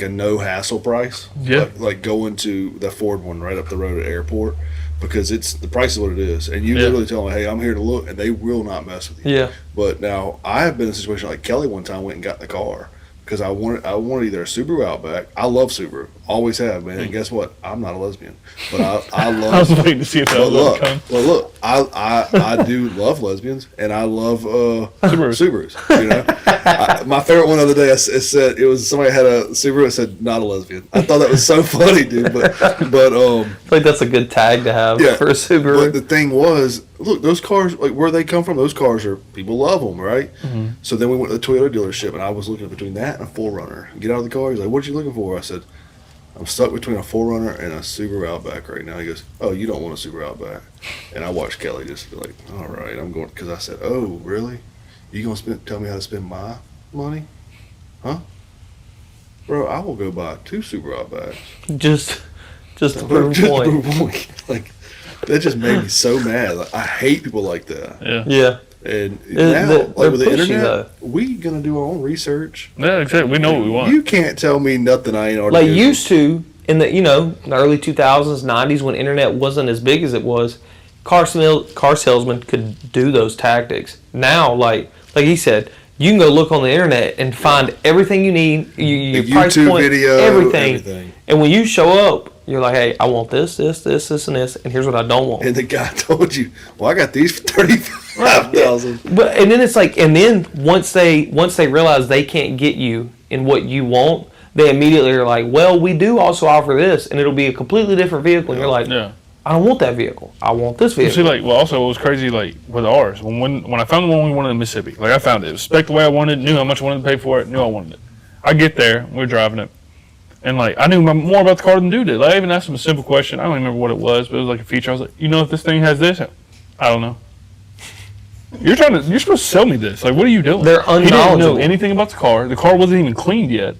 no hassle price. Yeah. Like going to the Ford one right up the road at the airport, because the price is what it is, and you Yeah. literally tell them, hey, I'm here to look, and they will not mess with you. Yeah. But now I have been in a situation like Kelly one time went and got in the car because I wanted either a Subaru Outback. I love Subaru, always have, man. And guess what? I'm not a lesbian, but I love. I was waiting to see if that was going to come. Well, look, I do love lesbians, and I love Subarus. You know, my favorite one the other day, it said it was somebody had a Subaru. It said not a lesbian. I thought that was so funny, dude. But I feel like that's a good tag to have for a Subaru. But the thing was, look, those cars, like where they come from, those cars are, people love them, right? Mm-hmm. So then we went to the Toyota dealership, and I was looking between that and a 4Runner. Get out of the car. He's like, what are you looking for? I said, I'm stuck between a 4Runner and a Subaru Outback right now. He goes, oh, you don't want a Subaru Outback. And I watched Kelly just be like, all right, I'm going, because I said, oh, really? You going to tell me how to spend my money? Huh? Bro, I will go buy 2 Subaru Outbacks. Just to prove a point. Like, that just made me so mad. Like, I hate people like that. Yeah. Yeah. And They're now, like with the pushy, internet, though. we gonna do our own research. Yeah, exactly. We know what we want. You can't tell me nothing I ain't already. Like Googled. used to in the early 2000s, 90s when internet wasn't as big as it was, car salesmen could do those tactics. Now, like he said, you can go look on the internet and find everything you need, your price YouTube point, video, everything. And when you show up, you're like, hey, I want this, and this, and here's what I don't want. And the guy told you, well, I got these for $35,000. But and then it's like, and then once they realize they can't get you in what you want, they immediately are like, well, we do also offer this, and it'll be a completely different vehicle. And you're like, Yeah. I don't want that vehicle. I want this You vehicle. see, like, well, also, it was crazy, like, with ours. When I found the one we wanted in Mississippi, like, I found it. It was spec the way I wanted, knew how much I wanted to pay for it, knew I wanted it. I get there, we're driving it, and, like, I knew more about the car than dude did. Like, I even asked him a simple question. I don't remember what it was, but it was, like, a feature. I was like, you know if this thing has this? I don't know. You're supposed to sell me this. Like, what are you doing? They're He didn't know unknowledgeable. anything about the car. The car wasn't even cleaned yet.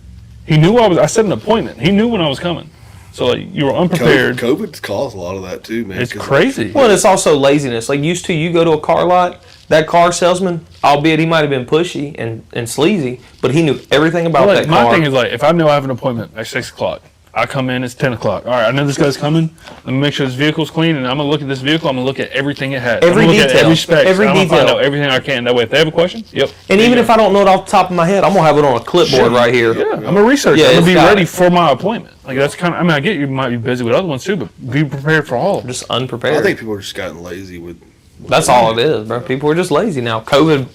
He knew I set an appointment. He knew when I was coming. So, like, you were unprepared. COVID's caused a lot of that too, man. It's crazy. Well, and it's also laziness. Like used to, you go to a car lot, that car salesman, albeit he might have been pushy and sleazy, but he knew everything about Well, that like, car. my thing is, like, if I know I have an appointment at 6 o'clock, I come in, it's 10 o'clock. All right, I know this guy's coming. Let me make sure this vehicle's clean, and I'm going to look at this vehicle. I'm going to look at everything it has. Every I'm gonna look detail. at every spec. Every I'm going to detail. find out everything I can. That way, if they have a question, yep. And even if I don't know it off the top of my head, I'm going to have it on a clipboard right here. Yeah, I'm a researcher. Yeah, I'm going it's to be got ready it. for my appointment. Like, that's kind of, I mean, I get you might be busy with other ones too, but be prepared for all of them. Just unprepared. I think people are just gotten lazy with. That's all it is, bro. People are just lazy now. COVID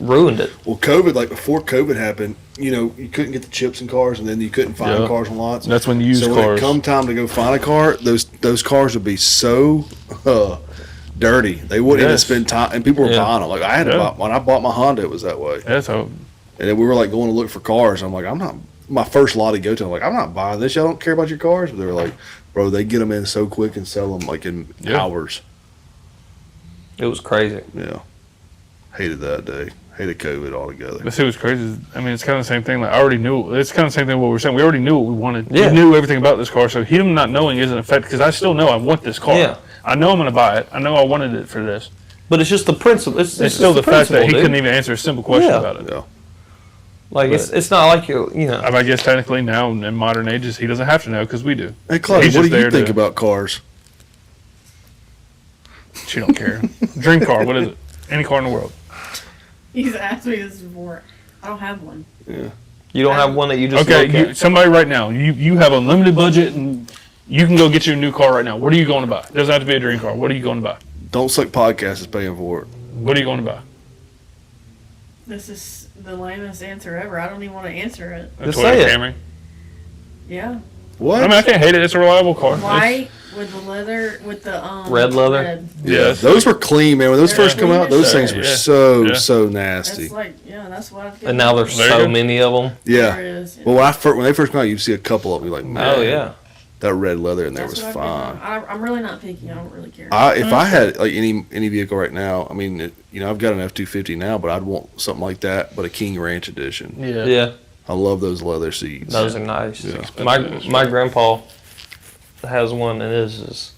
ruined it. Well, COVID, like before COVID happened, you know, you couldn't get the chips in cars, and then you couldn't find Yeah. cars on lots. That's when you use so when cars. it come time to go find a car, those cars would be so dirty. They wouldn't even Yes. spend time, and people were Yeah. buying them. Like I had to Yeah. buy when I bought my Honda, it was that way. That's how. And then we were like going to look for cars. I'm like, I'm not. My first lot to go to, I'm like, I'm not buying this. Y'all don't care about your cars. But they were like, bro, they get them in so quick and sell them like in Yeah. hours. It was crazy. Yeah, hated that day. Hated COVID altogether. But see, what's crazy is, I mean, it's kind of the same thing. Like, I already knew. It's kind of the same thing what we were saying. We already knew what we wanted. Yeah. We knew everything about this car. So him not knowing isn't affected because I still know I want this car. Yeah. I know I'm going to buy it. I know I wanted it for this. But it's just the principle. It's It's still the fact that he dude. couldn't even answer a simple question Yeah. about it. Yeah. Like, it's not like you know. I guess technically now in modern ages, he doesn't have to know because we do. Hey, Claudia, He's what just do you there think to- about cars? She don't care. Dream car, what is it? Any car in the world. He's asked me this before. I don't have one. Yeah. You don't have one that you just look Okay, at. somebody right now, you have unlimited budget and you can go get your new car right now. What are you going to buy? It doesn't have to be a dream car. What are you going to buy? Don't Suck Podcast is paying for it. What are you going to buy? This is the lamest answer ever. I don't even want to answer it. A Just Toyota say it. Camry. Yeah. What? I mean, I can't hate it. It's a reliable car. It's- White with the leather, with the Red leather? red. Yeah, Yes. those were clean, man. When those They're first come out, those clean things were Yeah. so nasty. That's like, yeah, that's what I've got. And now there's There you so go. many of them. Yeah. There it is. Well, when they first come out, you'd see a couple of them. You're like, man, Oh yeah. that red leather in there That's was what I've fine. got. I'm really not picky. I don't really care. If I had like any vehicle right now, I mean, I've got an F-250 now, but I'd want something like that, but a King Ranch edition. Yeah. Yeah. I love those leather seats. Those are nice. Yeah. My grandpa has one, and his is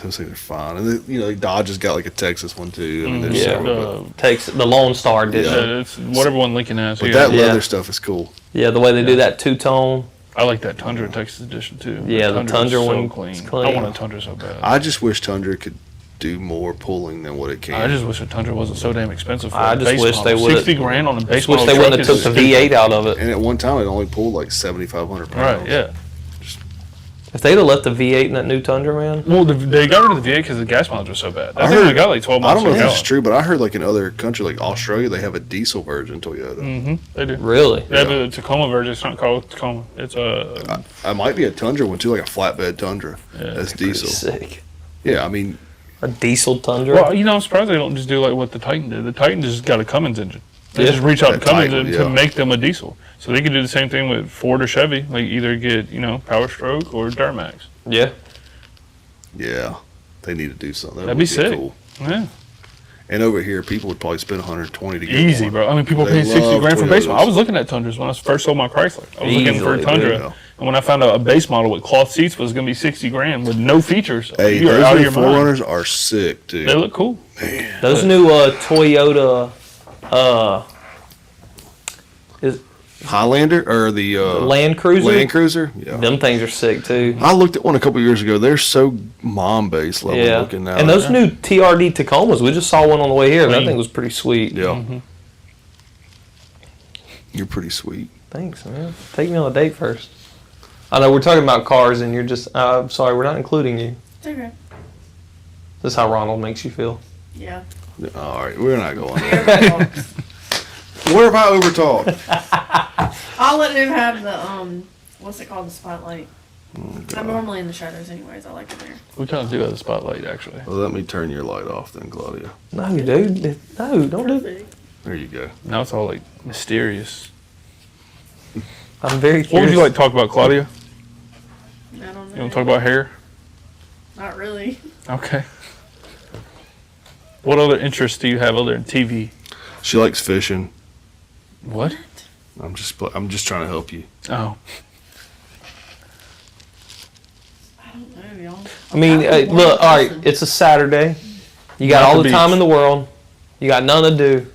Those things are fine. And Dodge has got like a Texas one too. I mean, there's Yeah. several, but takes the Lone Star edition. Yeah, it's whatever one Lincoln has. but Yeah. that leather Yeah. stuff is cool. Yeah, the way they do that two-tone. I like that Tundra Texas edition too. Yeah, the Tundra's Tundra so one clean. is clean. I want a Tundra so bad. I just wish Tundra could do more pulling than what it can. I just wish a Tundra wasn't so damn expensive. For I a just base wish model. they would've- 60 grand on a base Just wish model they wouldn't have truck took is the stupid. V8 out of it. And at one time, it only pulled like 7,500 pounds. Right, yeah. If they'd have left the V8 in that new Tundra, man. Well, they got rid of the V8 because the gas mileage was so bad. I I think heard- they got like 12 I miles don't know per if it's gallon. true, but I heard like in other countries, like Australia, they have a diesel version Toyota. Mm-hmm, they do. Really? They have a Tacoma version. It's not called Tacoma. It's a I might be a Tundra one too, like a flatbed Tundra. That's diesel. Sick. Yeah, I mean, A diesel Tundra. well, I'm surprised they don't just do like what the Titan did. The Titan just got a Cummins engine. They Yeah. just reach out to That Cummins Titan, to yeah. make them a diesel. So they could do the same thing with Ford or Chevy. Like either get Power Stroke or Duramax. Yeah. yeah, they need to do something. That That'd would be sick. Cool. Yeah, And over here, people would probably spend 120 to get easy, one. bro. I mean, people They paying 60 love grand for base Toyotas. model. I was looking at Tundras when I first sold my Chrysler. I was looking for a Easily, Tundra. yeah. And when I found out a base model with cloth seats was going to be 60 grand with no features, Hey, you are out of those your mind. Forerunners are sick, dude. They look cool. Those new Toyota Highlander or the Land Cruiser. Land Cruiser. Yeah, Them things are sick too. I looked at one a couple years ago. They're so mom base level Yeah. looking now. And those new TRD Tacomas, we just saw one on the way here. That Clean. thing was pretty sweet. yeah, Mm-hmm. you're pretty sweet. Thanks, man. Take me on a date first. I know we're talking about cars, and you're just. I'm sorry, we're not including you. It's okay. This is how Ronald makes you feel. Yeah. All right, we're not going. He there. overtalks. Where have I overtalked? I'll let him have the what's it called, the spotlight. I'm normally in the shadows anyways. I like it there. We kind of do have the spotlight, actually. Well, let me turn your light off then, Claudia. No, dude. No, don't do it. Perfect. There you go. Now it's all like mysterious. I'm very What curious. would you like to talk about, Claudia? I don't know. You want to talk about hair? Not really. Okay. What other interests do you have other than TV? She likes fishing. What? I'm just trying to help you. Oh. I don't know, y'all. I mean, look, all right, it's a Saturday. You got Not all the the time beach. in the world. You got nothing to do.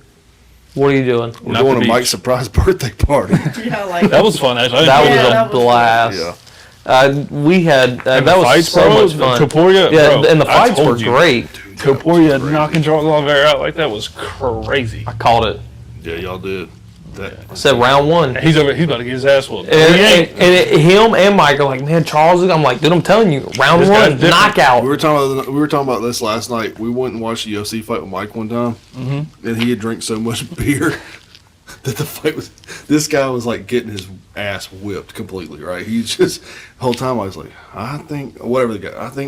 What are you doing? We're Not going the to beach. Mike's surprise birthday party. Yeah, like That was fun, actually. That I was enjoyed a that was blast. Yeah. We had And that the was fights, so bro, much fun. Topuria, Yeah, bro, and the I fights were told you. great. Topuria knocking Charles Oliveira out like that was crazy. I called it. Yeah, y'all did. That, I said round one. He's about to get his ass whooped. Him and Mike are like, man, Charles. I'm like, dude, I'm telling you, round This one, guy's different. knockout. we were talking about this last night. We went and watched the UFC fight with Mike one time, and he had drank so much beer that the fight was. This guy was like getting his ass whipped completely. Right? He just the whole time I was like, I think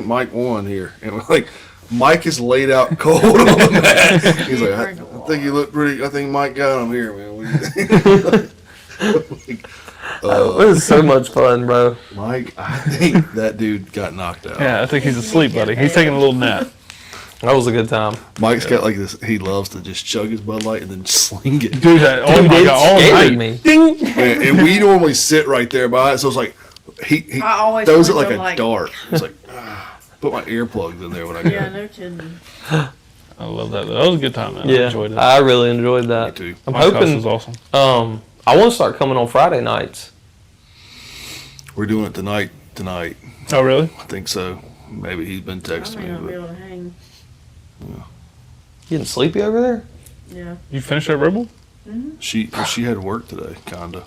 Mike won here, and we're like. Mike is laid out cold on the mat. He's like, I think you look pretty. I think Mike got him here, man. What do you think? It was so much fun, bro. Mike, I think that dude got knocked out. Yeah, I think he's asleep, buddy. He's taking a little nap. That was a good time. Mike's got like this. He loves to just chug his Bud Light and then sling it. Dude, oh my It God, all scared night. me. Ding! And we normally sit right there by it, so it's like he I always throws it feel like a like- dart. It's like put my earplugs in there when I go. yeah, no kidding. I love that. That was a good time, man. I Yeah, enjoyed it. I really enjoyed that. Me too. I'm Mike's house hoping. was awesome. I want to start coming on Friday nights. We're doing it tonight. Oh, really? I think so. Maybe he's been I texting may not be me. able to hang. Getting sleepy over there? Yeah. You finished that Red Bull? But she had work today, kinda.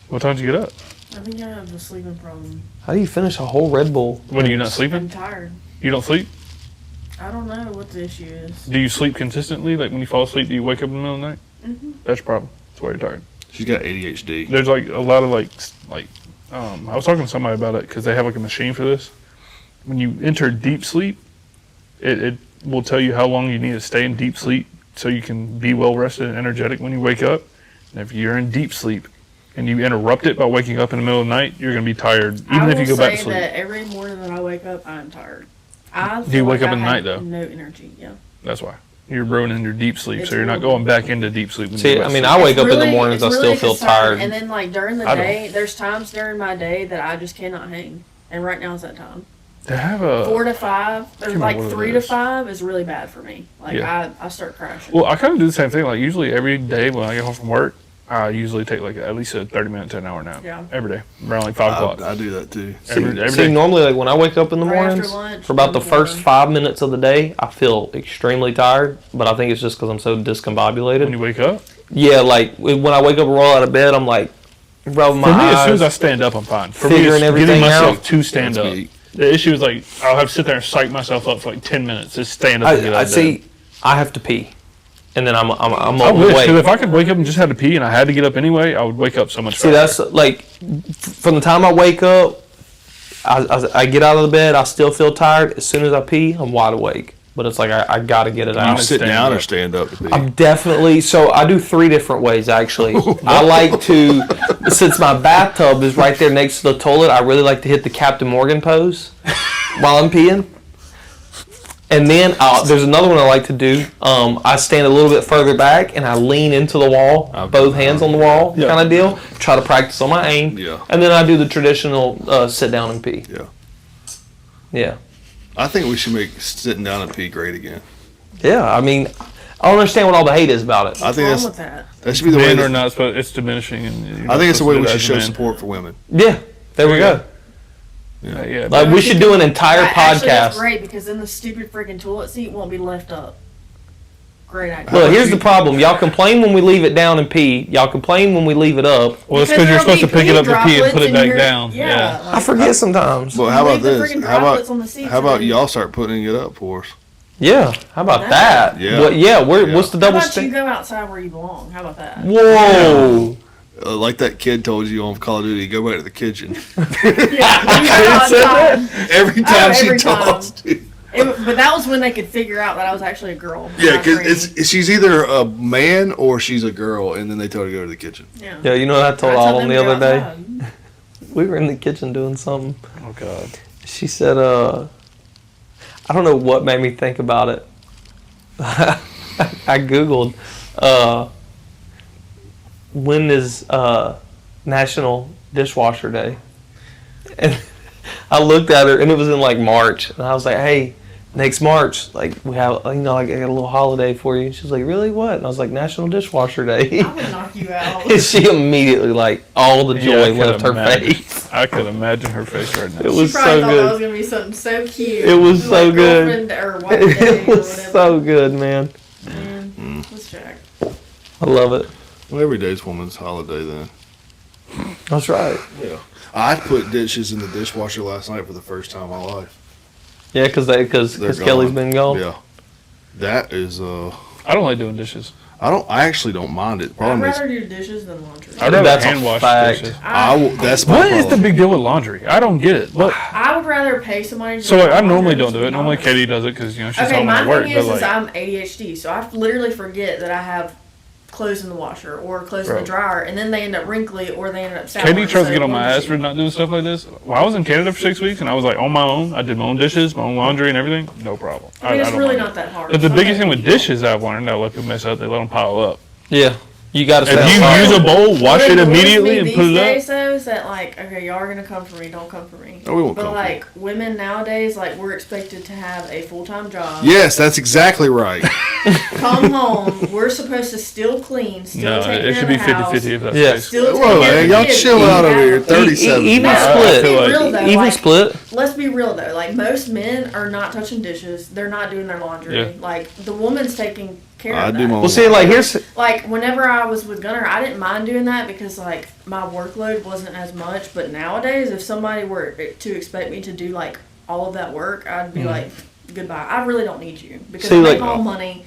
What time did you get up? I think I have a sleeping problem. How do you finish a whole Red Bull? When are you not I'm sleeping? tired. You don't sleep? I don't know what the issue is. Do you sleep consistently? Like when you fall asleep, do you wake up in the middle of the night? That's your problem. That's why you're tired. She's got ADHD. There's like a lot of I was talking to somebody about it because they have like a machine for this. When you enter deep sleep, it will tell you how long you need to stay in deep sleep so you can be well rested and energetic when you wake up. And if you're in deep sleep and you interrupt it by waking up in the middle of the night, you're going to be tired even if you go back to I will say sleep. that every morning that I wake up, I'm tired. I Do you feel wake like up in the I night, though? have No energy. Yeah. That's why. You're ruining your deep sleep, It's so you're not horrible. going back into deep sleep. When See, you go I back mean, to I sleep. wake up in the Really- mornings, I it's still really feel concern. tired. And then like during the I don't. day, there's times during my day that I just cannot hang. And right now is that time. To have a 4 to 5, or remember like what it 3 to is. 5 is really bad for me. Like Yeah. I start crashing. Well, I kind of do the same thing. Like usually every day when I get home from work, I usually take like at least a 30-minute to an hour nap. Yeah. Every day, around like 5 o'clock. I do that too. Every See, day. normally, like when I wake up in the Right after mornings, lunch, for about the before. first 5 minutes of the day, I feel extremely tired. But I think it's just because I'm so When discombobulated. you wake up, Yeah, like when I wake up and roll out of bed, I'm like rubbing my for me, eyes. as soon as I stand up, I'm fine. For me, Figuring it's everything getting myself out. to stand That's up. me. The issue is like I'll have to sit there and psych myself up for like 10 minutes. Just stand up and get out I of bed. see. I have to pee, and then I'm I on wish, the way. because if I could wake up and just had to pee and I had to get up anyway, I would wake up so much See, faster. that's like from the time I wake up, I get out of the bed, I still feel tired. As soon as I pee, I'm wide awake. But it's like I got to get it You out. sit stand down or up. stand up to pee? I'm definitely so I do 3 different ways actually. I like to since my bathtub is right there next to the toilet, I really like to hit the Captain Morgan pose while I'm peeing. And then there's another one I like to do. I stand a little bit further back and I lean into the wall, both hands on the wall Yeah. kind of deal. Try to practice on my aim. Yeah. And then I do the traditional sit down and pee. Yeah. Yeah. I think we should make sitting down and pee great again. Yeah. I mean, I don't understand what all the hate is about it. I think What's wrong that's with that? that should be the way. Men are That, not supposed. It's diminishing, and you're I not think it's the way supposed we to should do show that as a man. support for women. Yeah. There we go. Yeah, Like we should do an entire Actually, that's podcast. great because then the stupid freaking toilet seat won't be left up. Great idea. Look, here's the problem. Y'all complain when we leave it down and pee. Y'all complain when we leave it up. well, it's because you're there'll supposed to be pick it up to pee and droplets put it in back your- down. Yeah. I forget sometimes. Well, how Leave about the this? freaking How droplets on the about seats how about and- y'all start putting it up for us? Yeah. How about that? Yeah. What, yeah. What's the How double about you standard? go outside where you belong? How about that? Whoa. Like that kid told you on Call of Duty, go back to the kitchen. Yeah. Every time she every time. talks. Dude. But that was when they could figure out that I was actually a girl. Yeah, not crazy. because she's either a man or she's a girl, and then they tell her to go to the kitchen. Yeah. Yeah, you know what I told I told Autumn them the to go other day? outside. We were in the kitchen doing something. Oh God. She said, I don't know what made me think about it. I Googled, when is National Dishwasher Day? And I looked at her, and it was in like March. And I was like, hey, next March, like we have, like, I got a little holiday for you. She was like, really, what? And I was like, National Dishwasher Day. I would knock you out. And she immediately, like, all the joy left her face. I could imagine her face right now. It was She probably so thought that was good. gonna be something so cute. It was so good. Girlfriend or wife day It or was whatever. so good, man. Man, let's check. I love it. Well, every day's woman's holiday then. That's right. Yeah. I put dishes in the dishwasher last night for the first time in my life. Yeah, because They're Kelly's gone. been gone. Yeah. That is I don't like doing dishes. I actually don't mind it. I'd Problem is rather do dishes than laundry. I'd rather That's a hand wash fact. dishes. that's my What is the problem. big deal with laundry? I don't get it. But I would rather pay somebody to so do like, I laundry normally than don't do to it. Normally honest. Katie does it because she's Okay, home my at work. thing But is like, I'm ADHD, so I literally forget that I have clothes in the washer or clothes in Bro. the dryer, and then they end up wrinkly or they end up sour. Katie tries to so get on my onesie. ass for not doing stuff like this. When I was in Canada for 6 weeks and I was like on my own, I did my own dishes, my own laundry and everything. No problem. I mean, it's don't really mind not it. that hard. But the It's biggest not thing that with big. dishes I've learned that let people mess up, they let them pile up. Yeah. You got to If you use a bowl, wash What it annoys immediately me and these put it days, up. though, is that like, okay, y'all are gonna come for me, don't come for me. No, we won't But come for like women nowadays, like we're expected to have a full-time job. Yes, that's exactly right. Come home, we're supposed to still clean, still No, take care it should of be the house, 50-50 if that's Yeah. the case. still take Whoa, care man, of the y'all kids. chill out over here. Even 37. Even No, I split. feel like- real, though, Even like, split. Let's be real though. Like most men are not touching dishes. They're not doing their laundry. Yeah. Like the woman's taking care I of do that. my own Well, see, like, here's. Like whenever I was with Gunner, I didn't mind doing that because like my workload wasn't as much. But nowadays, if somebody were to expect me to do like all of that work, I'd be like, goodbye. I really don't need you because See, I make like- all money.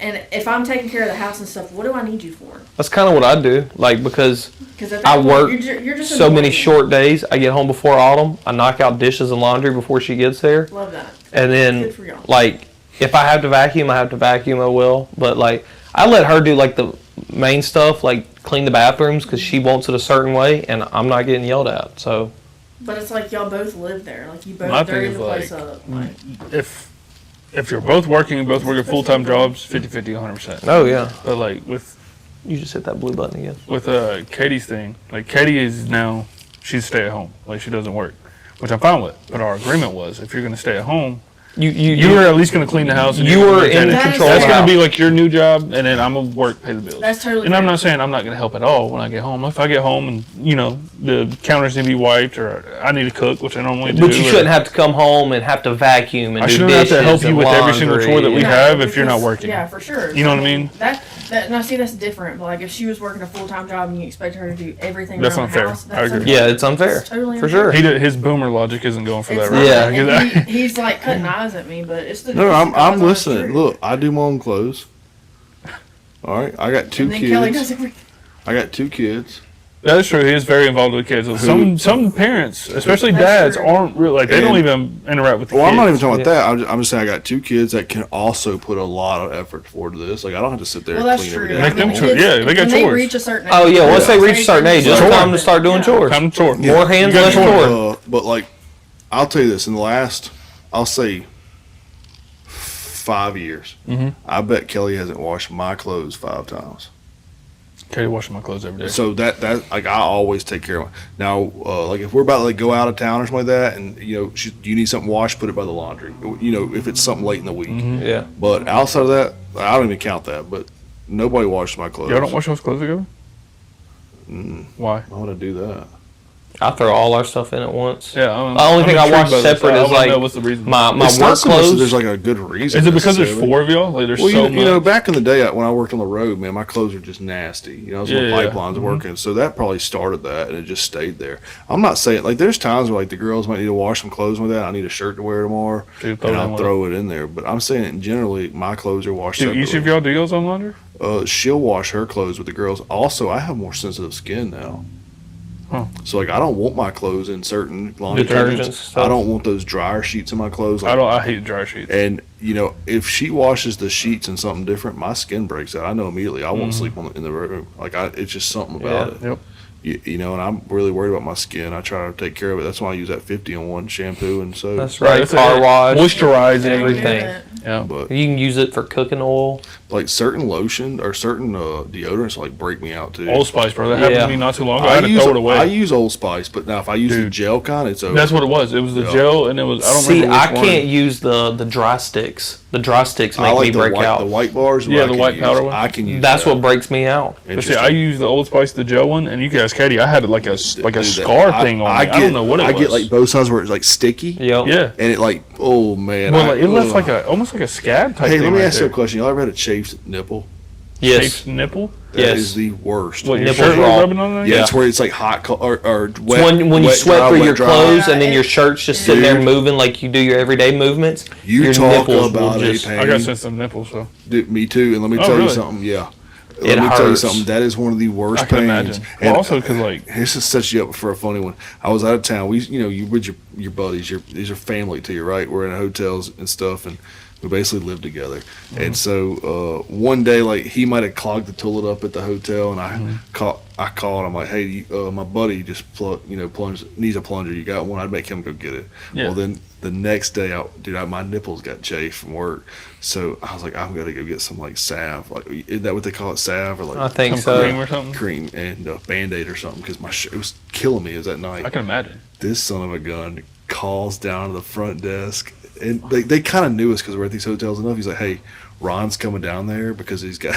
And if I'm taking care of the house and stuff, what do I need you for? That's kind of what I do. Like, because Because at I that point, work you're just so many annoying. short days. I get home before Autumn. I knock out dishes and laundry before she gets there. Love that. And then, Good for y'all. like, if I have to vacuum, I have to vacuum, I will. But, like, I let her do, like, the main stuff, like clean the bathrooms because she wants it a certain way, and I'm not getting yelled at. So, But it's like y'all both live there. Like you both My thing dirty is, the place like, up. Like, If you're both working full-time jobs, 50-50, 100%. oh, yeah. But like with You just hit that blue button again. Katie's thing, like Katie is now, she's stay at home, like she doesn't work, which I'm fine with. But our agreement was, if you're going to stay at home, you were at least going to clean the house. And You you're were gonna in maintain it. control That's of the going to be house. like your new job, and then I'm going to work, pay the bills. that's totally. And I'm fair. not saying I'm not going to help at all when I get home. If I get home and, the counters need to be wiped or I need to cook, which I normally do. But you or- shouldn't have to come home and have to vacuum and I do shouldn't have dishes to help you and with every single laundry. chore that we No, have if you're not because- working. Yeah, for sure. You know what I mean? That now see that's different. But like if she was working a full time job and you expect her to do everything That's around unfair. the house, I agree. Yeah, it's unfair. It's totally For unfair. sure. His boomer logic isn't going for that It's right not, Yeah. now. and he's like cutting eyes at me, but it's the No, it's the I'm honest listening. truth. Look, I do my own clothes. All right, I got two And then Kelly does kids. everything. I got two kids. That is true. He is very involved with kids. Some parents, especially That's dads, true. aren't really like they don't even interact with the Well, kids. I'm not even talking about that. I'm just saying I got two kids that can also put a lot of effort toward this. Like I don't have to sit there Well, and that's clean true. every day. Make them the chores. kids, Yeah, they got when they chores. reach a certain age, Oh, yeah, once they reach a they certain age, it's Chore. time to start doing Yeah. chores. Time to chore. More hands, You got less chores. chore. But like, I'll tell you this: in the last, I'll say, 5 years, I bet Kelly hasn't washed my clothes 5 times. Katie washing my clothes every day. So that like I always take care of it. Now, like if we're about to like go out of town or something like that, and you need something washed, put it by the laundry. If it's something late in the week. Yeah. But outside of that, I don't even count that. But nobody washes my clothes. Y'all don't wash y'all's clothes together? Why? Why would I do that? I throw all our stuff in at once. Yeah. The only thing I wash separate is like what's the reason? my It's work not so much that clothes. there's like a good reason. Is it because there's necessarily. 4 of y'all? Like there's Well, so much. back in the day when I worked on the road, man, my clothes were just nasty. I was on Yeah, yeah. pipelines working, so that probably started that, and it just stayed there. I'm not saying like there's times where like the girls might need to wash some clothes with that. I need a shirt to wear tomorrow, So you throw and it in I'll with throw it in there. But I'm saying it generally, my clothes are washed. Do each of separately. y'all do y'all's own laundry? She'll wash her clothes with the girls. Also, I have more sensitive skin now. Huh. So like I don't want my clothes in certain laundry Detergents, detergents. stuff. I don't want those dryer sheets in my clothes. Like, I hate dryer sheets. and you know, if she washes the sheets in something different, my skin breaks out. I know immediately. I won't sleep in the room. Like, it's just something about it. Yep. You know, and I'm really worried about my skin. I try to take care of it. That's why I use that 50-in-1 shampoo and soap. That's right. That's Car wash, moisturize everything. Yeah. But You can use it for cooking oil. like certain lotion or certain deodorants like break me out too. Old Spice, bro. That happened Yeah. to me not too long ago. I had to throw it away. I use Old Spice, but now if I use the Dude. gel kind, it's over. That's what it was. It was the gel, and it was. I don't See, remember which I one. can't use the dry sticks. The dry sticks I make like me the break white, out. the white bars. Yeah, I the can white use. powder one. I can use. That's that. what breaks me out. But see, Interesting. I use the Old Spice, the gel one, and you guys, Katie, I had like a Dude, scar thing on me. I don't know what it was. I get like both sides where it's like sticky. Yep. Yeah. And it like, oh man. Well, like, it left like almost like a scab type Hey, thing. let me right ask you a there. question. Y'all ever had a chafed nipple? Yes. Chafed nipple? That Yes. is the worst. What, your Nipples shirt raw. rubbing on there? Yeah, it's where it's like hot or wet. When you wet, sweat dry, through wet, your dry. clothes and then Yeah, your shirt's just sitting there Dude. moving like you do your everyday movements, You your talk nipples about will a just. pain. I got sensitive nipples, so. Dude, me too. And let me Oh, tell you really? something. Yeah. It Let me tell you hurts. something. That is one of the worst I can pains. imagine. And Well, also because, like, this just sets you up for a funny one. I was out of town. We, you know, you with your buddies. These are family to you, right? We're in hotels and stuff, and we basically live together. And so one day, like he might have clogged the toilet up at the hotel, and I called. I'm like, hey, my buddy just needs a plunger. You got one? I'd make him go get it. Yeah. Well, then the next day, my nipples got chafed from work, so I was like, I'm gonna go get some like salve. Like, is that what they call it, salve or like? I think some so. cream or something? Cream and Band-Aid or something because it was killing me. It was that night. I can imagine. This son of a gun calls down to the front desk, and they kind of knew us because we're at these hotels enough. He's like, hey, Ron's coming down there because he's got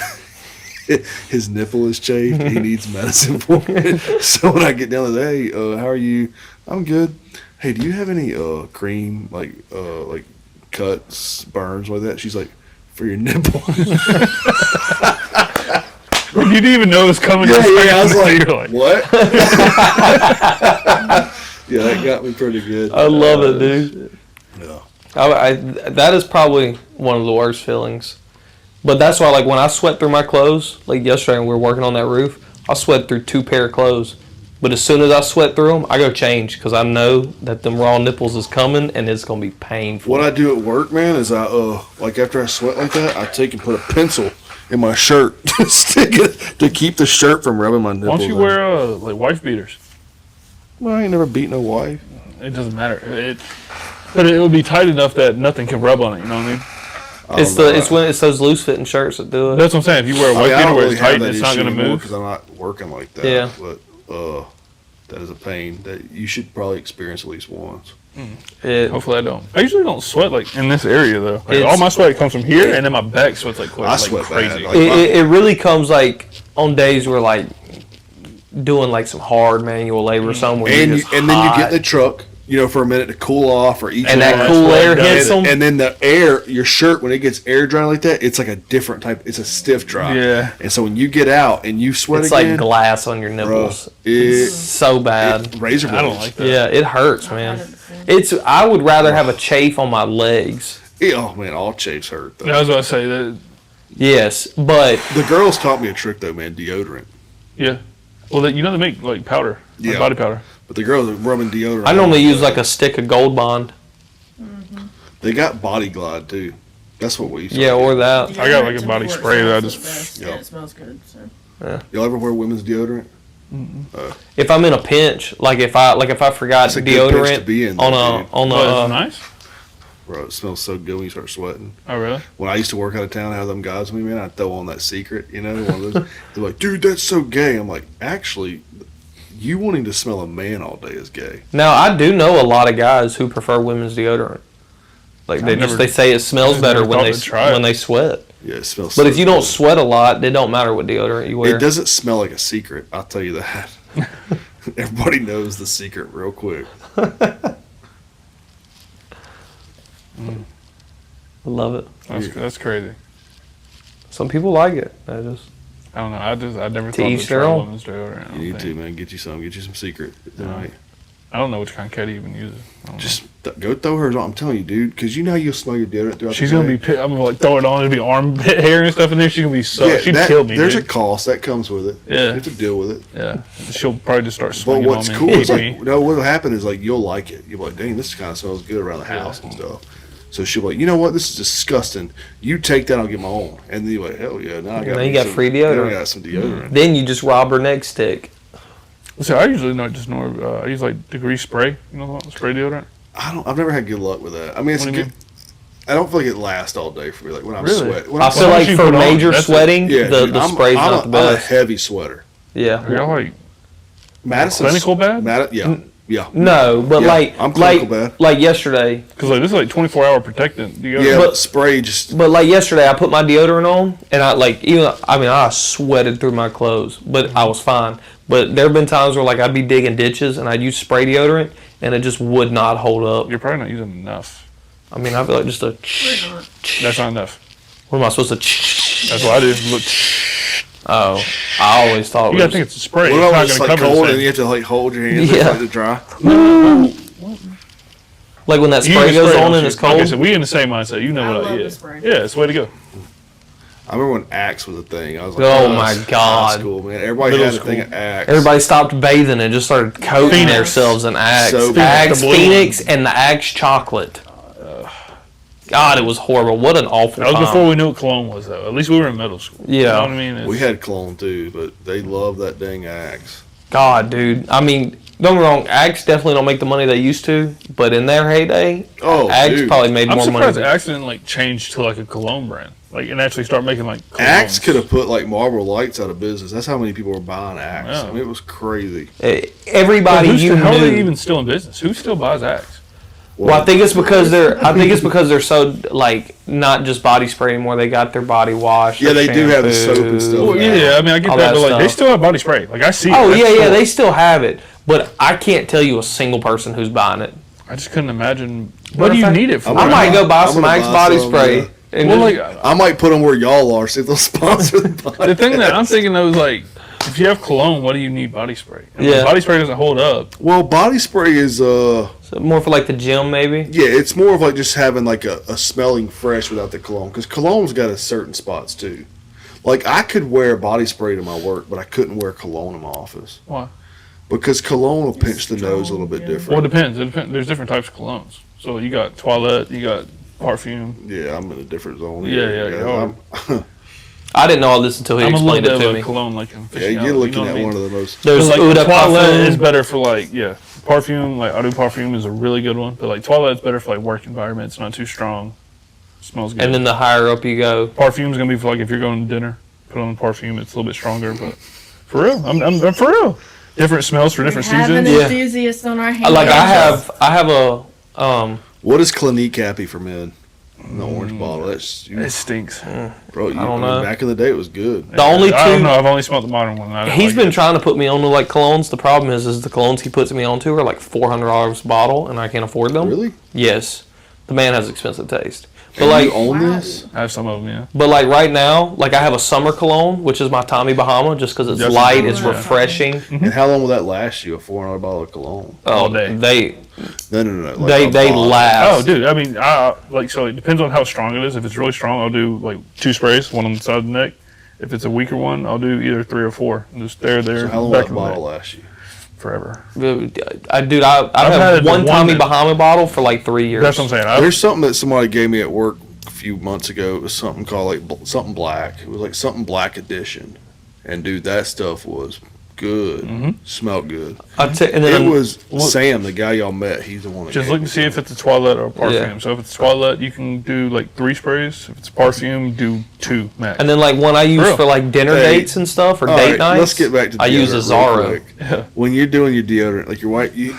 his nipple is chafed. He needs medicine for it. So when I get down there, hey, how are you? I'm good. Hey, do you have any cream like cuts, burns like that? She's like, for your nipple. You didn't even know it was coming. Yeah, I was like, You're like, what? Yeah, that got me pretty good. I love it, dude. Yeah. That is probably one of the worst feelings. But that's why, like, when I sweat through my clothes, like yesterday when we were working on that roof, I sweat through 2 pair of clothes. But as soon as I sweat through them, I go change because I know that them raw nipples is coming and it's going to be painful. What I do at work, man, is I like after I sweat like that, I take and put a pencil in my shirt to stick it to keep the shirt from rubbing my nipples. why don't you wear like wife beaters? Well, I ain't never beat no wife. It doesn't matter. But it would be tight enough that nothing can rub on it. You know what I mean? It's those loose fitting shirts that do it. That's what I'm saying. If you wear a wife I beater don't where really it's have tight, that it's not issue going to anymore move. because I'm not working like that. Yeah. But that is a pain that you should probably experience at least once. Hopefully I don't. I usually don't sweat like in this area though. Like, It's- all my sweat comes from here, and then my back sweats like I sweat crazy. bad. Like, It really comes like on days where like doing like some hard manual labor or something where and you're you, just and then you get in hot. the truck, for a minute to cool off or eat. And your that lunch. cool air hits and, them. and then the air, your shirt, when it gets air dry like that, it's like a different type. It's a stiff dry. Yeah. And so when you get out and you sweat It's again, like glass on your nipples. It's so bad. razor blades. I don't like that. Yeah, it hurts, man. I would rather have a chafe on my legs. Oh man, all chafes hurt though. I was about to say that. Yes, but The girls taught me a trick though, man. Deodorant. Yeah. Well, they make like powder, like Yeah. body powder. But the girls are rubbing deodorant. I normally use like a stick of Gold Bond. They got Body Glide too. That's what we use. Yeah, or that. I got, like, a body spray that I just- Best. Yeah. Yeah, it smells good. So. Y'all ever wear women's deodorant? If I'm in a pinch, like if I forgot It's a good pinch to deodorant be in, on though, a dude. on Oh, a that's nice. Bro, it smells so good when you start sweating. Oh, really? When I used to work out of town, have them guys with me, man, I'd throw on that secret, one of those. They're like, dude, that's so gay. I'm like, actually, you wanting to smell a man all day is gay. Now I do know a lot of guys who prefer women's deodorant. Like they say it smells I've better never when thought they to try it. when they sweat. Yeah, it smells But so if you don't good. sweat a lot, it don't matter what deodorant you wear. It doesn't smell like a secret, I'll tell you that. Everybody knows the secret real quick. I love it. That's crazy. Some people like it. I I don't know. I never To thought each to their try own. women's deodorant. I don't You need to, think. man. Get you some secret tonight. I don't know which kind Katie even uses. I don't know. Just go throw hers on. I'm telling you, dude, because you know how you'll smell your deodorant throughout She's the gonna day. be. I'm gonna like throw it on. It'll be armpit hair and stuff in there. She's gonna be so. Yeah, she'd kill me. There's dude. a cost that comes with it. Yeah. You have to deal with it. Yeah. She'll probably just start But swinging what's on me. cool and is hit like, me. what'll happen is like you'll like it. You'll be like, dang, this kind of smells good around the house and stuff. So she'll be like, you know what? This is disgusting. You take that, I'll get my own. And then you're like, hell yeah. Now you got free deodorant. Now I got some deodorant. Then you just rob her next stick. So I usually I use like Degree Spray. You know what? Spray deodorant. I've never had good luck with that. I mean, it's What do you good. I don't feel like it lasts all day for me. Like when I'm Really? sweating. I feel like you for put on, major that's it. sweating, Yeah, the dude, spray's not the I'm a best. heavy sweater. Yeah. Are y'all like Madison's clinical bad? Yeah. No, but Yeah, I'm clinical bad. like yesterday. Because like this is like 24-hour protectant. Yeah, but spray just. But like yesterday, I put my deodorant on, and I sweated through my clothes, but I was fine. But there have been times where like I'd be digging ditches and I'd use spray deodorant, and it just would not hold up. You're probably not using enough. I mean, I feel like just a. That's not enough. What am I supposed to? That's what I do. Look, Oh, I always thought you it gotta was. think it's a spray. What It's about not when it's gonna like cover cold the and same. you have to like hold your hands Yeah. like to dry? Like when that You spray use goes spray, on don't and you? it's cold. Okay, so we in the same mindset. You know I what love I the spray. Yeah, it's the way to go. I remember when Axe was a thing. I was like, Oh that's my high God. school, man. Everybody Middle had a school. thing of Axe. Everybody stopped bathing and just started coating Phoenix. themselves in Axe. So Axe the blue Phoenix and the Axe chocolate. God, it was horrible. What an awful That was time. before we knew what cologne was, though. At least we were in middle school. Yeah. You know what I mean? We had cologne too, but they love that dang Axe. God, dude. I mean, don't get me wrong. Axe definitely don't make the money they used to, but in their heyday, Oh, Axe dude. probably made I'm more surprised money. Axe didn't like change to like a cologne brand, like and actually start making like colognes. Axe could have put like Marlboro Lights out of business. That's how many people were buying Axe. Yeah. I mean, it was crazy. Everybody you How are they knew. even still in business? Who still buys Axe? Well, I think it's because they're so like not just body spray anymore. They got their body wash. Yeah, their they do have the shampoo. soap and stuff. Well, yeah, I mean I get All that, that but like they stuff. still have body spray. Like I see. it. Oh That's yeah, cool. they still have it, but I can't tell you a single person who's buying it. I just couldn't imagine. What do you if I- need it for? I might go buy I'm some gonna Axe buy body some, spray. yeah. And Well, just- like I might put them where y'all are. See if they'll sponsor the the thing that I'm thinking though is like, if you have cologne, what do you need body spray? And Yeah. body spray doesn't hold up. Well, body spray is so more for like the gym, maybe. yeah, it's more of like just having like a smelling fresh without the cologne. Because cologne's got a certain spots too. Like I could wear body spray to my work, but I couldn't wear cologne in my office. Why? Because cologne will pinch the nose a little bit Well, it different. depends. There's different types of colognes. So you got toilette, you got parfum. Yeah, I'm in a different zone. Yeah, here. yeah, you I'm, I didn't know all this until he I'm a little explained bit it of to a me. cologne like yeah, aficionado, you're looking you know at what I mean? one of the most. There's But, like Uda toilette is Parfum. better for like parfum. Like Eau de Parfum is a really good one, but like toilette is better for like work environment. It's not too strong. Smells good. And then the higher up you go, Parfum's gonna be for like if you're going to dinner, put on parfum. It's a little bit stronger, but for real, I'm for real. Different smells for different Having seasons. Yeah. enthusiasts on our hands. like I have a What is Clinique Happy for men? The orange bottle. That's It stinks. bro. You, I don't know. Back in the day, it was good. the only I don't two. know. I've only smelled the modern one. I don't He's like been it. trying to put me on to like colognes. The problem is the colognes he puts me onto are like $400 a bottle, and I can't afford them. Really? Yes, the man has expensive taste. But And like, you own Wow. this? I have some of them. Yeah. but like right now, like I have a summer cologne, which is my Tommy Bahama, just because it's That's light, nice. it's Yeah. refreshing. And how long will that last you? A $400 bottle of cologne? All Oh, day. they No. Like they a bottle. last. Oh, dude. I mean, so it depends on how strong it is. If it's really strong, I'll do like 2 sprays, one on the side of the neck. If it's a weaker one, I'll do either 3 or 4. And just there, So how long will back that in the bottle neck. last you? Forever. I've had had the one one Tommy that- Bahama bottle for like 3 years. That's what I'm saying. There's something that somebody gave me at work a few months ago. It was something called like something black. It was like something black edition. And dude, that stuff was good. Smelled good. And It then was Sam, the guy y'all met. He's the one that Just gave look me to see if some. it's a toilet or a parfum. Yeah. So if it's toilet, you can do like 3 sprays. If it's parfum, do 2 max. And then like one I use real. for like dinner Hey. dates and stuff or All date right, nights. let's get back to I use a deodorant real Zara. quick. Yeah. When you're doing your deodorant, like your white, you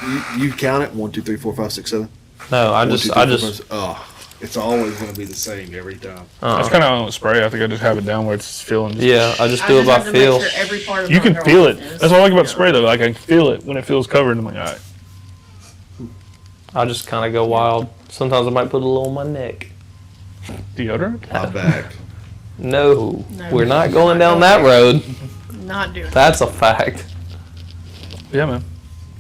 count it 1, 2, 3, 4, 5, 6, 7. No, I 1, 2, just 3, 4, 5, 6. Oh, it's always going to be the same every time. That's kind of how I don't spray. I think I just have it down where it's feeling. Just, yeah, I just I do it just by have to make feel. sure every part of You my can girl feel it. is- That's what I like about spray though. Like I can feel it when it feels covered. I'm like, all right. I just kind of go wild. Sometimes I might put a little on my neck. Deodorant? My back. No, No, we're not we're going not down going that there. road. Not doing. That's a fact. Yeah, man.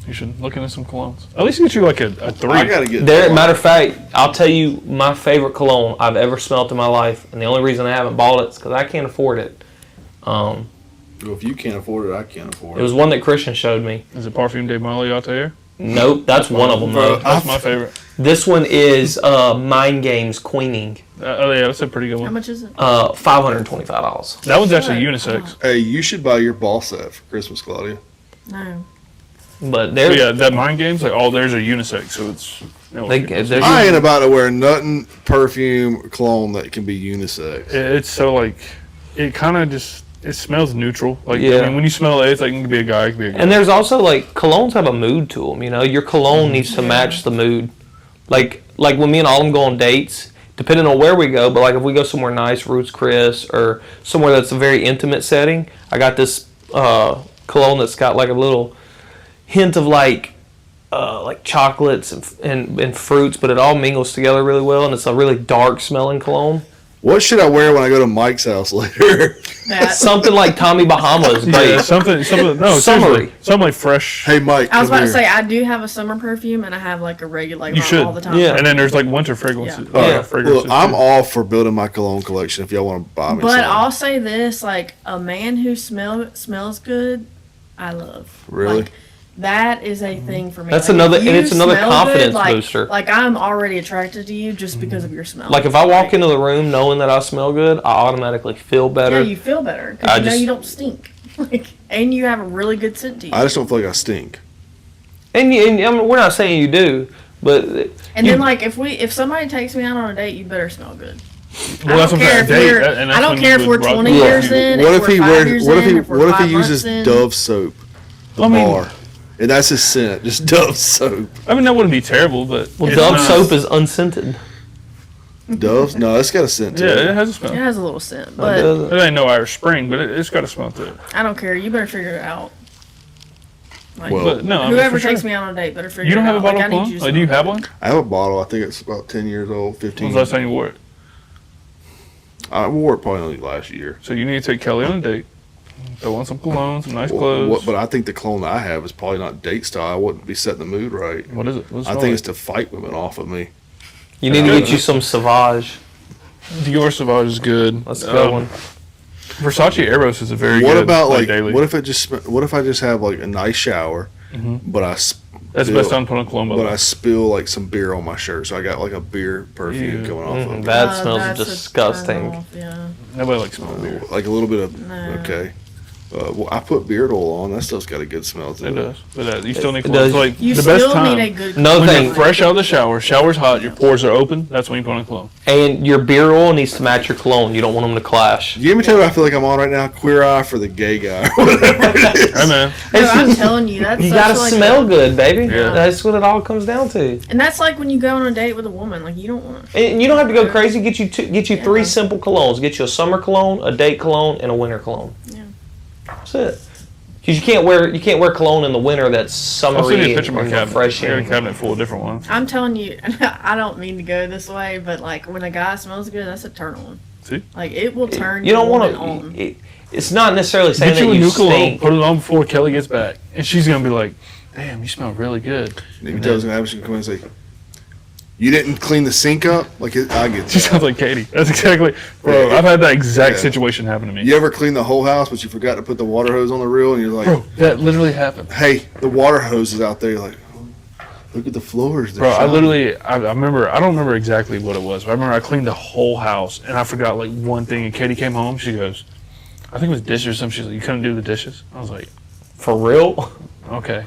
You should look into some colognes. At least get you like a 3. I got to get There, matter of fact, I'll tell you my favorite cologne I've ever smelled in my life, and the only reason I haven't bought it is because I can't afford it. Well, if you can't afford it, I can't afford It it. was one that Christian showed me. Is it Parfum de Molly out there? Nope, that's one of them though. That's my favorite. This one is Mind Games Queening. Oh yeah, that's a pretty good How one. much is it? $525. That one's actually unisex. Hey, you should buy your ball set for Christmas, Claudia. No. But So there's yeah, that mind games, like all theirs are unisex, so it's. there's I ain't about to wear nothing perfume cologne that can be unisex. It's so like, it kind of just it smells neutral. Like Yeah. I mean, when you smell it, it's like it can be a guy, it can be a girl. and there's also like colognes have a mood to them. You know, your cologne needs to match the mood. Like when me and Autumn go on dates, depending on where we go, but like if we go somewhere nice, Roots Chris, or somewhere that's a very intimate setting, I got this cologne that's got like a little hint of like chocolates and fruits, but it all mingles together really well, and it's a really dark smelling cologne. What should I wear when I go to Mike's house later? That. Something like Tommy Bahama's, but yeah, something. No, Summery. seriously, something like fresh. Hey, Mike, I was come about to here. say I do have a summer perfume and I have like a regular like You should. all the time. Yeah. And then there's like winter fragrances. Yeah. Yeah. fragrances Look, I'm too. all for building my cologne collection if y'all want to buy me But some. I'll say this: like a man who smells good, I love. Really? Like, that is a thing for me. That's Like, another- if you and it's another smell confidence like, booster. Like I'm already attracted to you just because of your smell. like if I walk into the room knowing that I smell good, I automatically feel better. yeah, you feel better I because you know just- you don't stink. Like, and you have a really good scent to you. I just don't feel like I stink. and I mean, we're not saying you do, but And you- then like if somebody takes me out on a date, you better smell good. Well, that's I don't what care I'm if saying. we're Date, and that's I don't when care you if we're would rock 20 the years perfume. in. What if if he we're 5 wears? years What if in, he? if we're What if he 5 uses months in. Dove soap? The I mean- bar, and that's his scent. Just Dove soap. I mean, that wouldn't be terrible, but well, it's Dove not- soap is unscented. Dove's? No, it's got a scent to Yeah, it. it has a smell. It has a little scent, It but doesn't. It ain't no Irish Spring, but it's got a smell to it. I don't care. You better figure it out. Like, Well, But no, I mean, whoever for takes sure. me out on a date better figure You don't it have a out. bottle Like, of I need cologne? you to Like, do you smell have good. one? I have a bottle. I think it's about 10 years old, 15. When's the last time you wore it? I wore it probably only last year. So you need to take Kelly on a date. Throw on some cologne, some nice Well, clothes. but I think the cologne that I have is probably not date style. I wouldn't be setting the mood right. What is it? What's I think it's to fight women off of me. You need to get you some Sauvage. Dior Sauvage is good. That's a good one. Versace Eros is a very What good. about like? daily? What if it just? What if I just have like a nice shower, but I That's the best time to put on cologne. by the but way. I spill like some beer on my shirt, so I got like a beer perfume Ew. coming off of it. That smells That's a disgusting. turn off, yeah. Nobody likes smelling beer. Like a little bit of No. okay. Well, I put beard oil on. That stuff's got a good smell to It it. does, but you still need It cologne. does. So, like You the still best time need a good No when thing. you're fresh out of the shower. Shower's hot. Your pores are open. That's when you put on cologne. And your beer oil needs to match your cologne. You don't want them to clash. You let me tell you what I feel like I'm on right now. Queer eye for the gay guy. Whatever it is. Hey man, No, It's I'm just- telling you, that's You such gotta like smell good, baby. Yeah. That's what it all comes down to. And that's like when you go on a date with a woman. Like you don't want. And you don't have to go crazy. Get you Yeah. 3 simple colognes. Get you a summer cologne, a date cologne, and a winter cologne. Yeah. That's it. Because you can't wear cologne in the winter that's I'll send you a summery picture of my and cabinet. I got a refreshing. cabinet full of different ones. I'm telling you, I don't mean to go this way, but like when a guy smells good, that's a turn on. See? Like it will turn. You don't want want to. It's not necessarily saying Get you that a you new cologne. stink. Put it on before Kelly gets back, and she's gonna be like, "Damn, you smell really good." Maybe Dove's gonna have she can come in and say, "You didn't clean the sink up." Like I get She that. sounds like Katie. That's exactly, bro. I've had that exact Yeah. situation happen to me. You ever clean the whole house, but you forgot to put the water hose on the reel, and you're like, Bro, that literally happened. "Hey, the water hose is out there." You're like, look at the floors. They're Bro, I shiny." literally, I remember, I don't remember exactly what it was, but I remember I cleaned the whole house, and I forgot like one thing, and Katie came home, she goes, I think it was dishes or something, she's like, you couldn't do the dishes? I was like, For real? okay.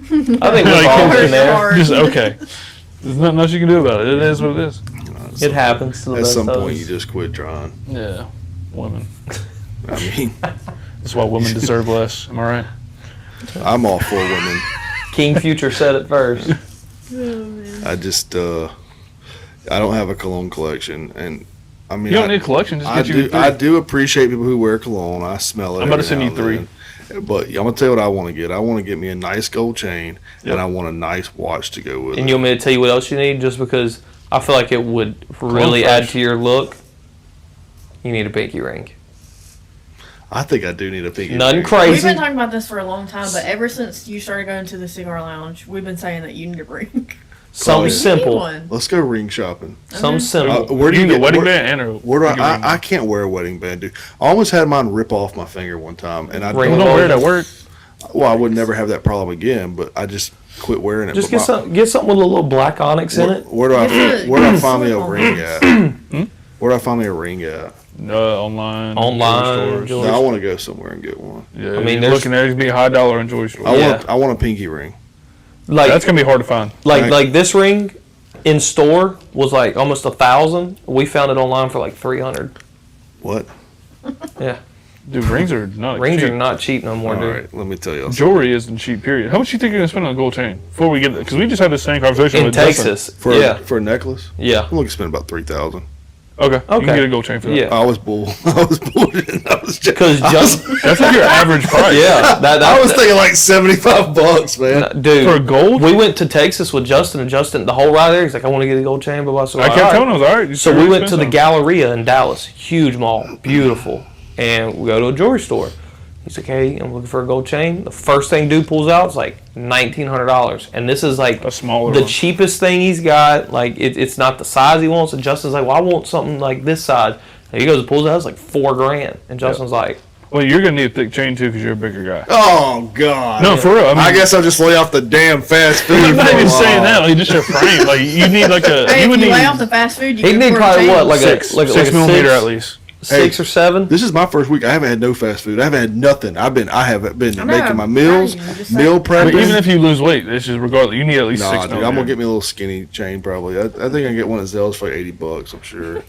I think we've Like, all Hard, been there. hard. Just okay. There's nothing else you can do about it. It is what it is. It happens to the At best some of point, us. you just quit trying. Yeah. Women. I mean, That's why women deserve less. Am I right? I'm all for women. King Future said it first. I just, I don't have a cologne collection, and I mean, You don't need a collection. Just I get you do. three. I do appreciate people who wear cologne. I smell it. I'm about to every send now you and three. then. But I'm gonna tell you what I want to get. I want to get me a nice gold chain, Yep. and I want a nice watch to go with And it. you want me to tell you what else you need? Just because I feel like it would really fresh. add to your look. You need a pinky ring. I think I do need a pinky Nothing ring. We've crazy. been talking about this for a long time, but ever since you started going to the cigar lounge, we've been saying that you need a ring. Something You You need simple. one. Let's go ring shopping. Something simple. Where do You you need a get wedding where, band and a Where do pinky ring. I can't wear a wedding band, dude. I almost had mine rip off my finger one time, and I Ring Well, don't. don't wear it at work. Well, I would never have that problem again. But I just quit wearing it. Just but get something with a little black onyx in it. Where do I find me a ring at? Hmm? Where do I find me a ring at? Online Online, jewelry No, I stores. want to go somewhere and get one. Yeah, I mean, you're looking at it be high dollar in jewelry stores. I want a pinky ring. Like That's gonna be hard to find. like this ring in store was like almost 1,000. We found it online for like 300. What? Yeah, Dude, rings are not rings cheap. are not cheap no more, All dude. right, let me tell you. Jewelry isn't cheap. Period. How much you think you're gonna spend on a gold chain before we get there? Because we just had the same conversation In with Texas, For yeah, for a necklace, yeah. I'm looking to spend about $3,000. Okay. You Okay. can get a gold chain for that. Yeah. I was bullshitting. I was just. Because just That's like your average price. yeah, I was thinking like $75, man. dude. For gold? We went to Texas with Justin, and Justin, the whole ride there, he's like, I want to get a gold chain, blah, blah, blah. So I kept telling him, I was all right. So we went to the Galleria in Dallas, huge mall, beautiful, and we go to a jewelry store. He's like, hey, I'm looking for a gold chain. The first thing dude pulls out is like $1,900, and this is like a smaller the one. cheapest thing he's got. Like it's not the size he wants, and Justin's like, well, I want something like this size. And he goes and pulls it out, it's like $4,000, and Justin's like, Well, you're gonna need a thick chain too because you're a bigger guy. Oh God. No, for real. I mean, I guess I'll just lay off the damn fast food. I'm not for a even while. saying that. Like just your frame. Like you need like a. Hey, You if would you need lay off the fast food, you he'd can need afford probably a what, chain. like six, a like 6 a millimeter 6, at least. 6 or 7. This is my first week. I haven't had no fast food. I haven't had nothing. I haven't been I know, making my I'm meals, proud of you. I'm just meal saying. But prepping. even if you lose weight, it's just regardless. You need at least Nah, 6 dude, I'm millimeter. gonna get me a little skinny chain probably. I think I can get one at Zell's for like $80, I'm sure.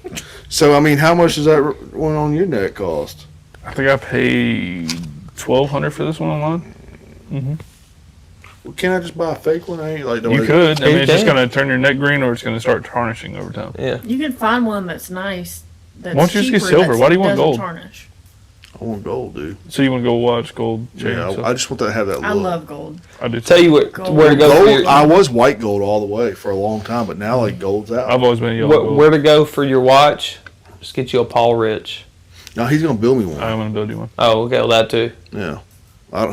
So I mean, how much does that one on your neck cost? I think I paid $1,200 for this one online. Well, can't I just buy a fake one? I ain't like. You could. I mean, You it's just can. gonna turn your neck green, or it's gonna start tarnishing over time. Yeah. You can find one that's nice. That's Why don't you just get cheaper, silver? that Why do you want doesn't gold? Tarnish. I want gold, dude. So you want to go watch gold chain? Yeah, so I just want to have that look. I love gold. I do. Tell you what, Gold. where to go for Gold. your, I was white gold all the way for a long time, but now like gold's out. I've always been a yellow gold. where to go for your watch. Just get you a Paul Rich. Now he's gonna build me one. I'm gonna build you one. Oh, okay, well that too Yeah.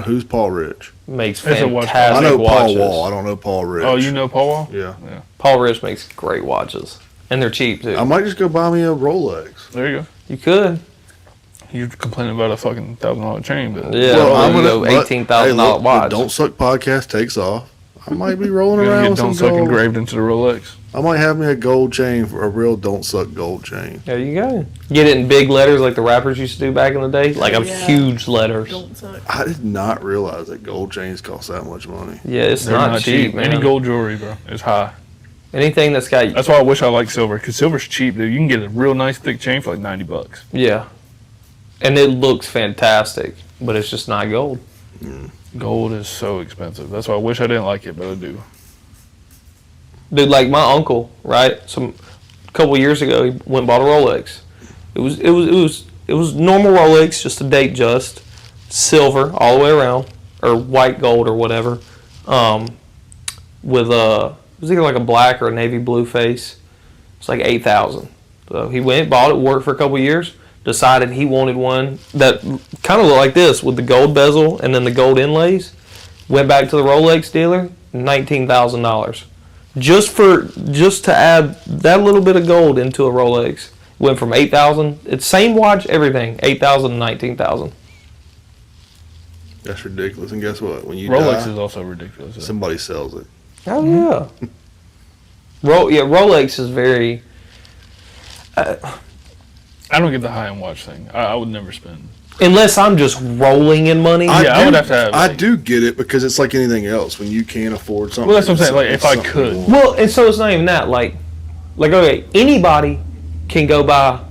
Who's Paul Rich? makes It's a watch. fantastic I know watches. Paul Wall. I don't know Paul Rich. Oh, you know Paul Wall? Yeah. Paul Rich makes great watches, and they're cheap too. I might just go buy me a Rolex. There you go. You could, You're complaining about a fucking $1,000 chain, but yeah. I'm Well, gonna you go $18,000 watch. Don't Suck podcast takes off. I might be rolling you're around gonna with get some Don't Suck gold. engraved into the Rolex. I might have me a gold chain for a real Don't Suck gold chain. There you go. Get it in big letters like the rappers used to do back in the day, like Yeah. huge letters. Don't suck. I did not realize that gold chains cost that much money. Yeah, it's They're not cheap, man. Any gold jewelry, bro, is high. Anything that's got That's why I wish I liked silver, because silver's cheap, dude. You can get a real nice thick chain for like $90. yeah, and it looks fantastic, but it's just not gold. Gold is so expensive. That's why I wish I didn't like it, but I do. Dude, like my uncle, right? A couple years ago, he went and bought a Rolex. It was normal Rolex, just a date just, silver all the way around, or white gold or whatever, with it was either like a black or a navy blue face. It's like $8,000. So he went, bought it, worked for a couple years, decided he wanted one that kind of looked like this with the gold bezel and then the gold inlays. Went back to the Rolex dealer, $19,000. Just to add that little bit of gold into a Rolex. Went from $8,000, it's same watch, everything, $8,000 to $19,000. That's ridiculous. And guess what? When you Rolex die, is also ridiculous. somebody sells it. Oh yeah. Rolex is very. I don't get the high-end watch thing. I would never spend. Unless I'm just rolling in money. I would have to have, I like- do get it because it's like anything else. When you can't afford something. Well, that's what I'm saying. Like, it's if I something could. you want. Well, and so it's not even that. Like okay, anybody can go buy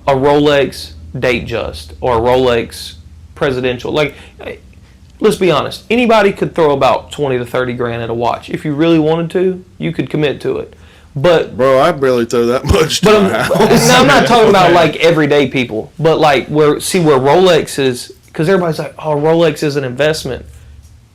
a Rolex Datejust or a Rolex Presidential. Like, let's be honest. Anybody could throw about 20 to 30 grand at a watch if you really wanted to. You could commit to it. But Bro, I barely throw that much to But my house. I'm not talking about like everyday people, but like where Rolex is, because everybody's like, oh, Rolex is an investment.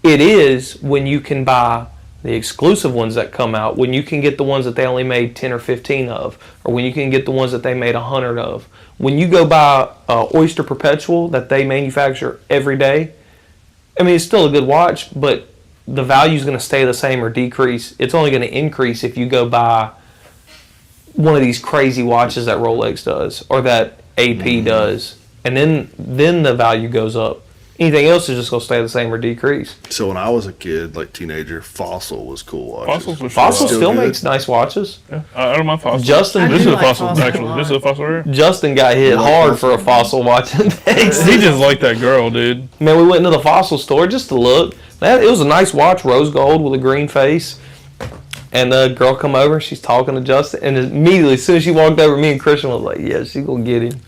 It is when you can buy the exclusive ones that come out, when you can get the ones that they only made 10 or 15 of, or when you can get the ones that they made 100 of. When you go buy Oyster Perpetual that they manufacture every day, I mean, it's still a good watch, but the value is going to stay the same or decrease. It's only going to increase if you go buy one of these crazy watches that Rolex does or that AP does, and then the value goes up Anything else is just gonna stay the same or decrease. So when I was a kid, like teenager, Fossil was cool watches. Fossils was Fossil Still still good. makes nice watches. Yeah. I don't mind fossils. Justin, This do is a like fossil, Fossil a actually. lot. This is a fossil right here. Justin got hit hard for a fossil watch in Texas. He just like that girl, dude. Man, we went into the fossil store just to look. Man, it was a nice watch, rose gold with a green face. And the girl come over, she's talking to Justin, and immediately, as soon as she walked over, me and Christian was like, yeah, she gonna get him.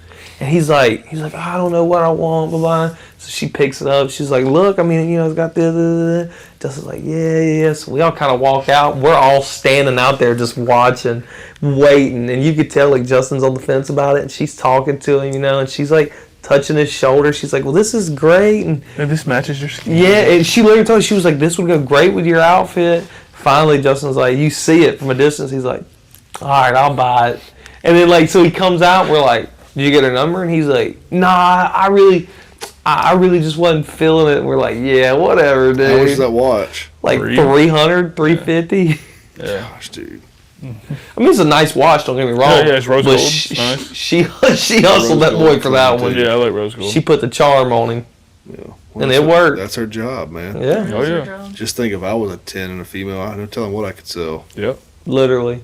And he's like, I don't know what I want, blah, blah. So she picks it up. She's like, look, I mean, it's got this. Justin's like, yeah. So we all kind of walk out. We're all standing out there just watching, waiting. And you could tell, like, Justin's on the fence about it. And she's talking to him, and she's like touching his shoulder. She's like, well, this is great. And this matches your skin. yeah, and she literally told me, she was like, this would go great with your outfit. Finally, Justin's like, you see it from a distance. He's like, all right, I'll buy it. And then, like, so he comes out, and we're like, did you get her number? And he's like, nah, I really just wasn't feeling it. And we're like, yeah, whatever, dude. How much is that watch? Like 300, 350. Yeah. Gosh, dude. I mean, it's a nice watch. Don't get me wrong. Yeah, it's rose but gold. She, Nice. she hustled that boy for that one. Yeah, I like rose gold. She put the charm on him. Yeah. And it worked. That's her job, man. Yeah, Oh, yeah. Just think if I was a 10 and a female, I don't tell them what I could sell. Yep. literally.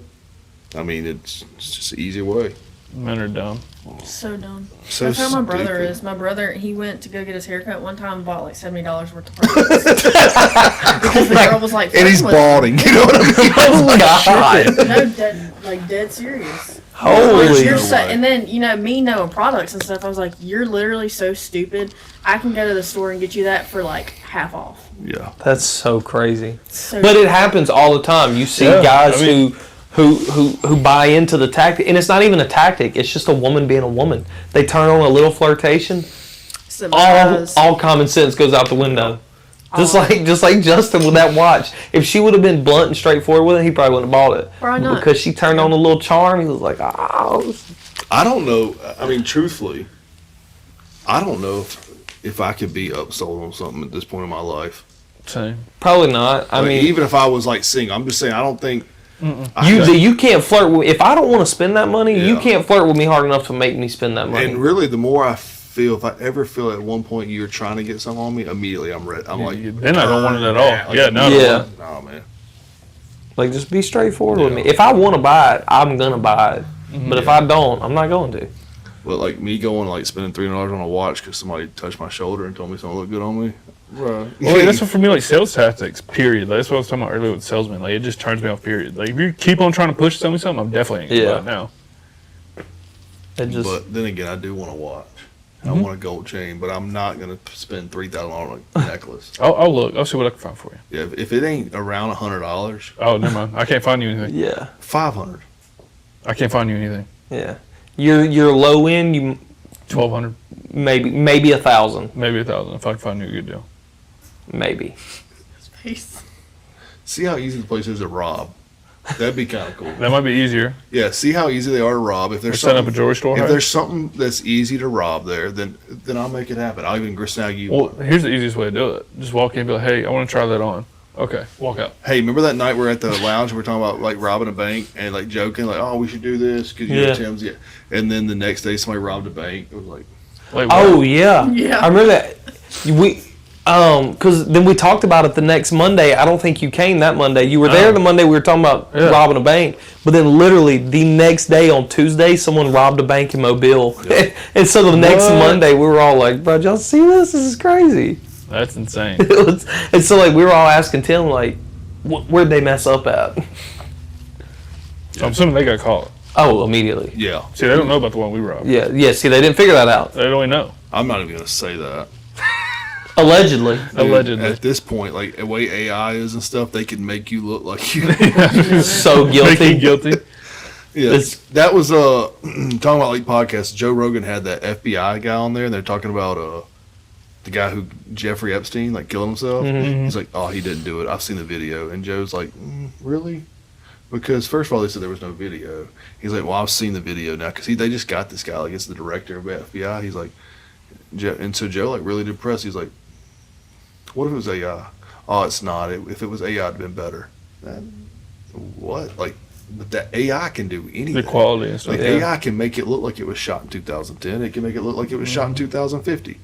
I mean, it's just an easy way. Men are dumb. So dumb. So That's how my brother stupid. is. My brother, he went to go get his haircut one time and bought like $70 worth of products. Because the girl was like, And he's flirting with balding, you know what I mean? Oh God! him. No, dead serious. Holy! Like, you're no so, way. and then, me knowing products and stuff, I was like, you're literally so stupid. I can go to the store and get you that for like half off. Yeah. That's so crazy. So But it happens all the time. You see Yeah, guys I mean- who buy into the tactic, and it's not even a tactic. It's just a woman being a woman. They turn on a little flirtation. All common sense goes out the window. Just like Justin with that watch. If she would have been blunt and straightforward with it, he probably wouldn't have bought it. Probably not. Because she turned on a little charm, he was like, oh. I don't know. I mean, truthfully, I don't know if I could be upsold on something at this point in my life. Same. Probably not. I Like, mean, even if I was like single, I'm just saying, I don't think. you can't flirt with. If I don't want to spend that money, you Yeah. can't flirt with me hard enough to make me spend that money. And really, the more I feel, if I ever feel at one point you're trying to get something on me, immediately I'm ready. I'm like, Then I don't want it at all. Like, Yeah, no. Yeah. No, man. Like, just be straightforward with Yeah. me. If I want to buy it, I'm gonna buy it. But if Yeah. I don't, I'm not going to. But like me going like spending $300 on a watch because somebody touched my shoulder and told me something looked good on me. Right. Well, like, that's what for me, like sales tactics. Period. Like, that's what I was talking about earlier with salesmen. Like, it just turns me off. Period. Like, if you keep on trying to push sell me something, I'm definitely ain't gonna buy it now. It just But then again, I do want a watch. I want a gold chain, but I'm not gonna spend $3,000 on a necklace. I'll look. I'll see what I can find for you. Yeah, if it ain't around $100, Oh, never mind. I can't find you anything. yeah, $500. I can't find you anything. yeah. Your low end, you 1,200, maybe 1,000, maybe 1,000. If I can find you a good deal. maybe. Peace. See how easy the place is to rob. That'd be kind of cool. That might be easier. Yeah, see how easy they are to rob. If there's Set up a something, jewelry store. if right? there's something that's easy to rob there, then I'll make it happen. I'll even snag you Well, one. here's the easiest way to do it. Just walk in and be like, hey, I want to try that on. Okay, walk out. Hey, remember that night we were at the lounge? We were talking about like robbing a bank and like joking, like, "Oh, we should do this because Yeah. Tim's." Yeah. And then the next day, somebody robbed a bank. It was like, Like, Oh yeah, Yeah. I remember that. Because then we talked about it the next Monday. I don't think you came that Monday. You were there Oh. the Monday we were talking about Yeah. robbing a bank. But then literally the next day on Tuesday, someone robbed a bank in Mobile. Yeah. And so the next What? Monday we were all like, bro, y'all see this? This is crazy. that's insane. And so like we were all asking Tim like, where'd they mess up at? I'm assuming they got caught. Oh, immediately. "Yeah, See, they don't know about the one we robbed. Yeah. See, they didn't figure that out. They don't even know. I'm not even gonna say that." Allegedly. Dude, Allegedly. At this point, like the way AI is and stuff, they can make you look like you. So Making guilty. guilty. Yeah, It's- that was talking about like podcasts. Joe Rogan had that FBI guy on there, and they're talking about the guy who Jeffrey Epstein like killed himself. He's like, "Oh, he didn't do it. I've seen the video." And Joe's like, "Really?" Because first of all, they said there was no video. He's like, "Well, I've seen the video now because they just got this guy like it's the director of FBI." He's like, and so Joe like really depressed. He's like, "What if it was AI?" "Oh, it's not. If it was AI, it'd been better." What? Like, but that AI can do anything. The quality and stuff. Like Yeah. AI can make it look like it was shot in 2010. It can make it look like it was shot in 2050.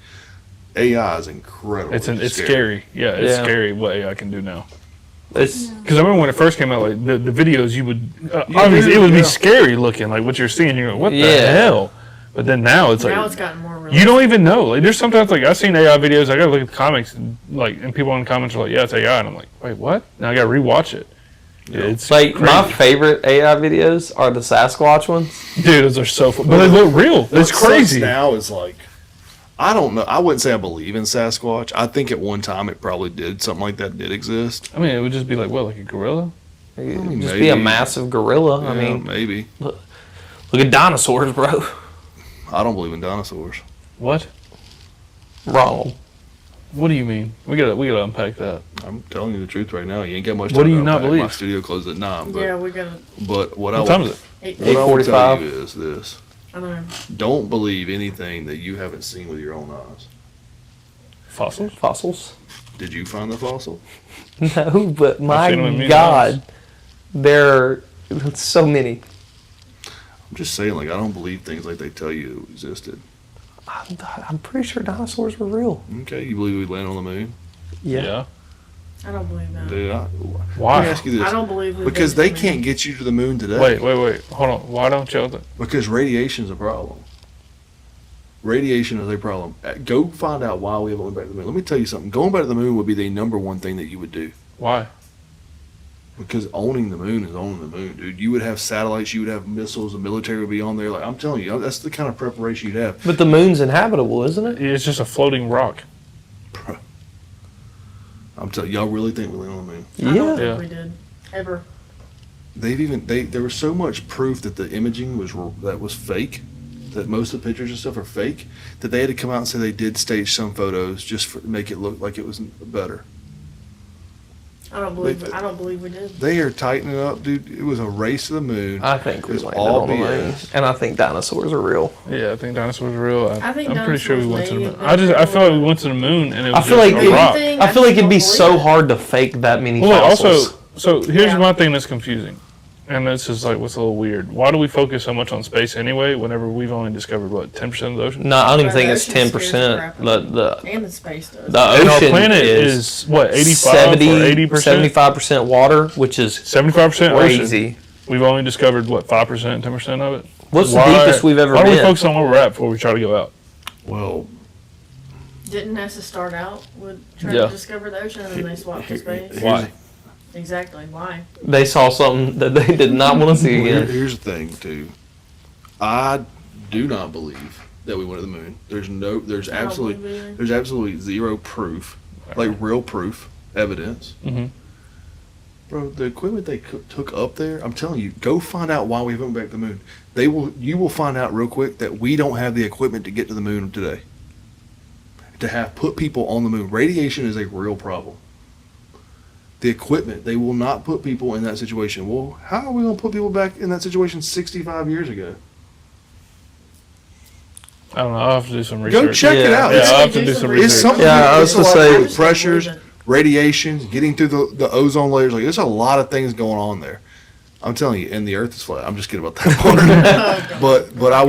AI is incredible. It's scary. Yeah, it's scary what AI can do now. It's Because I remember when it first came out, like the videos, you would obviously it would be scary looking, like what you're seeing. You're going, what the hell? But then now it's like it's gotten more realistic. you don't even know. Like there's sometimes like I've seen AI videos. I gotta look at the comics and people in the comments are like, yeah, it's AI, and I'm like, wait, what? Now I gotta rewatch it. It's like crazy. my favorite AI videos are the Sasquatch ones. Dude, those are so fun, but they look real. It's crazy. Now is like, I don't know. I wouldn't say I believe in Sasquatch. I think at one time it probably did. Something like that did exist. I mean, it would just be like what, like a gorilla? It'd just be a massive gorilla. Yeah, I mean, maybe. Look at dinosaurs, bro. I don't believe in dinosaurs. What? Ronald. What do you mean? We gotta unpack that. I'm telling you the truth right now. You ain't got much time. What do you to not unpack. believe? My studio closed at 9. But, Yeah, we gotta. But what What time is it? What I will tell 8:45. you is this: I don't know. don't believe anything that you haven't seen with your own eyes. Fossils? Fossils? Did you find the fossil? No, but seen them in my museums. God, there are so many. I'm just saying, like, I don't believe things like they tell you existed. I'm pretty sure dinosaurs were real. Okay, you believe we land on the moon? Yeah. I don't believe that. Dude, Why? Let me ask you this. I don't believe we've Because been they to the can't moon. get you to the moon today. Wait. Hold on. Why don't you? Because radiation is a problem. Radiation is a problem. Go find out why we haven't went back to the moon. Let me tell you something. Going back to the moon would be the number one thing that you would do. Why? Because owning the moon is owning the moon, dude. You would have satellites, you would have missiles, the military would be on there. Like, I'm telling you, that's the kind of preparation you'd have. But the moon's inhabitable, isn't it? It's just a floating rock. I'm telling you, y'all really think we land on the moon? I don't Yeah. think we did. Ever. There was so much proof that the imaging was fake, that most of the pictures and stuff are fake, that they had to come out and say they did stage some photos just to make it look like it was better. I don't believe we did. They are tightening up, dude. It was a race to the moon. I think we It's landed all on the moon. BS. And I think dinosaurs are real. Yeah, I think dinosaurs are real. I think I'm pretty sure we dinosaurs went to the may moon. have been I feel like we real. went to the moon and it was I feel just like a rock. I feel like it'd be so hard to fake that many Well, fossils. also, here's Yeah. my thing that's confusing, and this is like what's a little weird. Why do we focus so much on space anyway? Whenever we've only discovered what 10% of the ocean. No, I don't even But think the it's ocean scares 10%. the crap out The And the space does. the And our ocean planet is is what 85 or 80%, 75% water, which is 75% ocean. crazy. We've only discovered what 5%, 10% of it. What's the deepest we've ever Why do we been? focus on where we're at before we try to go out? Well, Didn't NASA start out with trying Yeah. to discover the ocean and then they swapped to space? Why? Exactly. Why? They saw something that they did not want to see again. Here's the thing, too. I do not believe that we went to the moon. There's I don't believe it. there's absolutely zero proof, like real proof, evidence. Mhm. Bro, the equipment they took up there, I'm telling you, go find out why we haven't went back to the moon. You will find out real quick that we don't have the equipment to get to the moon today. To have put people on the moon. Radiation is a real problem. The equipment, they will not put people in that situation. Well, how are we going to put people back in that situation 65 years ago? I don't know. I'll have to do some research. Go check it Yeah. out. Yeah, It's, I'll have to do some research. it's something. Yeah, I was it's gonna like say- the pressures, radiation, getting through the ozone layers. Like, there's a lot of things going on there. I'm telling you, and the Earth is flat. I'm just kidding about that part. but I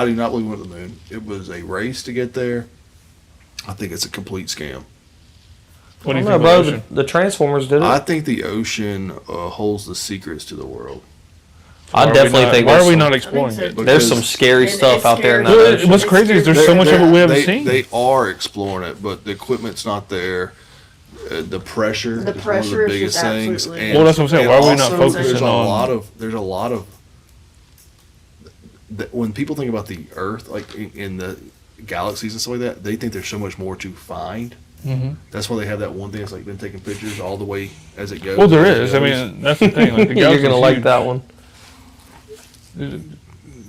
do not believe we went to the moon. It was a race to get there. I think it's a complete scam. What do I you don't think know, of the bro. ocean? The Transformers did it. I think the ocean holds the secrets to the world. I Why are we definitely not- think Why there's are we some- not exploring so, it? too. There's some Because scary And stuff it's out there in that scary. ocean. What's crazy is there's so much of it we haven't seen. They are exploring it, but the equipment's not there. The pressure The is pressure one of is the biggest just things. absolutely- Well, that's what I'm saying. and Why are we not also, focusing there's on- There's a lot of when people think about the Earth, like in the galaxies and stuff like that, they think there's so much more to find. Mm-hmm. That's why they have that one thing that's like been taking pictures all the way as it goes. Well, there as it is. I goes. mean, that's the thing. Like, the You're galaxy's gonna like huge. that one.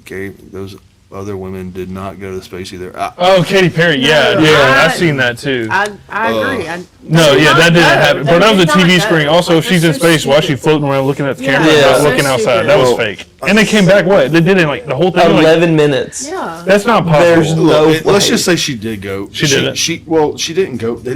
Okay, those other women did not go to space either. Oh, Katy Perry. Yeah, No, yeah. I- I've seen that too. I agree. No, yeah, that didn't happen. But that was a It's TV not screen. that. Also, Like, if she's in that's so space, why is she stupid. floating around looking at the Yeah, camera, yeah. not So looking outside? stupid. That was Well, fake. And they came back. What? They did it like the whole thing. Like, 11 minutes. Yeah. that's not There's possible. no Let's way. just say she did go. She didn't. She didn't go. They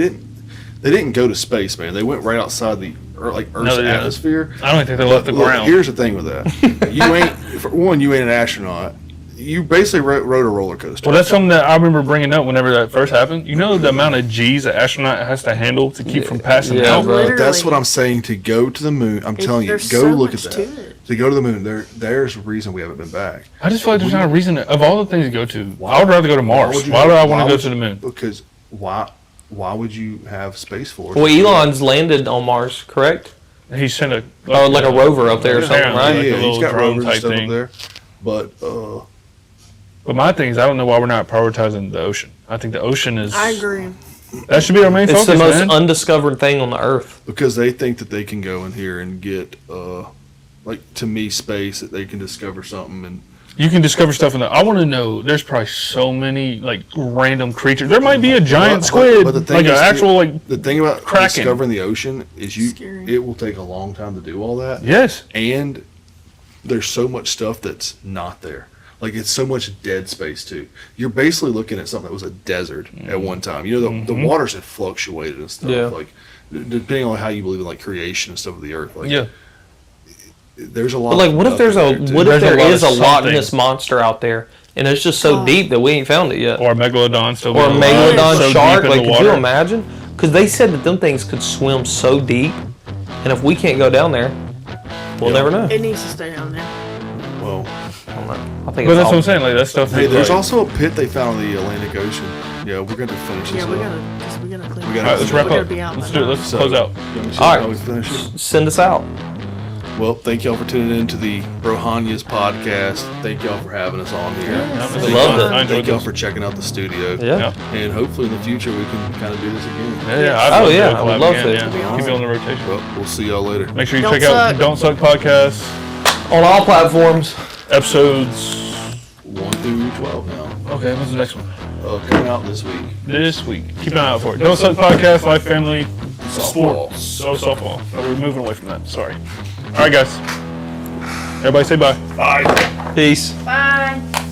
didn't go to space, man. They went right outside the Earth's they didn't. atmosphere. I don't think they left the Look, ground. here's the thing with that. You ain't, for one, you ain't an astronaut. you basically rode a roller coaster. Well, that's something that I remember bringing up whenever that first happened. You know the amount of G's an astronaut has to handle to keep from passing Yeah, out? bro. Literally. That's what I'm saying. To go to the moon, I'm telling you, there's go so look at much that. to it. To go to the moon, there's a reason we haven't been back. I just feel like there's not a reason. Of all the things to go to, I would rather go to Mars. Why do I want to go to the moon? Because why would you have Space Force? Well, Elon's landed on Mars, correct? He sent a Or like a rover up there or something, Yeah, right? like a Yeah, little he's got drone rovers and type stuff thing. up there. But But my thing is, I don't know why we're not prioritizing the ocean. I think the ocean is. I agree. That should be our main It's focus, the most man. undiscovered thing on the earth. because they think that they can go in here and get like, to me, space, that they can discover something. And You can discover stuff in the. I want to know. There's probably so many like random creatures. There might be a giant squid, but the thing like an is, actual like. the thing about Kraken. discovering the ocean is Scary. it will take a long time to do all that. Yes. And there's so much stuff that's not there. Like, it's so much dead space too. You're basically looking at something that was a desert at one time. You know, the waters had fluctuated and stuff. Yeah. Like, depending on how you believe in like creation and stuff of the earth. Like, Yeah. there's a lot. But like, what if there's a what if There's a there lot is of a Loch Ness something. monster out there, and it's just so Oh. deep that we ain't found it yet? Or a megalodon still. Or a being alive, megalodon so shark? deep in Like, the could you water. imagine? Because they said that them things could swim so deep, and if we can't go down there, we'll Yeah. never know. It needs to stay down there. Well, I don't know. I think But it's that's what all, I'm saying. Like that stuff. hey, is there's like, also a pit they found in the Atlantic Ocean. Yeah, we're going to finish this Yeah, we up. gotta clean. We it gotta- All right, let's up. wrap We're up. gonna be out Let's by do it. now. Let's close out. You want me to All see right. how we finish it? send us out. Well, thank y'all for tuning in to the Brohannyas podcast. Thank y'all for having us on here. Yeah, Thank this is Loved fun. it. I enjoyed Thank y'all this. for checking out the studio. Yeah. Yeah. And hopefully in the future we can kind of do this again. Yeah, I'd Oh, love to yeah, do a I would collab love again, to. yeah. That'd be Keep awesome. it on the rotation. Well, we'll see y'all later. Make sure you Don't check out Suck. Don't Suck podcast On all platforms. episodes. 1 through 12 now. Okay, what's the next one? Coming out this week. This week. Keep an eye out for it. Don't Suck podcast, life, family, Softball. sports. So softball. Oh, we're moving away from that. Sorry. All right, guys. Everybody say bye. Bye. Peace. Bye.